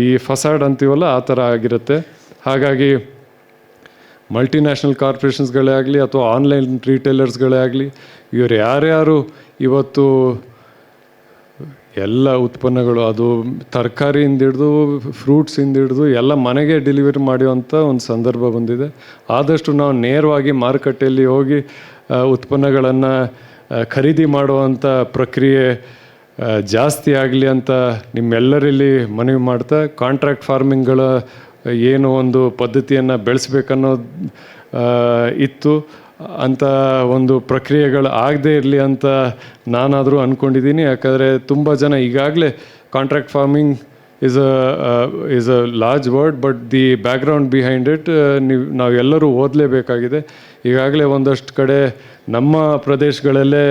ಈ ಫಸಾಡ್ ಅಂತೀವಲ್ಲ ಆ ಥರ ಆಗಿರುತ್ತೆ. ಹಾಗಾಗಿ ಮಲ್ಟಿನ್ಯಾಷನಲ್ ಕಾರ್ಪೊರೇಷನ್ಸ್ಗಳೇ ಆಗಲಿ ಅಥವಾ ಆನ್ಲೈನ್ ರೀಟೇಲರ್ಸ್ಗಳೇ ಆಗಲಿ, ಇವರು ಯಾರ್ಯಾರು ಇವತ್ತು ಎಲ್ಲ ಉತ್ಪನ್ನಗಳು, ಅದು ತರಕಾರಿಯಿಂದ ಹಿಡಿದು ಫ್ರೂಟ್ಸಿಂದ ಹಿಡಿದು ಎಲ್ಲ ಮನೆಗೆ ಡೆಲಿವರಿ ಮಾಡುವಂಥ ಒಂದು ಸಂದರ್ಭ ಬಂದಿದೆ. ಆದಷ್ಟು ನಾವು ನೇರವಾಗಿ ಮಾರುಕಟ್ಟೆಯಲ್ಲಿ ಹೋಗಿ ಉತ್ಪನ್ನಗಳನ್ನು ಖರೀದಿ ಮಾಡುವಂಥ ಪ್ರಕ್ರಿಯೆ ಜಾಸ್ತಿ ಆಗಲಿ ಅಂತ ನಿಮ್ಮೆಲ್ಲರಲ್ಲಿ ಮನವಿ ಮಾಡ್ತಾ, ಕಾಂಟ್ರಾಕ್ಟ್ ಫಾರ್ಮಿಂಗ್ಗಳ ಏನು ಒಂದು ಪದ್ಧತಿಯನ್ನು ಬೆಳೆಸ್ಬೇಕನ್ನೋದು ಇತ್ತು, ಅಂಥ ಒಂದು ಪ್ರಕ್ರಿಯೆಗಳು ಆಗದೇ ಇರಲಿ ಅಂತ ನಾನಾದರೂ ಅಂದ್ಕೊಂಡಿದ್ದೀನಿ. ಯಾಕಂದರೆ ತುಂಬ ಜನ ಈಗಾಗಲೇ contract farming is a large word, but the background behind it ನಾವೆಲ್ಲರೂ ಓದಲೇಬೇಕಾಗಿದೆ. ಈಗಾಗಲೇ ಒಂದಷ್ಟು ಕಡೆ ನಮ್ಮ ಪ್ರದೇಶಗಳಲ್ಲೇ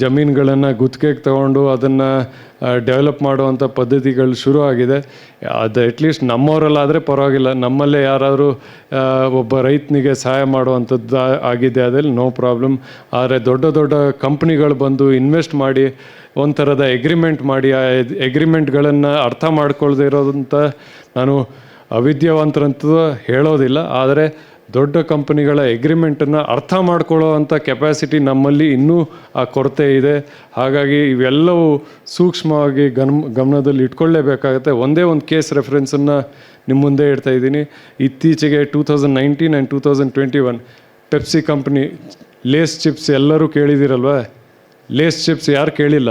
ಜಮೀನುಗಳನ್ನು ಗುತ್ತಿಗೆಗೆ ತಗೊಂಡು ಅದನ್ನು ಡೆವಲಪ್ ಮಾಡುವಂಥ ಪದ್ಧತಿಗಳು ಶುರು ಆಗಿದೆ. ಅದು ಅಟ್ಲೀಸ್ಟ್ ನಮ್ಮವರಲ್ಲಾದರೆ ಪರವಾಗಿಲ್ಲ, ನಮ್ಮಲ್ಲೇ ಯಾರಾದರೂ ಒಬ್ಬ ರೈತನಿಗೆ ಸಹಾಯ ಮಾಡುವಂಥದ್ದು ಆಗಿದೆ, ಅದಲ್ಲಿ ನೋ ಪ್ರಾಬ್ಲಮ್. ಆದರೆ ದೊಡ್ಡ ದೊಡ್ಡ ಕಂಪ್ನಿಗಳು ಬಂದು ಇನ್ವೆಸ್ಟ್ ಮಾಡಿ ಒಂಥರದ ಎಗ್ರಿಮೆಂಟ್ ಮಾಡಿ ಆ ಎಗ್ರಿಮೆಂಟ್ಗಳನ್ನು ಅರ್ಥ ಮಾಡ್ಕೊಳ್ದೇ ಇರೋದಂತ ನಾನು ಅವಿದ್ಯಾವಂತರಂತ ಹೇಳೋದಿಲ್ಲ, ಆದರೆ ದೊಡ್ಡ ಕಂಪನಿಗಳ ಎಗ್ರಿಮೆಂಟನ್ನು ಅರ್ಥ ಮಾಡ್ಕೊಳ್ಳೋ ಅಂಥ ಕೆಪಾಸಿಟಿ ನಮ್ಮಲ್ಲಿ ಇನ್ನೂ ಆ ಕೊರತೆ ಇದೆ. ಹಾಗಾಗಿ ಇವೆಲ್ಲವೂ ಸೂಕ್ಷ್ಮವಾಗಿ ಗಮನದಲ್ಲಿ ಇಟ್ಕೊಳ್ಳೇಬೇಕಾಗತ್ತೆ. ಒಂದೇ ಒಂದು ಕೇಸ್ ರೆಫರೆನ್ಸನ್ನು ನಿಮ್ಮ ಮುಂದೆ ಇಡ್ತಾ ಇದ್ದೀನಿ. ಇತ್ತೀಚೆಗೆ 2019 and 2021 Pepsi company Lay's chips ಎಲ್ಲರೂ ಕೇಳಿದ್ದೀರಲ್ವ? ಲೇಸ್ ಚಿಪ್ಸ್ ಯಾರು ಕೇಳಿಲ್ಲ?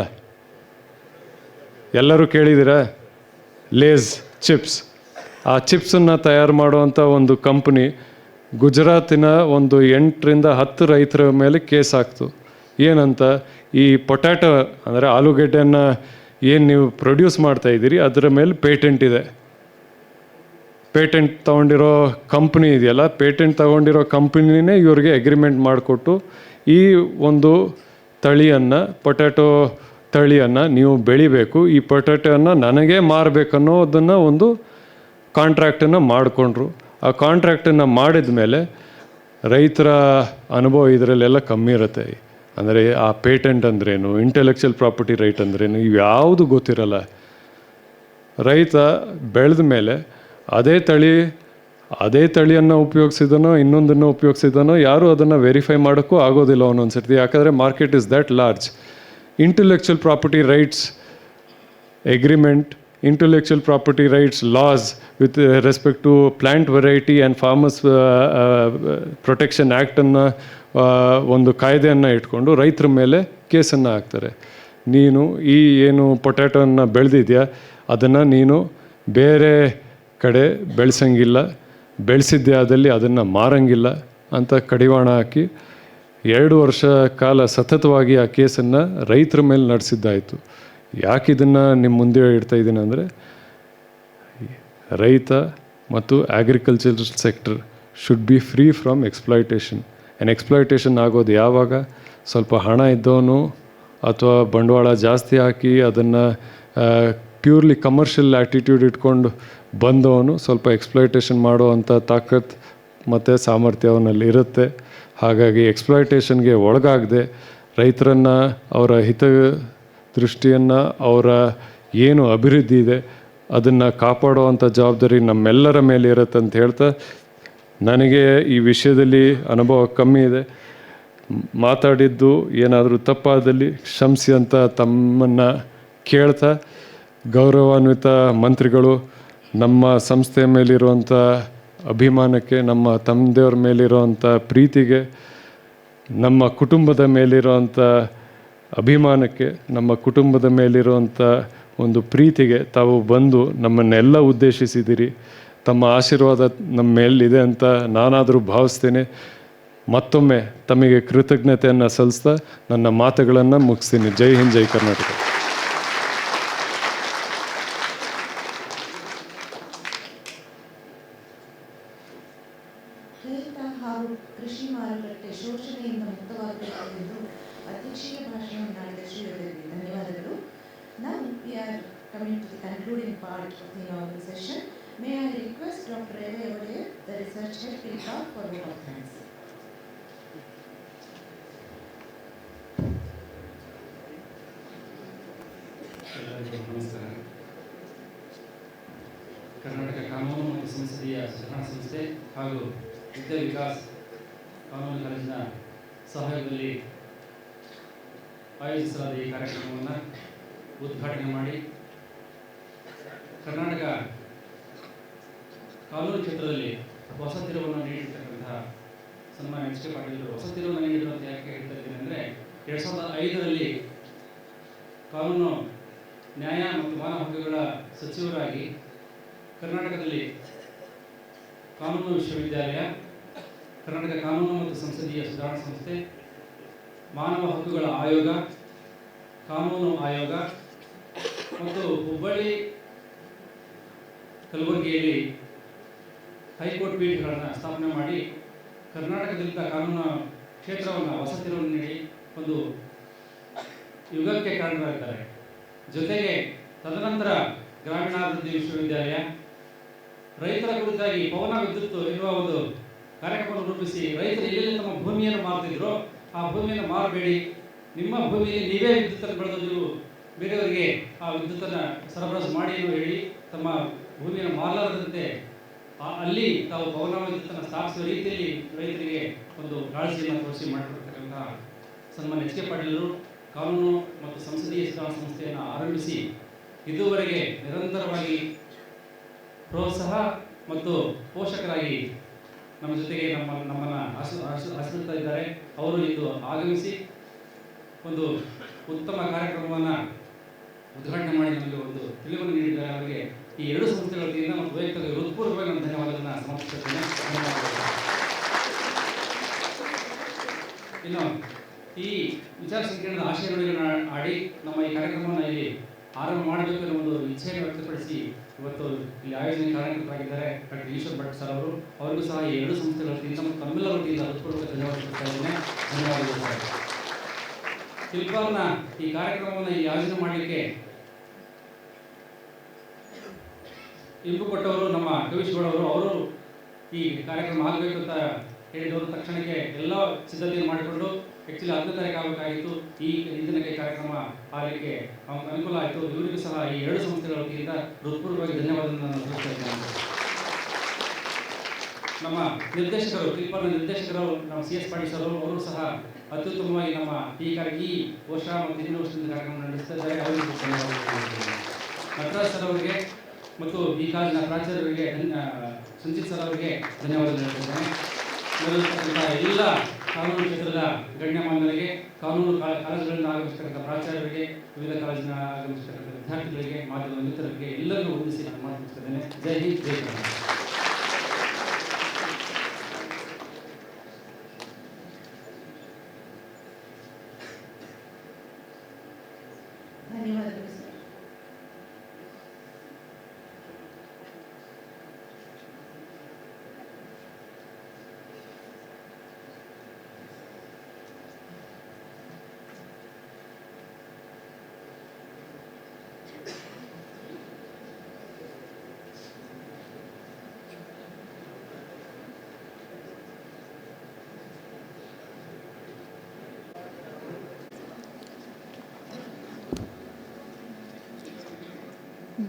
ಎಲ್ಲರೂ ಕೇಳಿದ್ದೀರಾ? Lay's chips. ಆ ಚಿಪ್ಸನ್ನು ತಯಾರು ಮಾಡುವಂಥ ಒಂದು ಕಂಪ್ನಿ ಗುಜರಾತಿನ ಒಂದು 8 ರಿಂದ 10 ರೈತರ ಮೇಲೆ ಕೇಸ್ ಹಾಕ್ತು. ಏನಂತ, ಈ ಪೊಟ್ಯಾಟೊ ಅಂದರೆ ಆಲೂಗೆಡ್ಡೆಯನ್ನು ಏನು ನೀವು ಪ್ರೊಡ್ಯೂಸ್ ಮಾಡ್ತಾಯಿದ್ದೀರಿ ಅದರ ಮೇಲೆ ಪೇಟೆಂಟ್ ಇದೆ. ಪೇಟೆಂಟ್ ತೊಗೊಂಡಿರೋ ಕಂಪ್ನಿ ಇದೆಯಲ್ಲ, ಪೇಟೆಂಟ್ ತೊಗೊಂಡಿರೋ ಕಂಪ್ನಿನೇ ಇವ್ರಿಗೆ ಅಗ್ರಿಮೆಂಟ್ ಮಾಡಿಕೊಟ್ಟು ಈ ಒಂದು ತಳಿಯನ್ನು, ಪೊಟ್ಯಾಟೊ ತಳಿಯನ್ನು ನೀವು ಬೆಳಿಬೇಕು, ಈ ಪೊಟ್ಯಾಟೊವನ್ನು ನನಗೆ ಮಾರಬೇಕನ್ನೋದನ್ನು ಒಂದು ಕಾಂಟ್ರಾಕ್ಟನ್ನು ಮಾಡಿಕೊಂಡ್ರು. ಆ ಕಾಂಟ್ರಾಕ್ಟನ್ನು ಮಾಡಿದ ಮೇಲೆ ರೈತರ ಅನುಭವ ಇದರಲ್ಲೆಲ್ಲ ಕಮ್ಮಿ ಇರುತ್ತೆ. ಅಂದರೆ ಆ ಪೇಟೆಂಟ್ ಅಂದ್ರೇನು, ಇಂಟೆಲೆಕ್ಚುಯಲ್ ಪ್ರಾಪರ್ಟಿ ರೈಟ್ ಅಂದ್ರೇನು, ಇವ್ಯಾವುದು ಗೊತ್ತಿರಲ್ಲ. ರೈತ ಬೆಳೆದ ಮೇಲೆ ಅದೇ ತಳಿಯನ್ನು ಉಪಯೋಗಿಸಿದನೋ ಇನ್ನೊಂದನ್ನು ಉಪಯೋಗಿಸಿದನೋ ಯಾರೂ ಅದನ್ನು ವೆರಿಫೈ ಮಾಡೋಕ್ಕೂ ಆಗೋದಿಲ್ಲ ಒಂದೊಂದು ಸರ್ತಿ. ಯಾಕಂದರೆ market is that large. Intellectual property rights agreement, intellectual property rights laws with respect to plant variety and farmers protection act ಅನ್ನು ಒಂದು ಕಾಯ್ದೆಯನ್ನು ಇಟ್ಕೊಂಡು ರೈತರ ಮೇಲೆ ಕೇಸನ್ನು ಹಾಕ್ತಾರೆ. ನೀನು ಈ ಏನು ಪೊಟ್ಯಾಟೋವನ್ನು ಬೆಳೆದಿದ್ಯಾ ಅದನ್ನು ನೀನು ಬೇರೆ ಕಡೆ ಬೆಳೆಸಂಗಿಲ್ಲ, ಬೆಳೆಸಿದ್ದೆ ಆದಲ್ಲಿ ಅದನ್ನು ಮಾರಂಗಿಲ್ಲ ಅಂತ ಕಡಿವಾಣ ಹಾಕಿ 2 ವರ್ಷ ಕಾಲ ಸತತವಾಗಿ ಆ ಕೇಸನ್ನು ರೈತರ ಮೇಲೆ ನಡೆಸಿದ್ದಾಯಿತು. ಯಾಕೆ ಇದನ್ನು ನಿಮ್ಮ ಮುಂದೆ ಇಡ್ತಾ ಇದ್ದೀನಿ ಅಂದರೆ, ರೈತ ಮತ್ತು agriculture sector should be free from exploitation. Exploitation ಆಗೋದು ಯಾವಾಗ? ಸ್ವಲ್ಪ ಹಣ ಇದ್ದವನು ಅಥವಾ ಬಂಡವಾಳ ಜಾಸ್ತಿ ಹಾಕಿ ಅದನ್ನು ಪ್ಯೂರ್ಲಿ ಕಮರ್ಷಿಯಲ್ ಆ್ಯಟಿಟ್ಯೂಡ್ ಇಟ್ಕೊಂಡು ಬಂದವನು ಸ್ವಲ್ಪ ಎಕ್ಸ್ಪ್ಲಾಯ್ಟೇಷನ್ ಮಾಡುವಂಥ ತಾಕತ್ ಮತ್ತು ಸಾಮರ್ಥ್ಯ ಅವನಲ್ಲಿ ಇರುತ್ತೆ. ಹಾಗಾಗಿ ಎಕ್ಸ್ಪ್ಲಾಯ್ಟೇಷನ್ಗೆ ಒಳಗಾಗದೆ ರೈತರನ್ನು ಅವರ ದೃಷ್ಟಿಯನ್ನು, ಅವರ ಏನು ಅಭಿವೃದ್ಧಿ ಇದೆ ಅದನ್ನು ಕಾಪಾಡುವಂಥ ಜವಾಬ್ದಾರಿ ನಮ್ಮೆಲ್ಲರ ಮೇಲೆ ಇರುತ್ತೆ ಅಂತ ಹೇಳ್ತಾ, ನನಗೆ ಈ ವಿಷಯದಲ್ಲಿ ಅನುಭವ ಕಮ್ಮಿ ಇದೆ, ಮಾತಾಡಿದ್ದು ಏನಾದರೂ ತಪ್ಪಾದಲ್ಲಿ ಕ್ಷಮಿಸಿ ಅಂತ ತಮ್ಮನ್ನು ಕೇಳ್ತಾ, ಗೌರವಾನ್ವಿತ ಮಂತ್ರಿಗಳು ನಮ್ಮ ಸಂಸ್ಥೆಯ ಮೇಲಿರುವಂಥ ಅಭಿಮಾನಕ್ಕೆ, ನಮ್ಮ ತಂದೆಯವ್ರ ಮೇಲಿರುವಂಥ ಪ್ರೀತಿಗೆ, ನಮ್ಮ ಕುಟುಂಬದ ಮೇಲಿರುವಂಥ ಅಭಿಮಾನಕ್ಕೆ, ನಮ್ಮ ಕುಟುಂಬದ ಮೇಲಿರುವಂಥ ಒಂದು ಪ್ರೀತಿಗೆ ತಾವು ಬಂದು ನಮ್ಮನ್ನೆಲ್ಲ ಉದ್ದೇಶಿಸಿದ್ದೀರಿ. ತಮ್ಮ ಆಶೀರ್ವಾದ ನಮ್ಮ ಮೇಲಿದೆ ಅಂತ ನಾನಾದರೂ ಭಾವಿಸ್ತೇನೆ. ಮತ್ತೊಮ್ಮೆ ತಮಗೆ ಕೃತಜ್ಞತೆಯನ್ನು ಸಲ್ಲಿಸ್ತಾ ನನ್ನ ಮಾತುಗಳನ್ನು ಮುಗಿಸ್ತೀನಿ. ಜೈ ಹಿಂದ್, ಜೈ ಕರ್ನಾಟಕ. ರೈತ ಹಾಗೂ ಕೃಷಿ ಮಾರುಕಟ್ಟೆ ಶೋಷಣೆಯಿಂದ ಮುಕ್ತವಾಗಬೇಕೆಂದು ಅಧ್ಯಕ್ಷೀಯ ಭಾಷಣ ಮಾಡಿದ ಶ್ರೀಯವರಿಗೆ ಧನ್ಯವಾದಗಳು. Now we are coming to the concluding part of the inaugural session. May I request Dr. Rawade, the research head, to talk for vote of thanks. ನಮಸ್ಕಾರ. ಕರ್ನಾಟಕ ಕಾನೂನು ಮತ್ತು ಸಂಸದೀಯ ಶಿಕ್ಷಣ ಸಂಸ್ಥೆ ಹಾಗೂ ವಿದ್ಯಾ ವಿಕಾಸ್ ಕಾನೂನು ಕಾಲೇಜಿನ ಸಹಯೋಗದಲ್ಲಿ ಆಯೋಜಿಸಲಾದ ಈ ಕಾರ್ಯಕ್ರಮವನ್ನು ಉದ್ಘಾಟನೆ ಮಾಡಿ ಕರ್ನಾಟಕ ಕಾನೂನು ಕ್ಷೇತ್ರದಲ್ಲಿ ಹೊಸ ತಿರುವನ್ನು ನೀಡಿರ್ತಕ್ಕಂತಹ ಸನ್ಮಾನ್ಯ ಎಚ್ ಕೆ ಪಾಟೀಲ್ ಹೊಸ ತಿರುವನ್ನು ನೀಡಿದ್ರು ಅಂತ ಯಾಕೆ ಹೇಳ್ತಾ ಇದ್ದೀನಿ ಅಂದರೆ 2005ರಲ್ಲಿ ಕಾನೂನು ನ್ಯಾಯ ಮತ್ತು ಮಾನವ ಹಕ್ಕುಗಳ ಸಚಿವರಾಗಿ ಕರ್ನಾಟಕದಲ್ಲಿ ಕಾನೂನು ವಿಶ್ವವಿದ್ಯಾಲಯ, ಕರ್ನಾಟಕ ಕಾನೂನು ಮತ್ತು ಸಂಸದೀಯ ಸುಧಾರಣಾ ಸಂಸ್ಥೆ, ಮಾನವ ಹಕ್ಕುಗಳ ಆಯೋಗ, ಕಾನೂನು ಆಯೋಗ ಮತ್ತು ಹುಬ್ಬಳ್ಳಿ ಕಲಬುರಗಿಯಲ್ಲಿ ಹೈಕೋರ್ಟ್ ಪೀಠಗಳನ್ನು ಸ್ಥಾಪನೆ ಮಾಡಿ ಕರ್ನಾಟಕದಿಂದ ಕಾನೂನು ಕ್ಷೇತ್ರವನ್ನು ಹೊಸ ತಿರುವನ್ನು ನೀಡಿ ಒಂದು ಯುಗಕ್ಕೆ ಕಾರಣರಾಗಿದ್ದಾರೆ. ಜೊತೆಗೆ ತದನಂತರ ಗ್ರಾಮೀಣಾಭಿವೃದ್ಧಿ ವಿಶ್ವವಿದ್ಯಾಲಯ ರೈತರ ಕುರಿತಾಗಿ ಪವನ ವಿದ್ಯುತ್ ಎನ್ನುವ ಒಂದು ಕಾರ್ಯಕ್ರಮವನ್ನು ರೂಪಿಸಿ ರೈತರು ಎಲ್ಲೆಲ್ಲಿ ತಮ್ಮ ಭೂಮಿಯನ್ನು ಮಾರ್ತಿದ್ರು ಆ ಭೂಮಿಯನ್ನು ಮಾರಬೇಡಿ, ನಿಮ್ಮ ಭೂಮಿಯಲ್ಲಿ ನೀವೇ ವಿದ್ಯುತ್ತನ್ನು ಬೆಳೆದು ನೀವು ಬೇರೆಯವರಿಗೆ ಆ ವಿದ್ಯುತ್ತನ್ನು ಸರಬರಾಜು ಮಾಡಿ ಎಂದು ಹೇಳಿ ತಮ್ಮ ಭೂಮಿಯನ್ನು ಮಾರಲಾರದಂತೆ ಅಲ್ಲಿ ತಾವು ಪವನ ವಿದ್ಯುತ್ತನ್ನು ಸ್ಥಾಪಿಸುವ ರೀತಿಯಲ್ಲಿ ರೈತರಿಗೆ ಒಂದು ಕಾಳಜಿಯನ್ನು ತೋರಿಸಿ ಮಾಡಿಕೊಡ್ತಕ್ಕಂತಹ ಸನ್ಮಾನ್ಯ ಎಚ್ ಕೆ ಪಾಟೀಲರು ಕಾನೂನು ಮತ್ತು ಸಂಸದೀಯ ಸುಧಾರಣಾ ಸಂಸ್ಥೆಯನ್ನು ಆರಂಭಿಸಿ ಇದುವರೆಗೆ ನಿರಂತರವಾಗಿ ಪ್ರೋತ್ಸಾಹ ಮತ್ತು ಪೋಷಕರಾಗಿ ನಮ್ಮ ಜೊತೆಗೆ ನಮ್ಮನ್ನು ಆಶ್ರಯಿಸ್ತಾ ಇದ್ದಾರೆ. ಅವರು ಇಂದು ಆಗಮಿಸಿ ಒಂದು ಉತ್ತಮ ಕಾರ್ಯಕ್ರಮವನ್ನು ಉದ್ಘಾಟನೆ ಮಾಡಿ ನಮಗೆ ಒಂದು ತಿಳಿವನ್ನು ನೀಡಿದ್ದಾರೆ. ಅವರಿಗೆ ಈ ಎರಡು ಸಂಸ್ಥೆಗಳ ವತಿಯಿಂದ ಮತ್ತು ವೈಯಕ್ತಿಕ ಹೃತ್ಪೂರ್ವಕವಾಗಿ ನಾನು ಧನ್ಯವಾದಗಳನ್ನು ಸಮರ್ಪಿಸುತ್ತೇನೆ. ಇನ್ನು ಈ ವಿಚಾರ ಸಂಕಿರಣದ ಆಶಯ ನುಡಿಗಳನ್ನು ಆಡಿ ನಮ್ಮ ಈ ಕಾರ್ಯಕ್ರಮವನ್ನು ಇಲ್ಲಿ ಆರಂಭ ಮಾಡಬೇಕು ಅನ್ನೋ ಒಂದು ಇಚ್ಛೆಯನ್ನು ವ್ಯಕ್ತಪಡಿಸಿ ಇವತ್ತು ಇಲ್ಲಿ ಆಯೋಜನೆ ಕಾರಣಕರ್ತರಾಗಿದ್ದಾರೆ ಡಾಕ್ಟರ್ ಈಶ್ವರ್ ಭಟ್ ಸರ್ ಅವರು. ಅವರಿಗೂ ಸಹ ಈ ಎರಡು ಸಂಸ್ಥೆಗಳ ವತಿಯಿಂದ ಮತ್ತು ತಮ್ಮೆಲ್ಲರ ವತಿಯಿಂದ ಹೃತ್ಪೂರ್ವಕ ಧನ್ಯವಾದ ಕೊಡ್ತಾ ಇದ್ದೇನೆ. ಧನ್ಯವಾದಗಳು ಸರ್. ಶಿಲ್ಪಾರ್ನ ಈ ಕಾರ್ಯಕ್ರಮವನ್ನು ಈ ಆಯೋಜನೆ ಮಾಡಲಿಕ್ಕೆ ಇಂಪು ಕೊಟ್ಟವರು ನಮ್ಮ ಕವಿಶ್ಗೌಡವರು. ಅವರು ಈ ಕಾರ್ಯಕ್ರಮ ಆಗಬೇಕು ಅಂತ ಹೇಳಿದವರು ತಕ್ಷಣಕ್ಕೆ ಎಲ್ಲ ಸಿದ್ಧತೆಯನ್ನು ಮಾಡಿಕೊಂಡು ಆ್ಯಕ್ಚುಲಿ 10ನೇ ತಾರೀಕು ಆಗಬೇಕಾಗಿತ್ತು. ಈ ದಿನಕ್ಕೆ ಕಾರ್ಯಕ್ರಮ ಆಗಲಿಕ್ಕೆ ಅನುಕೂಲ ಆಯಿತು. ಇವರಿಗೂ ಸಹ ಈ ಎರಡು ಸಂಸ್ಥೆಗಳ ವತಿಯಿಂದ ಹೃತ್ಪೂರ್ವಕವಾಗಿ ಧನ್ಯವಾದವನ್ನು ನಾನು ತಿಳಿಸ್ತಾ ಇದ್ದೇನೆ. ನಮ್ಮ ನಿರ್ದೇಶಕರು ಶಿಲ್ಪಾರ್ನ ನಿರ್ದೇಶಕರು ನಮ್ಮ CS ಪಾಟೀಲ್ ಸರ್ ಅವರು ಸಹ ಅತ್ಯುತ್ತಮವಾಗಿ ನಮ್ಮ ಈ ವರ್ಷ ಮತ್ತು ಹಿಂದಿನ ವರ್ಷದಿಂದ ಕಾರ್ಯಕ್ರಮ ನಡೆಸ್ತಾ ಇದ್ದಾರೆ. ಅವರಿಗೂ ಧನ್ಯವಾದಗಳು. ನಟರಾಜ್ ಸರ್ ಅವರಿಗೆ ಮತ್ತು ಈ ಕಾಲೇಜಿನ ಪ್ರಾಚಾರ್ಯರಿಗೆ ಸಂಜಿತ್ ಸರ್ ಅವರಿಗೆ ಧನ್ಯವಾದಗಳು ಹೇಳ್ತಿದ್ದೇನೆ. ಎಲ್ಲ ಕಾನೂನು ಕ್ಷೇತ್ರದ ಗಣ್ಯಮಾನ್ಯರಿಗೆ, ಕಾನೂನು ಕಾಲೇಜುಗಳಿಂದ ಆಗಮಿಸತಕ್ಕಂಥ ಪ್ರಾಚಾರ್ಯರಿಗೆ, ವಿವಿಧ ಕಾಲೇಜಿನ ಆಗಮಿಸತಕ್ಕಂಥ ವಿದ್ಯಾರ್ಥಿಗಳಿಗೆ, ಮಾಧ್ಯಮ ಮಿತ್ರರಿಗೆ ಎಲ್ಲರಿಗೂ ವಂದಿಸಿ ನಾನು ಮಾತನಾಡ್ತಿದ್ದೇನೆ. ಜೈ ಹಿಂದ್, ಜೈ ಕರ್ನಾಟಕ. ಧನ್ಯವಾದಗಳು ಸರ್.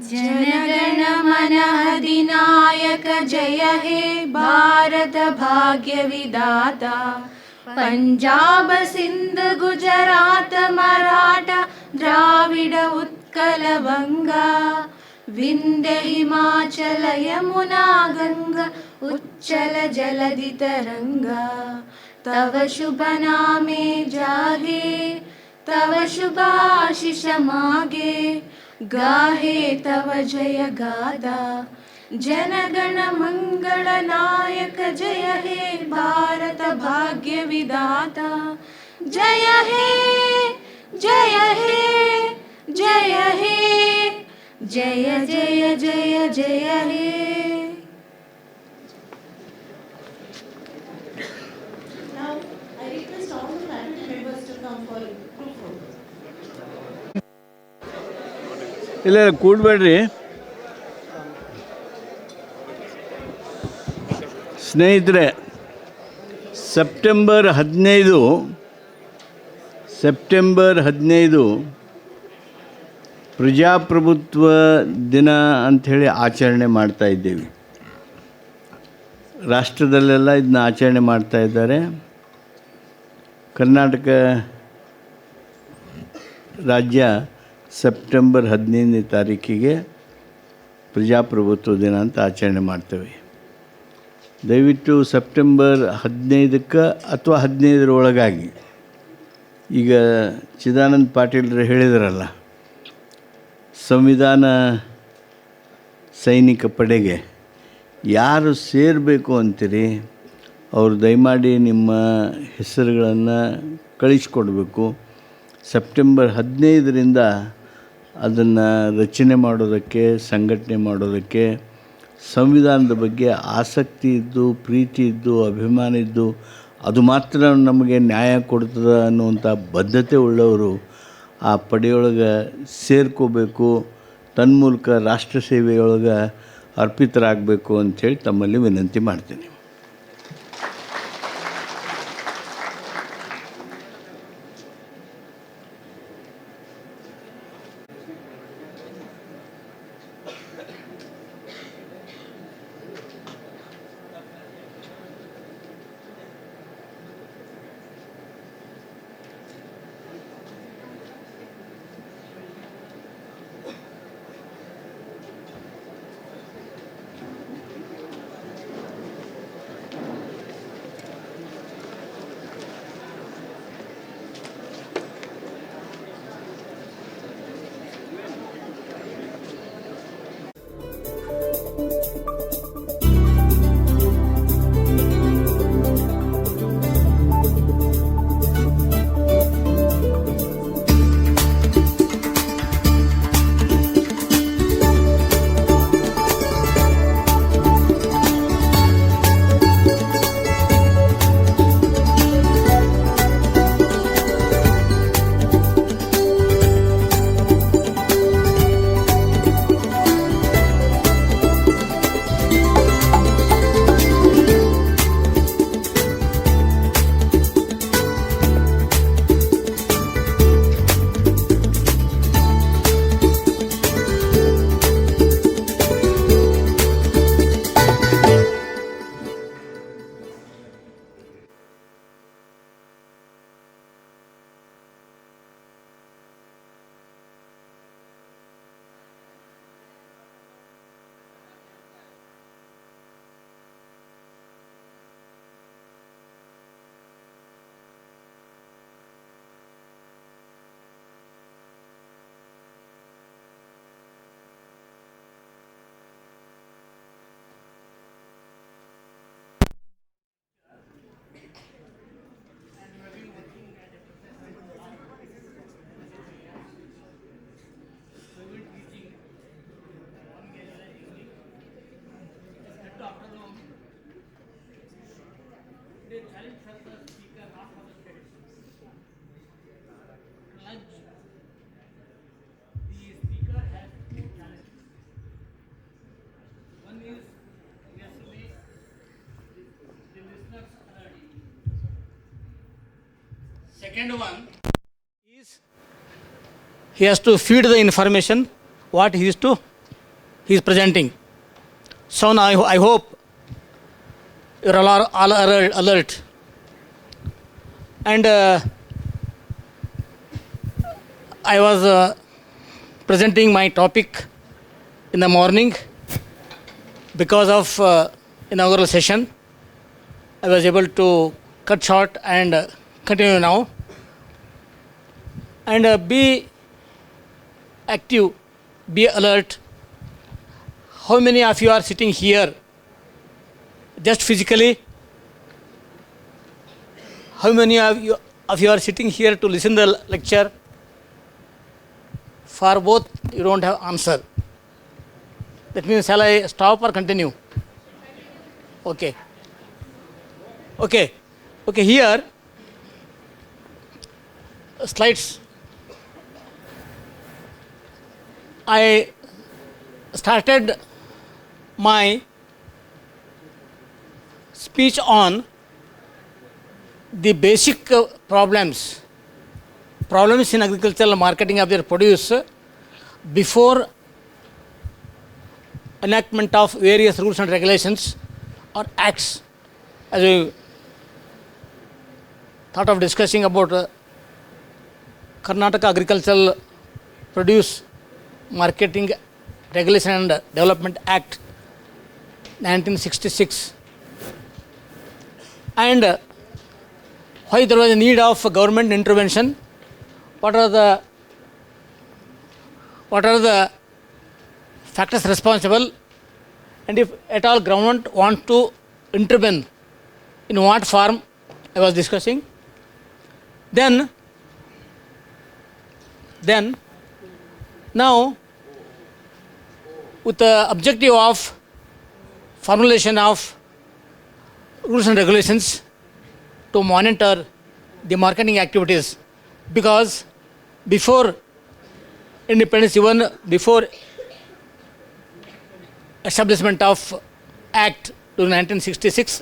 जनगण मन अधिनायक जय हे भारत भाग्य विधाता, पंजाब सिंध गुजरात मराठा द्राविड उत्कल बंगा, विंध्य हिमाचल यमुना गंगा उच्चल जलधि तरंगा, तव शुभ नामे जागे तव शुभ आशीष मागे, गाहे तव जय गादा, जनगण मंगल नायक जय हे भारत भाग्य विधाता, जय हे जय हे जय हे जय जय जय जय हे. Now, I request all the faculty members to come for group photo. ಇಲ್ಲ ಕೂಡಬೇಡ್ರಿ ಸ್ನೇಹಿತರೆ. ಸೆಪ್ಟೆಂಬರ್ 15 ಪ್ರಜಾಪ್ರಭುತ್ವ ದಿನ ಅಂಥೇಳಿ ಆಚರಣೆ ಮಾಡ್ತಾ ಇದ್ದೇವೆ. ರಾಷ್ಟ್ರದಲ್ಲೆಲ್ಲ ಇದನ್ನ ಆಚರಣೆ ಮಾಡ್ತಾ ಇದ್ದಾರೆ. ಕರ್ನಾಟಕ ರಾಜ್ಯ ಸೆಪ್ಟೆಂಬರ್ 15ನೇ ತಾರೀಕಿಗೆ ಪ್ರಜಾಪ್ರಭುತ್ವ ದಿನ ಅಂತ ಆಚರಣೆ ಮಾಡ್ತೇವೆ. ದಯವಿಟ್ಟು ಸೆಪ್ಟೆಂಬರ್ 15ಕ್ಕೆ ಅಥವಾ 15ರ ಒಳಗಾಗಿ, ಈಗ ಚಿದಾನಂದ ಪಾಟೀಲರು ಹೇಳಿದ್ರಲ್ಲ, ಸಂವಿಧಾನ ಸೈನಿಕ ಪಡೆಗೆ ಯಾರು ಸೇರಬೇಕು ಅಂತೀರಿ ಅವರು ದಯಮಾಡಿ ನಿಮ್ಮ ಹೆಸರುಗಳನ್ನು ಕಳಿಸ್ಕೊಡ್ಬೇಕು. ಸೆಪ್ಟೆಂಬರ್ 15ರಿಂದ ಅದನ್ನು ರಚನೆ ಮಾಡೋದಕ್ಕೆ, ಸಂಘಟನೆ ಮಾಡೋದಕ್ಕೆ, ಸಂವಿಧಾನದ ಬಗ್ಗೆ ಆಸಕ್ತಿ ಇದ್ದು, ಪ್ರೀತಿ ಇದ್ದು, ಅಭಿಮಾನ ಇದ್ದು, ಅದು ಮಾತ್ರ ನಮಗೆ ನ್ಯಾಯ ಕೊಡ್ತದೆ ಅನ್ನುವಂಥ ಬದ್ಧತೆ ಉಳ್ಳವರು ಆ ಪಡೆಯೊಳಗೆ ಸೇರ್ಕೋಬೇಕು, ತನ್ಮೂಲಕ ರಾಷ್ಟ್ರ ಸೇವೆಯೊಳಗೆ ಅರ್ಪಿತರಾಗಬೇಕು ಅಂಥೇಳಿ ತಮ್ಮಲ್ಲಿ ವಿನಂತಿ ಮಾಡ್ತೀನಿ. Second one is he has to feed the information what he is presenting. So now I hope you are all alert. And I was presenting my topic in the morning. Because of inaugural session, I was able to cut short and continue now. And be active, be alert. How many of you are sitting here just physically? How many of you are sitting here to listen the lecture? For both, you don't have answer. That means, shall I stop or continue? Okay. Here, slides. I started my speech on the basic problems in agricultural marketing of their produce before enactment of various rules and regulations or acts. As we thought of discussing about Karnataka Agricultural Produce Marketing Regulation and Development Act 1966. And why there was a need of government intervention, what are the factors responsible, and if at all government want to intervene, in what form I was discussing. Then now, with the objective of formulation of rules and regulations to monitor the marketing activities, because before independence, even before establishment of Act during 1966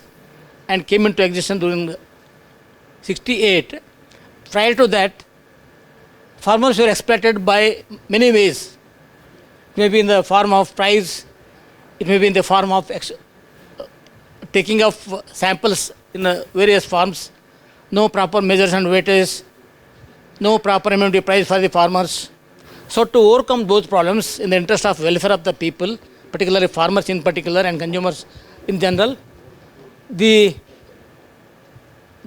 and came into existence during 68, prior to that, farmers were exploited by many ways. It may be in the form of price, it may be in the form of taking of samples in various forms, no proper measures and weightage, no proper MMD price for the farmers. So to overcome those problems in the interest of welfare of the people, particularly farmers in particular and consumers in general, the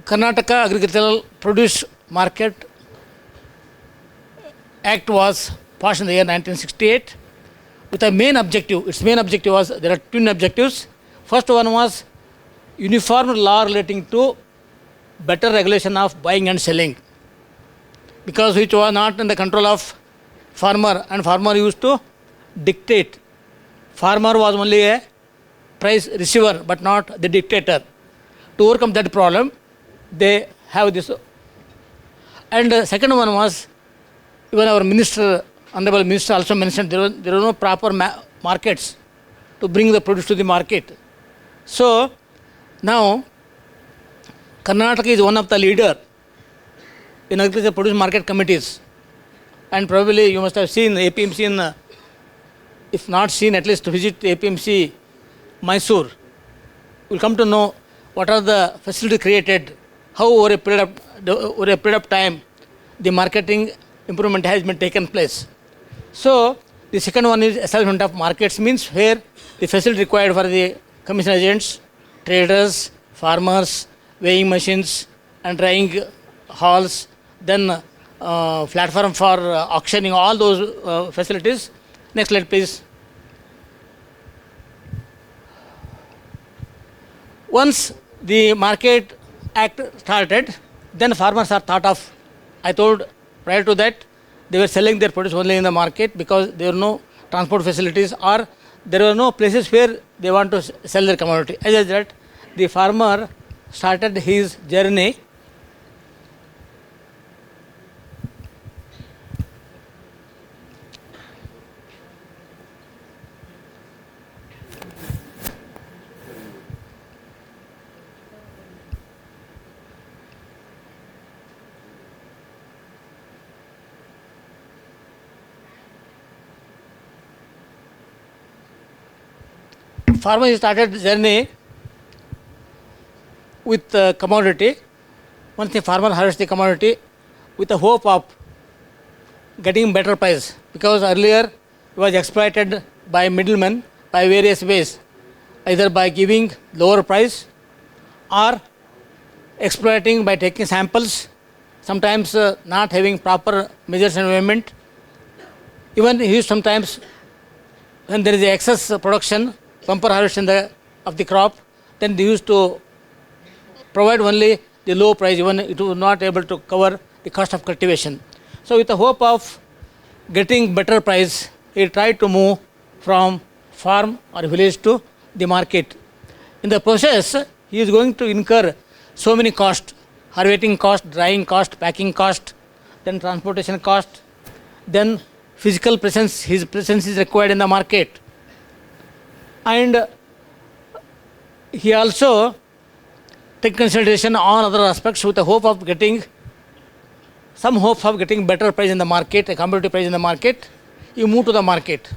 Karnataka Agricultural Produce Market Act was passed in the year 1968 with a main objective. Its main objective was, there are twin objectives. First one was uniform law relating to better regulation of buying and selling, because which was not in the control of farmer, and farmer used to dictate. Farmer was only a price receiver but not the dictator. To overcome that problem, they have this. And the second one was, even our minister, honorable minister also mentioned, there were no proper markets to bring the produce to the market. So now Karnataka is one of the leader in agricultural produce market committees, and probably you must have seen APMC in, if not seen, at least to visit APMC Mysore. You will come to know what are the facilities created, how over a period of time the marketing improvement has been taken place. So the second one is establishment of markets, means where the facility required for the commission agents, traders, farmers, weighing machines and drying halls, then platform for auctioning, all those facilities. Next slide please. Once the market act started, then farmers are thought of. I told prior to that, they were selling their produce only in the market because there were no transport facilities, or there were no places where they want to sell their commodity. As I said, the farmer started his journey with commodity. Once the farmer harvests the commodity with the hope of getting better price, because earlier it was exploited by middlemen by various ways, either by giving lower price or exploiting by taking samples, sometimes not having proper measures and measurement. Even he used sometimes, when there is excess production, bumper harvest of the crop, then they used to provide only the low price, even it was not able to cover the cost of cultivation. So with the hope of getting better price, he tried to move from farm or village to the market. In the process, he is going to incur so many costs: harvesting cost, drying cost, packing cost, then transportation cost, then physical presence, his presence is required in the market. And he also take consideration on other aspects with the hope of getting better price in the market, a competitive price in the market. You move to the market.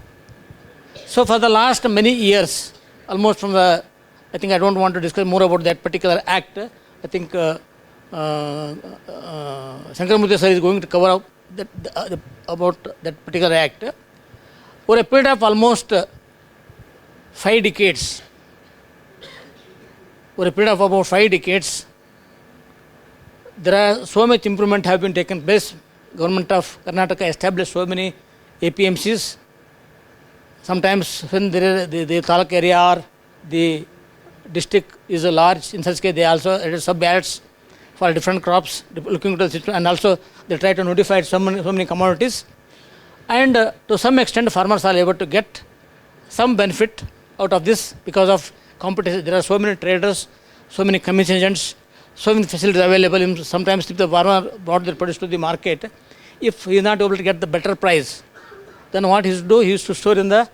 So for the last many years, almost from the, I think I don't want to discuss more about that particular act. I think Shankaramurthy sir is going to cover up about that particular act. For a period of almost 5 decades, for a period of about 5 decades, there are so much improvement have been taken place. Government of Karnataka established so many APMCs. Sometimes when there is the taluk area or the district is large, in such case they also added sub-ads for different crops, looking to the situation, and also they try to notify so many commodities. And to some extent farmers are able to get some benefit out of this because of competition. There are so many traders, so many commission agents, so many facilities available. Sometimes if the farmer brought their produce to the market, if he is not able to get the better price, then what he used to do, he used to store in the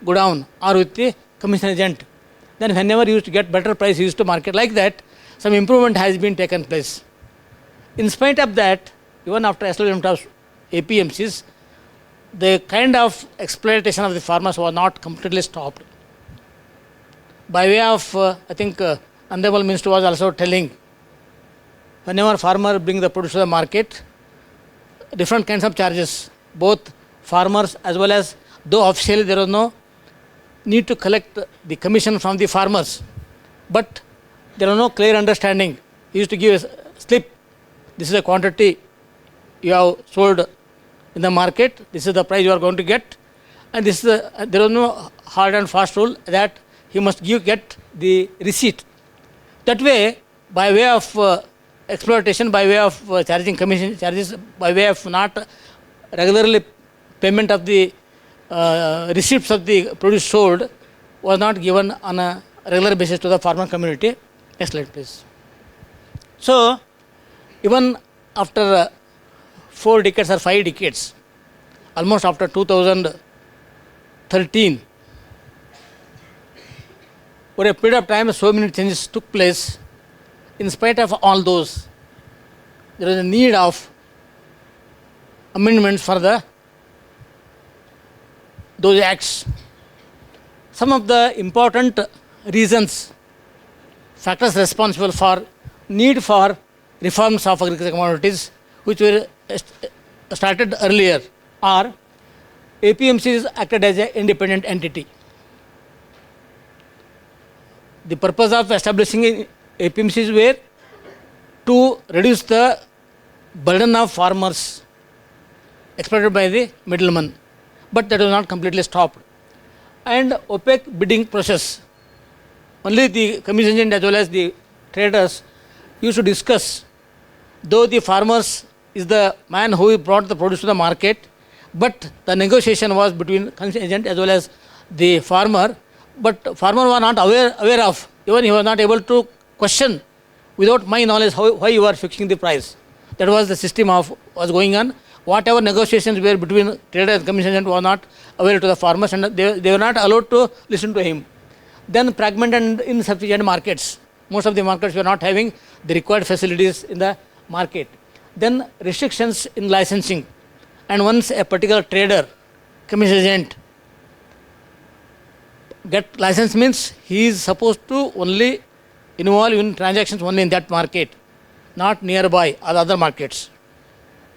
godown or with the commission agent. Then whenever he used to get better price, he used to market. Like that, some improvement has been taken place. In spite of that, even after establishment of APMCs, the kind of exploitation of the farmers was not completely stopped. By way of, I think, Honorable Minister was also telling, whenever farmer bring the produce to the market, different kinds of charges, both farmers as well as, though officially there was no need to collect the commission from the farmers, but there was no clear understanding. He used to give a slip. This is the quantity you have sold in the market. This is the price you are going to get. And this is there was no hard and fast rule that he must get the receipt. That way, by way of exploitation, by way of charging commission charges, by way of not regularly payment of the receipts of the produce sold, was not given on a regular basis to the farmer community. Next slide, please. So, even after 4 decades or 5 decades, almost after 2013, for a period of time, so many changes took place. In spite of all those, there is a need of amendments for those acts. Some of the important reasons, factors responsible for need for reforms of agricultural commodities, which were started earlier, are APMCs acted as an independent entity. The purpose of establishing APMCs were to reduce the burden of farmers exploited by the middlemen, but that was not completely stopped. And opaque bidding process, only the commission agent as well as the traders used to discuss, though the farmers is the man who brought the produce to the market, but the negotiation was between commission agent as well as the farmer, but farmer was not aware of, even he was not able to question without my knowledge why you are fixing the price. That was the system was going on. Whatever negotiations were between trader and commission agent was not available to the farmers, and they were not allowed to listen to him. Then fragmented and insufficient markets. Most of the markets were not having the required facilities in the market. Then restrictions in licensing. And once a particular trader, commission agent, get license, means he is supposed to only involve in transactions only in that market, not nearby or other markets.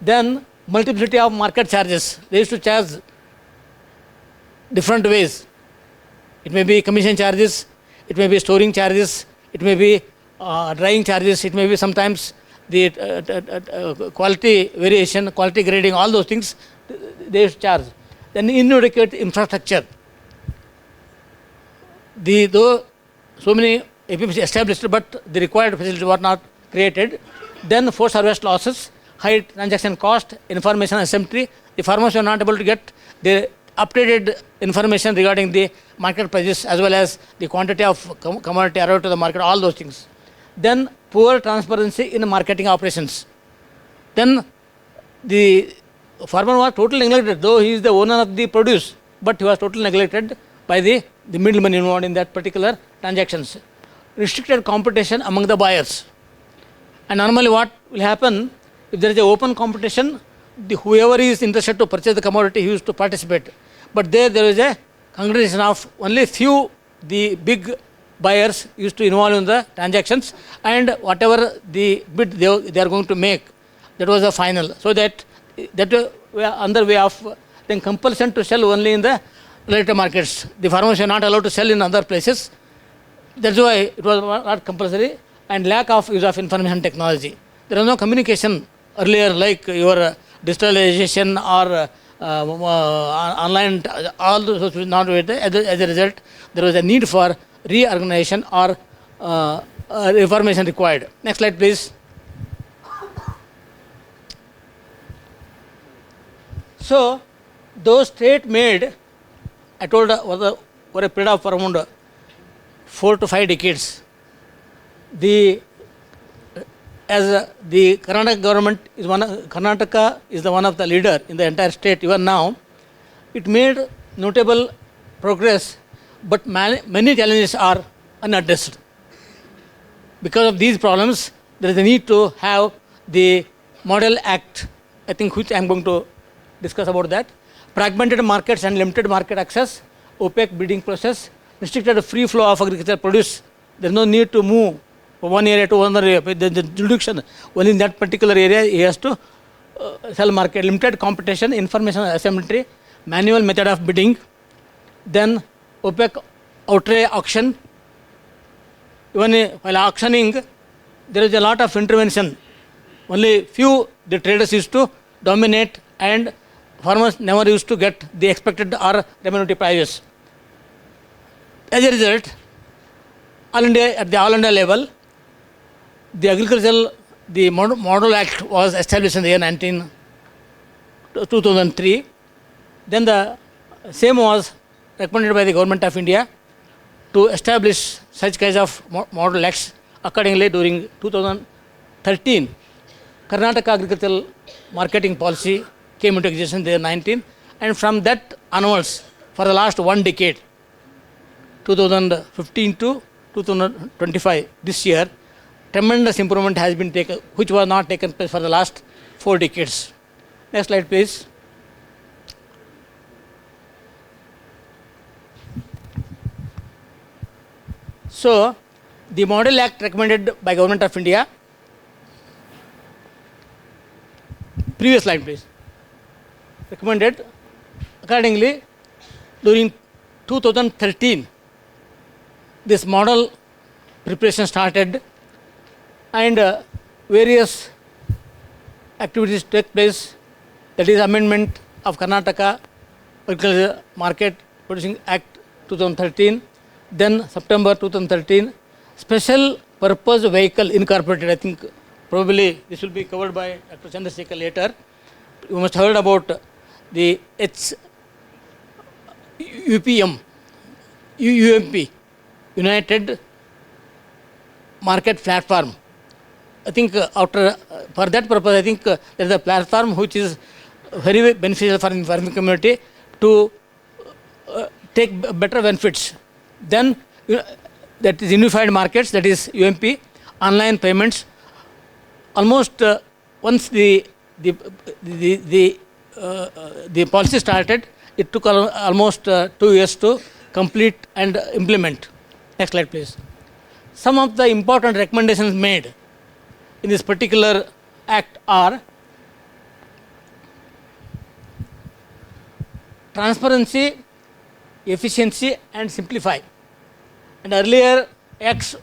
Then multiplicity of market charges. They used to charge different ways. It may be commission charges, it may be storing charges, it may be drying charges, it may be sometimes the quality variation, quality grading, all those things they used to charge. Then inadequate infrastructure. Though so many APMCs established, but the required facilities were not created. Then post-harvest losses, high transaction cost, information asymmetry. The farmers were not able to get the updated information regarding the market prices as well as the quantity of commodity arrived to the market, all those things. Then poor transparency in marketing operations. Then the farmer was totally neglected, though he is the owner of the produce, but he was totally neglected by the middleman involved in that particular transactions. Restricted competition among the buyers. And normally what will happen, if there is an open competition, whoever is interested to purchase the commodity, he used to participate. But there is a congregation of only few, the big buyers used to involve in the transactions, and whatever the bid they are going to make, that was the final. So that that under way of then compulsion to sell only in the related markets. The farmers are not allowed to sell in other places. That's why it was not compulsory, and lack of use of information technology. There was no communication earlier like your digitalization or online, all those was not with it. As a result, there was a need for reorganization or reformation required. Next slide, please. So, those state made, I told, over a period of around 4 to 5 decades. As the Karnataka government is Karnataka is the one of the leader in the entire state. Even now, it made notable progress, but many challenges are unaddressed. Because of these problems, there is a need to have the Model Act, I think, which I am going to discuss about that. Fragmented markets and limited market access, opaque bidding process, restricted free flow of agricultural produce. There is no need to move from one area to another area. The jurisdiction, only in that particular area, he has to sell market. Limited competition, information asymmetry, manual method of bidding, then opaque outright auction. Even while auctioning, there is a lot of intervention. Only few the traders used to dominate, and farmers never used to get the expected or remunerative prices. As a result, at the All India level, the agricultural, the Model Act was established in the year 2003. Then the same was recommended by the Government of India to establish such kinds of Model Acts. Accordingly, during 2013, Karnataka Agricultural Marketing Policy came into existence in the year 19, and from that onwards, for the last 1 decade, 2015 to 2025, this year, tremendous improvement has been taken, which was not taken place for the last 4 decades. Next slide, please. So, the Model Act recommended by Government of India. Previous slide, please. Recommended. Accordingly, during 2013, this model preparation started, and various activities take place. That is amendment of Karnataka Agricultural Market Producing Act 2013. Then September 2013, special purpose vehicle incorporated. I think probably this will be covered by Dr. Chandrasekhar later. You must have heard about the UMP, United Market Platform. I think for that purpose, I think there is a platform which is very beneficial for the farming community to take better benefits. Then that is unified markets, that is UMP, online payments. Almost once the policy started, it took almost 2 years to complete and implement. Next slide, please. Some of the important recommendations made in this particular act are transparency, efficiency, and simplify. And earlier acts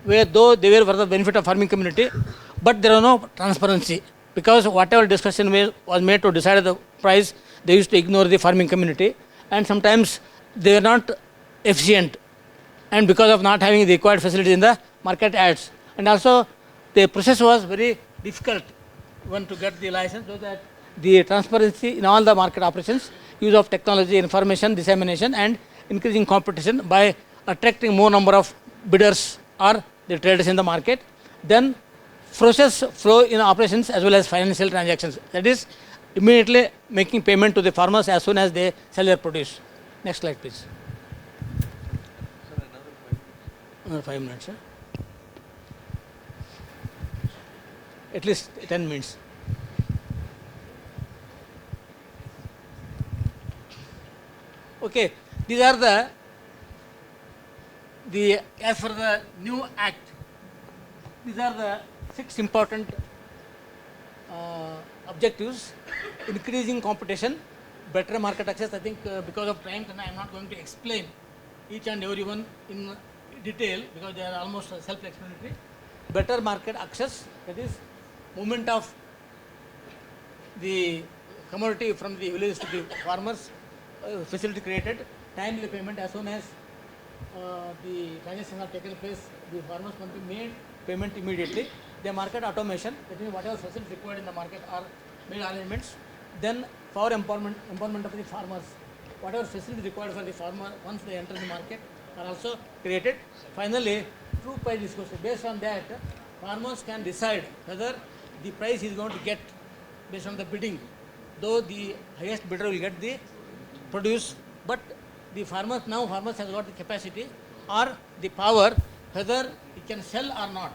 were, though they were for the benefit of farming community, but there was no transparency, because whatever discussion was made to decide the price, they used to ignore the farming community, and sometimes they were not efficient, and because of not having the required facilities in the market ads. And also the process was very difficult even to get the license, so that the transparency in all the market operations, use of technology, information dissemination, and increasing competition by attracting more number of bidders or the traders in the market. Then process flow in operations as well as financial transactions, that is immediately making payment to the farmers as soon as they sell their produce. Next slide, please. Another 5 minutes. At least 10 minutes. Okay, these are as for the new act, these are the 6 important objectives. increasing competition, better market access. I think because of time, I am not going to explain each and every one in detail because they are almost self-explanatory. Better market access, that is movement of the commodity from the village to the farmers, facility created, timely payment as soon as the transactions are taken place, the farmers can be made payment immediately. The market automation, that means whatever facilities required in the market are made arrangements. Then for empowerment of the farmers, whatever facilities required for the farmer once they enter the market are also created. Finally, true price disclosure. Based on that, farmers can decide whether the price is going to get based on the bidding. Though the highest bidder will get the produce, but the farmers has got the capacity or the power whether he can sell or not.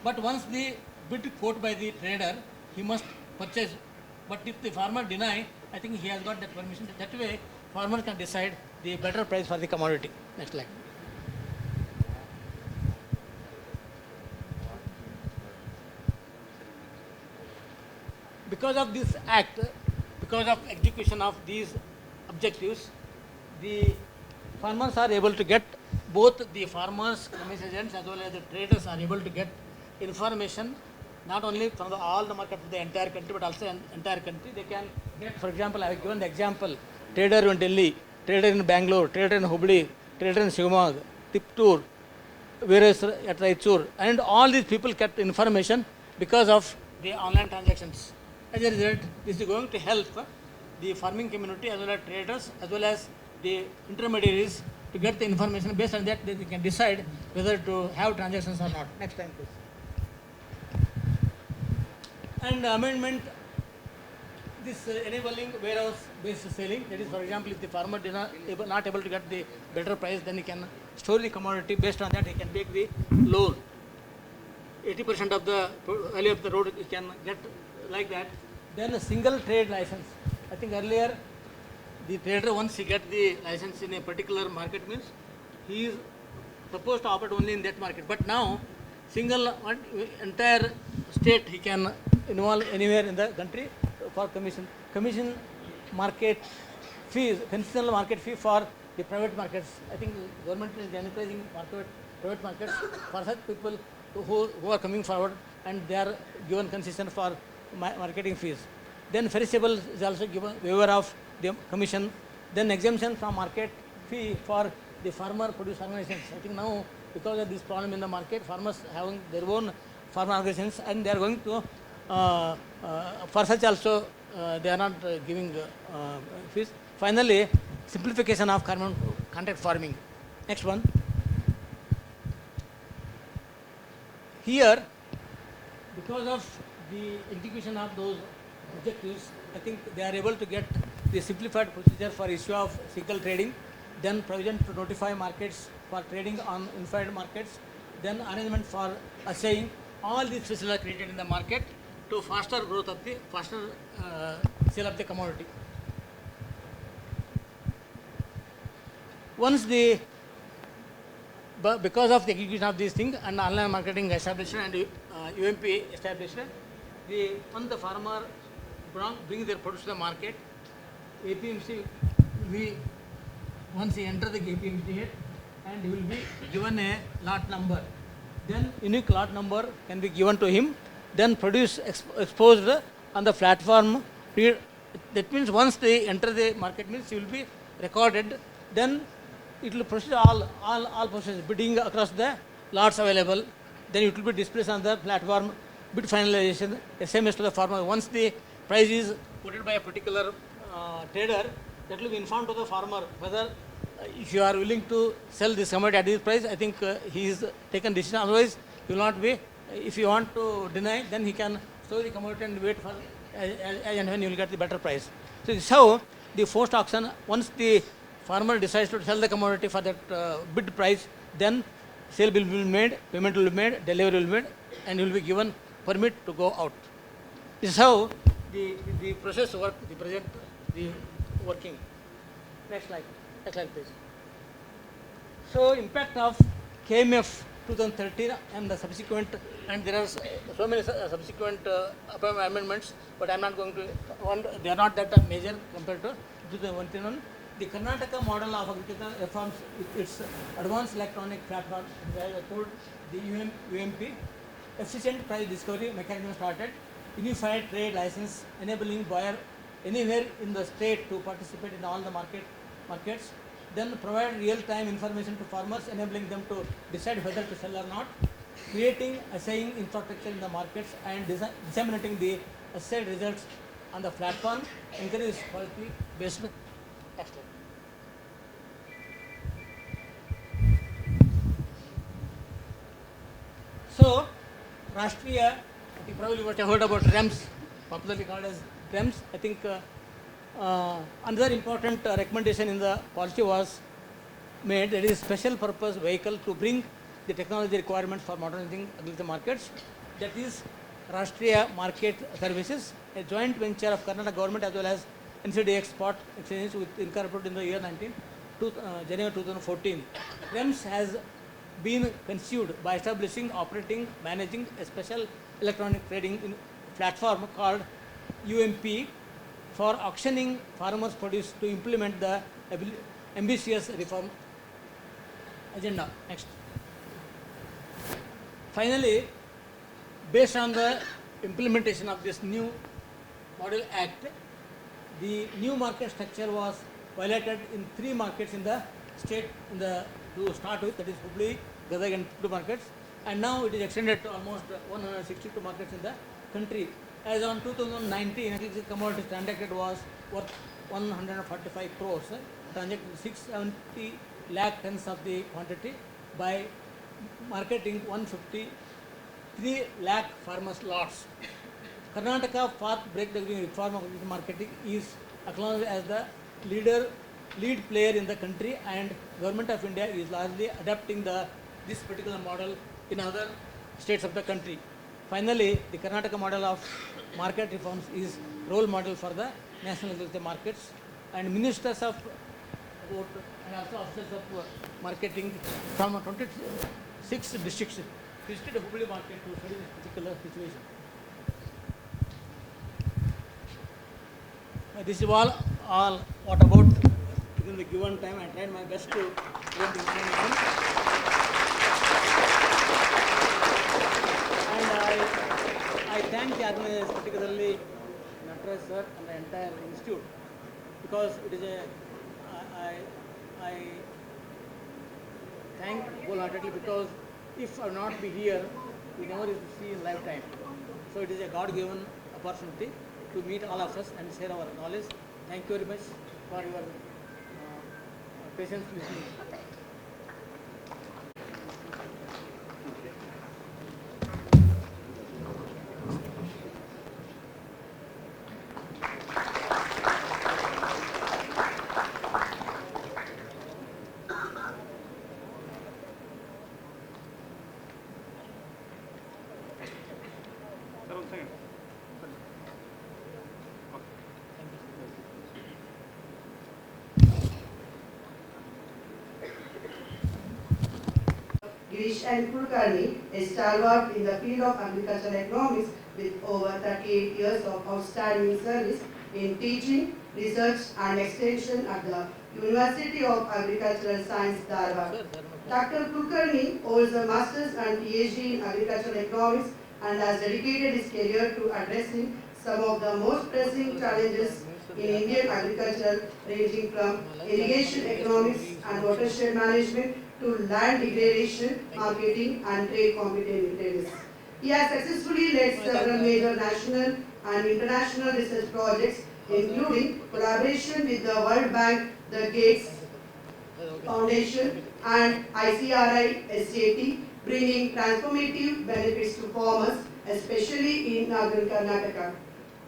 But once the bid quote by the trader, he must purchase. But if the farmer deny, I think he has got that permission. That way, farmer can decide the better price for the commodity. Next slide. Because of this act, because of execution of these objectives, the farmers are able to get, both the farmers, commercial agents as well as the traders are able to get information not only from all the markets of the entire country but also entire country. They can get, for example, I have given the example, trader in Delhi, trader in Bangalore, trader in Hubli, trader in Shivamogga, Tiptur, various at Raichur, and all these people get information because of the online transactions. As a result, this is going to help the farming community as well as traders as well as the intermediaries to get the information. Based on that, they can decide whether to have transactions or not. Next time, please. And amendment, this enabling warehouse-based selling. That is, for example, if the farmer is not able to get the better price, then he can store the commodity. Based on that, he can take the loan. 80% of the value of the road he can get like that. Then a single trade license. I think earlier the trader, once he gets the license in a particular market, means he is supposed to operate only in that market. But now single entire state he can involve anywhere in the country for commission market fees, conditional market fee for the private markets. I think government is encouraging private markets for such people who are coming forward, and they are given concession for marketing fees. Then perishable is also given waiver of the commission. Then exemption from market fee for the farmer produce organizations. I think now because of this problem in the market, farmers having their own farmer organizations, and they are going to for such also they are not giving fees. Finally, simplification of contract farming. Next one. Here, because of the execution of those objectives, I think they are able to get the simplified procedure for issue of single trading, then provision to notify markets for trading on unified markets, then arrangement for assaying. All these facilities are created in the market to faster growth of the faster sale of the commodity. Once the because of the execution of these things and online marketing established and UMP established, once the farmer brings their produce to the market, APMC will be, once he enters the APMC head, and he will be given a lot number. Then unique lot number can be given to him. Then produce exposed on the platform. That means once they enter the market, means he will be recorded. Then it will proceed all processes, bidding across the lots available. Then it will be displayed on the platform, bid finalization, SMS to the farmer. Once the price is quoted by a particular trader, that will be informed to the farmer whether if you are willing to sell this commodity at this price. I think he is taken decision. Otherwise, he will not be. If you want to deny, then he can store the commodity and wait for and when you will get the better price. So this is how the forced auction. Once the farmer decides to sell the commodity for that bid price, then sale will be made, payment will be made, delivery will be made, and he will be given permit to go out. This is how the process work, the working. Next slide. Next slide, please. So impact of KMF 2013 and the subsequent, and there are so many subsequent amendments, but I am not going to, they are not that major compared to 2021. The Karnataka model of agricultural reforms with its advanced electronic platform, as I told, the UMP, efficient price discovery mechanism started, unified trade license enabling buyer anywhere in the state to participate in all the markets, then provide real-time information to farmers, enabling them to decide whether to sell or not, creating assaying infrastructure in the markets and disseminating the assayed results on the platform, encourage quality-based action. So, Rashtriya, you probably must have heard about REMS, popularly called as REMS. I think another important recommendation in the policy was made, that is special purpose vehicle to bring the technology requirements for modernizing agricultural markets. That is Rashtriya Market Services, a joint venture of Karnataka government as well as NCD Export Exchange, with incorporated in the year January 2014. REMS has been conceived by establishing, operating, managing a special electronic trading platform called UMP for auctioning farmers' produce to implement the ambitious reform agenda. Next. Finally, based on the implementation of this new Model Act, the new market structure was violated in 3 markets in the state to start with, that is Hubli, Gadag and Puttur markets, and now it is extended to almost 162 markets in the country. As on 2019, agricultural commodities transacted was worth 145 crores, transacted 670 lakh tons of the quantity by marketing 153 lakh farmers' lots. Karnataka path breakthrough reform of agricultural marketing is acknowledged as the lead player in the country, and Government of India is largely adapting this particular model in other states of the country. Finally, the Karnataka model of market reforms is role model for the national agricultural markets, and ministers of and also officers of marketing from 26 districts visited the Hubli market to study this particular situation. This is all what about within the given time. I tried my best to present the information. And I thank the organizers, particularly Natarajan sir and the entire institute, because it is I thank wholeheartedly, because if I not be here, we never used to see in lifetime. So it is a God-given opportunity to meet all of us and share our knowledge. Thank you very much for your patience with me. And Kulkarni, a stalwart in the field of agricultural economics with over 38 years of outstanding service in teaching, research and extension at the University of Agricultural Science, Dharwad. Dr. Kulkarni holds a master's and PhD in agricultural economics and has dedicated his career to addressing some of the most pressing challenges in Indian agriculture, ranging from irrigation economics and watershed management to land degradation, marketing and trade competitiveness. He has successfully led several major national and international research projects, including collaboration with the World Bank, the Gates Foundation and ICRI SAT, bringing transformative benefits to farmers, especially in Northern Karnataka.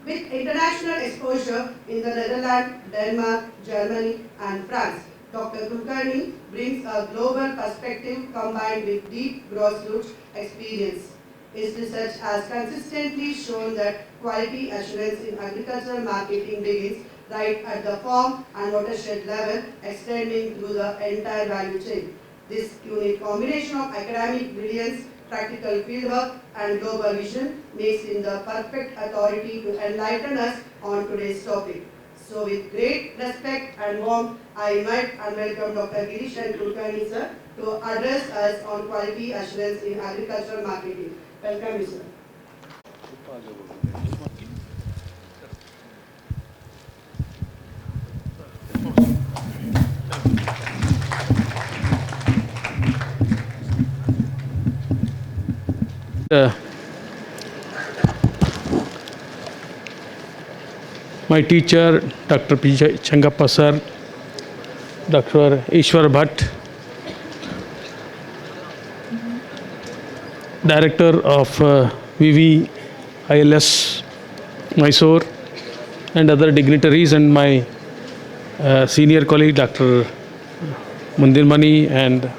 With international exposure in the Netherlands, Denmark, Germany and France, Dr. Kulkarni brings a global perspective combined with deep grassroots experience. His research has consistently shown that quality assurance in agricultural marketing begins right at the farm and watershed level, extending through the entire value chain. This unique combination of academic brilliance, practical fieldwork, and global vision makes him the perfect authority to enlighten us on today's topic. So with great respect and warmth, I invite and welcome Dr. Girish and Kulkarni sir to address us on quality assurance in agricultural marketing. Welcome you, sir. My teacher, Dr. P. Changappa sir, Dr. Ishwar Bhatt, Director of VV ILS Mysore, and other dignitaries, and my senior colleague, Dr. Mundirmani, and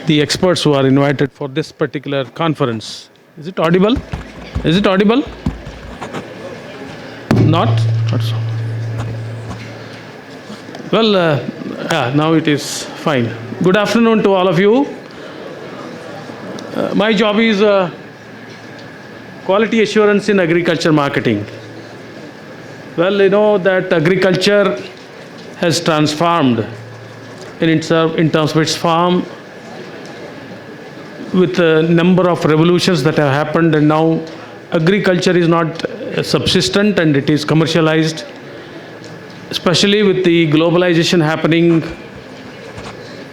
the experts who are invited for this particular conference. Is it audible? Is it audible? Not? Not so. Well, now it is fine. Good afternoon to all of you. My job is quality assurance in agriculture marketing. Well, you know that agriculture has transformed in terms of its farm, with a number of revolutions that have happened, and now agriculture is not subsistent and it is commercialized. Especially with the globalization happening,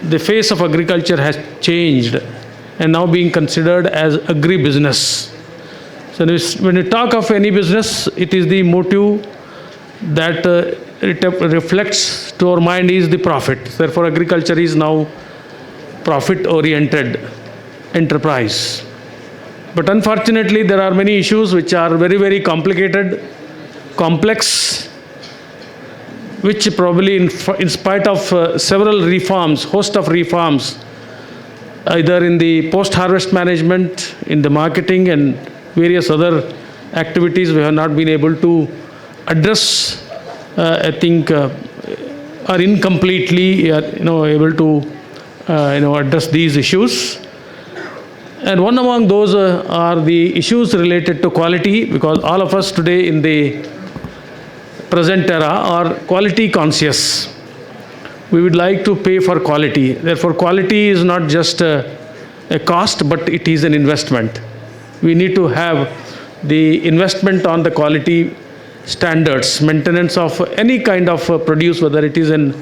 the face of agriculture has changed and now being considered as agribusiness. So when you talk of any business, it is the motive that it reflects to our mind is the profit. Therefore, agriculture is now profit-oriented enterprise. But unfortunately, there are many issues which are very, very complicated, complex, which probably in spite of several reforms, host of reforms, either in the post-harvest management, in the marketing and various other activities, we have not been able to address, I think, are incompletely able to address these issues. And one among those are the issues related to quality, because all of us today in the present era are quality conscious. We would like to pay for quality. Therefore, quality is not just a cost, but it is an investment. We need to have the investment on the quality standards, maintenance of any kind of produce, whether it is in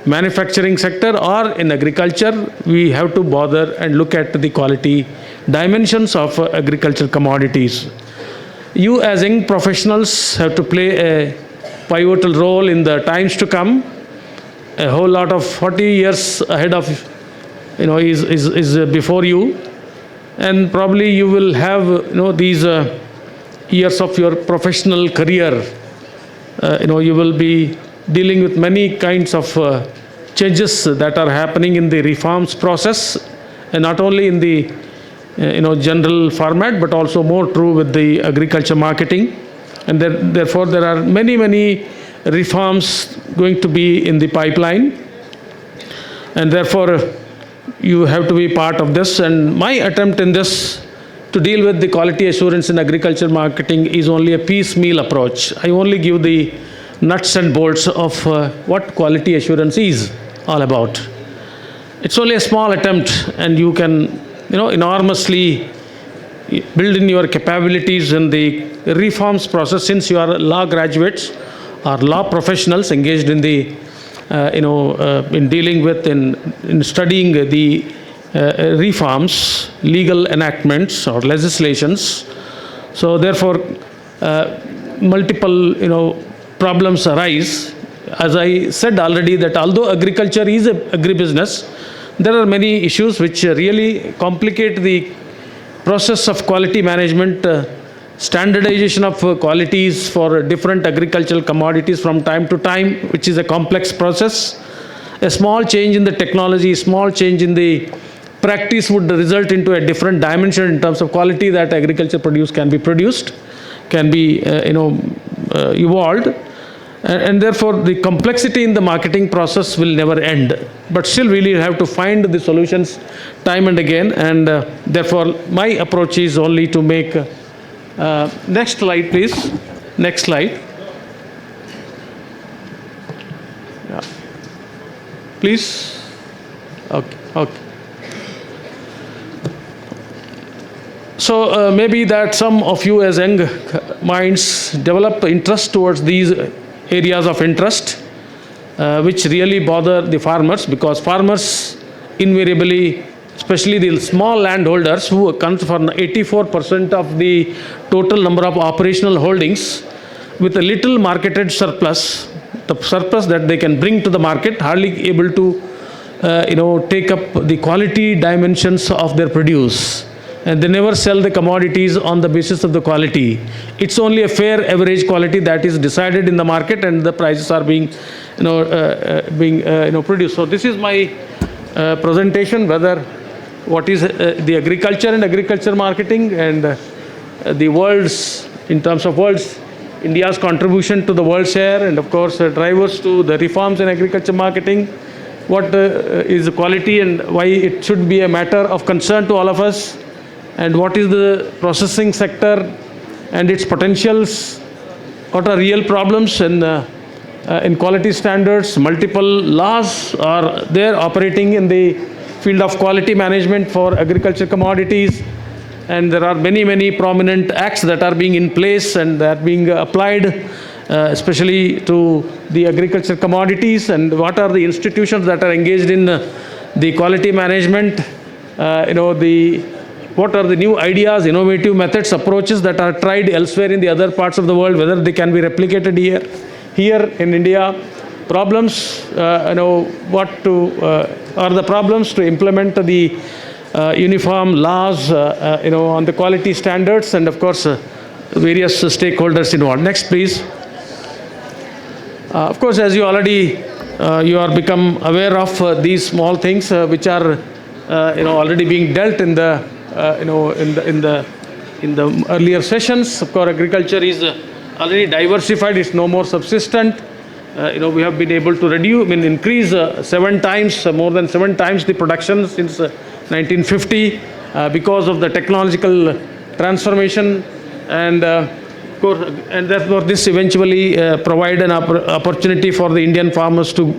manufacturing sector or in agriculture. We have to bother and look at the quality dimensions of agricultural commodities. You as young professionals have to play a pivotal role in the times to come. A whole lot of 40 years ahead of is before you, and probably you will have these years of your professional career. You will be dealing with many kinds of changes that are happening in the reforms process, and not only in the general format, but also more true with the agriculture marketing. And therefore, there are many reforms going to be in the pipeline, and therefore you have to be part of this. And my attempt in this to deal with the quality assurance in agriculture marketing is only a piecemeal approach. I only give the nuts and bolts of what quality assurance is all about. It's only a small attempt, and you can enormously build in your capabilities in the reforms process, since you are law graduates or law professionals engaged in the in dealing with in studying the reforms, legal enactments or legislations. So therefore, multiple problems arise. As I said already, that although agriculture is a agribusiness, there are many issues which really complicate the process of quality management, standardization of qualities for different agricultural commodities from time to time, which is a complex process. A small change in the technology, small change in the practice would result into a different dimension in terms of quality that agriculture produce can be produced, can be evolved. And therefore the complexity in the marketing process will never end. But still really have to find the solutions time and again, and therefore my approach is only to make, next slide please, next slide. Yeah. Please. Okay. So maybe that some of you as young minds develop interest towards these areas of interest, which really bother the farmers, because farmers invariably, especially the small landholders who account for 84% of the total number of operational holdings, with a little marketed surplus, the surplus that they can bring to the market, hardly able to take up the quality dimensions of their produce. And they never sell the commodities on the basis of the quality. It's only a fair average quality that is decided in the market, and the prices are being produced. So this is my presentation, whether what is the agriculture and agriculture marketing, and the world's, in terms of world's, India's contribution to the world share, and of course drivers to the reforms in agriculture marketing, what is the quality and why it should be a matter of concern to all of us, and what is the processing sector and its potentials, what are real problems in quality standards. Multiple laws are there operating in the field of quality management for agriculture commodities, and there are many prominent acts that are being in place and that are being applied, especially to the agriculture commodities, and what are the institutions that are engaged in the quality management, what are the new ideas, innovative methods, approaches that are tried elsewhere in the other parts of the world, whether they can be replicated here in India. Problems, what are the problems to implement the uniform laws, on the quality standards, and of course various stakeholders involved. Next, please. Of course, as you already you are become aware of these small things which are already being dealt in the in the earlier sessions. Of course, agriculture is already diversified. It's no more subsistent. We have been able to increase more than 7 times the production since 1950 because of the technological transformation, and therefore this eventually provide an opportunity for the Indian farmers to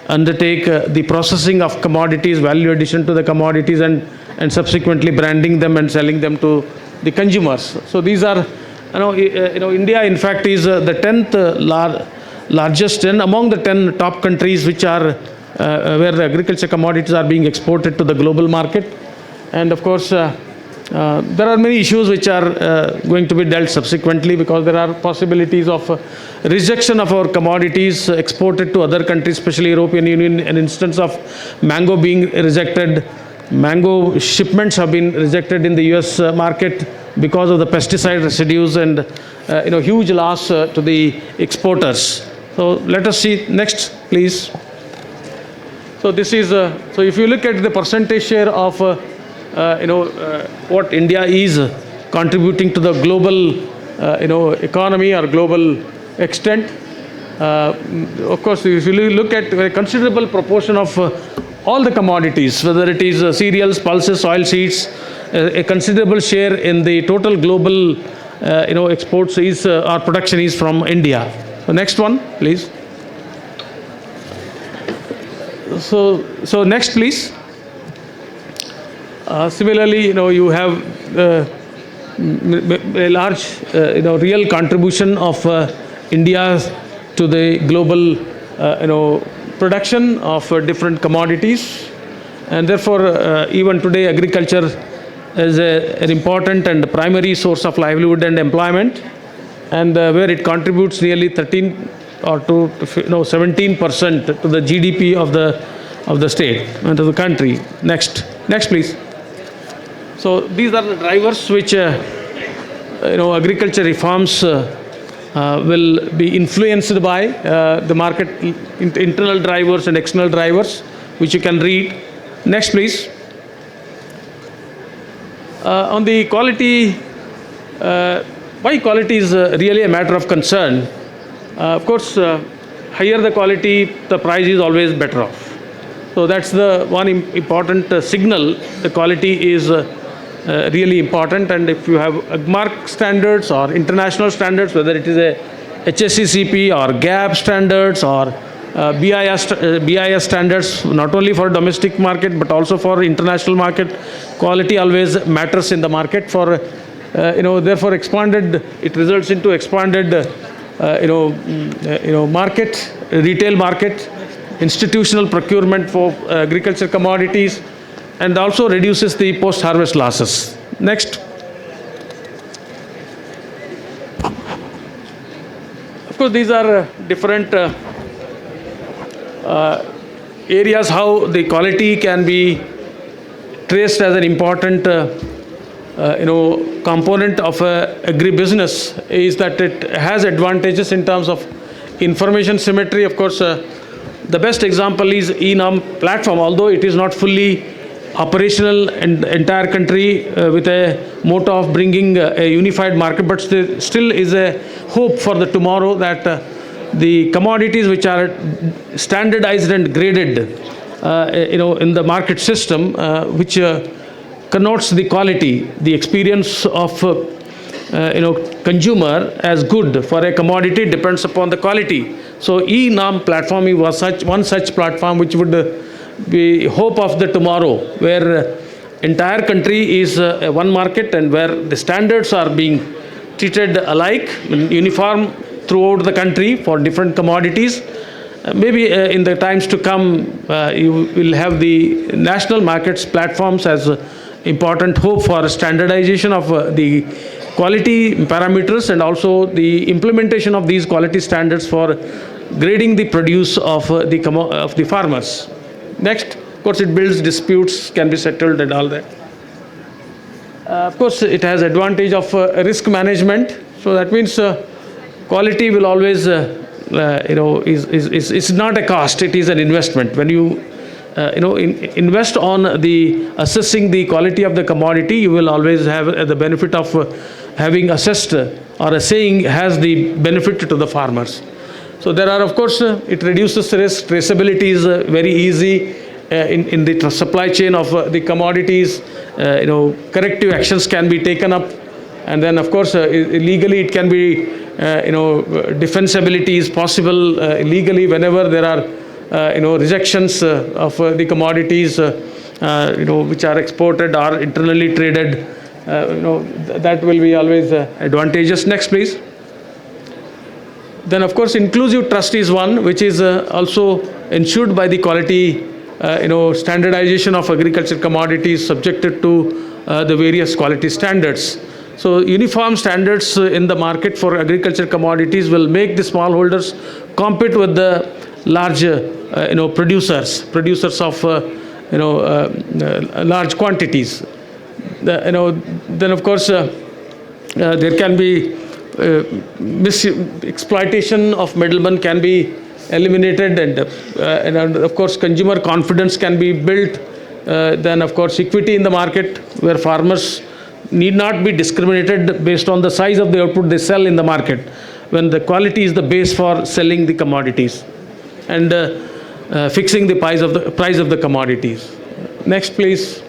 undertake the processing of commodities, value addition to the commodities, and subsequently branding them and selling them to the consumers. So these are, India in fact is the 10th largest, and among the 10 top countries which are where the agriculture commodities are being exported to the global market. And of course, there are many issues which are going to be dealt subsequently, because there are possibilities of rejection of our commodities exported to other countries, especially European Union. An instance of mango being rejected. Mango shipments have been rejected in the US market because of the pesticide residues, and huge loss to the exporters. So let us see next, please. So this is so if you look at the percentage share of what India is contributing to the global economy or global extent. Of course, if you look at a considerable proportion of all the commodities, whether it is cereals, pulses, oil seeds, a considerable share in the total global exports is or production is from India. So next one, please. So next, please. Similarly, you have a large, real contribution of India to the global, production of different commodities, and therefore, even today, agriculture is an important and primary source of livelihood and employment, and where it contributes nearly 13 or to 17% to the GDP of the state and to the country. Next, please. So these are the drivers which agriculture reforms will be influenced by the market, internal drivers and external drivers, which you can read. Next, please. On the quality, why quality is really a matter of concern. Of course, higher the quality, the price is always better off. So that's the one important signal. The quality is really important, and if you have AGMARC standards or international standards, whether it is a HACCP or GAP standards or BIS standards, not only for domestic market but also for international market, quality always matters in the market. For therefore expanded, it results into expanded market, retail market, institutional procurement for agriculture commodities, and also reduces the post-harvest losses. Next. Of course, these are different areas how the quality can be traced as an important component of agribusiness, is that it has advantages in terms of information symmetry. Of course, the best example is ʼLaw platform, although it is not fully operational in the entire country with a motto of bringing a unified market, but still is a hope for the tomorrow that the commodities which are standardized and graded in the market system, which connotes the quality, the experience of consumer as good for a commodity depends upon the quality. So ʼLaw platform was one such platform which would be hope of the tomorrow, where entire country is one market and where the standards are being treated alike, uniform throughout the country for different commodities. Maybe in the times to come, you will have the national markets platforms as important hope for standardization of the quality parameters and also the implementation of these quality standards for grading the produce of the farmers. Next, of course, it builds disputes, can be settled and all that. Of course, it has advantage of risk management. So that means quality will always, is not a cost, it is an investment. When you invest on the assessing the quality of the commodity, you will always have the benefit of having assessed or assaying has the benefit to the farmers. So there are, of course, it reduces risk. Traceability is very easy in the supply chain of the commodities. Corrective actions can be taken up, and then, of course, legally it can be, defensibility is possible legally whenever there are, rejections of the commodities, which are exported or internally traded. That will be always advantageous. Next, please. Then, of course, inclusive trust is one which is also ensured by the quality, standardization of agriculture commodities subjected to the various quality standards. So uniform standards in the market for agriculture commodities will make the smallholders compete with the large, producers of, large quantities. Then, of course, there can be exploitation of middlemen can be eliminated, and of course consumer confidence can be built. Then, of course, equity in the market, where farmers need not be discriminated based on the size of the output they sell in the market, when the quality is the base for selling the commodities and fixing the price of the commodities. Next, please.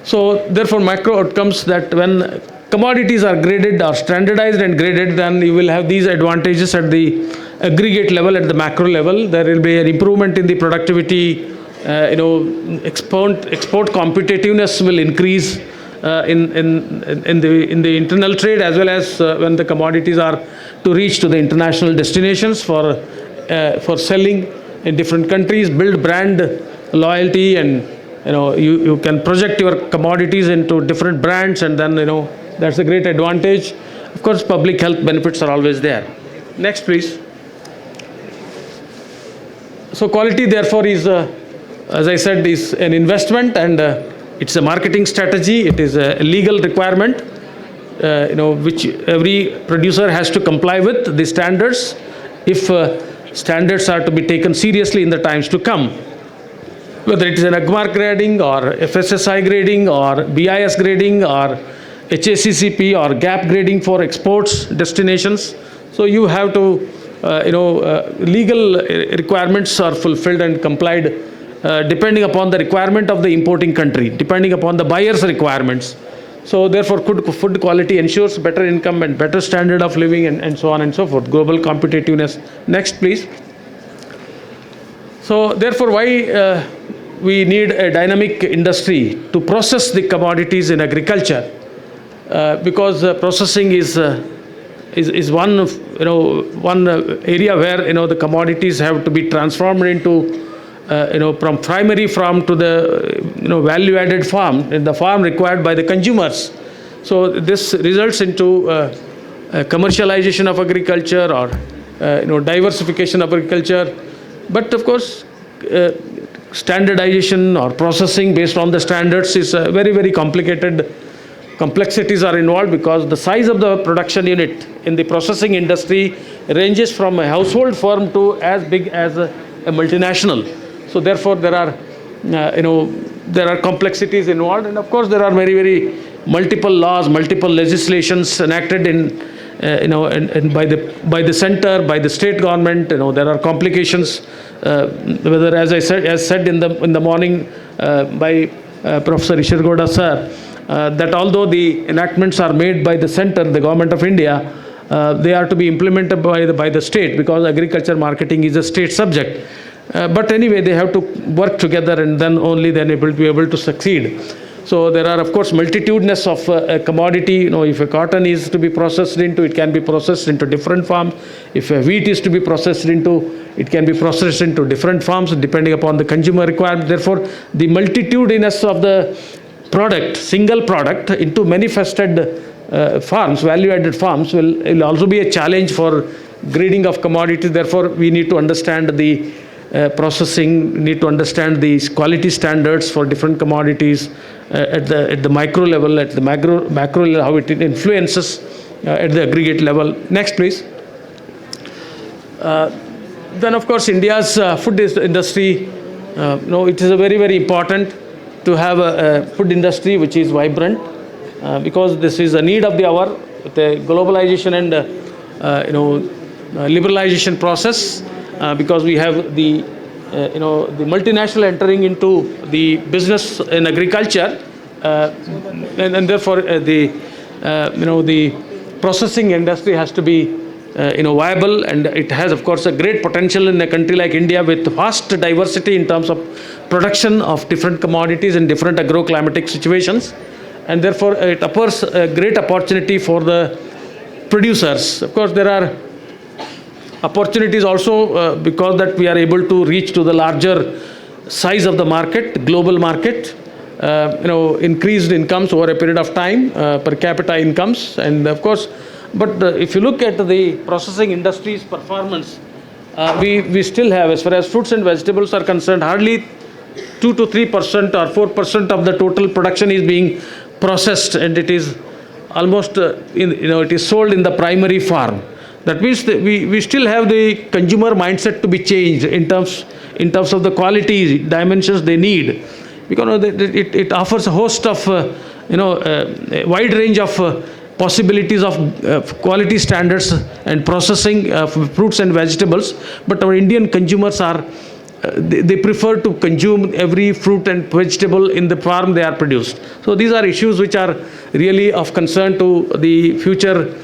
So therefore, macro outcomes, that when commodities are graded or standardized and graded, then you will have these advantages at the aggregate level, at the macro level. There will be an improvement in the productivity, export competitiveness will increase in the internal trade, as well as when the commodities are to reach to the international destinations for selling in different countries, build brand loyalty, and you can project your commodities into different brands, and then that's a great advantage. Of course, public health benefits are always there. Next, please. So quality, therefore, is, as I said, is an investment, and it's a marketing strategy. It is a legal requirement, which every producer has to comply with the standards if standards are to be taken seriously in the times to come. Whether it is an AGMARC grading or FSSI grading or BIS grading or HACCP or GAP grading for exports destinations. So you have to, legal requirements are fulfilled and complied depending upon the requirement of the importing country, depending upon the buyer's requirements. So therefore, good food quality ensures better income and better standard of living, and so on and so forth. Global competitiveness. Next, please. So therefore, why we need a dynamic industry to process the commodities in agriculture? Because processing is one one area where the commodities have to be transformed into from primary farm to the value-added farm, in the farm required by the consumers. So this results into commercialization of agriculture, or diversification of agriculture. But of course, standardization or processing based on the standards is very, very complicated. Complexities are involved because the size of the production unit in the processing industry ranges from a household firm to as big as a multinational. So therefore, there are complexities involved, and of course, there are very, very multiple laws, multiple legislations enacted in and by the center, by the state government. There are complications. Whether, as said in the morning by Professor Ishirgoda sir, that although the enactments are made by the center, the government of India, they are to be implemented by the state, because agriculture marketing is a state subject. But anyway, they have to work together, and then only then be able to succeed. So there are, of course, multitudinous of a commodity. If a cotton is to be processed into, it can be processed into different farms. If a wheat is to be processed into, it can be processed into different farms depending upon the consumer requirement. Therefore, the multitudinous of the product, single product, into manifested farms, value-added farms, will also be a challenge for grading of commodities. Therefore, we need to understand the processing, need to understand the quality standards for different commodities at the micro level, at the macro level, how it influences at the aggregate level. Next, please. Then, of course, India's food industry, it is a very, very important to have a food industry which is vibrant, because this is a need of the hour with the globalization and liberalization process. Because we have the multinational entering into the business in agriculture, and therefore the processing industry has to be viable, and it has, of course, a great potential in a country like India with vast diversity in terms of production of different commodities in different agroclimatic situations, and therefore it offers a great opportunity for the producers. Of course, there are opportunities also because that we are able to reach to the larger size of the market, global market, increased incomes over a period of time, per capita incomes, and of course, but if you look at the processing industry's performance, we still have, as far as fruits and vegetables are concerned, hardly 2 to 3% or 4% of the total production is being processed, and it is almost, it is sold in the primary farm. That means that we still have the consumer mindset to be changed in terms of the quality dimensions they need, because it offers a host of a wide range of possibilities of quality standards and processing of fruits and vegetables. But our Indian consumers are they prefer to consume every fruit and vegetable in the farm they are produced. So these are issues which are really of concern to the future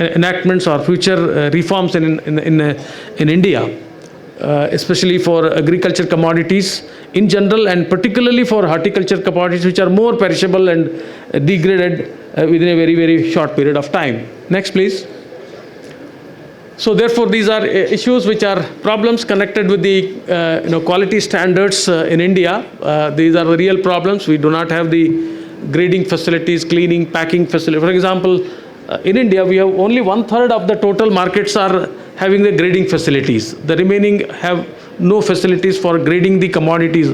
enactments or future reforms in India, especially for agriculture commodities in general, and particularly for horticulture commodities which are more perishable and degraded within a very, very short period of time. Next, please. So therefore, these are issues which are problems connected with the quality standards in India. These are the real problems. We do not have the grading facilities, cleaning, packing facilities. For example, in India, we have only 1/3 of the total markets are having the grading facilities. The remaining have no facilities for grading the commodities.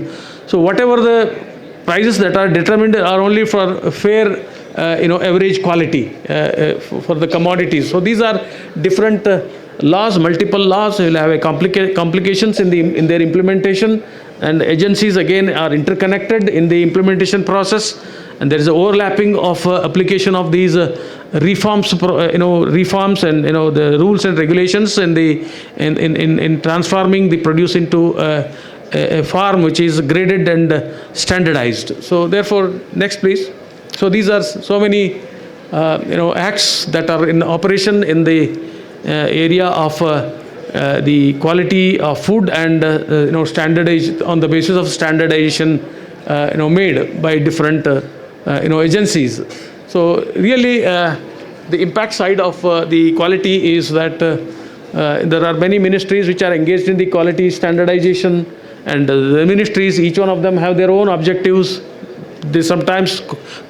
So whatever the prices that are determined are only for fair, average quality for the commodities. So these are different laws, multiple laws will have a complications in their implementation, and agencies again are interconnected in the implementation process, and there is an overlapping of application of these reforms, reforms and the rules and regulations in transforming the produce into a farm which is graded and standardized. So therefore, next please. So these are so many acts that are in operation in the area of the quality of food and standardization on the basis of standardization made by different agencies. So really the impact side of the quality is that there are many ministries which are engaged in the quality standardization, and the ministries, each one of them have their own objectives. They sometimes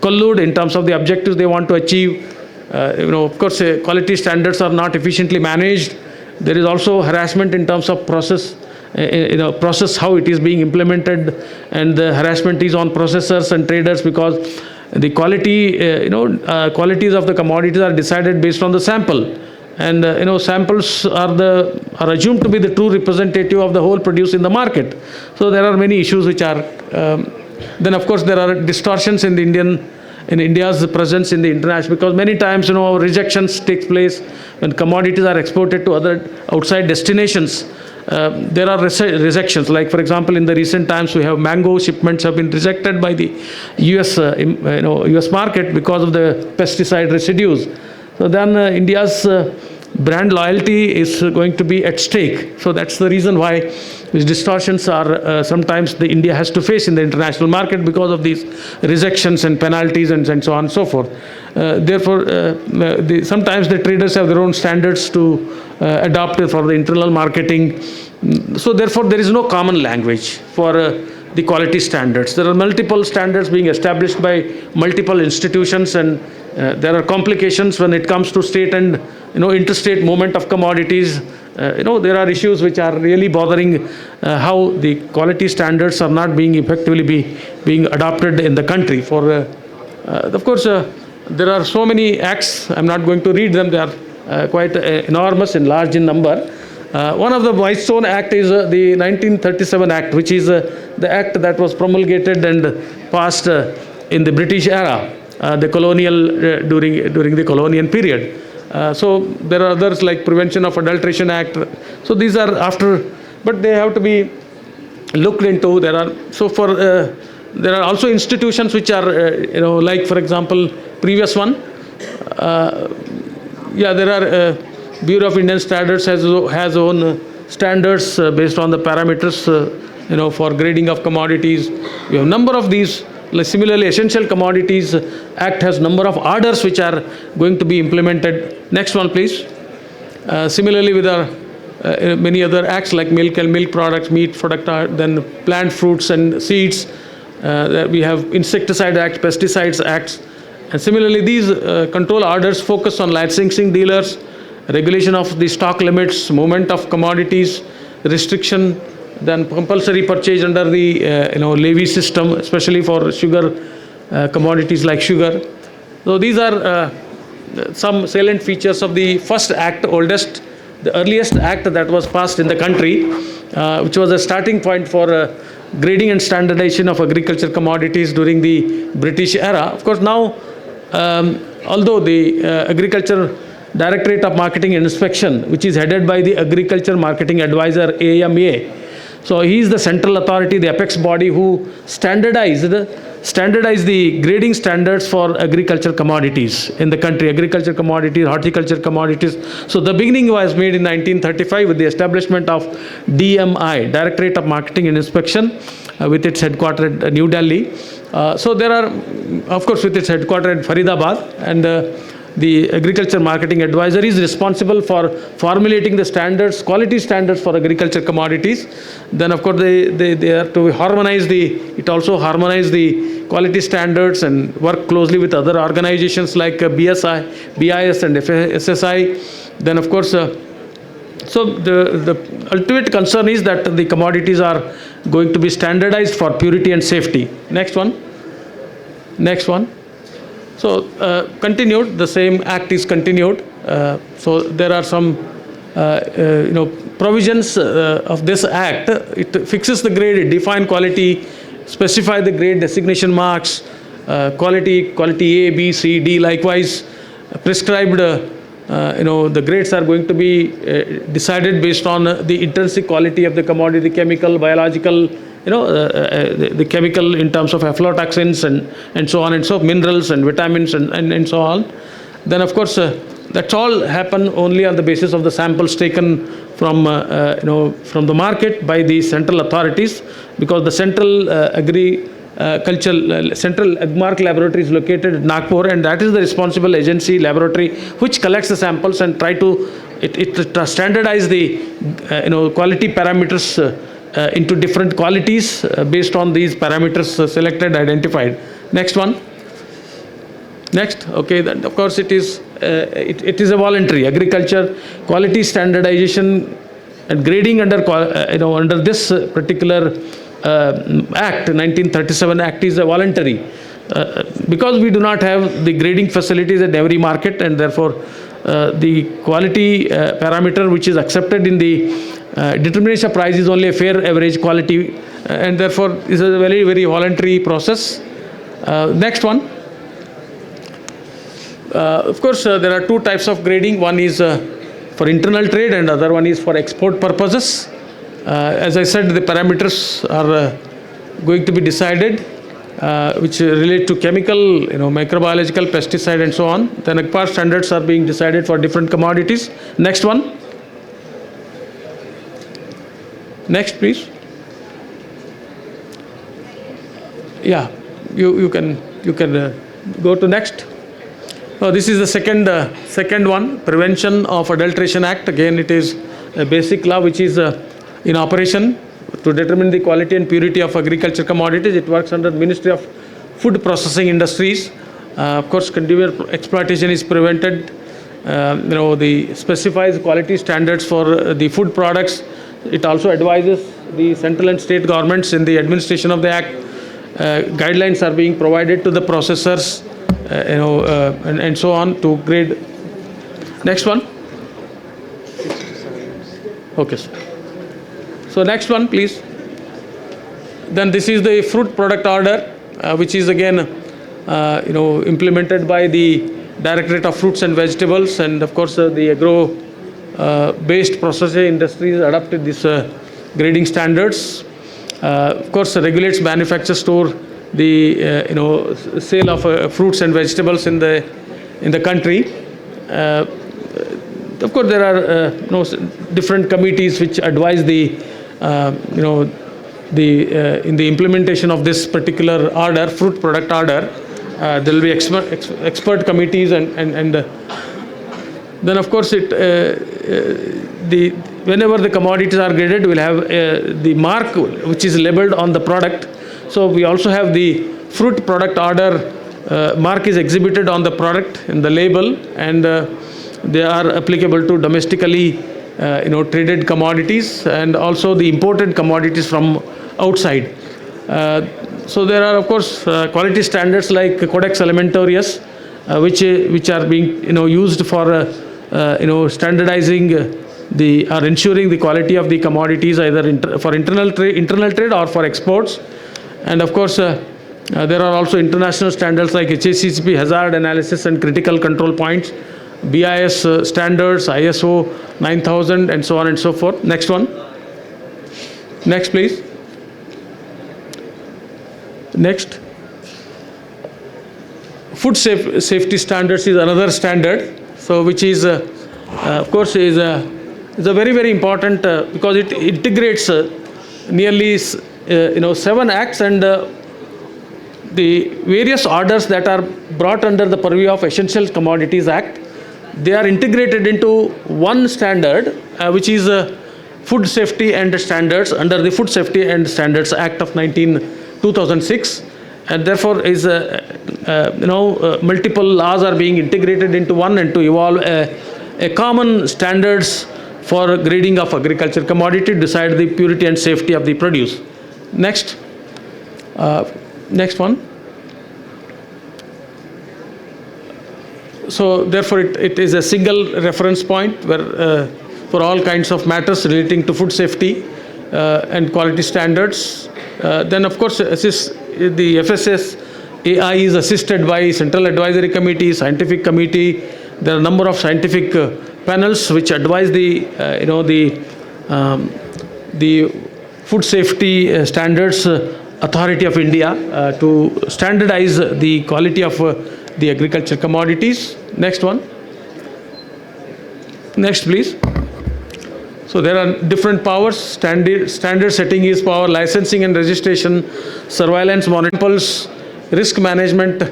collude in terms of the objectives they want to achieve. Of course, quality standards are not efficiently managed. There is also harassment in terms of process, process how it is being implemented, and the harassment is on processors and traders because the quality, qualities of the commodities are decided based on the sample. And samples are assumed to be the true representative of the whole produce in the market. So there are many issues which are. Then of course there are distortions in India's presence in the international, because many times rejections take place when commodities are exported to other outside destinations. There are rejections. Like for example, in the recent times we have mango shipments have been rejected by the US market because of the pesticide residues. So then India's brand loyalty is going to be at stake. So that's the reason why these distortions are sometimes the India has to face in the international market because of these rejections and penalties and so on and so forth. Therefore, sometimes the traders have their own standards to adopt for the internal marketing. So therefore, there is no common language for the quality standards. There are multiple standards being established by multiple institutions, and there are complications when it comes to state and interstate movement of commodities. There are issues which are really bothering how the quality standards are not being effectively being adopted in the country. Of course, there are so many acts. I'm not going to read them. They are quite enormous and large in number. One of the milestone act is the 1937 Act, which is the act that was promulgated and passed in the British era, the colonial during the colonial period. So there are others like Prevention of Adulteration Act. So these are after, but they have to be looked into. There are also institutions which are like for example previous one. There are Bureau of Indian Standards has own standards based on the parameters for grading of commodities. We have number of these. Similarly, Essential Commodities Act has number of orders which are going to be implemented. Next one, please. Similarly, with our many other acts like milk and milk products, meat product, then plant fruits and seeds. We have Insecticide Act, Pesticides Acts. And similarly, these control orders focus on licensing dealers, regulation of the stock limits, movement of commodities, restriction, then compulsory purchase under the levy system, especially for sugar commodities like sugar. So these are some salient features of the first act, the earliest act that was passed in the country, which was a starting point for grading and standardization of agriculture commodities during the British era. Of course, now, although the Agriculture Directorate of Marketing and Inspection, which is headed by the Agriculture Marketing Advisor, AMA, so he is the central authority, the apex body who standardized the grading standards for agriculture commodities in the country, agriculture commodities, horticulture commodities. So the beginning was made in 1935 with the establishment of DMI, Directorate of Marketing and Inspection, with its headquarters at New Delhi. So there are, of course, with its headquarters at Faridabad, and the Agriculture Marketing Advisor is responsible for formulating the standards, quality standards for agriculture commodities. Then, of course, they are to harmonize it also harmonize the quality standards and work closely with other organizations like BSI, BIS and SSI. Then, of course, so the ultimate concern is that the commodities are going to be standardized for purity and safety. Next one. Next one. So continued, the same act is continued. So there are some provisions of this act. It fixes the grade, it defines quality, specify the grade designation marks, quality A, B, C, D. Likewise, prescribed, the grades are going to be decided based on the intrinsic quality of the commodity, chemical, biological, the chemical in terms of aflatoxins and so on and so, minerals and vitamins and so on. Then of course that's all happen only on the basis of the samples taken from from the market by the central authorities, because the central Central Agmark laboratory is located at Nagpur, and that is the responsible agency laboratory which collects the samples and try to standardize the quality parameters into different qualities based on these parameters selected, identified. Next one. Next, okay. Then of course it is a voluntary agriculture quality standardization and grading under under this particular Act, 1937 Act, is a voluntary, because we do not have the grading facilities at every market, and therefore the quality parameter which is accepted in the determination of price is only a fair average quality, and therefore this is a very, very voluntary process. Next one. Of course, there are two types of grading. One is for internal trade and other one is for export purposes. As I said, the parameters are going to be decided which relate to chemical, microbiological, pesticide and so on. Then AGPAR standards are being decided for different commodities. Next one. Next, please. Yeah, you can go to next. This is the second one, Prevention of Adulteration Act. Again, it is a basic law which is in operation to determine the quality and purity of agriculture commodities. It works under the Ministry of Food Processing Industries. Of course, continuous exploitation is prevented. The specifies quality standards for the food products. It also advises the central and state governments in the administration of the Act. Guidelines are being provided to the processors, and so on to grade. Next one. Okay, sir. So next one, please. Then this is the fruit product order, which is again, implemented by the Directorate of Fruits and Vegetables, and of course the agro-based processing industries adopted this grading standards. Of course, regulates, manufacture, store the sale of fruits and vegetables in the country. Of course, there are different committees which advise the in the implementation of this particular order, fruit product order. There will be expert committees, and then of course whenever the commodities are graded, we'll have the mark which is labeled on the product. So we also have the fruit product order mark is exhibited on the product in the label, and they are applicable to domestically traded commodities and also the imported commodities from outside. So there are of course quality standards like Codex Alimentarius, which are being used for standardizing or ensuring the quality of the commodities, either for internal trade or for exports. And of course there are also international standards like HACCP, hazard analysis and critical control points, BIS standards, ISO 9000 and so on and so forth. Next one. Next, please. Next. Food safety standards is another standard, so which is of course is a very, very important because it integrates nearly 7 acts and the various orders that are brought under the purview of Essential Commodities Act. They are integrated into one standard, which is Food Safety and Standards under the Food Safety and Standards Act of 2006, and therefore is multiple laws are being integrated into one, and to evolve a common standards for grading of agriculture commodity, decide the purity and safety of the produce. Next. Next one. So therefore it is a single reference point where for all kinds of matters relating to food safety and quality standards. Then of course the FSSAI is assisted by Central Advisory Committee, Scientific Committee, There are a number of scientific panels which advise the Food Safety Standards Authority of India to standardize the quality of the agriculture commodities. Next one. Next, please. So there are different powers. Standard setting is power, licensing and registration, surveillance, monitoring, risk management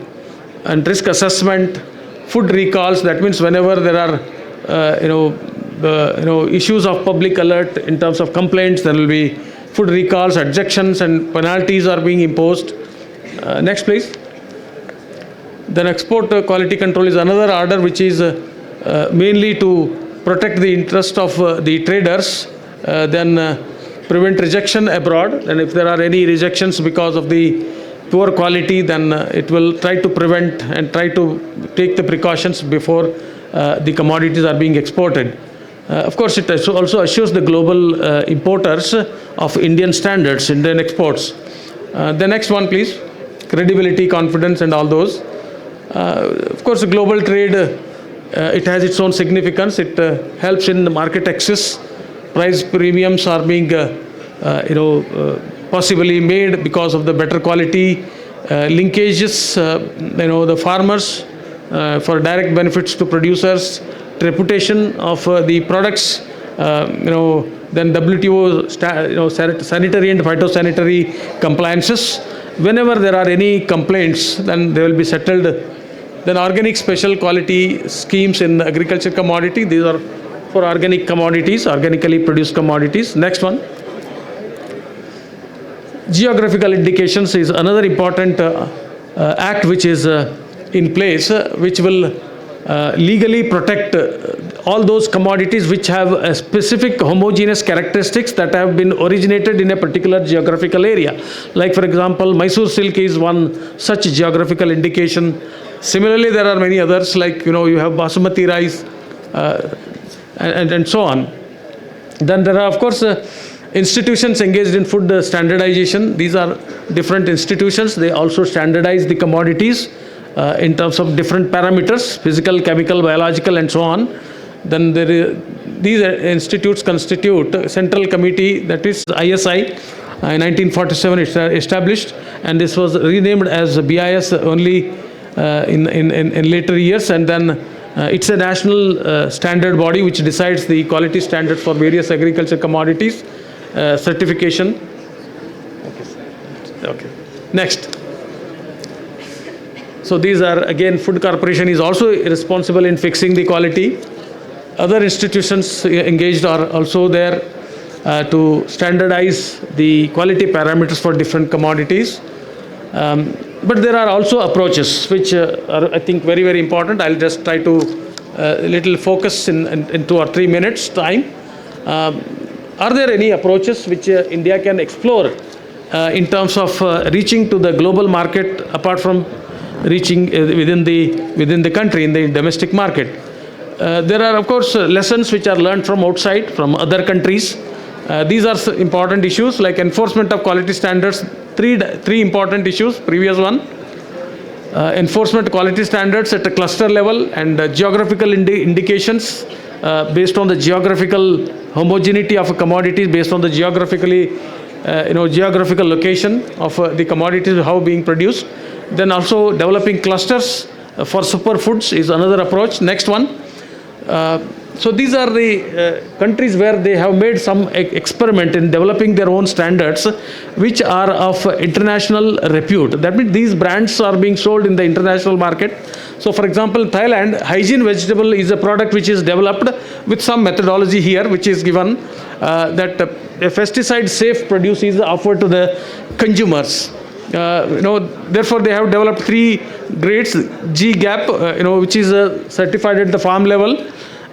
and risk assessment, food recalls. That means whenever there are issues of public alert in terms of complaints, there will be food recalls, objections and penalties are being imposed. Next, please. Then export quality control is another order which is mainly to protect the interest of the traders, then prevent rejection abroad, and if there are any rejections because of the poor quality, then it will try to prevent and try to take the precautions before the commodities are being exported. Of course, it also assures the global importers of Indian standards, Indian exports. The next one, please. Credibility, confidence and all those. Of course, global trade, it has its own significance. It helps in market access. Price premiums are being possibly made because of the better quality. Linkages, the farmers for direct benefits to producers. Reputation of the products, then WTO sanitary and phytosanitary compliances. Whenever there are any complaints, then they will be settled. Then organic special quality schemes in agriculture commodity. These are for organic commodities, organically produced commodities. Next one. Geographical indications is another important act which is in place, which will legally protect all those commodities which have a specific homogeneous characteristics that have been originated in a particular geographical area. Like for example, Mysore silk is one such geographical indication. Similarly, there are many others like you have basmati rice and so on. Then there are of course institutions engaged in food standardization. These are different institutions. They also standardize the commodities in terms of different parameters, physical, chemical, biological and so on. Then these institutes constitute a central committee, that is ISI. In 1947 it established, and this was renamed as BIS only in later years, and then it's a national standard body which decides the quality standards for various agriculture commodities. Certification. Okay. Next. So these are again, Food Corporation is also responsible in fixing the quality. Other institutions engaged are also there to standardize the quality parameters for different commodities. But there are also approaches which are, I think, very, very important. I'll just try to little focus in 2 or 3 minutes time. Are there any approaches which India can explore in terms of reaching to the global market apart from reaching within the country, in the domestic market? There are of course lessons which are learned from outside, from other countries. These are important issues like enforcement of quality standards. Three important issues. Previous one, enforcement quality standards at a cluster level, and geographical indications based on the geographical homogeneity of a commodity, based on the geographical location of the commodities, how being produced. Then also developing clusters for superfoods is another approach. Next one. So these are the countries where they have made some experiment in developing their own standards which are of international repute. That means these brands are being sold in the international market. So for example, Thailand, hygiene vegetable is a product which is developed with some methodology here which is given that a pesticide safe produce is offered to the consumers. Therefore they have developed 3 grades. G-GAP, which is certified at the farm level,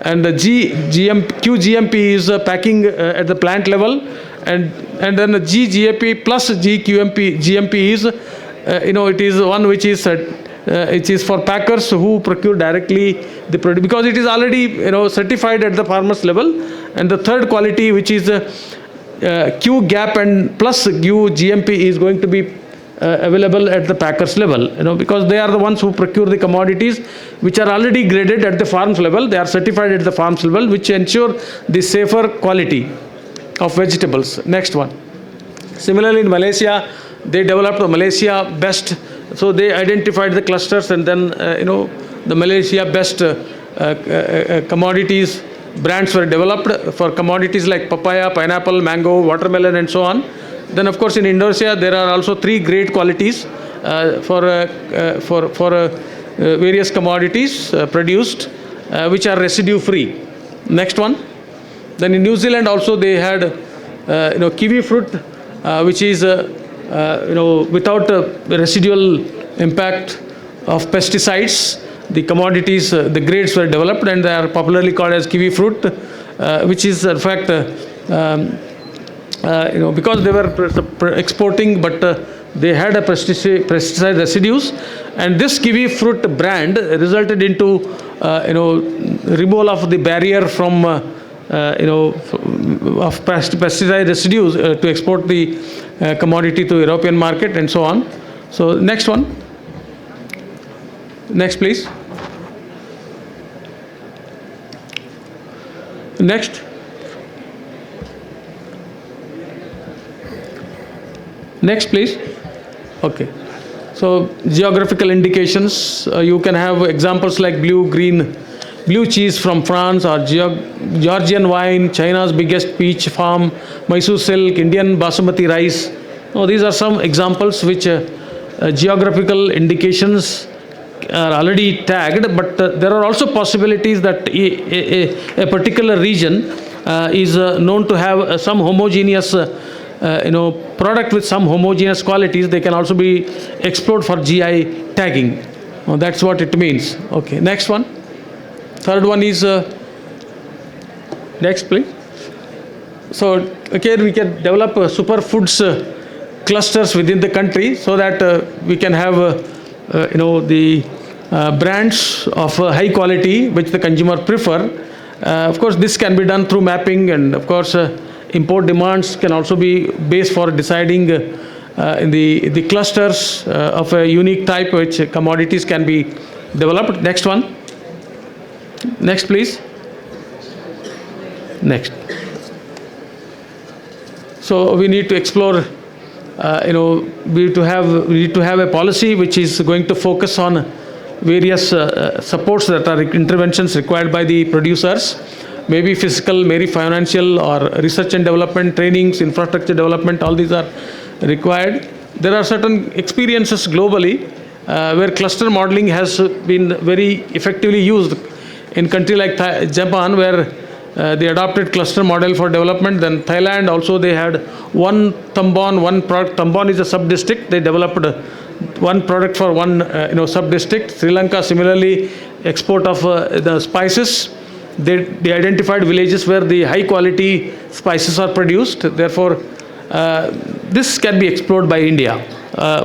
and the QGMP is packing at the plant level, and then the GGAP plus GMP is it is one which is it is for packers who procure directly the product, because it is already certified at the farmers level. And the third quality, which is QGAP and plus QGMP, is going to be available at the packers level, because they are the ones who procure the commodities which are already graded at the farms level. They are certified at the farms level, which ensure the safer quality of vegetables. Next one. Similarly, in Malaysia, they developed the Malaysia best. So they identified the clusters, and then the Malaysia best commodities brands were developed for commodities like papaya, pineapple, mango, watermelon, and so on. Then, of course, in Indonesia, there are also 3 great qualities for various commodities produced, which are residue-free. Next one. Then in New Zealand also they had, kiwi fruit, which is, without residual impact of pesticides. The commodities, the grades were developed, and they are popularly called as kiwi fruit, which is in fact, because they were exporting, but they had a pesticide residues, and this kiwi fruit brand resulted into removal of the barrier from of pesticide residues to export the commodity to European market and so on. So next one. Next, please. Next. Next, please. Okay. So geographical indications, you can have examples like blue cheese from France, or Georgian wine, China's biggest peach farm, Mysore silk, Indian basmati rice. These are some examples which geographical indications are already tagged, but there are also possibilities that a particular region is known to have some homogeneous product with some homogeneous qualities. They can also be explored for GI tagging. That's what it means. Okay, next one. Third one is, next please. So again, we can develop superfoods clusters within the country, so that we can have the brands of high quality which the consumer prefer. Of course, this can be done through mapping, and of course import demands can also be base for deciding in the clusters of a unique type which commodities can be developed. Next one. Next, please. Next. So we need to explore, we need to have a policy which is going to focus on various supports that are interventions required by the producers, maybe physical, maybe financial, or research and development, trainings, infrastructure development, all these are required. There are certain experiences globally where cluster modeling has been very effectively used in country like Japan, where they adopted cluster model for development. Then Thailand also, they had one Tambon, one product. Tambon is a sub-district. They developed one product for one sub-district. Sri Lanka similarly, export of the spices. They identified villages where the high quality spices are produced. Therefore, this can be explored by India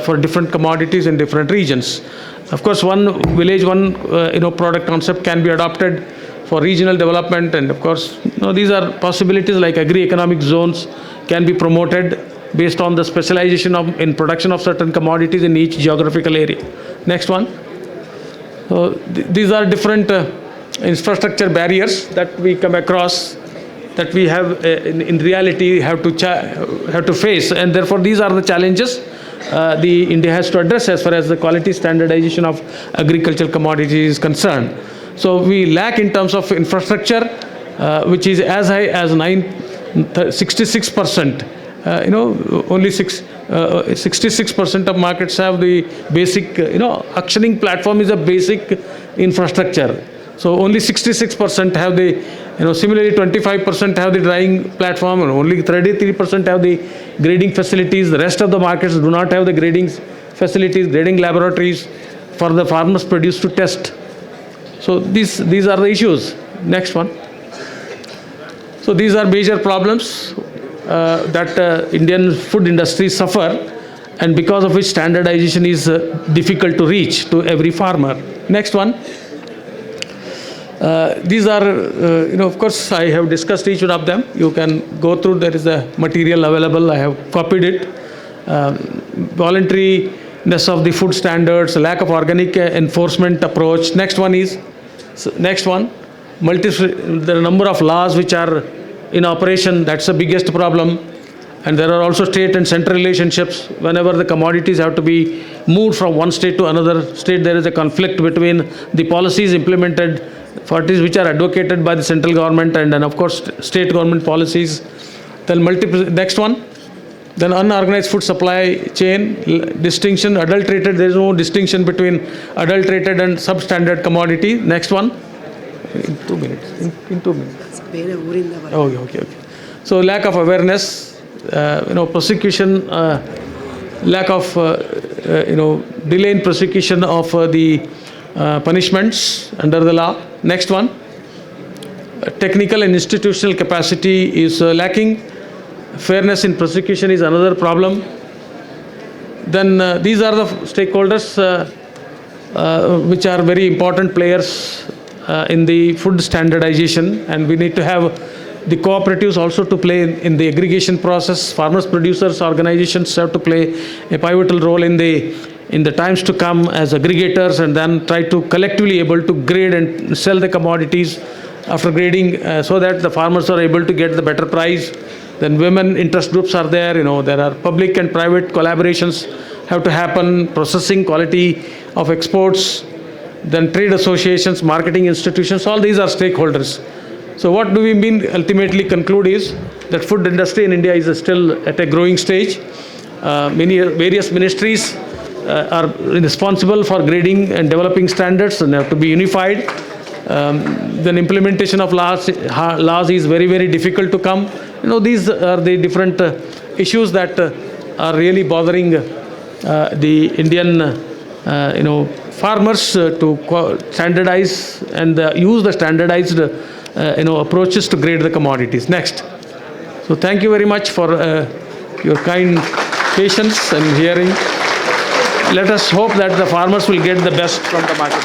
for different commodities in different regions. Of course, one village, one product concept can be adopted for regional development, and of course, these are possibilities like agri-economic zones can be promoted based on the specialization in production of certain commodities in each geographical area. Next one. So these are different infrastructure barriers that we come across, that we have in reality have to face, and therefore these are the challenges the India has to address as far as the quality standardization of agricultural commodities is concerned. So we lack in terms of infrastructure, which is as high as 66%. Only 66% of markets have the basic, auctioning platform is a basic infrastructure. So only 66% have the, similarly 25% have the drying platform, and only 33% have the grading facilities. The rest of the markets do not have the grading facilities, grading laboratories for the farmers' produce to test. So these are the issues. Next one. So these are major problems that Indian food industry suffer, and because of which standardization is difficult to reach to every farmer. Next one. These are, of course, I have discussed each one of them. You can go through, there is a material available, I have copied it. voluntariness of the food standards, lack of organic enforcement approach. Next one, the number of laws which are in operation, that's the biggest problem. And there are also state and central relationships. Whenever the commodities have to be moved from one state to another state, there is a conflict between the policies implemented, parties which are advocated by the central government, and then of course state government policies. Then next one, then unorganized food supply chain distinction, adulterated. There is no distinction between adulterated and substandard commodity. Next one, in 2 minutes. In 2 minutes. Okay. So lack of awareness. Prosecution, lack of, delay in prosecution of the punishments under the law. Next one, technical and institutional capacity is lacking. Fairness in prosecution is another problem. Then these are the stakeholders which are very important players in the food standardization, and we need to have the cooperatives also to play in the aggregation process. Farmers, producers, organizations have to play a pivotal role in the times to come as aggregators, and then try to collectively able to grade and sell the commodities after grading, so that the farmers are able to get the better price. Then women interest groups are there. There are public and private collaborations have to happen. Processing, quality of exports, then trade associations, marketing institutions, all these are stakeholders. So what do we mean ultimately conclude is that food industry in India is still at a growing stage. Various ministries are responsible for grading and developing standards, and have to be unified. Then implementation of laws is very, very difficult to come. These are the different issues that are really bothering the Indian farmers to standardize and use the standardized approaches to grade the commodities. Next. So thank you very much for your kind patience and hearing. Let us hope that the farmers will get the best from the market.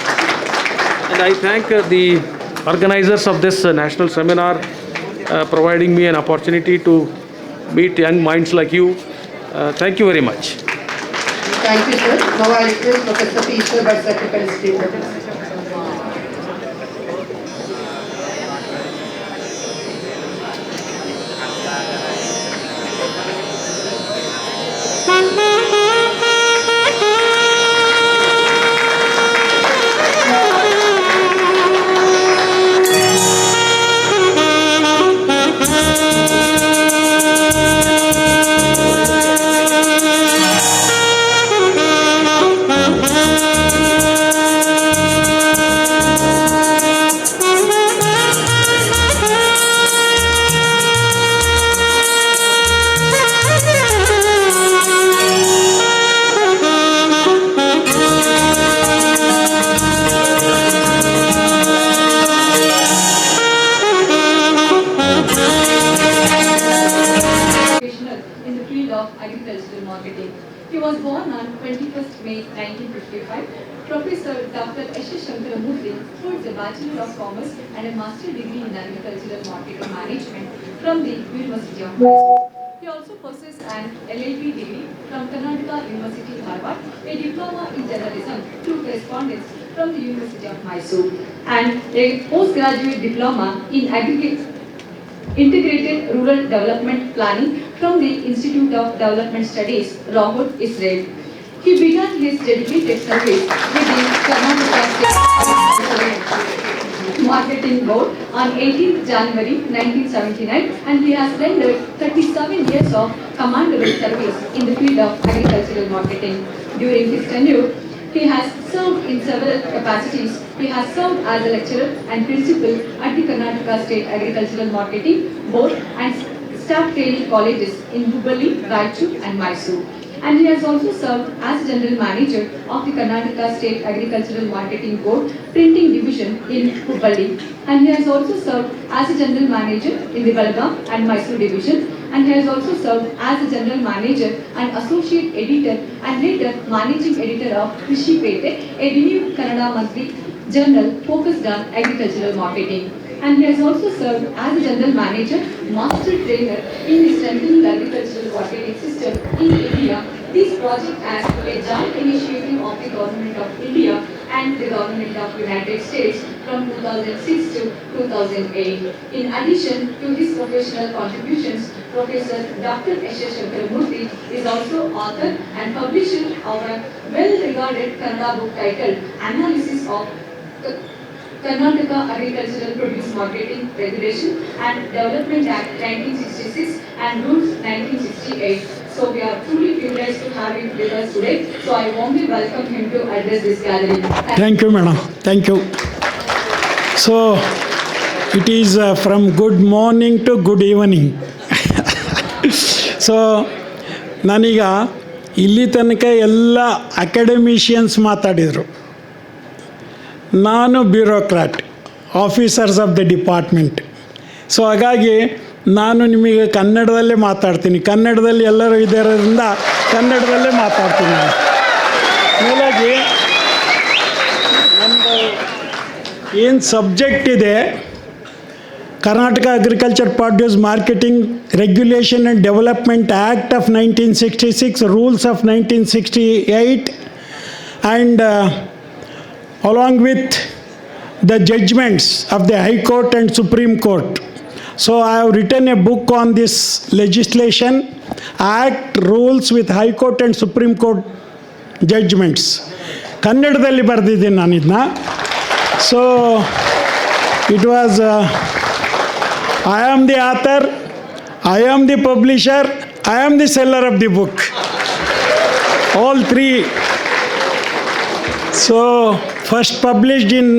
And I thank the organizers of this national seminar providing me an opportunity to meet young minds like you. Thank you very much. Thank you, sir. Now I request Professor P. Ishwar Secretary State. Agricultural Marketing. He was born on 21st May 1955. Professor Dr. S. Shankaramurthy holds a Bachelor of Commerce and a Master degree in Agricultural Marketing Management from the University of Mysore. He also possesses an LLB degree from Karnataka University, Harvard, a diploma in journalism through correspondence from the University of Mysore, and a postgraduate diploma in Integrated Rural Development Planning from the Institute of Development Studies, Lahore, Israel. He began his dedicated service with the Karnataka State Marketing Board on 18th January 1979, and he has rendered 37 years of commendable service in the field of agricultural marketing. During his tenure, he has served in several capacities. He has served as a lecturer and principal at the Karnataka State Agricultural Marketing Board and staff training colleges in Hubballi, Raichur and Mysore. And he has also served as General Manager of the Karnataka State Agricultural Marketing Board Printing Division in Hubballi. And he has also served as a General Manager in the Belgaum and Mysore Division. And he has also served as a General Manager and Associate Editor and later Managing Editor of Krishi Pete, a renewed Kannada monthly journal focused on agricultural marketing. and he has also served as a General Manager, Master Trainer in the strengthening agricultural marketing system in India. This project has a joint initiative of the Government of India and the Government of United States from 2006 to 2008. In addition to his professional contributions, Professor Dr. S. Shankaramoorthy is also author and publisher of a well-regarded Kannada book titled Analysis of Karnataka Agricultural Produce Marketing Regulation and Development Act 1966 and Rules 1968. So we are truly privileged to have him with us today. So I warmly welcome him to address this gathering. Thank you, madam. Thank you. So it is from good morning to good evening. So ನಾನೀಗ ಇಲ್ಲಿ ತನಕ ಎಲ್ಲ academicians ಮಾತಾಡಿದರು, ನಾನು bureaucrat, officers of the department. So ಹಾಗಾಗಿ ನಾನು ನಿಮಗೆ ಕನ್ನಡದಲ್ಲೇ ಮಾತಾಡ್ತೀನಿ. ಕನ್ನಡದಲ್ಲಿ ಎಲ್ಲರೂ ಇರೋದ್ರಿಂದ ಕನ್ನಡದಲ್ಲೇ ಮಾತಾಡ್ತೀನಿ. ಮೇಲಾಗಿ ನಮ್ಮದು ಏನು ಸಬ್ಜೆಕ್ಟ್ ಇದೆ, Karnataka Agricultural Produce Marketing Regulation and Development Act of 1966, Rules of 1968, and along with the judgments of the High Court and Supreme Court. So I have written a book on this legislation, Act, Rules with High Court and Supreme Court judgments. ಕನ್ನಡದಲ್ಲಿ ಬರೆದಿದ್ದೀನಿ ನಾನು ಇದನ್ನ. So it was I am the author, I am the publisher, I am the seller of the book. All three. So, first published in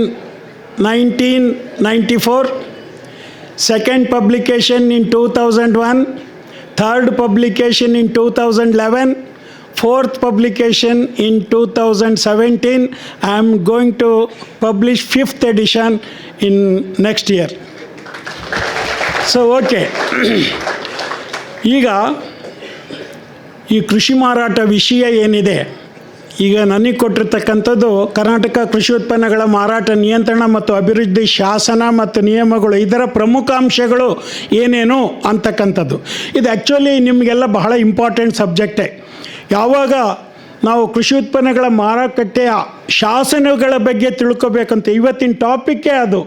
1994, second publication in 2001, third publication in 2011, fourth publication in 2017. I am going to publish fifth edition in next year. So okay, ಈಗ ಈ ಕೃಷಿ ಮಾರಾಟ ವಿಷಯ ಏನಿದೆ, ಈಗ ನನಗೆ ಕೊಟ್ಟಿರ್ತಕ್ಕಂಥದ್ದು ಕರ್ನಾಟಕ ಕೃಷಿ ಉತ್ಪನ್ನಗಳ ಮಾರಾಟ ನಿಯಂತ್ರಣ ಮತ್ತು ಅಭಿವೃದ್ಧಿ ಶಾಸನ ಮತ್ತು ನಿಯಮಗಳು, ಇದರ ಪ್ರಮುಖ ಅಂಶಗಳು ಏನೇನು ಅಂತಕ್ಕಂಥದ್ದು. ಇದು ಆ್ಯಕ್ಚುಲಿ ನಿಮಗೆಲ್ಲ ಬಹಳ ಇಂಪಾರ್ಟೆಂಟ್ ಸಬ್ಜೆಕ್ಟೇ. ಯಾವಾಗ ನಾವು ಕೃಷಿ ಉತ್ಪನ್ನಗಳ ಮಾರುಕಟ್ಟೆಯ ಶಾಸನಗಳ ಬಗ್ಗೆ ತಿಳ್ಕೊಬೇಕಂತ ಇವತ್ತಿನ ಟಾಪಿಕ್ಕೇ ಅದು.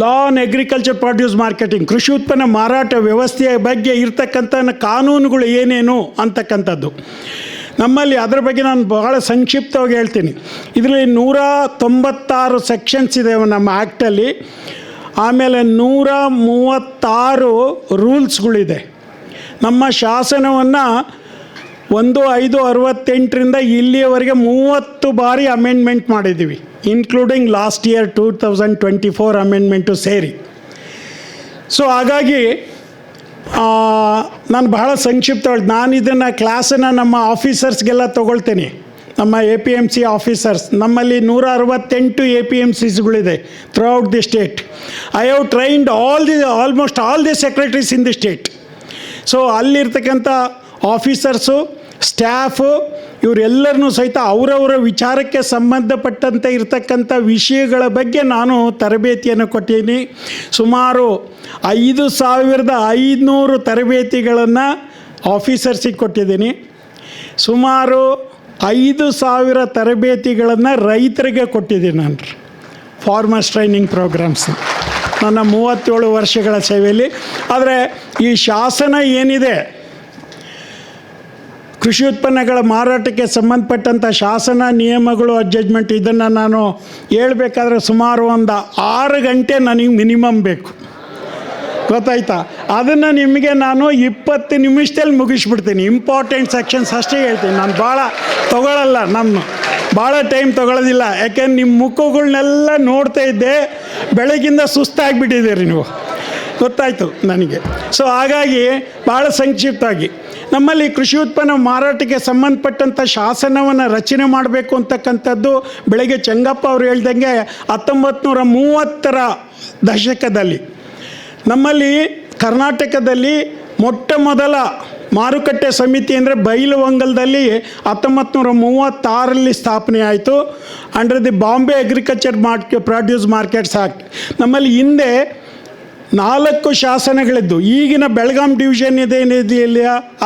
ಲಾ ಆನ್ ಅಗ್ರಿಕಲ್ಚರ್ ಪ್ರೊಡ್ಯೂಸ್ ಮಾರ್ಕೆಟಿಂಗ್, ಕೃಷಿ ಉತ್ಪನ್ನ ಮಾರಾಟ ವ್ಯವಸ್ಥೆಯ ಬಗ್ಗೆ ಇರ್ತಕ್ಕಂಥ ಕಾನೂನುಗಳು ಏನೇನು ಅಂತಕ್ಕಂಥದ್ದು. ನಮ್ಮಲ್ಲಿ ಅದರ ಬಗ್ಗೆ ನಾನು ಬಹಳ ಸಂಕ್ಷಿಪ್ತವಾಗಿ ಹೇಳ್ತೀನಿ. ಇದರಲ್ಲಿ 196 ಸೆಕ್ಷನ್ಸ್ ಇದೆ ನಮ್ಮ ಆ್ಯಕ್ಟಲ್ಲಿ. ಆಮೇಲೆ 136 ರೂಲ್ಸ್ಗಳಿದೆ. ನಮ್ಮ ಶಾಸನವನ್ನು 1568ರಿಂದ ಇಲ್ಲಿಯವರೆಗೆ 30 ಬಾರಿ ಅಮೆಂಡ್ಮೆಂಟ್ ಮಾಡಿದ್ದೀವಿ, ಇನ್ಕ್ಲೂಡಿಂಗ್ ಲಾಸ್ಟ್ ಇಯರ್ 2024 ಅಮೆಂಡ್ಮೆಂಟು ಸೇರಿ. ಸೊ ಹಾಗಾಗಿ ನಾನು ಬಹಳ ಸಂಕ್ಷಿಪ್ತವಾಗಿ ನಾನು ಇದನ್ನು ಕ್ಲಾಸನ್ನು ನಮ್ಮ ಆಫೀಸರ್ಸ್ಗೆಲ್ಲ ತೊಗೊಳ್ತೀನಿ, ನಮ್ಮ APMC ಆಫೀಸರ್ಸ್. ನಮ್ಮಲ್ಲಿ 168 APMCಸ್ಗಳಿದೆ throughout the state. I have trained almost all the secretaries in the state. So ಅಲ್ಲಿರ್ತಕ್ಕಂಥ ಆಫೀಸರ್ಸು, ಸ್ಟಾಫು, ಇವರೆಲ್ಲರನ್ನೂ ಸಹಿತ ಅವರವರ ವಿಚಾರಕ್ಕೆ ಸಂಬಂಧಪಟ್ಟಂತೆ ಇರತಕ್ಕಂಥ ವಿಷಯಗಳ ಬಗ್ಗೆ ನಾನು ತರಬೇತಿಯನ್ನು ಕೊಟ್ಟಿದ್ದೀನಿ. ಸುಮಾರು 5500 ತರಬೇತಿಗಳನ್ನು ಆಫೀಸರ್ಸಿಗೆ ಕೊಟ್ಟಿದ್ದೀನಿ. ಸುಮಾರು 5000 ತರಬೇತಿಗಳನ್ನು ರೈತರಿಗೆ ಕೊಟ್ಟಿದ್ದೀನಿ ನಾನು, ಫಾರ್ಮರ್ಸ್ ಟ್ರೈನಿಂಗ್ ಪ್ರೋಗ್ರಾಮ್ಸ್ ನನ್ನ 37 ವರ್ಷಗಳ ಸೇವೆಯಲ್ಲಿ. ಆದರೆ ಈ ಶಾಸನ ಏನಿದೆ, ಕೃಷಿ ಉತ್ಪನ್ನಗಳ ಮಾರಾಟಕ್ಕೆ ಸಂಬಂಧಪಟ್ಟಂಥ ಶಾಸನ, ನಿಯಮಗಳು, ಜಡ್ಜ್ಮೆಂಟ್, ಇದನ್ನು ನಾನು ಹೇಳ್ಬೇಕಾದ್ರೆ ಸುಮಾರು ಒಂದು 6 ಗಂಟೆ ನನಗೆ ಮಿನಿಮಮ್ ಬೇಕು, ಗೊತ್ತಾಯ್ತಾ? ಅದನ್ನು ನಿಮಗೆ ನಾನು 20 ನಿಮಿಷದಲ್ಲಿ ಮುಗಿಸ್ಬಿಡ್ತೀನಿ. ಇಂಪಾರ್ಟೆಂಟ್ ಸೆಕ್ಷನ್ಸ್ ಅಷ್ಟೇ ಹೇಳ್ತೀನಿ, ನಾನು ಭಾಳ ತೊಗೊಳ್ಳಲ್ಲ, ಭಾಳ ಟೈಮ್ ತೊಗೊಳ್ಳೋದಿಲ್ಲ. ಯಾಕೆಂದ್ರೆ ನಿಮ್ಮ ಮುಖಗಳನ್ನೆಲ್ಲ ನೋಡ್ತಾ ಇದ್ದೆ, ಬೆಳಗಿಂದ ಸುಸ್ತಾಗಿಬಿಟ್ಟಿದ್ದೀರಿ ನೀವು, ಗೊತ್ತಾಯಿತು ನನಗೆ. ಸೊ ಹಾಗಾಗಿ ಭಾಳ ಸಂಕ್ಷಿಪ್ತವಾಗಿ ನಮ್ಮಲ್ಲಿ ಕೃಷಿ ಉತ್ಪನ್ನ ಮಾರಾಟಕ್ಕೆ ಸಂಬಂಧಪಟ್ಟಂಥ ಶಾಸನವನ್ನು ರಚನೆ ಮಾಡಬೇಕು ಅಂತಕ್ಕಂಥದ್ದು ಬೆಳಗ್ಗೆ ಚೆಂಗಪ್ಪ ಅವರು ಹೇಳ್ದಂಗೆ 1930ರ ದಶಕದಲ್ಲಿ ನಮ್ಮಲ್ಲಿ ಕರ್ನಾಟಕದಲ್ಲಿ ಮೊಟ್ಟ ಮೊದಲ ಮಾರುಕಟ್ಟೆ ಸಮಿತಿ ಅಂದರೆ ಬೈಲಹೊಂಗಲದಲ್ಲಿ 1936ರಲ್ಲಿ ಸ್ಥಾಪನೆ ಆಯಿತು, under the Bombay agriculture produce markets act. ನಮ್ಮಲ್ಲಿ ಹಿಂದೆ 4 ಶಾಸನಗಳಿದ್ದು. ಈಗಿನ ಬೆಳಗಾಂ ಡಿವಿಷನ್ ಇದೇನಿದೆಯಲ್ಲ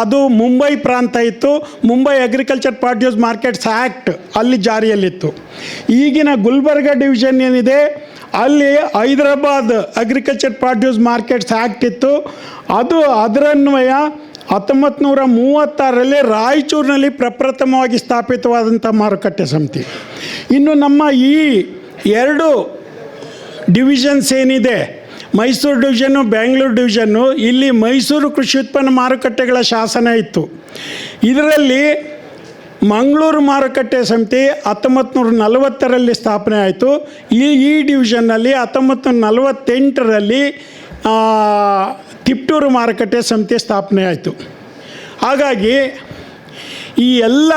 ಅದು ಮುಂಬೈ ಪ್ರಾಂತ ಇತ್ತು. Mumbai agriculture produce markets act ಅಲ್ಲಿ ಜಾರಿಯಲ್ಲಿತ್ತು. ಈಗಿನ ಗುಲ್ಬರ್ಗ ಡಿವಿಷನ್ ಏನಿದೆ ಅಲ್ಲಿ Hyderabad agriculture produce markets act ಇತ್ತು. ಅದು ಅದರನ್ವಯ 1936ರಲ್ಲಿ ರಾಯಚೂರಿನಲ್ಲಿ ಪ್ರಪ್ರಥಮವಾಗಿ ಸ್ಥಾಪಿತವಾದಂಥ ಮಾರುಕಟ್ಟೆ ಸಮಿತಿ. ಇನ್ನು ನಮ್ಮ ಈ 2 ಡಿವಿಷನ್ಸ್ ಏನಿದೆ, ಮೈಸೂರು ಡಿವಿಷನ್ನು, ಬೆಂಗಳೂರು ಡಿವಿಷನ್ನು, ಇಲ್ಲಿ ಮೈಸೂರು ಕೃಷಿ ಉತ್ಪನ್ನ ಮಾರುಕಟ್ಟೆಗಳ ಶಾಸನ ಇತ್ತು. ಇದರಲ್ಲಿ ಮಂಗಳೂರು ಮಾರುಕಟ್ಟೆ ಸಮಿತಿ 1940ರಲ್ಲಿ ಸ್ಥಾಪನೆ ಆಯಿತು. ಈ ಡಿವಿಷನ್ನಲ್ಲಿ 1948ರಲ್ಲಿ ತಿಪ್ಟೂರು ಮಾರುಕಟ್ಟೆ ಸಮಿತಿ ಸ್ಥಾಪನೆ ಆಯಿತು. ಹಾಗಾಗಿ ಈ ಎಲ್ಲ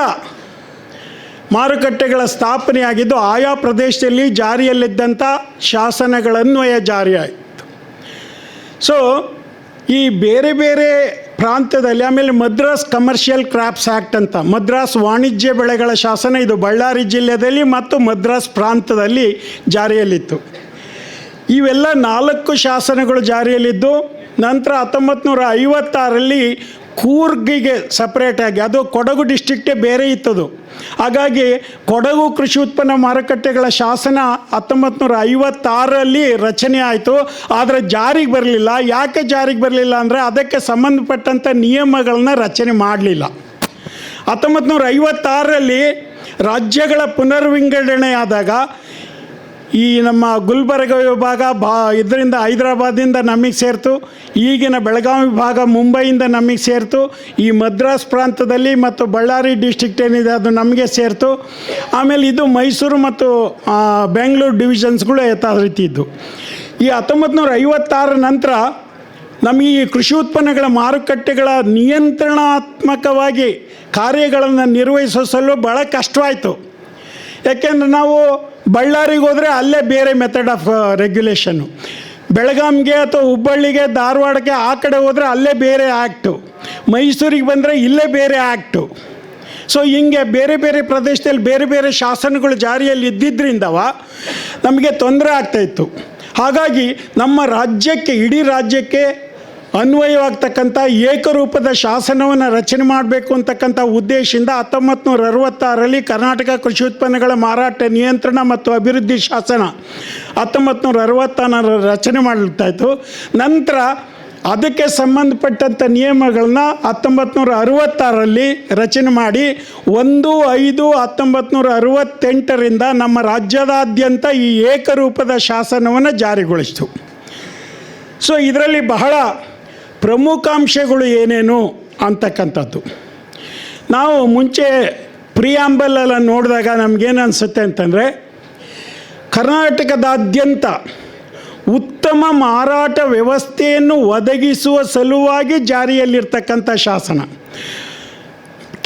ಮಾರುಕಟ್ಟೆಗಳ ಸ್ಥಾಪನೆಯಾಗಿದ್ದು ಆಯಾ ಪ್ರದೇಶದಲ್ಲಿ ಜಾರಿಯಲ್ಲಿದ್ದಂಥ ಶಾಸನಗಳನ್ವಯ ಜಾರಿಯಾಯಿತು. ಸೊ ಈ ಬೇರೆ ಬೇರೆ ಪ್ರಾಂತ್ಯದಲ್ಲಿ ಆಮೇಲೆ ಮದ್ರಾಸ್ ಕಮರ್ಷಿಯಲ್ ಕ್ರಾಪ್ಸ್ ಆ್ಯಕ್ಟ್ ಅಂತ, ಮದ್ರಾಸ್ ವಾಣಿಜ್ಯ ಬೆಳೆಗಳ ಶಾಸನ, ಇದು ಬಳ್ಳಾರಿ ಜಿಲ್ಲೆಯಲ್ಲಿ ಮತ್ತು ಮದ್ರಾಸ್ ಪ್ರಾಂತದಲ್ಲಿ ಜಾರಿಯಲ್ಲಿತ್ತು. ಇವೆಲ್ಲ 4 ಶಾಸನಗಳು ಜಾರಿಯಲ್ಲಿದ್ದು, ನಂತರ 1956ರಲ್ಲಿ ಕೂರ್ಗಿಗೆ ಸಪ್ರೇಟಾಗಿ, ಅದು ಕೊಡಗು ಡಿಸ್ಟ್ರಿಕ್ಟೇ ಬೇರೆ ಇತ್ತದು. ಹಾಗಾಗಿ ಕೊಡಗು ಕೃಷಿ ಉತ್ಪನ್ನ ಮಾರುಕಟ್ಟೆಗಳ ಶಾಸನ 1956ರಲ್ಲಿ ರಚನೆ ಆಯಿತು. ಆದರೆ ಜಾರಿಗೆ ಬರಲಿಲ್ಲ. ಯಾಕೆ ಜಾರಿಗೆ ಬರಲಿಲ್ಲ ಅಂದರೆ ಅದಕ್ಕೆ ಸಂಬಂಧಪಟ್ಟಂಥ ನಿಯಮಗಳನ್ನ ರಚನೆ ಮಾಡಲಿಲ್ಲ. 1956ರಲ್ಲಿ ರಾಜ್ಯಗಳ ಪುನರ್ವಿಂಗಡಣೆ ಆದಾಗ ಈ ನಮ್ಮ ಗುಲ್ಬರ್ಗ ವಿಭಾಗ ಇದರಿಂದ ಹೈದರಾಬಾದಿಂದ ನಮಗೆ ಸೇರಿತು. ಈಗಿನ ಬೆಳಗಾವಿ ವಿಭಾಗ ಮುಂಬೈಯಿಂದ ನಮಗೆ ಸೇರಿತು. ಈ ಮದ್ರಾಸ್ ಪ್ರಾಂತದಲ್ಲಿ ಮತ್ತು ಬಳ್ಳಾರಿ ಡಿಸ್ಟ್ರಿಕ್ಟ್ ಏನಿದೆ ಅದು ನಮಗೆ ಸೇರಿತು. ಆಮೇಲೆ ಇದು ಮೈಸೂರು ಮತ್ತು ಬೆಂಗಳೂರು ಡಿವಿಷನ್ಸ್ಗಳು ಯಥಾ ರೀತಿ ಇದ್ದು. ಈ 1956 ನಂತರ ನಮಗೆ ಈ ಕೃಷಿ ಉತ್ಪನ್ನಗಳ ಮಾರುಕಟ್ಟೆಗಳ ನಿಯಂತ್ರಣಾತ್ಮಕವಾಗಿ ಕಾರ್ಯಗಳನ್ನು ನಿರ್ವಹಿಸಲು ಭಾಳ ಕಷ್ಟವಾಯಿತು. ಯಾಕೆಂದರೆ ನಾವು ಬಳ್ಳಾರಿಗೆ ಹೋದರೆ ಅಲ್ಲೇ ಬೇರೆ ಮೆಥಡ್ ಆಫ್ ರೆಗ್ಯುಲೇಷನ್ನು, ಬೆಳಗಾಂಗೆ ಅಥವಾ ಹುಬ್ಬಳ್ಳಿಗೆ ಧಾರವಾಡಕ್ಕೆ ಆ ಕಡೆ ಹೋದರೆ ಅಲ್ಲೇ ಬೇರೆ ಆ್ಯಕ್ಟು, ಮೈಸೂರಿಗೆ ಬಂದರೆ ಇಲ್ಲೇ ಬೇರೆ ಆ್ಯಕ್ಟು. ಸೊ ಹಿಂಗೆ ಬೇರೆ ಬೇರೆ ಪ್ರದೇಶದಲ್ಲಿ ಬೇರೆ ಬೇರೆ ಶಾಸನಗಳು ಜಾರಿಯಲ್ಲಿ ಇದ್ದಿದ್ದರಿಂದವ ನಮಗೆ ತೊಂದರೆ ಆಗ್ತಾಯಿತ್ತು. ಹಾಗಾಗಿ ನಮ್ಮ ರಾಜ್ಯಕ್ಕೆ, ಇಡೀ ರಾಜ್ಯಕ್ಕೆ ಅನ್ವಯವಾಗ್ತಕ್ಕಂಥ ಏಕರೂಪದ ಶಾಸನವನ್ನು ರಚನೆ ಮಾಡಬೇಕು ಅಂತಕ್ಕಂಥ ಉದ್ದೇಶದಿಂದ 1966ರಲ್ಲಿ ಕರ್ನಾಟಕ ಕೃಷಿ ಉತ್ಪನ್ನಗಳ ಮಾರಾಟ ನಿಯಂತ್ರಣ ಮತ್ತು ಅಭಿವೃದ್ಧಿ ಶಾಸನ 1966 ರಚನೆ ಮಾಡಲಾಗ್ತಾಯಿತ್ತು. ನಂತರ ಅದಕ್ಕೆ ಸಂಬಂಧಪಟ್ಟಂಥ ನಿಯಮಗಳನ್ನ 1966ರಲ್ಲಿ ರಚನೆ ಮಾಡಿ 1/5/1968ರಿಂದ ನಮ್ಮ ರಾಜ್ಯದಾದ್ಯಂತ ಈ ಏಕರೂಪದ ಶಾಸನವನ್ನು ಜಾರಿಗೊಳಿಸಿತು. ಸೊ ಇದರಲ್ಲಿ ಬಹಳ ಪ್ರಮುಖಾಂಶಗಳು ಏನೇನು ಅಂತಕ್ಕಂಥದ್ದು ನಾವು ಮುಂಚೆ ಪ್ರಿಯಾಂಬಲೆಲ್ಲ ನೋಡಿದಾಗ ನಮಗೇನು ಅನಿಸುತ್ತೆ ಅಂತಂದರೆ, ಕರ್ನಾಟಕದಾದ್ಯಂತ ಉತ್ತಮ ಮಾರಾಟ ವ್ಯವಸ್ಥೆಯನ್ನು ಒದಗಿಸುವ ಸಲುವಾಗಿ ಜಾರಿಯಲ್ಲಿರ್ತಕ್ಕಂಥ ಶಾಸನ.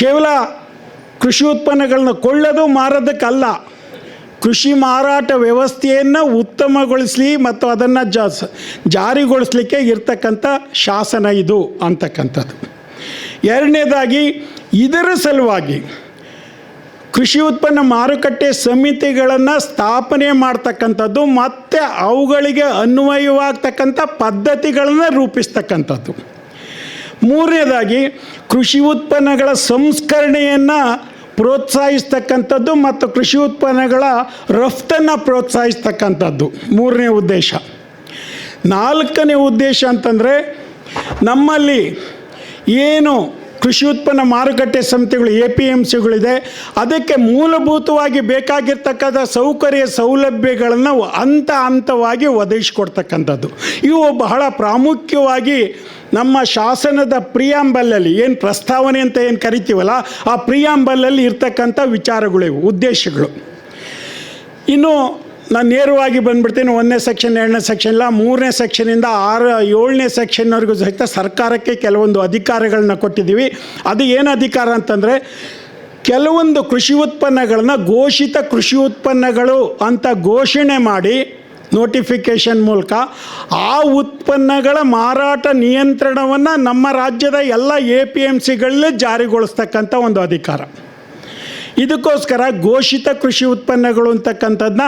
ಕೇವಲ ಕೃಷಿ ಉತ್ಪನ್ನಗಳನ್ನ ಕೊಳ್ಳೋದು ಮಾರೋದಕ್ಕಲ್ಲ, ಕೃಷಿ ಮಾರಾಟ ವ್ಯವಸ್ಥೆಯನ್ನು ಉತ್ತಮಗೊಳಿಸಲಿ ಮತ್ತು ಅದನ್ನು ಜಾರಿಗೊಳಿಸಲಿಕ್ಕೆ ಇರ್ತಕ್ಕಂಥ ಶಾಸನ ಇದು ಅಂತಕ್ಕಂಥದ್ದು. ಎರಡನೇದಾಗಿ ಇದರ ಸಲುವಾಗಿ ಕೃಷಿ ಉತ್ಪನ್ನ ಮಾರುಕಟ್ಟೆ ಸಮಿತಿಗಳನ್ನು ಸ್ಥಾಪನೆ ಮಾಡ್ತಕ್ಕಂಥದ್ದು ಮತ್ತು ಅವುಗಳಿಗೆ ಅನ್ವಯವಾಗ್ತಕ್ಕಂಥ ಪದ್ಧತಿಗಳನ್ನು ರೂಪಿಸ್ತಕ್ಕಂಥದ್ದು. ಮೂರನೇದಾಗಿ ಕೃಷಿ ಉತ್ಪನ್ನಗಳ ಸಂಸ್ಕರಣೆಯನ್ನು ಪ್ರೋತ್ಸಾಹಿಸ್ತಕ್ಕಂಥದ್ದು ಮತ್ತು ಕೃಷಿ ಉತ್ಪನ್ನಗಳ ರಫ್ತನ್ನು ಪ್ರೋತ್ಸಾಹಿಸ್ತಕ್ಕಂಥದ್ದು ಮೂರನೇ ಉದ್ದೇಶ. ನಾಲ್ಕನೇ ಉದ್ದೇಶ ಅಂತಂದರೆ, ನಮ್ಮಲ್ಲಿ ಏನು ಕೃಷಿ ಉತ್ಪನ್ನ ಮಾರುಕಟ್ಟೆ ಸಮಿತಿಗಳು APMCಗಳಿದೆ, ಅದಕ್ಕೆ ಮೂಲಭೂತವಾಗಿ ಬೇಕಾಗಿರ್ತಕ್ಕಂಥ ಸೌಕರ್ಯ ಸೌಲಭ್ಯಗಳನ್ನು ಹಂತವಾಗಿ ಒದಗಿಸ್ಕೊಡ್ತಕ್ಕಂಥದ್ದು. ಇವು ಬಹಳ ಪ್ರಾಮುಖ್ಯವಾಗಿ ನಮ್ಮ ಶಾಸನದ ಪ್ರಿಯಾಂಬಲಲ್ಲಿ ಏನು ಪ್ರಸ್ತಾವನೆ ಅಂತ ಏನು ಕರಿತೀವಲ್ಲ, ಆ ಪ್ರಿಯಾಂಬಲಲ್ಲಿ ಇರ್ತಕ್ಕಂಥ ವಿಚಾರಗಳಿವು, ಉದ್ದೇಶಗಳು. ಇನ್ನು ನಾನು ನೇರವಾಗಿ ಬಂದುಬಿಡ್ತೀನಿ. 1ನೇ ಸೆಕ್ಷನ್, 2ನೇ ಸೆಕ್ಷನ್ ಇಲ್ಲ, 3ನೇ ಸೆಕ್ಷನಿಂದ 7ನೇ ಸೆಕ್ಷನ್ವರೆಗೂ ಸಹಿತ ಸರ್ಕಾರಕ್ಕೆ ಕೆಲವೊಂದು ಅಧಿಕಾರಗಳನ್ನ ಕೊಟ್ಟಿದ್ದೀವಿ. ಅದು ಏನು ಅಧಿಕಾರ ಅಂತಂದರೆ, ಕೆಲವೊಂದು ಕೃಷಿ ಉತ್ಪನ್ನಗಳನ್ನ ಘೋಷಿತ ಕೃಷಿ ಉತ್ಪನ್ನಗಳು ಅಂತ ಘೋಷಣೆ ಮಾಡಿ ನೋಟಿಫಿಕೇಷನ್ ಮೂಲಕ ಆ ಉತ್ಪನ್ನಗಳ ಮಾರಾಟ ನಿಯಂತ್ರಣವನ್ನು ನಮ್ಮ ರಾಜ್ಯದ ಎಲ್ಲ APMCಗಳಲ್ಲೇ ಜಾರಿಗೊಳಿಸ್ತಕ್ಕಂಥ ಒಂದು ಅಧಿಕಾರ. ಇದಕ್ಕೋಸ್ಕರ ಘೋಷಿತ ಕೃಷಿ ಉತ್ಪನ್ನಗಳು ಅಂತಕ್ಕಂಥದ್ದನ್ನ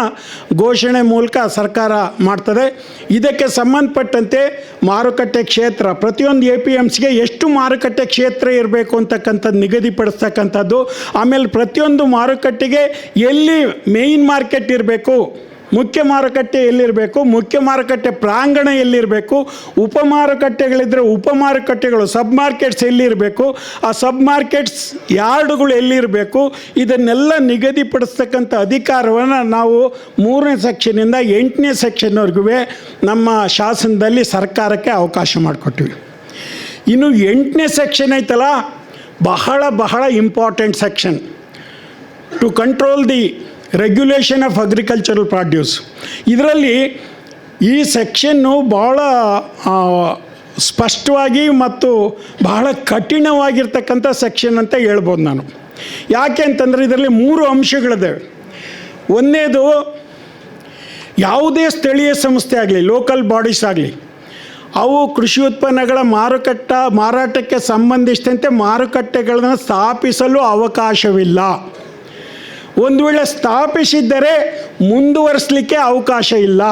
ಘೋಷಣೆ ಮೂಲಕ ಸರ್ಕಾರ ಮಾಡ್ತದೆ. ಇದಕ್ಕೆ ಸಂಬಂಧಪಟ್ಟಂತೆ ಮಾರುಕಟ್ಟೆ ಕ್ಷೇತ್ರ, ಪ್ರತಿಯೊಂದು APMCಗೆ ಎಷ್ಟು ಮಾರುಕಟ್ಟೆ ಕ್ಷೇತ್ರ ಇರಬೇಕು ಅಂತಕ್ಕಂಥದ್ದು ನಿಗದಿಪಡಿಸ್ತಕ್ಕಂಥದ್ದು. ಆಮೇಲೆ ಪ್ರತಿಯೊಂದು ಮಾರುಕಟ್ಟೆಗೆ ಎಲ್ಲಿ ಮೇಯ್ನ್ ಮಾರ್ಕೆಟ್ ಇರಬೇಕು, ಮುಖ್ಯ ಮಾರುಕಟ್ಟೆ ಎಲ್ಲಿರಬೇಕು, ಮುಖ್ಯ ಮಾರುಕಟ್ಟೆ ಪ್ರಾಂಗಣ ಎಲ್ಲಿರಬೇಕು, ಉಪ ಮಾರುಕಟ್ಟೆಗಳಿದ್ದರೆ ಉಪ ಮಾರುಕಟ್ಟೆಗಳು ಸಬ್ ಮಾರ್ಕೆಟ್ಸ್ ಎಲ್ಲಿರಬೇಕು, ಆ ಸಬ್ ಮಾರ್ಕೆಟ್ಸ್ ಯಾರ್ಡುಗಳು ಎಲ್ಲಿರಬೇಕು, ಇದನ್ನೆಲ್ಲ ನಿಗದಿಪಡಿಸ್ತಕ್ಕಂಥ ಅಧಿಕಾರವನ್ನು ನಾವು 3ನೇ ಸೆಕ್ಷನಿಂದ 8ನೇ ಸೆಕ್ಷನ್ವರೆಗೂ ನಮ್ಮ ಶಾಸನದಲ್ಲಿ ಸರ್ಕಾರಕ್ಕೆ ಅವಕಾಶ ಮಾಡಿಕೊಟ್ವಿ. ಇನ್ನು 8ನೇ ಸೆಕ್ಷನ್ ಐತಲ್ಲ, ಬಹಳ important section two control the regulation of agricultural produce. ಇದರಲ್ಲಿ ಈ ಸೆಕ್ಷನ್ನು ಭಾಳ ಸ್ಪಷ್ಟವಾಗಿ ಮತ್ತು ಬಹಳ ಕಠಿಣವಾಗಿರ್ತಕ್ಕಂಥ ಸೆಕ್ಷನ್ ಅಂತ ಹೇಳ್ಬೋದು ನಾನು. ಯಾಕೆ ಅಂತಂದರೆ ಇದರಲ್ಲಿ 3 ಅಂಶಗಳಿದ್ದಾವೆ. ಒಂದನೇದು, ಯಾವುದೇ ಸ್ಥಳೀಯ ಸಂಸ್ಥೆ ಆಗಲಿ, ಲೋಕಲ್ ಬಾಡೀಸ್ ಆಗಲಿ, ಅವು ಕೃಷಿ ಉತ್ಪನ್ನಗಳ ಮಾರಾಟಕ್ಕೆ ಸಂಬಂಧಿಸಿದಂತೆ ಮಾರುಕಟ್ಟೆಗಳನ್ನು ಸ್ಥಾಪಿಸಲು ಅವಕಾಶವಿಲ್ಲ. ಒಂದು ವೇಳೆ ಸ್ಥಾಪಿಸಿದ್ದರೆ ಮುಂದುವರಿಸಲಿಕ್ಕೆ ಅವಕಾಶ ಇಲ್ಲ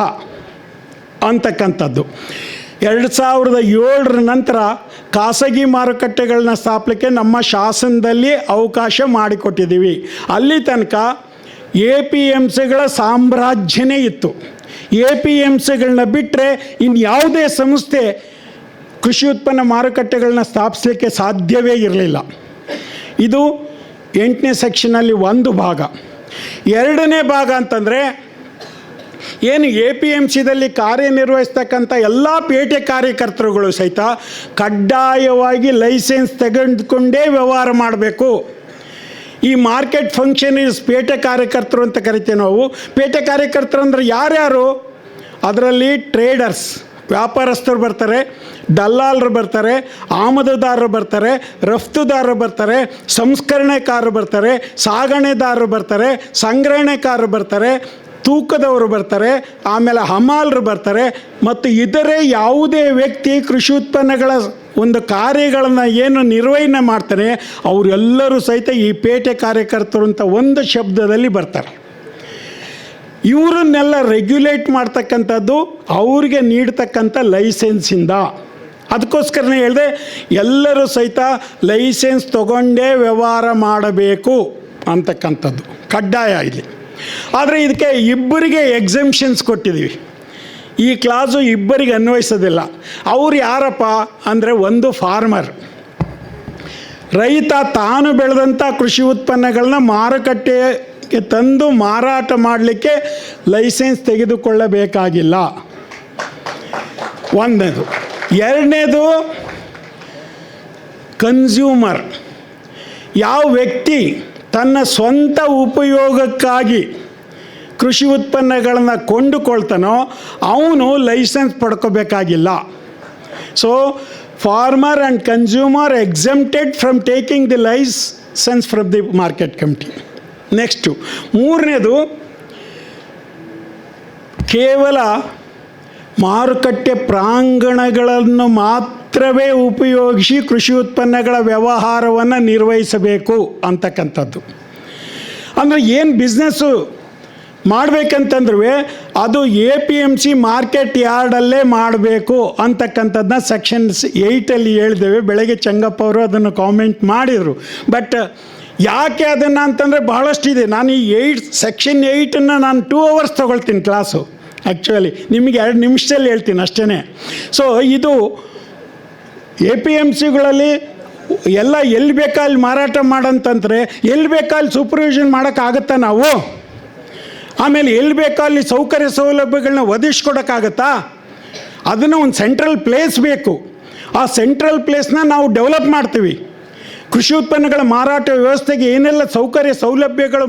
ಅಂತಕ್ಕಂಥದ್ದು. 2007 ನಂತರ ಖಾಸಗಿ ಮಾರುಕಟ್ಟೆಗಳನ್ನ ಸ್ಥಾಪಲಿಕ್ಕೆ ನಮ್ಮ ಶಾಸನದಲ್ಲಿ ಅವಕಾಶ ಮಾಡಿಕೊಟ್ಟಿದ್ದೀವಿ. ಅಲ್ಲಿ ತನಕ APMCಗಳ ಸಾಮ್ರಾಜ್ಯನೇ ಇತ್ತು. APMCಗಳನ್ನ ಬಿಟ್ಟರೆ ಇನ್ಯಾವುದೇ ಸಂಸ್ಥೆ ಕೃಷಿ ಉತ್ಪನ್ನ ಮಾರುಕಟ್ಟೆಗಳನ್ನ ಸ್ಥಾಪಿಸಲಿಕ್ಕೆ ಸಾಧ್ಯವೇ ಇರಲಿಲ್ಲ. ಇದು 8ನೇ ಸೆಕ್ಷನಲ್ಲಿ ಒಂದು ಭಾಗ. 2ನೇ ಭಾಗ ಅಂತಂದರೆ, ಏನು APMCದಲ್ಲಿ ಕಾರ್ಯನಿರ್ವಹಿಸ್ತಕ್ಕಂಥ ಎಲ್ಲ ಪೇಟೆ ಕಾರ್ಯಕರ್ತರುಗಳು ಸಹಿತ ಕಡ್ಡಾಯವಾಗಿ ಲೈಸೆನ್ಸ್ ತೆಗೆದುಕೊಂಡೇ ವ್ಯವಹಾರ ಮಾಡಬೇಕು. ಈ ಮಾರ್ಕೆಟ್ ಫಂಕ್ಷನರೀಸ್, ಪೇಟೆ ಕಾರ್ಯಕರ್ತರು ಅಂತ ಕರಿತೀವಿ ನಾವು. ಪೇಟೆ ಕಾರ್ಯಕರ್ತರು ಅಂದರೆ ಯಾರ್ಯಾರು? ಅದರಲ್ಲಿ ಟ್ರೇಡರ್ಸ್, ವ್ಯಾಪಾರಸ್ಥರು ಬರ್ತಾರೆ, ದಲ್ಲಾಲರು ಬರ್ತಾರೆ, ಆಮದುದಾರರು ಬರ್ತಾರೆ, ರಫ್ತುದಾರರು ಬರ್ತಾರೆ, ಸಂಸ್ಕರಣೆಕಾರರು ಬರ್ತಾರೆ, ಸಾಗಣೆದಾರರು ಬರ್ತಾರೆ, ಸಂಗ್ರಹಣೆಕಾರರು ಬರ್ತಾರೆ, ತೂಕದವರು ಬರ್ತಾರೆ, ಆಮೇಲೆ ಹಮಾಲರು ಬರ್ತಾರೆ, ಮತ್ತು ಇತರೆ ಯಾವುದೇ ವ್ಯಕ್ತಿ ಕೃಷಿ ಉತ್ಪನ್ನಗಳ ಒಂದು ಕಾರ್ಯಗಳನ್ನು ಏನು ನಿರ್ವಹಣೆ ಮಾಡ್ತಾರೆ ಅವರೆಲ್ಲರೂ ಸಹಿತ ಈ ಪೇಟೆ ಕಾರ್ಯಕರ್ತರು ಅಂತ ಒಂದು ಶಬ್ದದಲ್ಲಿ ಬರ್ತಾರೆ. ಇವರನ್ನೆಲ್ಲ ರೆಗ್ಯುಲೇಟ್ ಮಾಡ್ತಕ್ಕಂಥದ್ದು ಅವ್ರಿಗೆ ನೀಡ್ತಕ್ಕಂಥ ಲೈಸೆನ್ಸಿಂದ. ಅದಕ್ಕೋಸ್ಕರನೇ ಹೇಳಿದೆ, ಎಲ್ಲರೂ ಸಹಿತ ಲೈಸೆನ್ಸ್ ತಗೊಂಡೇ ವ್ಯವಹಾರ ಮಾಡಬೇಕು ಅಂತಕ್ಕಂಥದ್ದು ಕಡ್ಡಾಯ ಇಲ್ಲಿ. ಆದರೆ ಇದಕ್ಕೆ ಇಬ್ಬರಿಗೆ ಎಕ್ಸೆಂಪ್ಷನ್ಸ್ ಕೊಟ್ಟಿದ್ದೀವಿ. ಈ ಕ್ಲಾಸು ಇಬ್ಬರಿಗೆ ಅನ್ವಯಿಸೋದಿಲ್ಲ. ಅವ್ರು ಯಾರಪ್ಪ ಅಂದರೆ, ಒಂದು ಫಾರ್ಮರ್, ರೈತ ತಾನು ಬೆಳೆದಂಥ ಕೃಷಿ ಉತ್ಪನ್ನಗಳನ್ನ ಮಾರುಕಟ್ಟೆಗೆ ತಂದು ಮಾರಾಟ ಮಾಡಲಿಕ್ಕೆ ಲೈಸೆನ್ಸ್ ತೆಗೆದುಕೊಳ್ಳಬೇಕಾಗಿಲ್ಲ, ಒಂದನೇದು. ಎರಡನೇದು, ಕನ್ಸ್ಯೂಮರ್, ಯಾವ ವ್ಯಕ್ತಿ ತನ್ನ ಸ್ವಂತ ಉಪಯೋಗಕ್ಕಾಗಿ ಕೃಷಿ ಉತ್ಪನ್ನಗಳನ್ನು ಕೊಂಡುಕೊಳ್ತಾನೋ ಅವನು ಲೈಸೆನ್ಸ್ ಪಡ್ಕೋಬೇಕಾಗಿಲ್ಲ. So farmer and consumer exempted from taking the licence from the market committee. Next ಮೂರನೇದು, ಕೇವಲ ಮಾರುಕಟ್ಟೆ ಪ್ರಾಂಗಣಗಳನ್ನು ಮಾತ್ರವೇ ಉಪಯೋಗಿಸಿ ಕೃಷಿ ಉತ್ಪನ್ನಗಳ ವ್ಯವಹಾರವನ್ನು ನಿರ್ವಹಿಸಬೇಕು ಅಂತಕ್ಕಂಥದ್ದು. ಅಂದರೆ ಏನು ಬಿಸ್ನೆಸ್ಸು ಮಾಡಬೇಕಂತಂದ್ರೂ ಅದು APMC ಮಾರ್ಕೆಟ್ ಯಾರ್ಡಲ್ಲೇ ಮಾಡಬೇಕು ಅಂತಕ್ಕಂಥದ್ದನ್ನ ಸೆಕ್ಷನ್ 8 ಹೇಳಿದ್ದೇವೆ. ಬೆಳಗ್ಗೆ ಚಂಗಪ್ಪ ಅವರು ಅದನ್ನು ಕಾಮೆಂಟ್ ಮಾಡಿದರು. ಬಟ್ ಯಾಕೆ ಅದನ್ನು ಅಂತಂದರೆ ಬಹಳಷ್ಟಿದೆ. ನಾನು ಈ ಸೆಕ್ಷನ್ 8 ನಾನು 2 hours ತೊಗೊಳ್ತೀನಿ ಕ್ಲಾಸು. ಆ್ಯಕ್ಚುಲಿ ನಿಮಗೆ 2 ನಿಮಿಷದಲ್ಲಿ ಹೇಳ್ತೀನಿ ಅಷ್ಟೇ. ಸೊ ಇದು APMCಗಳಲ್ಲಿ ಎಲ್ಲ ಎಲ್ಲಿ ಬೇಕಾ ಅಲ್ಲಿ ಮಾರಾಟ ಮಾಡಂತಂದರೆ ಎಲ್ಲಿ ಬೇಕಾ ಅಲ್ಲಿ ಸೂಪರ್ವಿಷನ್ ಮಾಡೋಕ್ಕಾಗತ್ತಾ ನಾವು? ಆಮೇಲೆ ಎಲ್ಲಿ ಬೇಕಾ ಅಲ್ಲಿ ಸೌಕರ್ಯ ಸೌಲಭ್ಯಗಳನ್ನ ಒದಗಿಸ್ಕೊಡೋಕ್ಕಾಗತ್ತಾ? ಅದನ್ನು ಒಂದು ಸೆಂಟ್ರಲ್ ಪ್ಲೇಸ್ ಬೇಕು. ಆ ಸೆಂಟ್ರಲ್ ಪ್ಲೇಸ್ನ ನಾವು ಡೆವಲಪ್ ಮಾಡ್ತೀವಿ. ಕೃಷಿ ಉತ್ಪನ್ನಗಳ ಮಾರಾಟ ವ್ಯವಸ್ಥೆಗೆ ಏನೆಲ್ಲ ಸೌಕರ್ಯ ಸೌಲಭ್ಯಗಳು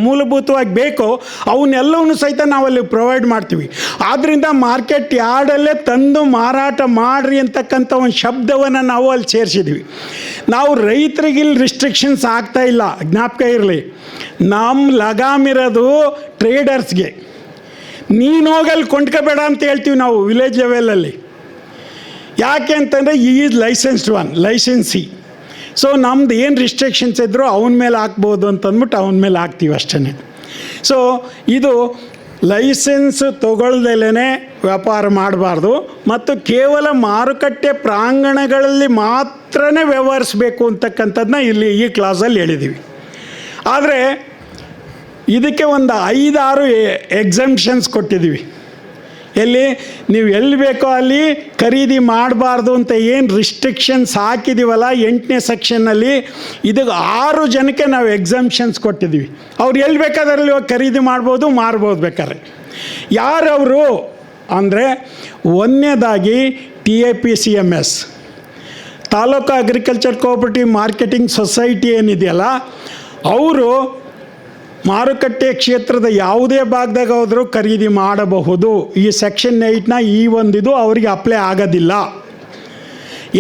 ಮೂಲಭೂತವಾಗಿ ಬೇಕೋ ಅವನ್ನೆಲ್ಲವನ್ನೂ ಸಹಿತ ನಾವಲ್ಲಿ ಪ್ರೊವೈಡ್ ಮಾಡ್ತೀವಿ. ಆದ್ದರಿಂದ ಮಾರ್ಕೆಟ್ ಯಾರ್ಡಲ್ಲೇ ತಂದು ಮಾರಾಟ ಮಾಡಿರಿ ಅಂತಕ್ಕಂಥ ಒಂದು ಶಬ್ದವನ್ನು ನಾವು ಅಲ್ಲಿ ಸೇರಿಸಿದ್ವಿ. ನಾವು ರೈತರಿಗೆ ಇಲ್ಲಿ ರಿಸ್ಟ್ರಿಕ್ಷನ್ಸ್ ಆಗ್ತಾಯಿಲ್ಲ, ಜ್ಞಾಪಕ ಇರಲಿ. ನಮ್ಮ ಲಗಾಮಿರೋದು ಟ್ರೇಡರ್ಸ್ಗೆ. ನೀನು ಹೋಗಲ್ಲಿ ಕೊಂಡ್ಕೋಬೇಡ ಅಂತ ಹೇಳ್ತೀವಿ ನಾವು ವಿಲೇಜ್ ಲೆವೆಲಲ್ಲಿ. ಯಾಕೆ ಅಂತಂದರೆ is licensed one, licensee. So ನಮ್ದು ಏನು ರಿಸ್ಟ್ರಿಕ್ಷನ್ಸ್ ಇದ್ದರೂ ಅವನ ಮೇಲೆ ಹಾಕ್ಬೋದು ಅಂತಂದ್ಬಿಟ್ಟು ಅವನ ಮೇಲೆ ಹಾಕ್ತೀವಿ ಅಷ್ಟೇ. ಸೊ ಇದು ಲೈಸೆನ್ಸ್ ತೊಗೊಳ್ದಲೇ ವ್ಯಾಪಾರ ಮಾಡಬಾರ್ದು ಮತ್ತು ಕೇವಲ ಮಾರುಕಟ್ಟೆ ಪ್ರಾಂಗಣಗಳಲ್ಲಿ ಮಾತ್ರನೇ ವ್ಯವಹರಿಸಬೇಕು ಅಂತಕ್ಕಂಥದ್ದನ್ನ ಇಲ್ಲಿ ಈ ಕ್ಲಾಸಲ್ಲಿ ಹೇಳಿದ್ದೀವಿ. ಆದರೆ ಇದಕ್ಕೆ ಒಂದು 5-6 ಎಕ್ಸಂಪ್ಷನ್ಸ್ ಕೊಟ್ಟಿದ್ದೀವಿ. ಎಲ್ಲಿ ನೀವು ಎಲ್ಲಿ ಬೇಕೋ ಅಲ್ಲಿ ಖರೀದಿ ಮಾಡಬಾರ್ದು ಅಂತ ಏನು ರಿಸ್ಟ್ರಿಕ್ಷನ್ಸ್ ಹಾಕಿದ್ದೀವಲ್ಲ 8ನೇ ಸೆಕ್ಷನ್ನಲ್ಲಿ, ಇದಕ್ಕೆ 6 ಜನಕ್ಕೆ ನಾವು ಎಕ್ಸಂಪ್ಷನ್ಸ್ ಕೊಟ್ಟಿದ್ದೀವಿ. ಅವ್ರು ಎಲ್ಲಿ ಬೇಕಾದ್ರಲ್ಲಿ ಹೋಗಿ ಖರೀದಿ ಮಾಡ್ಬೋದು, ಮಾರ್ಬೋದು ಬೇಕಾದ್ರೆ. ಯಾರವರು ಅಂದರೆ, ಒಂದನೇದಾಗಿ TAPCMS, taluk agriculture cooperative marketing society ಏನಿದೆಯಲ್ಲ, ಅವರು ಮಾರುಕಟ್ಟೆ ಕ್ಷೇತ್ರದ ಯಾವುದೇ ಭಾಗದಾಗ ಹೋದರೂ ಖರೀದಿ ಮಾಡಬಹುದು. ಈ ಸೆಕ್ಷನ್ 8ನ ಈ ಒಂದಿದು ಅವರಿಗೆ ಅಪ್ಲೈ ಆಗೋದಿಲ್ಲ.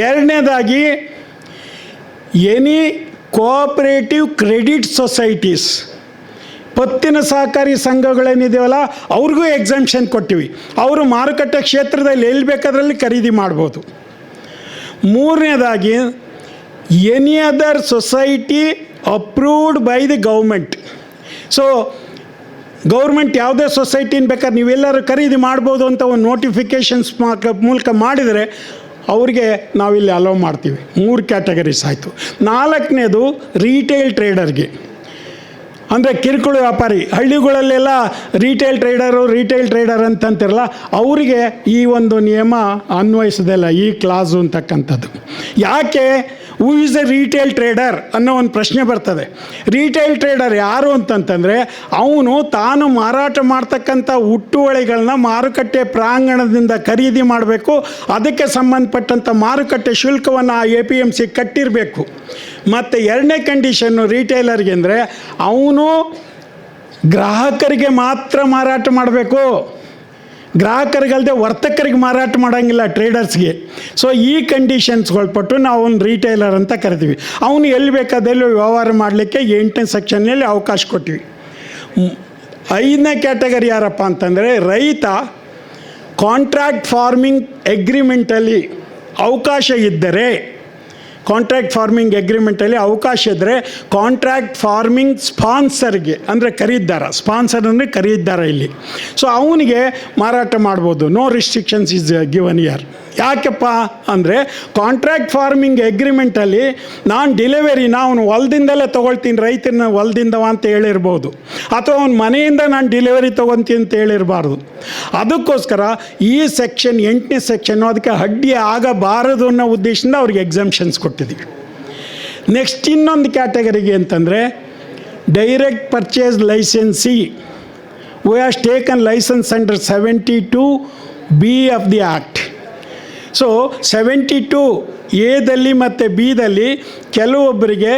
ಎರಡನೇದಾಗಿ ಎನಿ ಕೋಆಪರೇಟಿವ್ ಕ್ರೆಡಿಟ್ ಸೊಸೈಟೀಸ್, ಪತ್ತಿನ ಸಹಕಾರಿ ಸಂಘಗಳೇನಿದೆಯಲ್ಲ ಅವ್ರಿಗೂ ಎಕ್ಸಂಪ್ಷನ್ ಕೊಟ್ಟಿವಿ. ಅವರು ಮಾರುಕಟ್ಟೆ ಕ್ಷೇತ್ರದಲ್ಲಿ ಎಲ್ಲಿ ಬೇಕಾದ್ರಲ್ಲಿ ಖರೀದಿ ಮಾಡ್ಬೋದು. ಮೂರನೇದಾಗಿ any other society approved by the government. So government ಯಾವುದೇ ಸೊಸೈಟಿನ ಬೇಕಾದ್ರೆ ನೀವೆಲ್ಲರೂ ಖರೀದಿ ಮಾಡ್ಬೋದು ಅಂತ ಒಂದು ನೋಟಿಫಿಕೇಷನ್ಸ್ ಮೂಲಕ ಮಾಡಿದರೆ ಅವ್ರಿಗೆ ನಾವಿಲ್ಲಿ ಅಲೋ ಮಾಡ್ತೀವಿ. 3 ಕ್ಯಾಟಗರೀಸ್ ಆಯಿತು. 4ನೇದು ರೀಟೇಲ್ ಟ್ರೇಡರ್ಗೆ, ಅಂದರೆ ಕಿರುಕುಳ ವ್ಯಾಪಾರಿ. ಹಳ್ಳಿಗಳಲ್ಲೆಲ್ಲ ರಿಟೇಲ್ ಟ್ರೇಡರ್ ಅಂತಂತಿರಲ್ಲ, ಅವರಿಗೆ ಈ ಒಂದು ನಿಯಮ ಅನ್ವಯಿಸೋದಿಲ್ಲ ಈ ಕ್ಲಾಸು ಅಂತಕ್ಕಂಥದ್ದು. ಯಾಕೆ? Who is A retail trader ಅನ್ನೋ ಒಂದು ಪ್ರಶ್ನೆ ಬರ್ತದೆ. ರಿಟೇಲ್ ಟ್ರೇಡರ್ ಯಾರು ಅಂತಂತಂದರೆ, ಅವನು ತಾನು ಮಾರಾಟ ಮಾಡ್ತಕ್ಕಂಥ ಹುಟ್ಟುವಳಿಗಳನ್ನ ಮಾರುಕಟ್ಟೆ ಪ್ರಾಂಗಣದಿಂದ ಖರೀದಿ ಮಾಡಬೇಕು. ಅದಕ್ಕೆ ಸಂಬಂಧಪಟ್ಟಂಥ ಮಾರುಕಟ್ಟೆ ಶುಲ್ಕವನ್ನು ಆ APMC ಕಟ್ಟಿರಬೇಕು. ಮತ್ತು 2ನೇ ಕಂಡೀಷನ್ನು ರಿಟೇಲರ್ಗೆ ಅಂದರೆ, ಅವನು ಗ್ರಾಹಕರಿಗೆ ಮಾತ್ರ ಮಾರಾಟ ಮಾಡಬೇಕು, ಗ್ರಾಹಕರಿಗಲ್ಲದೆ ವರ್ತಕರಿಗೆ ಮಾರಾಟ ಮಾಡೋಂಗಿಲ್ಲ, ಟ್ರೇಡರ್ಸ್ಗೆ. ಸೊ ಈ ಕಂಡೀಷನ್ಸ್ಗಳ್ಪಟ್ಟು ನಾವು ಒಂದು ರಿಟೇಲರ್ ಅಂತ ಕರಿತೀವಿ. ಅವನು ಎಲ್ಲಿ ಬೇಕಾದಲ್ಲಿ ವ್ಯವಹಾರ ಮಾಡಲಿಕ್ಕೆ 8ನೇ ಸೆಕ್ಷನ್ನಲ್ಲಿ ಅವಕಾಶ ಕೊಟ್ಟಿವಿ. 5ನೇ ಕ್ಯಾಟಗರಿ ಯಾರಪ್ಪ ಅಂತಂದರೆ, ರೈತ ಕಾಂಟ್ರಾಕ್ಟ್ ಫಾರ್ಮಿಂಗ್ ಅಗ್ರಿಮೆಂಟಲ್ಲಿ ಅವಕಾಶ ಇದ್ದರೆ, ಕಾಂಟ್ರಾಕ್ಟ್ ಫಾರ್ಮಿಂಗ್ ಅಗ್ರಿಮೆಂಟಲ್ಲಿ ಅವಕಾಶ ಇದ್ದರೆ ಕಾಂಟ್ರಾಕ್ಟ್ ಫಾರ್ಮಿಂಗ್ ಸ್ಪಾನ್ಸರ್ಗೆ, ಅಂದರೆ ಖರೀದಿದಾರ, ಸ್ಪಾನ್ಸರ್ ಅಂದರೆ ಖರೀದಿದಾರ ಇಲ್ಲಿ. ಸೊ ಅವನಿಗೆ ಮಾರಾಟ ಮಾಡ್ಬೋದು. No restrictions is given here. ಯಾಕೆಪ್ಪ ಅಂದರೆ, ಕಾಂಟ್ರಾಕ್ಟ್ ಫಾರ್ಮಿಂಗ್ ಅಗ್ರಿಮೆಂಟಲ್ಲಿ ನಾನು ಡೆಲಿವರಿನ ಅವನು ಹೊಲದಿಂದಲೇ ತೊಗೊಳ್ತೀನಿ, ರೈತನ ಹೊಲದಿಂದವ ಅಂತ ಹೇಳಿರ್ಬೋದು, ಅಥವಾ ಅವನ ಮನೆಯಿಂದ ನಾನು ಡೆಲಿವರಿ ತೊಗೊತೀನಿ ಅಂತ ಹೇಳಿರಬಾರ್ದು. ಅದಕ್ಕೋಸ್ಕರ ಈ ಸೆಕ್ಷನ್ 8ನೇ ಸೆಕ್ಷನ್ನು ಅದಕ್ಕೆ ಅಡ್ಡಿ ಆಗಬಾರದು ಅನ್ನೋ ಉದ್ದೇಶದಿಂದ ಅವ್ರಿಗೆ ಎಕ್ಸಂಪ್ಷನ್ಸ್ ಕೊಟ್ಟಿದ್ದೀವಿ. ನೆಕ್ಸ್ಟ್ ಇನ್ನೊಂದು ಕ್ಯಾಟಗರಿಗೆ ಅಂತಂದರೆ, direct purchase licensee who has taken licence under 72B of the act. So 72A ಮತ್ತು B ಕೆಲವೊಬ್ಬರಿಗೆ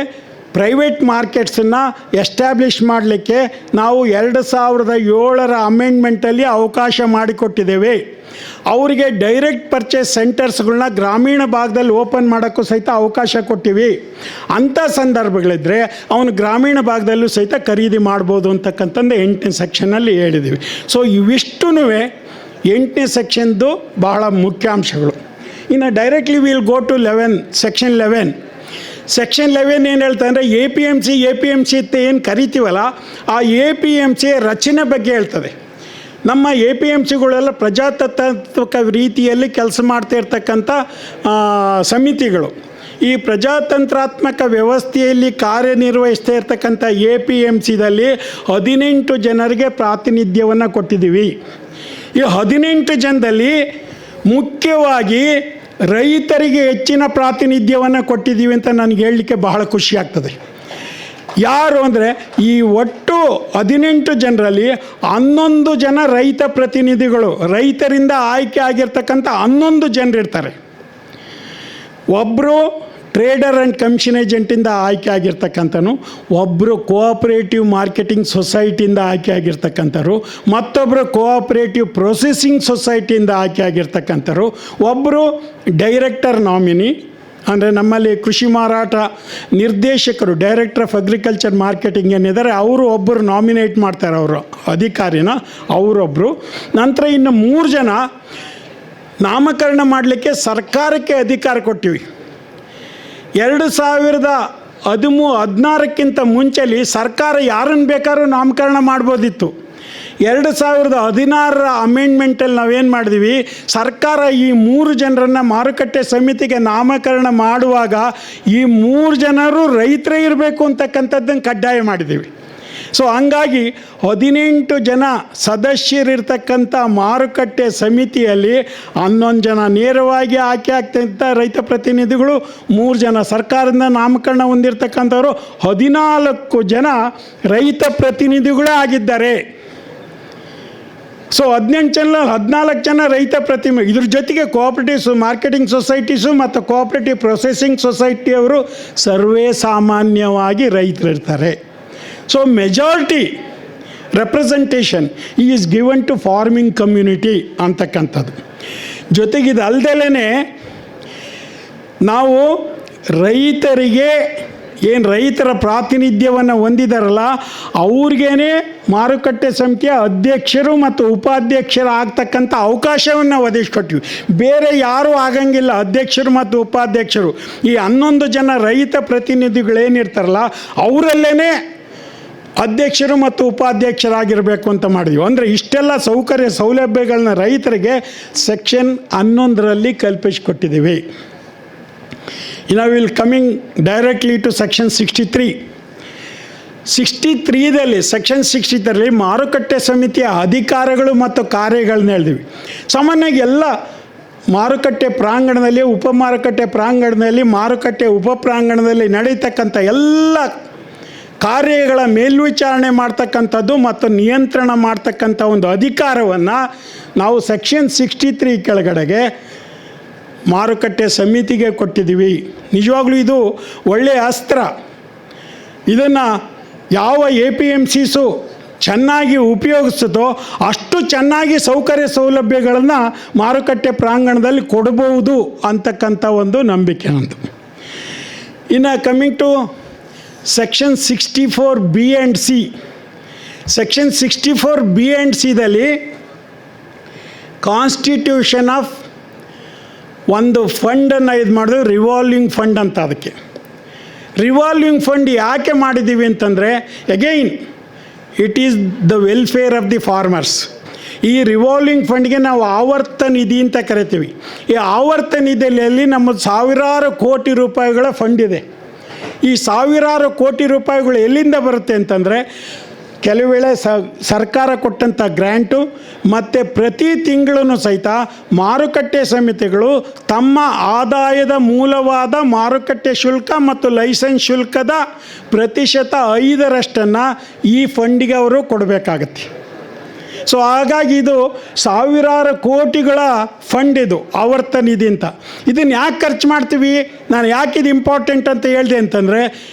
ಪ್ರೈವೇಟ್ ಮಾರ್ಕೆಟ್ಸನ್ನು ಎಸ್ಟಾಬ್ಲಿಷ್ ಮಾಡಲಿಕ್ಕೆ ನಾವು 2007 ಅಮೆಂಡ್ಮೆಂಟಲ್ಲಿ ಅವಕಾಶ ಮಾಡಿಕೊಟ್ಟಿದ್ದೇವೆ. ಅವರಿಗೆ ಡೈರೆಕ್ಟ್ ಪರ್ಚೇಸ್ ಸೆಂಟರ್ಸ್ಗಳನ್ನ ಗ್ರಾಮೀಣ ಭಾಗದಲ್ಲಿ ಓಪನ್ ಮಾಡೋಕ್ಕೂ ಸಹಿತ ಅವಕಾಶ ಕೊಟ್ಟಿವಿ. ಅಂಥ ಸಂದರ್ಭಗಳಿದ್ದರೆ ಅವನು ಗ್ರಾಮೀಣ ಭಾಗದಲ್ಲೂ ಸಹಿತ ಖರೀದಿ ಮಾಡ್ಬೋದು ಅಂತಕ್ಕಂಥದ್ದು 8ನೇ ಸೆಕ್ಷನಲ್ಲಿ ಹೇಳಿದ್ದೀವಿ. ಸೊ ಇವಿಷ್ಟೂ 8ನೇ ಸೆಕ್ಷನ್ದು ಬಹಳ ಮುಖ್ಯಾಂಶಗಳು. ಇನ್ನು directly will go to section 11. Section 11 ಏನು ಹೇಳ್ತಾ ಅಂದರೆ, APMC ಅಂತ ಏನು ಕರಿತೀವಲ್ಲ, ಆ APMC ರಚನೆ ಬಗ್ಗೆ ಹೇಳ್ತದೆ. ನಮ್ಮ APMCಗಳೆಲ್ಲ ಪ್ರಜಾತಾತ್ಮಕ ರೀತಿಯಲ್ಲಿ ಕೆಲಸ ಮಾಡ್ತಾ ಇರ್ತಕ್ಕಂಥ ಸಮಿತಿಗಳು. ಈ ಪ್ರಜಾತಂತ್ರಾತ್ಮಕ ವ್ಯವಸ್ಥೆಯಲ್ಲಿ ಕಾರ್ಯನಿರ್ವಹಿಸ್ತಾ ಇರ್ತಕ್ಕಂಥ APMCದಲ್ಲಿ 18 ಜನರಿಗೆ ಪ್ರಾತಿನಿಧ್ಯವನ್ನು ಕೊಟ್ಟಿದ್ದೀವಿ. ಈ 18 ಜನದಲ್ಲಿ ಮುಖ್ಯವಾಗಿ ರೈತರಿಗೆ ಹೆಚ್ಚಿನ ಪ್ರಾತಿನಿಧ್ಯವನ್ನು ಕೊಟ್ಟಿದ್ದೀವಿ ಅಂತ ನನಗೆ ಹೇಳಲಿಕ್ಕೆ ಬಹಳ ಖುಷಿ ಆಗ್ತದೆ. ಯಾರು ಅಂದರೆ, ಈ ಒಟ್ಟು 18 ಜನರಲ್ಲಿ 11 ಜನ ರೈತ ಪ್ರತಿನಿಧಿಗಳು, ರೈತರಿಂದ ಆಯ್ಕೆ ಆಗಿರ್ತಕ್ಕಂಥ 11 ಜನರಿರ್ತಾರೆ. ಒಬ್ಬರು ಟ್ರೇಡರ್ ಆ್ಯಂಡ್ ಕಮಿಷನ್ ಏಜೆಂಟಿಂದ ಆಯ್ಕೆ ಆಗಿರ್ತಕ್ಕಂಥನು, ಒಬ್ಬರು ಕೋಆಪರೇಟಿವ್ ಮಾರ್ಕೆಟಿಂಗ್ ಸೊಸೈಟಿಯಿಂದ ಆಯ್ಕೆ ಆಗಿರ್ತಕ್ಕಂಥವ್ರು, ಮತ್ತೊಬ್ಬರು ಕೋಆಪರೇಟಿವ್ ಪ್ರೊಸೆಸಿಂಗ್ ಸೊಸೈಟಿಯಿಂದ ಆಯ್ಕೆ ಆಗಿರ್ತಕ್ಕಂಥವ್ರು, ಒಬ್ಬರು ಡೈರೆಕ್ಟರ್ ನಾಮಿನಿ, ಅಂದರೆ ನಮ್ಮಲ್ಲಿ ಕೃಷಿ ಮಾರಾಟ ನಿರ್ದೇಶಕರು, ಡೈರೆಕ್ಟರ್ ಆಫ್ ಅಗ್ರಿಕಲ್ಚರ್ ಮಾರ್ಕೆಟಿಂಗ್ ಏನಿದ್ದಾರೆ ಅವರು ಒಬ್ಬರು ನಾಮಿನೇಟ್ ಮಾಡ್ತಾರೆ, ಅವರು ಅಧಿಕಾರಿನ, ಅವರೊಬ್ಬರು. ನಂತರ ಇನ್ನು 3 ಜನ ನಾಮಕರಣ ಮಾಡಲಿಕ್ಕೆ ಸರ್ಕಾರಕ್ಕೆ ಅಧಿಕಾರ ಕೊಟ್ಟಿವಿ. 2016ಕ್ಕಿಂತ ಮುಂಚೆಲಿ ಸರ್ಕಾರ ಯಾರನ್ನು ಬೇಕಾದ್ರೂ ನಾಮಕರಣ ಮಾಡ್ಬೋದಿತ್ತು. 2016 ಅಮೆಂಡ್ಮೆಂಟಲ್ಲಿ ನಾವೇನು ಮಾಡಿದ್ವಿ, ಸರ್ಕಾರ ಈ 3 ಜನರನ್ನು ಮಾರುಕಟ್ಟೆ ಸಮಿತಿಗೆ ನಾಮಕರಣ ಮಾಡುವಾಗ ಈ 3 ಜನರು ರೈತರೇ ಇರಬೇಕು ಅಂತಕ್ಕಂಥದ್ದನ್ನು ಕಡ್ಡಾಯ ಮಾಡಿದ್ದೀವಿ. ಸೊ ಹಂಗಾಗಿ 18 ಜನ ಸದಸ್ಯರಿರ್ತಕ್ಕಂಥ ಮಾರುಕಟ್ಟೆ ಸಮಿತಿಯಲ್ಲಿ 11 ಜನ ನೇರವಾಗಿ ಆಯ್ಕೆ ಆಗ್ತಕ್ಕಂಥ ರೈತ ಪ್ರತಿನಿಧಿಗಳು, 3 ಜನ ಸರ್ಕಾರದಿಂದ ನಾಮಕರಣ ಹೊಂದಿರತಕ್ಕಂಥವರು, 14 ಜನ ರೈತ ಪ್ರತಿನಿಧಿಗಳೇ ಆಗಿದ್ದಾರೆ. ಸೊ 14 ಜನ ರೈತ ಪ್ರತಿನಿಧಿ, ಇದ್ರ ಜೊತೆಗೆ ಕೋಆಪರೇಟಿವ್ಸ್ ಮಾರ್ಕೆಟಿಂಗ್ ಸೊಸೈಟೀಸು ಮತ್ತು ಕೋಆಪರೇಟಿವ್ ಪ್ರೊಸೆಸಿಂಗ್ ಸೊಸೈಟಿಯವರು ಸರ್ವೇ ಸಾಮಾನ್ಯವಾಗಿ ರೈತರಿರ್ತಾರೆ. So majority representation is given to farming community ಅಂತಕ್ಕಂಥದ್ದು. ಜೊತೆಗಿದು ಅಲ್ಲದಲೇ ನಾವು ರೈತರಿಗೆ ಏನು ರೈತರ ಪ್ರಾತಿನಿಧ್ಯವನ್ನು ಹೊಂದಿದಾರಲ್ಲ ಅವ್ರಿಗೇ ಮಾರುಕಟ್ಟೆ ಸಮಿತಿಯ ಅಧ್ಯಕ್ಷರು ಮತ್ತು ಉಪಾಧ್ಯಕ್ಷರು ಆಗ್ತಕ್ಕಂಥ ಅವಕಾಶವನ್ನು ಒದಗಿಸ್ಕೊಟ್ವಿ. ಬೇರೆ ಯಾರೂ ಆಗಂಗಿಲ್ಲ ಅಧ್ಯಕ್ಷರು ಮತ್ತು ಉಪಾಧ್ಯಕ್ಷರು. ಈ 11 ಜನ ರೈತ ಪ್ರತಿನಿಧಿಗಳೇನಿರ್ತಾರಲ್ಲ ಅವರಲ್ಲೇ ಅಧ್ಯಕ್ಷರು ಮತ್ತು ಉಪಾಧ್ಯಕ್ಷರಾಗಿರಬೇಕು ಅಂತ ಮಾಡಿದ್ವಿ. ಅಂದರೆ ಇಷ್ಟೆಲ್ಲ ಸೌಲಭ್ಯಗಳನ್ನ ರೈತರಿಗೆ ಸೆಕ್ಷನ್ 11ರಲ್ಲಿ ಕಲ್ಪಿಸಿಕೊಟ್ಟಿದ್ದೀವಿ. Now we will coming directly to section 63. 63ದಲ್ಲಿ ಸೆಕ್ಷನ್ 63ರಲ್ಲಿ ಮಾರುಕಟ್ಟೆ ಸಮಿತಿಯ ಅಧಿಕಾರಗಳು ಮತ್ತು ಕಾರ್ಯಗಳನ್ನ ಹೇಳಿದ್ವಿ. ಸಾಮಾನ್ಯವಾಗಿ ಎಲ್ಲ ಮಾರುಕಟ್ಟೆ ಪ್ರಾಂಗಣದಲ್ಲಿ, ಉಪಮಾರುಕಟ್ಟೆ ಪ್ರಾಂಗಣದಲ್ಲಿ, ಮಾರುಕಟ್ಟೆ ಉಪಪ್ರಾಂಗಣದಲ್ಲಿ ನಡೀತಕ್ಕಂಥ ಎಲ್ಲ ಕಾರ್ಯಗಳ ಮೇಲ್ವಿಚಾರಣೆ ಮಾಡ್ತಕ್ಕಂಥದ್ದು ಮತ್ತು ನಿಯಂತ್ರಣ ಮಾಡ್ತಕ್ಕಂಥ ಒಂದು ಅಧಿಕಾರವನ್ನು ನಾವು ಸೆಕ್ಷನ್ 63 ಕೆಳಗಡೆಗೆ ಮಾರುಕಟ್ಟೆ ಸಮಿತಿಗೆ ಕೊಟ್ಟಿದ್ದೀವಿ. ನಿಜವಾಗ್ಲೂ ಇದು ಒಳ್ಳೆಯ ಅಸ್ತ್ರ. ಇದನ್ನು ಯಾವ APMCಸು ಚೆನ್ನಾಗಿ ಉಪಯೋಗಿಸ್ತದೋ ಅಷ್ಟು ಚೆನ್ನಾಗಿ ಸೌಲಭ್ಯಗಳನ್ನು ಮಾರುಕಟ್ಟೆ ಪ್ರಾಂಗಣದಲ್ಲಿ ಕೊಡಬಹುದು ಅಂತಕ್ಕಂಥ ಒಂದು ನಂಬಿಕೆ ನಂದು. ಇನ್ನು coming to section 64B and C. ಸೆಕ್ಷನ್ 64B and Cದಲ್ಲಿ ಕಾನ್ಸ್ಟಿಟ್ಯೂಷನ್ ಆಫ್ ಒಂದು ಫಂಡನ್ನು ಇದು ಮಾಡಿದ್ವಿ, ರಿವಾಲ್ವಿಂಗ್ ಫಂಡ್ ಅಂತ. ಅದಕ್ಕೆ ರಿವಾಲ್ವಿಂಗ್ ಫಂಡ್ ಯಾಕೆ ಮಾಡಿದ್ದೀವಿ ಅಂತಂದರೆ, again it is the welfare of the farmers. ಈ ರಿವಾಲ್ವಿಂಗ್ ಫಂಡ್ಗೆ ನಾವು ಆವರ್ತ ನಿಧಿ ಅಂತ ಕರಿತೀವಿ. ಈ ಆವರ್ತ ನಿಧಿಯಲ್ಲಿ ನಮ್ಮದು ಸಾವಿರಾರು ಕೋಟಿ ರೂಪಾಯಿಗಳ ಫಂಡ್ ಇದೆ. ಈ ಸಾವಿರಾರು ಕೋಟಿ ರೂಪಾಯಿಗಳು ಎಲ್ಲಿಂದ ಬರುತ್ತೆ ಅಂತಂದರೆ, ಕೆಲವು ವೇಳೆ ಸರ್ಕಾರ ಕೊಟ್ಟಂಥ ಗ್ರ್ಯಾಂಟು ಮತ್ತು ಪ್ರತಿ ತಿಂಗಳೂ ಸಹಿತ ಮಾರುಕಟ್ಟೆ ಸಮಿತಿಗಳು ತಮ್ಮ ಆದಾಯದ ಮೂಲವಾದ ಮಾರುಕಟ್ಟೆ ಶುಲ್ಕ ಮತ್ತು ಲೈಸೆನ್ಸ್ ಶುಲ್ಕದ ಪ್ರತಿಶತ 5% ಈ ಫಂಡಿಗೆ ಅವರು ಕೊಡಬೇಕಾಗತ್ತೆ. ಸೊ ಹಾಗಾಗಿ ಇದು ಸಾವಿರಾರು ಕೋಟಿಗಳ ಫಂಡ್, ಇದು ಆವರ್ತ ನಿಧಿ ಅಂತ. ಇದನ್ನು ಯಾಕೆ ಖರ್ಚು ಮಾಡ್ತೀವಿ, ನಾನು ಯಾಕೆ ಇದು ಇಂಪಾರ್ಟೆಂಟ್ ಅಂತ ಹೇಳಿದೆ ಅಂತಂದರೆ,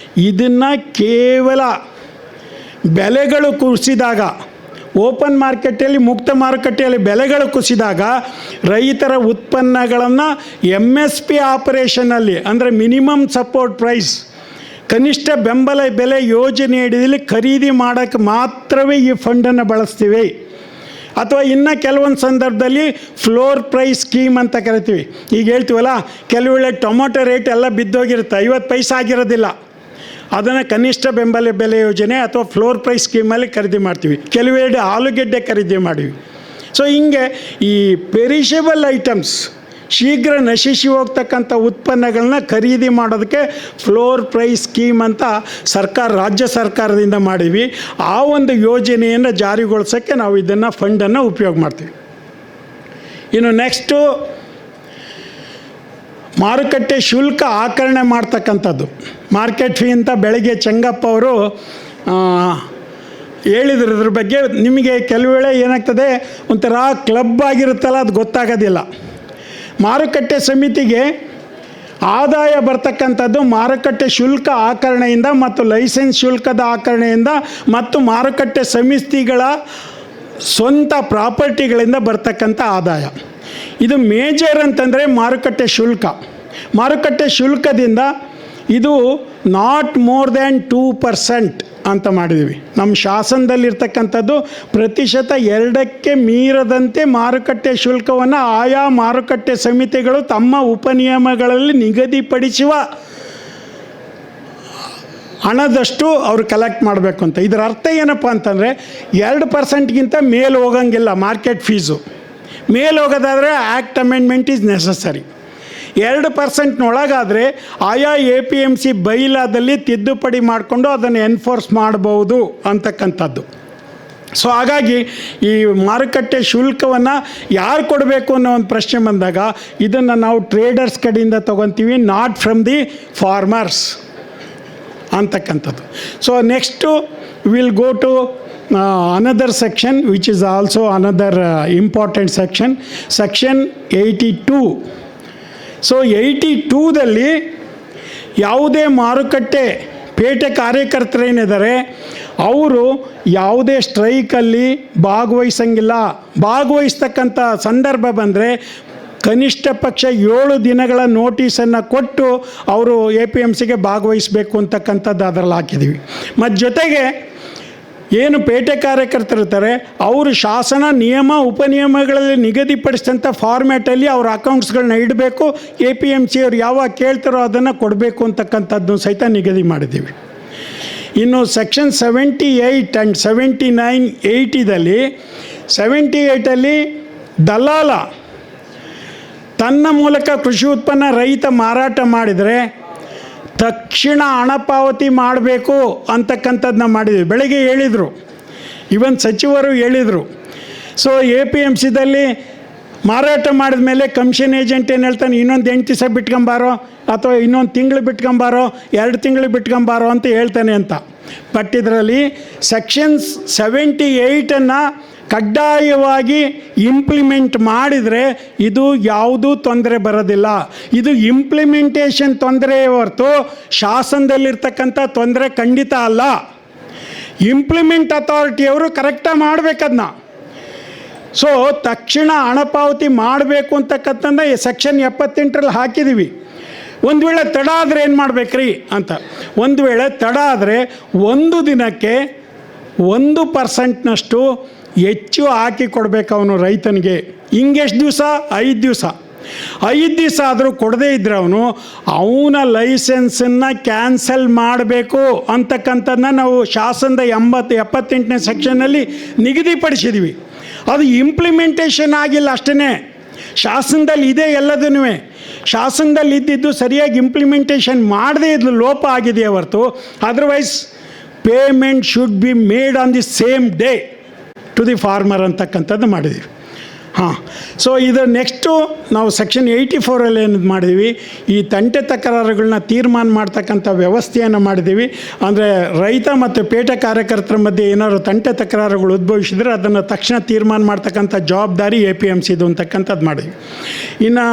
ಇದನ್ನು ಕೇವಲ ಬೆಲೆಗಳು ಕುಸಿದಾಗ, ಓಪನ್ ಮಾರ್ಕೆಟಲ್ಲಿ, ಮುಕ್ತ ಮಾರುಕಟ್ಟೆಯಲ್ಲಿ ಬೆಲೆಗಳು ಕುಸಿದಾಗ ರೈತರ ಉತ್ಪನ್ನಗಳನ್ನು MSP ಆಪರೇಷನಲ್ಲಿ, ಅಂದರೆ ಮಿನಿಮಮ್ ಸಪೋರ್ಟ್ ಪ್ರೈಸ್, ಕನಿಷ್ಠ ಬೆಂಬಲ ಬೆಲೆ ಯೋಜನೆ ಅಡಿಯಲ್ಲಿ ಖರೀದಿ ಮಾಡೋಕ್ಕೆ ಮಾತ್ರವೇ ಈ ಫಂಡನ್ನು ಬಳಸ್ತೀವಿ. ಅಥವಾ ಇನ್ನು ಕೆಲವೊಂದು ಸಂದರ್ಭದಲ್ಲಿ ಫ್ಲೋರ್ ಪ್ರೈಸ್ ಸ್ಕೀಮ್ ಅಂತ ಕರಿತೀವಿ. ಈಗ ಹೇಳ್ತೀವಲ್ಲ, ಕೆಲವು ವೇಳೆ ಟೊಮೊಟೊ ರೇಟ್ ಎಲ್ಲ ಬಿದ್ದೋಗಿರುತ್ತೆ, 50 ಪೈಸೆ ಆಗಿರೋದಿಲ್ಲ. ಅದನ್ನು ಕನಿಷ್ಠ ಬೆಂಬಲ ಬೆಲೆ ಯೋಜನೆ ಅಥವಾ ಫ್ಲೋರ್ ಪ್ರೈಸ್ ಸ್ಕೀಮಲ್ಲಿ ಖರೀದಿ ಮಾಡ್ತೀವಿ. ಕೆಲವೆಡೆ ಆಲೂಗೆಡ್ಡೆ ಖರೀದಿ ಮಾಡಿವಿ. ಸೊ ಹಿಂಗೆ ಈ ಪೆರಿಷಬಲ್ ಐಟಮ್ಸ್, ಶೀಘ್ರ ನಶಿಸಿ ಹೋಗ್ತಕ್ಕಂಥ ಉತ್ಪನ್ನಗಳನ್ನ ಖರೀದಿ ಮಾಡೋದಕ್ಕೆ ಫ್ಲೋರ್ ಪ್ರೈಸ್ ಸ್ಕೀಮ್ ಅಂತ ರಾಜ್ಯ ಸರ್ಕಾರದಿಂದ ಮಾಡಿದ್ವಿ. ಆ ಒಂದು ಯೋಜನೆಯನ್ನು ಜಾರಿಗೊಳಿಸೋಕ್ಕೆ ನಾವು ಇದನ್ನು ಫಂಡನ್ನು ಉಪಯೋಗ ಮಾಡ್ತೀವಿ. ಇನ್ನು ನೆಕ್ಸ್ಟು ಮಾರುಕಟ್ಟೆ ಶುಲ್ಕ ಆಕರಣೆ ಮಾಡ್ತಕ್ಕಂಥದ್ದು. ಮಾರ್ಕೆಟ್ ಫೀ ಅಂತ ಬೆಳಗ್ಗೆ ಚೆಂಗಪ್ಪ ಅವರು ಹೇಳಿದ್ರು. ಇದ್ರ ಬಗ್ಗೆ ನಿಮಗೆ ಕೆಲವು ವೇಳೆ ಏನಾಗ್ತದೆ, ಒಂಥರ ಕ್ಲಬ್ ಆಗಿರುತ್ತಲ್ಲ, ಅದು ಗೊತ್ತಾಗೋದಿಲ್ಲ. ಮಾರುಕಟ್ಟೆ ಸಮಿತಿಗೆ ಆದಾಯ ಬರ್ತಕ್ಕಂಥದ್ದು ಮಾರುಕಟ್ಟೆ ಶುಲ್ಕ ಆಕರಣೆಯಿಂದ ಮತ್ತು ಲೈಸೆನ್ಸ್ ಶುಲ್ಕದ ಆಕರಣೆಯಿಂದ ಮತ್ತು ಮಾರುಕಟ್ಟೆ ಸಮಿತಿಗಳ ಸ್ವಂತ ಪ್ರಾಪರ್ಟಿಗಳಿಂದ ಬರ್ತಕ್ಕಂಥ ಆದಾಯ. ಇದು ಮೇಜರ್ ಅಂತಂದರೆ ಮಾರುಕಟ್ಟೆ ಶುಲ್ಕ. ಮಾರುಕಟ್ಟೆ ಶುಲ್ಕದಿಂದ ಇದು ನಾಟ್ ಮೋರ್ ದ್ಯಾನ್ 2% ಅಂತ ಮಾಡಿದ್ದೀವಿ. ನಮ್ಮ ಶಾಸನದಲ್ಲಿರ್ತಕ್ಕಂಥದ್ದು ಪ್ರತಿಶತ 2ಕ್ಕೆ ಮೀರದಂತೆ ಮಾರುಕಟ್ಟೆ ಶುಲ್ಕವನ್ನು ಆಯಾ ಮಾರುಕಟ್ಟೆ ಸಮಿತಿಗಳು ತಮ್ಮ ಉಪನಿಯಮಗಳಲ್ಲಿ ನಿಗದಿಪಡಿಸುವ ಹಣದಷ್ಟು ಅವರು ಕಲೆಕ್ಟ್ ಮಾಡಬೇಕು ಅಂತ. ಇದರ ಅರ್ಥ ಏನಪ್ಪ ಅಂತಂದರೆ 2%ಗಿಂತ ಮೇಲೆ ಹೋಗಂಗಿಲ್ಲ ಮಾರ್ಕೆಟ್ ಫೀಸು. ಮೇಲೆ ಹೋಗೋದಾದರೆ ಆ್ಯಕ್ಟ್ ಅಮೆಂಡ್ಮೆಂಟ್ ಈಸ್ ನೆಸಸರಿ. 2%ನೊಳಗಾದರೆ ಆಯಾ APMC ಬೈಲಾದಲ್ಲಿ ತಿದ್ದುಪಡಿ ಮಾಡಿಕೊಂಡು ಅದನ್ನು ಎನ್ಫೋರ್ಸ್ ಮಾಡ್ಬೋದು ಅಂತಕ್ಕಂಥದ್ದು. ಸೊ ಹಾಗಾಗಿ ಈ ಮಾರುಕಟ್ಟೆ ಶುಲ್ಕವನ್ನು ಯಾರು ಕೊಡಬೇಕು ಅನ್ನೋ ಒಂದು ಪ್ರಶ್ನೆ ಬಂದಾಗ ಇದನ್ನು ನಾವು ಟ್ರೇಡರ್ಸ್ ಕಡೆಯಿಂದ ತೊಗೊತೀವಿ, ನಾಟ್ ಫ್ರಮ್ ದಿ ಫಾರ್ಮರ್ಸ್ ಅಂತಕ್ಕಂಥದ್ದು. So next will go to another section which is also another important section, section 82. So 82ದಲ್ಲಿ ಯಾವುದೇ ಮಾರುಕಟ್ಟೆ ಪೇಟೆ ಕಾರ್ಯಕರ್ತರೇನಿದ್ದಾರೆ ಅವರು ಯಾವುದೇ ಸ್ಟ್ರೈಕಲ್ಲಿ ಭಾಗವಹಿಸಂಗಿಲ್ಲ. ಭಾಗವಹಿಸ್ತಕ್ಕಂಥ ಸಂದರ್ಭ ಬಂದರೆ ಕನಿಷ್ಠ ಪಕ್ಷ 7 ದಿನಗಳ ನೋಟಿಸನ್ನು ಕೊಟ್ಟು ಅವರು APMCಗೆ ಭಾಗವಹಿಸಬೇಕು ಅಂತಕ್ಕಂಥದ್ದು ಅದರಲ್ಲಿ ಹಾಕಿದ್ದೀವಿ. ಮತ್ತು ಜೊತೆಗೆ ಏನು ಪೇಟೆ ಕಾರ್ಯಕರ್ತರಿರ್ತಾರೆ ಅವರು ಶಾಸನ ನಿಯಮ ಉಪನಿಯಮಗಳಲ್ಲಿ ನಿಗದಿಪಡಿಸಿದಂಥ ಫಾರ್ಮ್ಯಾಟಲ್ಲಿ ಅವ್ರ ಅಕೌಂಟ್ಸ್ಗಳನ್ನ ಇಡಬೇಕು. APMC ಅವ್ರು ಯಾವಾಗ ಕೇಳ್ತಾರೋ ಅದನ್ನು ಕೊಡಬೇಕು ಅಂತಕ್ಕಂಥದ್ದು ಸಹಿತ ನಿಗದಿ ಮಾಡಿದ್ದೀವಿ. ಇನ್ನು ಸೆಕ್ಷನ್ 78 ಆ್ಯಂಡ್ 79, 80ದಲ್ಲಿ 78ಅಲ್ಲಿ ದಲ್ಲಾಲ ತನ್ನ ಮೂಲಕ ಕೃಷಿ ಉತ್ಪನ್ನ ರೈತ ಮಾರಾಟ ಮಾಡಿದರೆ ತಕ್ಷಣ ಹಣ ಪಾವತಿ ಮಾಡಬೇಕು ಅಂತಕ್ಕಂಥದ್ದನ್ನ ಮಾಡಿದ್ವಿ. ಬೆಳಗ್ಗೆ ಹೇಳಿದರು, ಇವನ್ ಸಚಿವರು ಹೇಳಿದರು. ಸೊ APMCದಲ್ಲಿ ಮಾರಾಟ ಮಾಡಿದ ಮೇಲೆ ಕಮಿಷನ್ ಏಜೆಂಟ್ ಏನು ಹೇಳ್ತಾನೆ, ಇನ್ನೊಂದು 8 ದಿವಸ ಬಿಟ್ಕೊಂಬಾರೋ ಅಥವಾ ಇನ್ನೊಂದು ತಿಂಗಳು ಬಿಟ್ಕೊಂಬಾರೋ 2 ತಿಂಗಳು ಬಿಟ್ಕೊಂಬಾರೋ ಅಂತ ಹೇಳ್ತಾನೆ ಅಂತ. ಬಟ್ ಇದರಲ್ಲಿ ಸೆಕ್ಷನ್ಸ್ 78ಅನ್ನು ಕಡ್ಡಾಯವಾಗಿ ಇಂಪ್ಲಿಮೆಂಟ್ ಮಾಡಿದರೆ ಇದು ಯಾವುದೂ ತೊಂದರೆ ಬರೋದಿಲ್ಲ. ಇದು ಇಂಪ್ಲಿಮೆಂಟೇಷನ್ ತೊಂದರೆ ಹೊರತು ಶಾಸನದಲ್ಲಿರ್ತಕ್ಕಂಥ ತೊಂದರೆ ಖಂಡಿತ ಅಲ್ಲ. ಇಂಪ್ಲಿಮೆಂಟ್ ಅಥಾರಿಟಿಯವರು ಕರೆಕ್ಟಾಗಿ ಮಾಡಬೇಕದನ್ನ. ಸೊ ತಕ್ಷಣ ಹಣ ಪಾವತಿ ಮಾಡಬೇಕು ಅಂತಕ್ಕಂಥದ್ದು ಸೆಕ್ಷನ್ 78ರಲ್ಲಿ ಹಾಕಿದ್ದೀವಿ. ಒಂದು ವೇಳೆ ತಡ ಆದರೆ ಏನು ಮಾಡಬೇಕ್ರಿ ಅಂತ. ಒಂದು ವೇಳೆ ತಡ ಆದರೆ 1 ದಿನಕ್ಕೆ 1%ನಷ್ಟು ಹೆಚ್ಚು ಹಾಕಿ ಕೊಡಬೇಕು ಅವನು ರೈತನಿಗೆ. ಹಿಂಗೆಷ್ಟು ದಿವಸ? 5 ದಿವಸ. 5 ದಿವಸ ಆದರೂ ಕೊಡದೇ ಇದ್ದರೆ ಅವನ ಲೈಸೆನ್ಸನ್ನು ಕ್ಯಾನ್ಸಲ್ ಮಾಡಬೇಕು ಅಂತಕ್ಕಂಥದ್ದನ್ನ ನಾವು ಶಾಸನದ 78ನೇ ಸೆಕ್ಷನ್ನಲ್ಲಿ ನಿಗದಿಪಡಿಸಿದ್ವಿ. ಅದು ಇಂಪ್ಲಿಮೆಂಟೇಷನ್ ಆಗಿಲ್ಲ ಅಷ್ಟೇ. ಶಾಸನದಲ್ಲಿ ಇದೆ ಎಲ್ಲದೂ. ಶಾಸನದಲ್ಲಿ ಇದ್ದಿದ್ದು ಸರಿಯಾಗಿ ಇಂಪ್ಲಿಮೆಂಟೇಷನ್ ಮಾಡದೇ ಇದ್ದು ಲೋಪ ಆಗಿದೆ ಹೊರತು otherwise payment should be made on the same day to the farmer ಅಂತಕ್ಕಂಥದ್ದು ಮಾಡಿದ್ದೀವಿ. ಹಾಂ, ಸೊ ಇದು ನೆಕ್ಸ್ಟು ನಾವು ಸೆಕ್ಷನ್ 84ಅಲ್ಲಿ ಏನು ಮಾಡಿದ್ದೀವಿ, ಈ ತಂಟೆ ತಕರಾರುಗಳನ್ನ ತೀರ್ಮಾನ ಮಾಡ್ತಕ್ಕಂಥ ವ್ಯವಸ್ಥೆಯನ್ನು ಮಾಡಿದ್ದೀವಿ. ಅಂದರೆ ರೈತ ಮತ್ತು ಪೇಟೆ ಕಾರ್ಯಕರ್ತರ ಮಧ್ಯೆ ಏನಾದ್ರು ತಂಟೆ ತಕರಾರುಗಳು ಉದ್ಭವಿಸಿದರೆ ಅದನ್ನು ತಕ್ಷಣ ತೀರ್ಮಾನ ಮಾಡ್ತಕ್ಕಂಥ ಜವಾಬ್ದಾರಿ APMCದು ಅಂತಕ್ಕಂಥದ್ದು ಮಾಡಿದ್ವಿ. ಇನ್ನು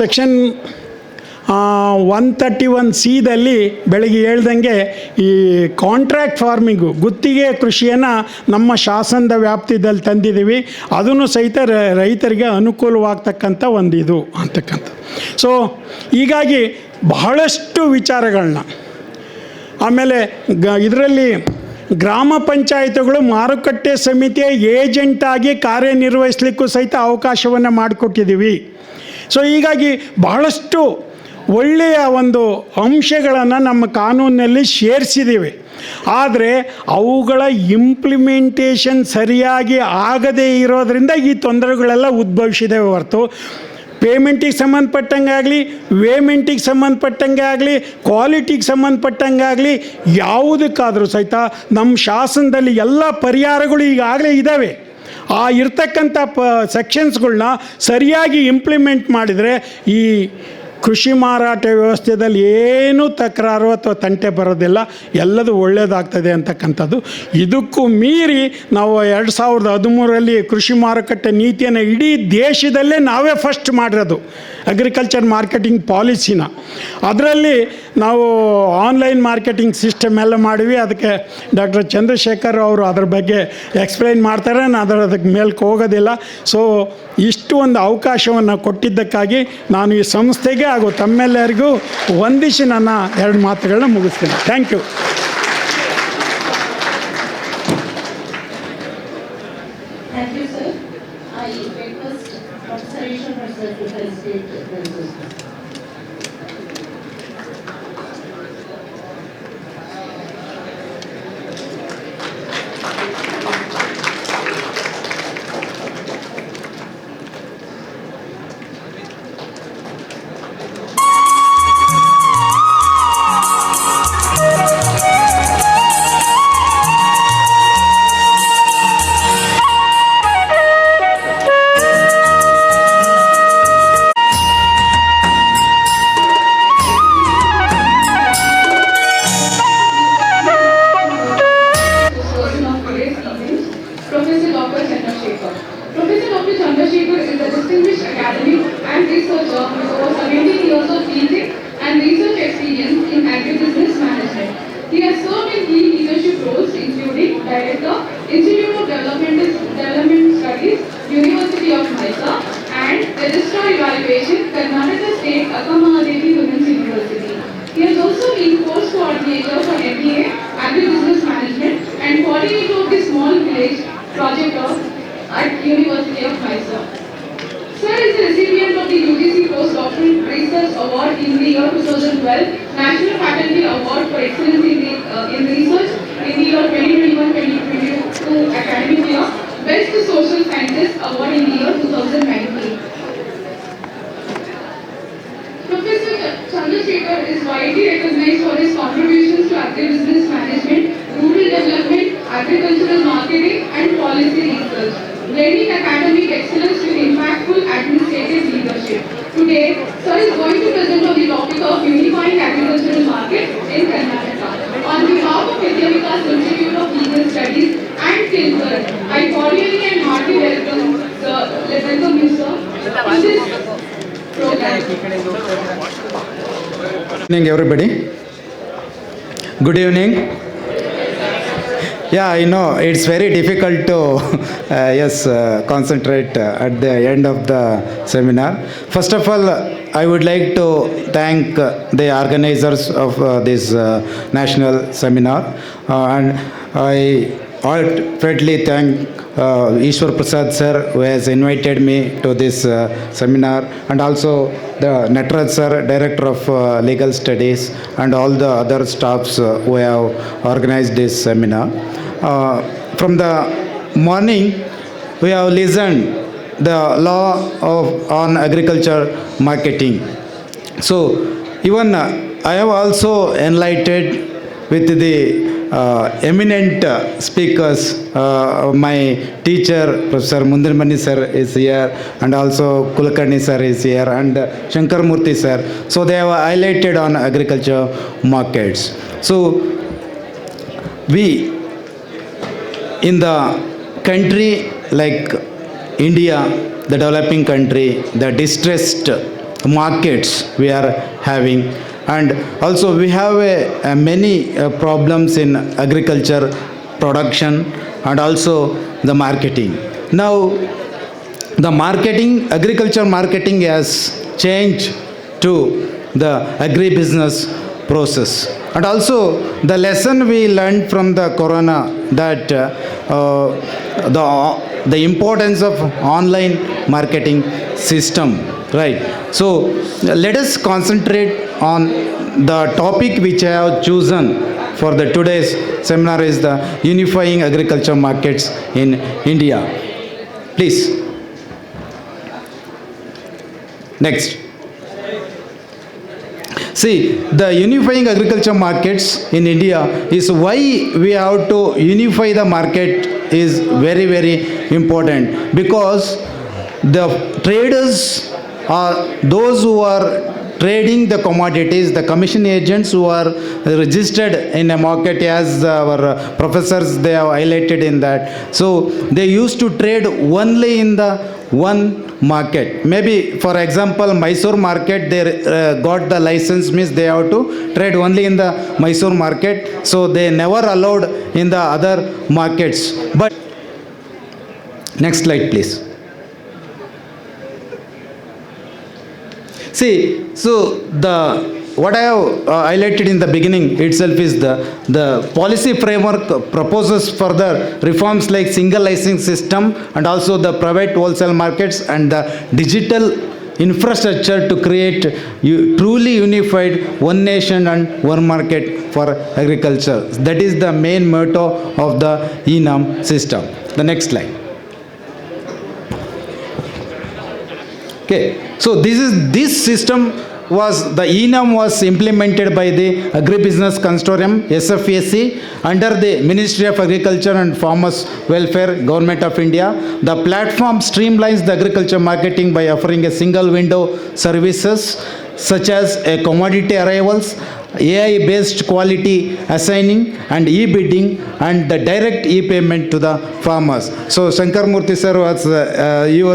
ಸೆಕ್ಷನ್ 131C ಬೆಳಗ್ಗೆ ಹೇಳ್ದಂಗೆ ಈ ಕಾಂಟ್ರಾಕ್ಟ್ ಫಾರ್ಮಿಂಗು, ಗುತ್ತಿಗೆ ಕೃಷಿಯನ್ನು ನಮ್ಮ ಶಾಸನದ ವ್ಯಾಪ್ತಿದಲ್ಲಿ ತಂದಿದ್ದೀವಿ. ಅದನ್ನು ಸಹಿತ ರೈತರಿಗೆ ಅನುಕೂಲವಾಗ್ತಕ್ಕಂಥ ಒಂದು ಇದು ಅಂತಕ್ಕಂಥ. ಸೊ ಹೀಗಾಗಿ ಬಹಳಷ್ಟು ವಿಚಾರಗಳನ್ನ ಆಮೇಲೆ ಇದರಲ್ಲಿ ಗ್ರಾಮ ಪಂಚಾಯಿತಿಗಳು ಮಾರುಕಟ್ಟೆ ಸಮಿತಿಯ ಏಜೆಂಟಾಗಿ ಕಾರ್ಯನಿರ್ವಹಿಸಲಿಕ್ಕೂ ಸಹಿತ ಅವಕಾಶವನ್ನು ಮಾಡಿಕೊಟ್ಟಿದ್ದೀವಿ. ಸೊ ಹೀಗಾಗಿ ಬಹಳಷ್ಟು ಒಳ್ಳೆಯ ಒಂದು ಅಂಶಗಳನ್ನು ನಮ್ಮ ಕಾನೂನಿನಲ್ಲಿ ಸೇರಿಸಿದ್ದೀವಿ. ಆದರೆ ಅವುಗಳ ಇಂಪ್ಲಿಮೆಂಟೇಷನ್ ಸರಿಯಾಗಿ ಆಗದೇ ಇರೋದರಿಂದ ಈ ತೊಂದರೆಗಳೆಲ್ಲ ಉದ್ಭವಿಸಿದೆ ಹೊರತು ಪೇಮೆಂಟಿಗೆ ಸಂಬಂಧಪಟ್ಟಂಗೆ ಆಗಲಿ, ವೇಮೆಂಟಿಗೆ ಸಂಬಂಧಪಟ್ಟಂಗೆ ಆಗಲಿ, ಕ್ವಾಲಿಟಿಗೆ ಸಂಬಂಧಪಟ್ಟಂಗೆ ಆಗಲಿ, ಯಾವುದಕ್ಕಾದರೂ ಸಹಿತ ನಮ್ಮ ಶಾಸನದಲ್ಲಿ ಎಲ್ಲ ಪರಿಹಾರಗಳು ಈಗಾಗಲೇ ಇದ್ದಾವೆ. ಆ ಇರ್ತಕ್ಕಂಥ ಸೆಕ್ಷನ್ಸ್ಗಳನ್ನ ಸರಿಯಾಗಿ ಇಂಪ್ಲಿಮೆಂಟ್ ಮಾಡಿದರೆ ಈ ಕೃಷಿ ಮಾರಾಟ ವ್ಯವಸ್ಥೆಯಲ್ಲಿ ಏನೂ ತಕರಾರು ಅಥವಾ ತಂಟೆ ಬರೋದಿಲ್ಲ, ಎಲ್ಲದೂ ಒಳ್ಳೆಯದಾಗ್ತದೆ ಅಂತಕ್ಕಂಥದ್ದು. ಇದಕ್ಕೂ ಮೀರಿ ನಾವು 2013ರಲ್ಲಿ ಕೃಷಿ ಮಾರುಕಟ್ಟೆ ನೀತಿಯನ್ನು ಇಡೀ ದೇಶದಲ್ಲೇ ನಾವೇ ಫಸ್ಟ್ ಮಾಡಿರೋದು, ಅಗ್ರಿಕಲ್ಚರ್ ಮಾರ್ಕೆಟಿಂಗ್ ಪಾಲಿಸಿನ. ಅದರಲ್ಲಿ ನಾವು ಆನ್ಲೈನ್ ಮಾರ್ಕೆಟಿಂಗ್ ಸಿಸ್ಟಮ್ ಎಲ್ಲ ಮಾಡಿವಿ. ಅದಕ್ಕೆ ಡಾಕ್ಟರ್ ಚಂದ್ರಶೇಖರ್ ಅವರು ಅದ್ರ ಬಗ್ಗೆ ಎಕ್ಸ್ಪ್ಲೈನ್ ಮಾಡ್ತಾರೆ, ನಾನು ಅದಕ್ಕೆ ಮೇಲ್ಕೆ ಹೋಗೋದಿಲ್ಲ. ಸೊ ಇಷ್ಟು ಒಂದು ಅವಕಾಶವನ್ನು ಕೊಟ್ಟಿದ್ದಕ್ಕಾಗಿ ನಾನು ಈ ಸಂಸ್ಥೆಗೆ ಹಾಗೂ ತಮ್ಮೆಲ್ಲರಿಗೂ ವಂದಿಸಿ ನನ್ನ 2 ಮಾತುಗಳನ್ನ ಮುಗಿಸ್ತೀನಿ. Thank you. Thank you, sir. I request observation for sir to facilitate the Award in the year 2012, National Faculty Award for Excellence in Research in the year 2021-2022 academic year, Best Social Sciences Award in the year 2019. Professor Chandrasekhar is widely recognized for his contributions to agribusiness management, rural development, agricultural marketing, and policy research, blending academic excellence with impactful administrative leadership. Today, Sir is going to present on the topic of unifying agricultural market in Karnataka. On behalf of Vidyavikas Institute of Legal Studies and Tilburg, I cordially and heartily welcome you, sir, to this program. Good evening, everybody. Good evening. Yeah, I know it's very difficult to concentrate at the end of the seminar. First of all, I would like to thank the organizers of this national seminar, and I heartfully thank Ishwar Prasad sir, who has invited me to this seminar, and also the Natraj sir, Director of Legal Studies, and all the other staffs who have organized this seminar. From the morning, we have listened the law on agriculture marketing. So even I have also enlightened with the eminent speakers. My teacher, Professor Mundirmani sir, is here, and also Kulkarni sir is here, and Shankar Murthy sir. So they have highlighted on agriculture markets. So we, in the country like India, the developing country, the distressed markets we are having, and also we have many problems in agriculture production and also the marketing. Now the marketing, agriculture marketing has changed to the agribusiness process. And also the lesson we learned from the corona, that the importance of online marketing system, right? So let us concentrate on the topic which I have chosen for the today's seminar, is the unifying agriculture markets in India. Please. Next. See, the unifying agriculture markets in India is why we have to unify the market is very, very important, because the traders are those who are trading the commodities, the commission agents who are registered in a market, as our professors they have highlighted in that. So they used to trade only in the one market. Maybe for example, Mysore market, they got the license, means they have to trade only in the Mysore market. So they never allowed in the other markets. But next slide, please. See, so what I have highlighted in the beginning itself is the policy framework proposes further reforms like single licensing system, and also the private wholesale markets, and the digital infrastructure to create truly unified one nation and one market for agriculture. That is the main motto of the ʼLaw system. The next slide. Okay, so this system was, the ʼLaw was implemented by the Agribusiness Consortium, SFAC, under the Ministry of Agriculture and Farmers Welfare, Government of India. The platform streamlines the agriculture marketing by offering a single window services such as commodity arrivals, AI-based quality assigning, and e-bidding, and the direct e-payment to the farmers. So Shankar Murthy sir was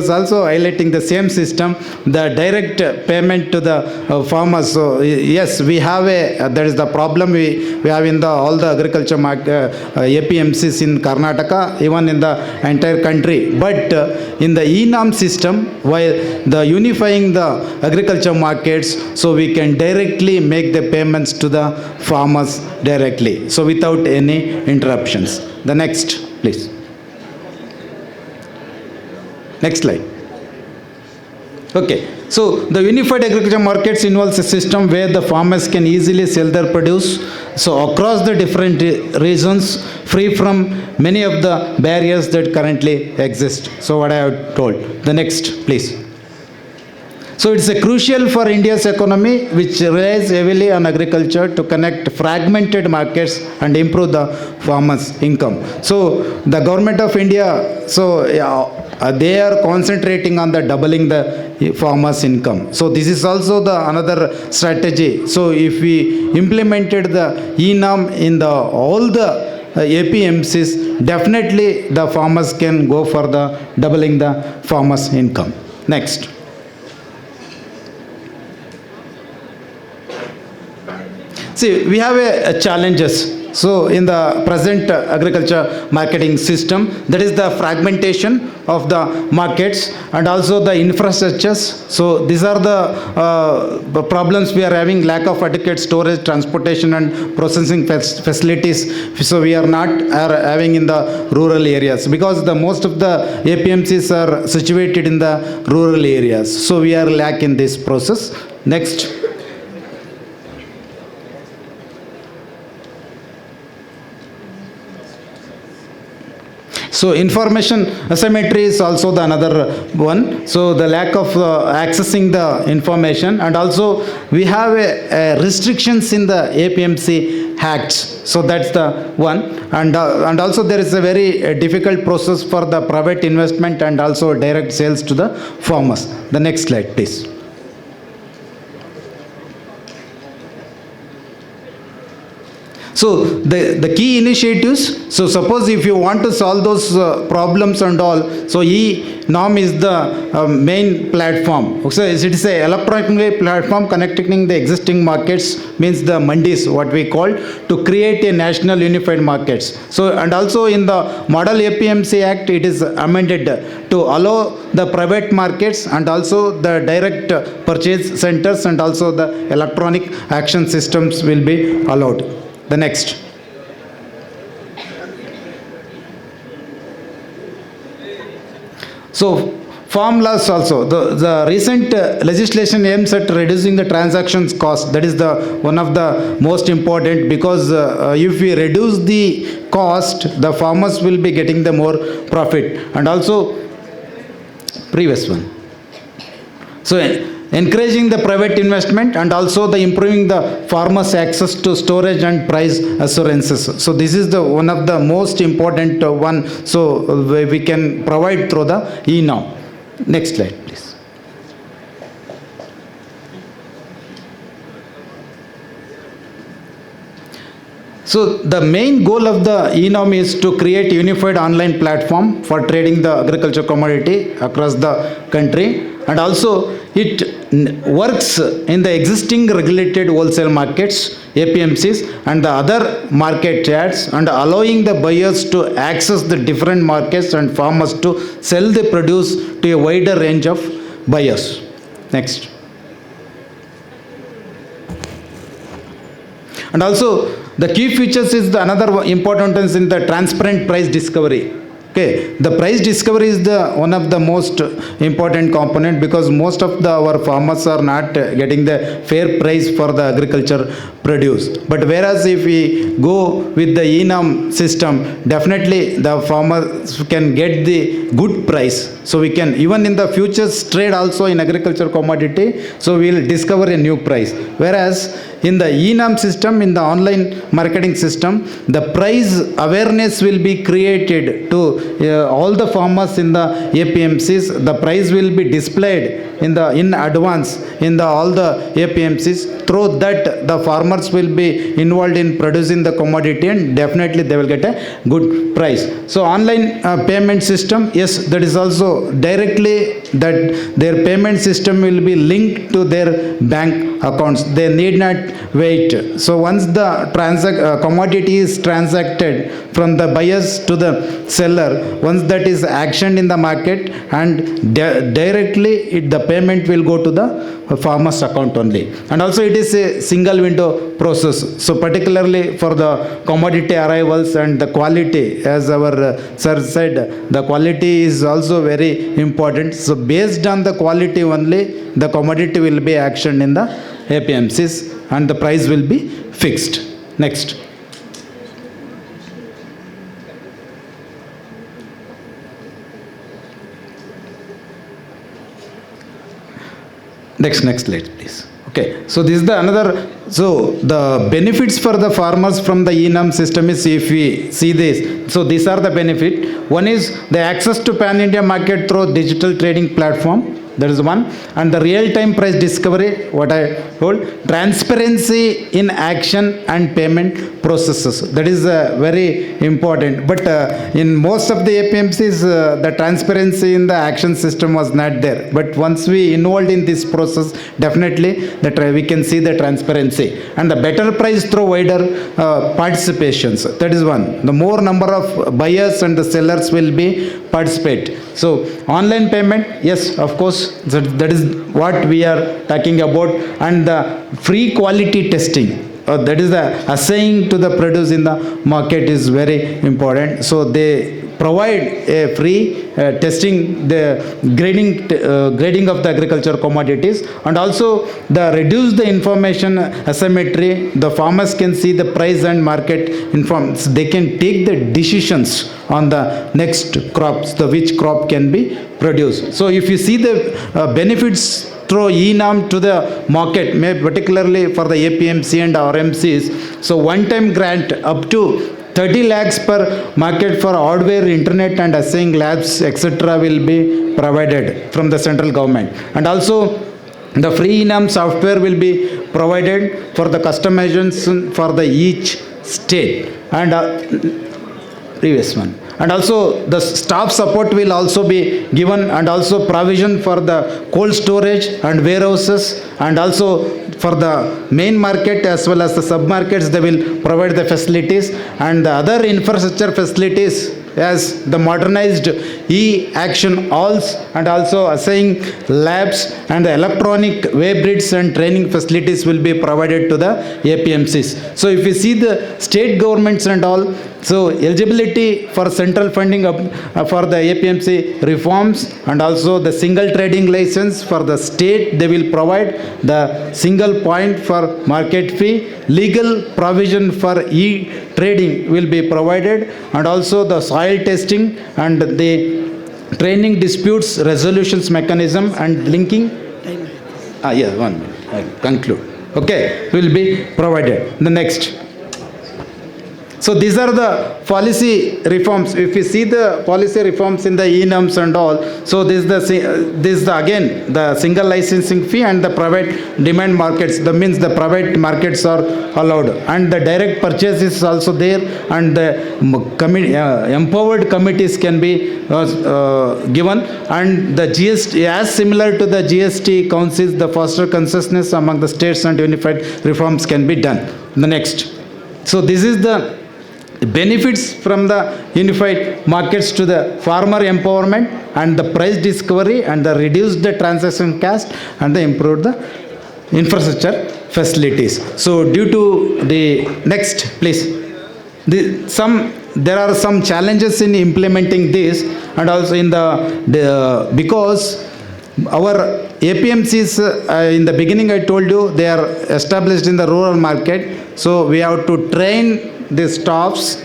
also highlighting the same system, the direct payment to the farmers. So yes, we have that is the problem we have in all the agriculture APMCs in Karnataka, even in the entire country. But in the ʼLaw system, while the unifying the agriculture markets, so we can directly make the payments to the farmers directly, so without any interruptions. The next, please. Next slide. Okay, so the unified agriculture markets involves a system where the farmers can easily sell their produce, so across the different regions, free from many of the barriers that currently exist. So what I have told. The next, please. So it's a crucial for India's economy, which relies heavily on agriculture to connect fragmented markets and improve the farmers' income. So the government of India, they are concentrating on the doubling the farmers' income. So this is also the another strategy. So if we implemented the e-Nam in all the APMCs, definitely the farmers can go for the doubling the farmers' income. Next. See, we have a challenges. So in the present agriculture marketing system, that is the fragmentation of the markets and also the infrastructures. So these are the problems we are having: lack of adequate storage, transportation and processing facilities. So we are not having in the rural areas, because the most of the APMCs are situated in the rural areas. So we are lacking this process. Next. So information asymmetry is also the another one. So the lack of accessing the information, and also we have a restrictions in the APMC acts. So that's the one. And also there is a very difficult process for the private investment and also direct sales to the farmers. The next slide, please. So the key initiatives, so suppose if you want to solve those problems and all, so e-Nam is the main platform. So it is a electronic platform connecting the existing markets, means the mandis, what we call, to create a national unified markets. So and also in the Model APMC Act, it is amended to allow the private markets and also the direct purchase centers and also the electronic action systems will be allowed. The next. So farm laws also. The recent legislation aims at reducing the transactions cost. That is the one of the most important, because if we reduce the cost, the farmers will be getting the more profit. And also previous one. So encouraging the private investment and also the improving the farmers' access to storage and price assurances. So this is the one of the most important one. So we can provide through the e-Nam. Next slide, please. So the main goal of the e-Nam is to create a unified online platform for trading the agriculture commodity across the country, and also it works in the existing regulated wholesale markets, APMCs, and the other market yards, and allowing the buyers to access the different markets and farmers to sell the produce to a wider range of buyers. Next. And also the key features is the another important one is in the transparent price discovery. Okay, the price discovery is the one of the most important component, because most of our farmers are not getting the fair price for the agriculture produce. But whereas if we go with the e-Nam system, definitely the farmers can get the good price. So we can, even in the futures trade also in agriculture commodity, so we will discover a new price. Whereas in the e-Nam system, in the online marketing system, the price awareness will be created to all the farmers in the APMCs. The price will be displayed in advance in the all the APMCs. Through that, the farmers will be involved in producing the commodity, and definitely they will get a good price. So online payment system, yes, that is also directly that their payment system will be linked to their bank accounts. They need not wait. So once the commodity is transacted from the buyers to the seller, once that is actioned in the market, and directly the payment will go to the farmer's account only. And also it is a single window process. So particularly for the commodity arrivals and the quality, as our sir said, the quality is also very important. So based on the quality only, the commodity will be actioned in the APMCs and the price will be fixed. Next. Next slide, please. Okay, so this is the another, so the benefits for the farmers from the e-NAM system is, if we see this, so these are the benefit. One is the access to pan-India market through digital trading platform. That is one. And the real-time price discovery, what I told, transparency in action and payment processes. That is very important. But in most of the APMCs, the transparency in the action system was not there. But once we involved in this process, definitely that we can see the transparency. And the better price through wider participations. That is one. The more number of buyers and the sellers will be participate. So online payment, yes, of course, that is what we are talking about. And the free quality testing, that is the assaying to the produce in the market is very important. So they provide a free testing, the grading of the agriculture commodities, and also the reduce the information asymmetry. The farmers can see the price and market informs. They can take the decisions on the next crops, the which crop can be produced. So if you see the benefits through e-NAM to the market, particularly for the APMC and RMCs, so one-time grant up to 30 lakhs per market for hardware, internet and assaying labs, etc. will be provided from the central government. And also the free e-NAM software will be provided for the customization for the each state. And previous one. And also the staff support will also be given, and also provision for the cold storage and warehouses, and also for the main market as well as the sub-markets, they will provide the facilities. And the other infrastructure facilities as the modernized e-action halls, and also assaying labs, and the electronic way breeds and training facilities will be provided to the APMCs. So if you see the state governments and all, so eligibility for central funding for the APMC reforms, and also the single trading license for the state, they will provide the single point for market fee, legal provision for e-trading will be provided, and also the soil testing and the training disputes resolutions mechanism and linking. Yeah, 1 minute, I'll conclude. Okay, will be provided. The next. So these are the policy reforms. If you see the policy reforms in the e-NAMs and all, so this is the again the single licensing fee and the private demand markets. That means the private markets are allowed, and the direct purchase is also there, and the empowered committees can be given, and the GST as similar to the GST councils, the foster consensus among the states and unified reforms can be done. The next. So this is the benefits from the unified markets to the farmer empowerment and the price discovery, and the reduced the transaction cost, and the improved the infrastructure facilities. So due to the next, please. There are some challenges in implementing this, and also in the because our APMCs, in the beginning I told you, they are established in the rural market, so we have to train the staffs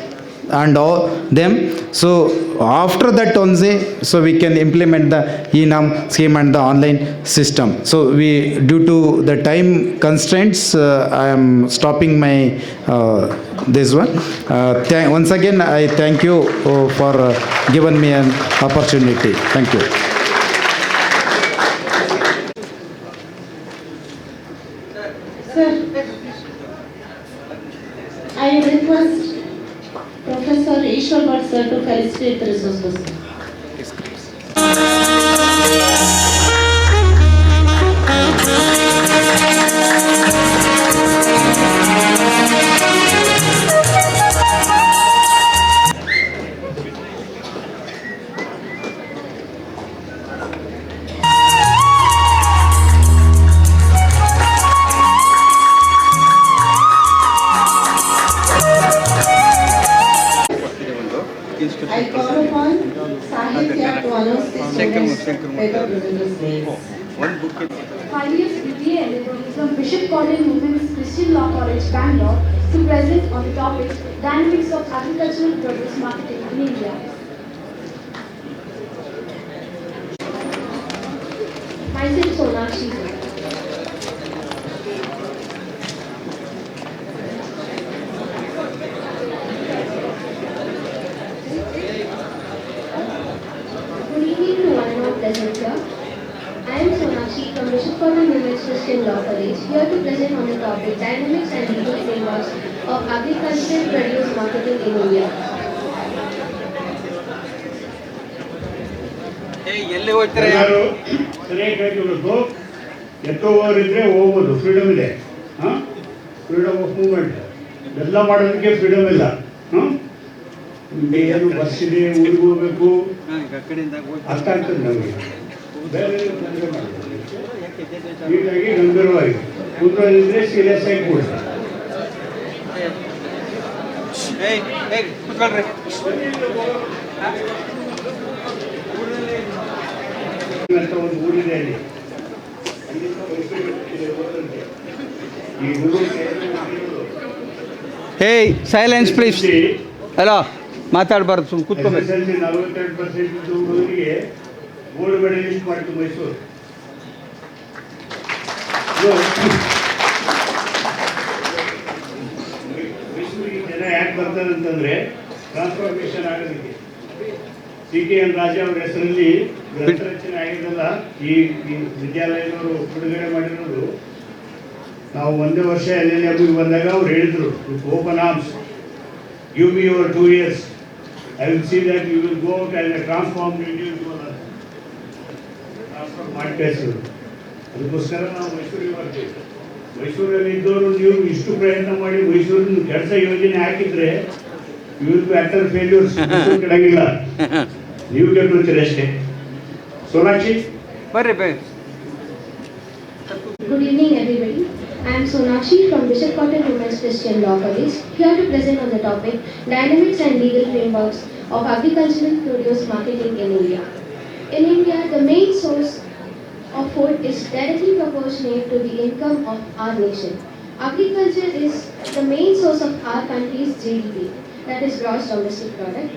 and all them. So after that only, so we can implement the e-NAM scheme and the online system. So due to the time constraints, I am stopping my this one. Once again, I thank you for giving me an opportunity. Thank you. Sir, I request Professor Ishwar sir to felicitate the resource person. honors this moments. 5 years BBA eligible from Bishop Cotton Women's Christian Law College, Bangalore, to present on the topic Dynamics of Agricultural Produce Marketing in India. Myself Sonakshi. Good evening to one and all present here. I am Sonakshi from Bishop Cotton Women's Christian Law College, here to present on the topic Dynamics and Legal Frameworks of Agricultural Produce Marketing in India. ಎಲ್ಲರೂ ಸರಿಯಾಗಿ ಕೇಳ್ಕೊಬೇಕು. ಎತ್ತುವವರಿದ್ರೆ ಹೋಗ್ಬೋದು, freedom ಇದೆ. Freedom of movement ಎಲ್ಲ ಮಾಡೋದಕ್ಕೆ freedom ಇಲ್ಲ. ನಿಮಗೆ ಏನು bus ಇದೆ, ಊರಿಗೆ ಹೋಗ್ಬೇಕು, ಅರ್ಥ ಆಗ್ತದೆ ನಮಗೆ. ಬೇರೆ ತೊಂದರೆ ಮಾಡ್ಬೋದು. ಹೀಗಾಗಿ ಗಂಭೀರವಾಗಿ ಕೂತ್ಕೊಂಡಿದ್ರೆ ಸೀರಿಯಸ್ ಆಗಿ ಕೂಡ ಅಂತ ಒಂದು ಊರಿದೆ ಅಲ್ಲಿ. ಈ ಊರು Hey, silence please. Hello, ಮಾತಾಡಬಾರ್ದು, ಸುಮ್ಮನೆ ಕೂತ್ಕೋಬೇಕು. SSLC 42% ಹುಡುಗರಿಗೆ ಗೋಲ್ಡ್ ಮೆಡಲಿಸ್ಟ್ ಮಾಡಿತು ಮೈಸೂರು. ಮೈಸೂರಿಗೆ ಜನ ಯಾಕೆ ಬರ್ತಾರೆ ಅಂತಂದ್ರೆ ಟ್ರಾನ್ಸ್ಫಾರ್ಮೇಶನ್ ಆಗೋದಕ್ಕೆ. CKN ರಾಜ ಅವರ ಹೆಸರಲ್ಲಿ ಗ್ರಂಥರಚನೆ ಆಗಿದ್ದಲ್ಲ, ಈ ವಿದ್ಯಾಲಯದವರು ಬಿಡುಗಡೆ ಮಾಡಿರೋದು. ನಾವು ಒಂದೇ ವರ್ಷ LLM ಬಂದಾಗ ಅವ್ರು ಹೇಳಿದ್ರು, open arms, give me your 2 years, I will see that you will go out as a transformed individual. Transfer ಮಾಡಿ ಕಳಿಸಿದ್ರು. ಅದಕ್ಕೋಸ್ಕರ ನಾವು ಮೈಸೂರಿಗೆ ಬರ್ತೀವಿ. ಮೈಸೂರಲ್ಲಿ ಇದ್ದವರು ನೀವು ಇಷ್ಟು ಪ್ರಯತ್ನ ಮಾಡಿ ಮೈಸೂರಿನ ಕೆಲಸ ಯೋಜನೆ ಹಾಕಿದ್ರೆ you will be utter failures. ಕೆಡಂಗಿಲ್ಲ, ನೀವು ಕೆಟ್ಟೋಗ್ತೀರಿ ಅಷ್ಟೇ. ಸೋನಾಕ್ಷಿ ಬರ್ರಿ bye. Good evening, everybody. I am Sonakshi from Bishop Cotton Women's Christian Law College, here to present on the topic Dynamics and Legal Frameworks of Agricultural Produce Marketing in India. In India, the main source of food is directly proportionate to the income of our nation. Agriculture is the main source of our country's GDP, that is gross domestic product.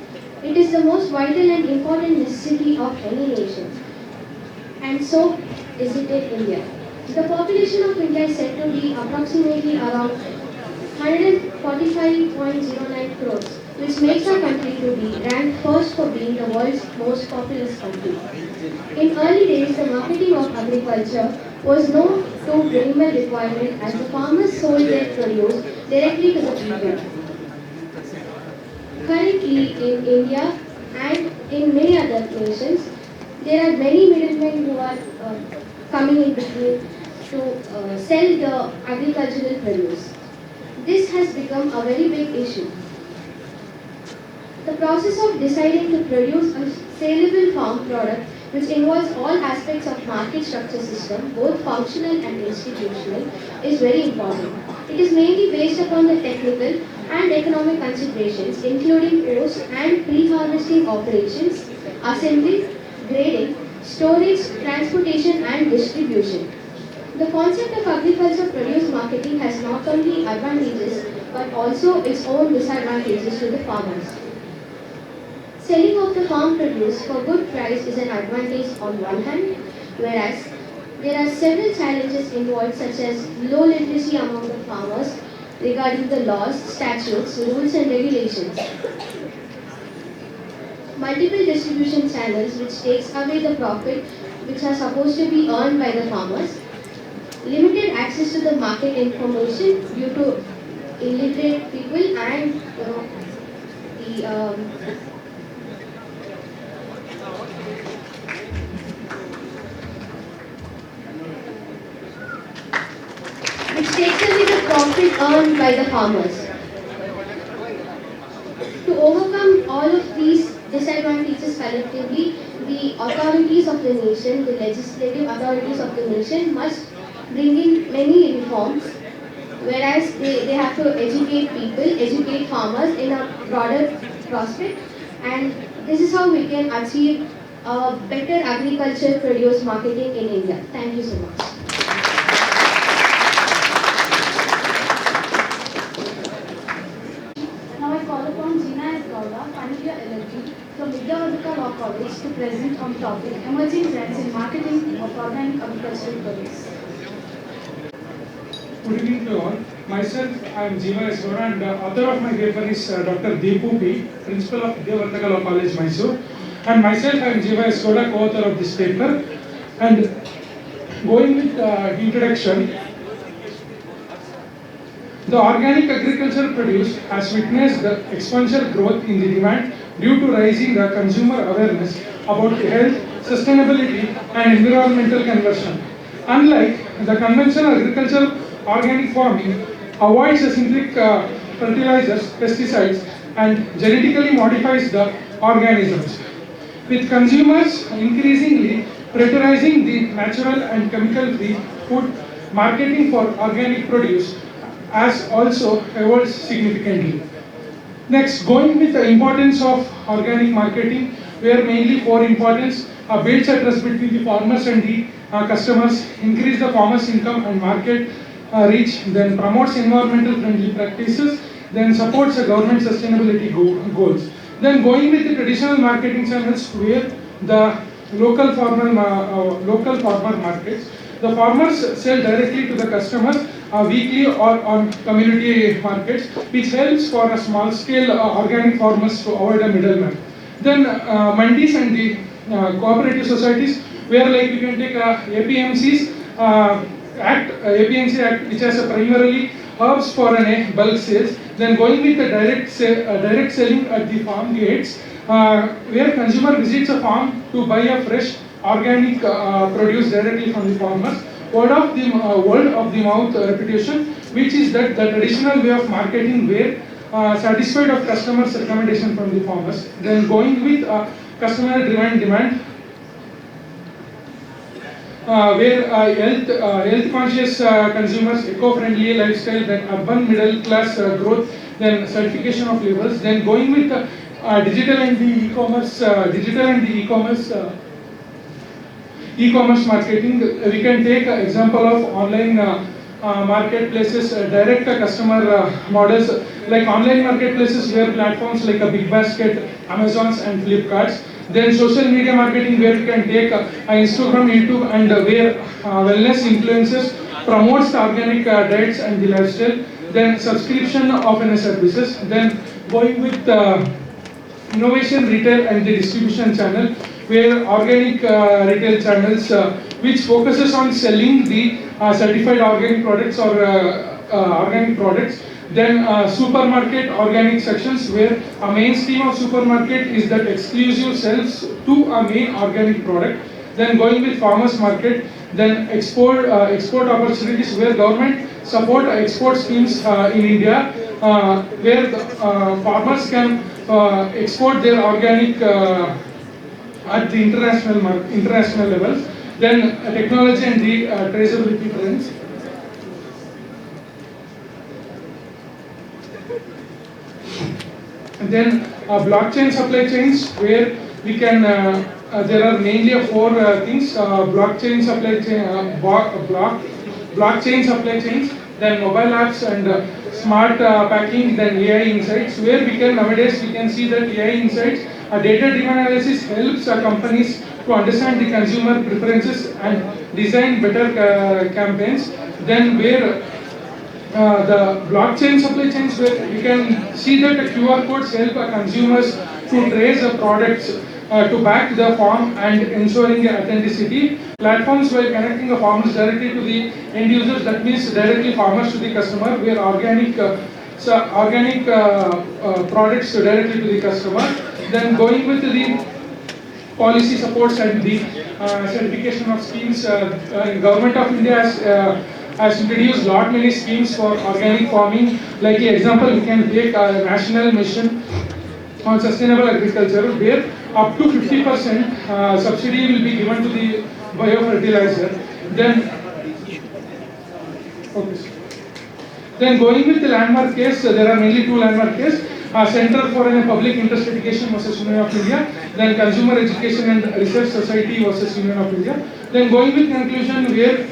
It is the most vital and important necessity of any nation, and so is it in India. The population of India is said to be approximately around 145.09 crores, which makes our country to be ranked first for being the world's most populous country. In early days, the marketing of agriculture was no too minimal requirement, as the farmers sold their produce directly to the people. Currently, in India and in many other nations, there are many middlemen who are coming in between to sell the agricultural produce. This has become a very big issue. The process of deciding to produce a saleable farm product, which involves all aspects of market structure system, both functional and institutional, is very important. It is mainly based upon the technical and economic considerations, including post and pre-harvesting operations, assembly, grading, storage, transportation and distribution. The concept of agriculture produce marketing has not only advantages but also its own disadvantages to the farmers. Selling of the farm produce for good price is an advantage on one hand, whereas there are several challenges involved, such as low literacy among the farmers regarding the laws, statutes, rules and regulations. Multiple distribution channels which takes away the profit which are supposed to be earned by the farmers. Limited access to the market information due to illiterate people and which takes away the profit earned by the farmers. To overcome all of these disadvantages collectively, the authorities of the nation, the legislative authorities of the nation must bring in many reforms, whereas they have to educate people, educate farmers in a broader prospect, and this is how we can achieve better agricultural produce marketing in India. Thank you so much. Now I call upon Gina S. Gowda, final year LLB from Vidyavardhaka Law College to present on the topic Emerging Trends in Marketing of Organic Agricultural Produce. Good evening to all. Myself, I am Jiva S. Gowda, and the author of my paper is Dr. Deepu P., Principal of Vidyavardhaka Law College, Mysore. And myself, I am Jiva S. Gowda, co-author of this paper. And going with introduction, the organic agricultural produce has witnessed the exponential growth in the demand due to rising the consumer awareness about health, sustainability, and environmental conversion. Unlike the conventional agricultural, organic farming avoids the synthetic fertilizers, pesticides, and genetically modifies the organisms. With consumers increasingly prioritizing the natural and chemical-free food, marketing for organic produce has also evolved significantly. Next, going with the importance of organic marketing, where mainly four importance builds a trust between the farmers and the customers, increase the farmers' income and market reach, then promotes environmental friendly practices, then supports the government sustainability goals. Then going with the traditional marketing channels, where the local farmer markets, the farmers sell directly to the customers weekly or on community markets, which helps for a small scale organic farmers to avoid a middleman. Then mandis and the cooperative societies, where like you can take APMC's APMC Act, which has primarily herbs for an bulk sales. Then going with the direct selling at the farm gates, where consumer visits a farm to buy a fresh organic produce directly from the farmers. Word of the mouth reputation, which is that the traditional way of marketing, where satisfied of customers' recommendation from the farmers. Then going with customer driven demand, where health conscious consumers, eco-friendly lifestyle, then urban middle class growth, then certification of labels. Then going with digital and the e-commerce marketing, we can take an example of online marketplaces, direct customer models, like online marketplaces where platforms like a Big Basket, Amazons and Flipkarts. Then social media marketing, where we can take Instagram, YouTube, and where wellness influencers promotes the organic diets and the lifestyle. Then subscription of any services. Then going with innovation retail and the distribution channel, where organic retail channels which focuses on selling the certified organic products or organic products. Then supermarket organic sections, where a mainstream of supermarket is that exclusive sales to a main organic product. Then going with farmers market, then export opportunities, where government support export schemes in India, where the, farmers can export their organic at the international levels. Then technology and the traceability trends. And then blockchain supply chains, where we can there are mainly four things: blockchain supply chain, blockchain supply chains, then mobile apps and smart packing, then AI insights, where we can nowadays we can see that AI insights, data-driven analysis helps companies to understand the consumer preferences and design better campaigns. Then where the blockchain supply chains, where you can see that the QR codes help consumers to trace the products to back the farm and ensuring the authenticity. Platforms where connecting the farmers directly to the end users, that means directly farmers to the customer, where organic products directly to the customer. Then going with the policy supports and the certification of schemes, Government of India has introduced lot many schemes for organic farming. Like example, we can take a national mission on sustainable agriculture, where up to 50% subsidy will be given to the biofertilizer. Then going with the landmark case, there are mainly two landmark cases. Center for Public Interest Education versus Union of India, then Consumer Education and Research Society versus Union of India. Then going with conclusion where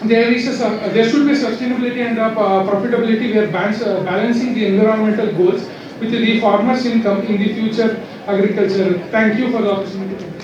there should be sustainability and profitability where balancing the environmental goals with the farmers' income in the future agriculture. Thank you for the opportunity.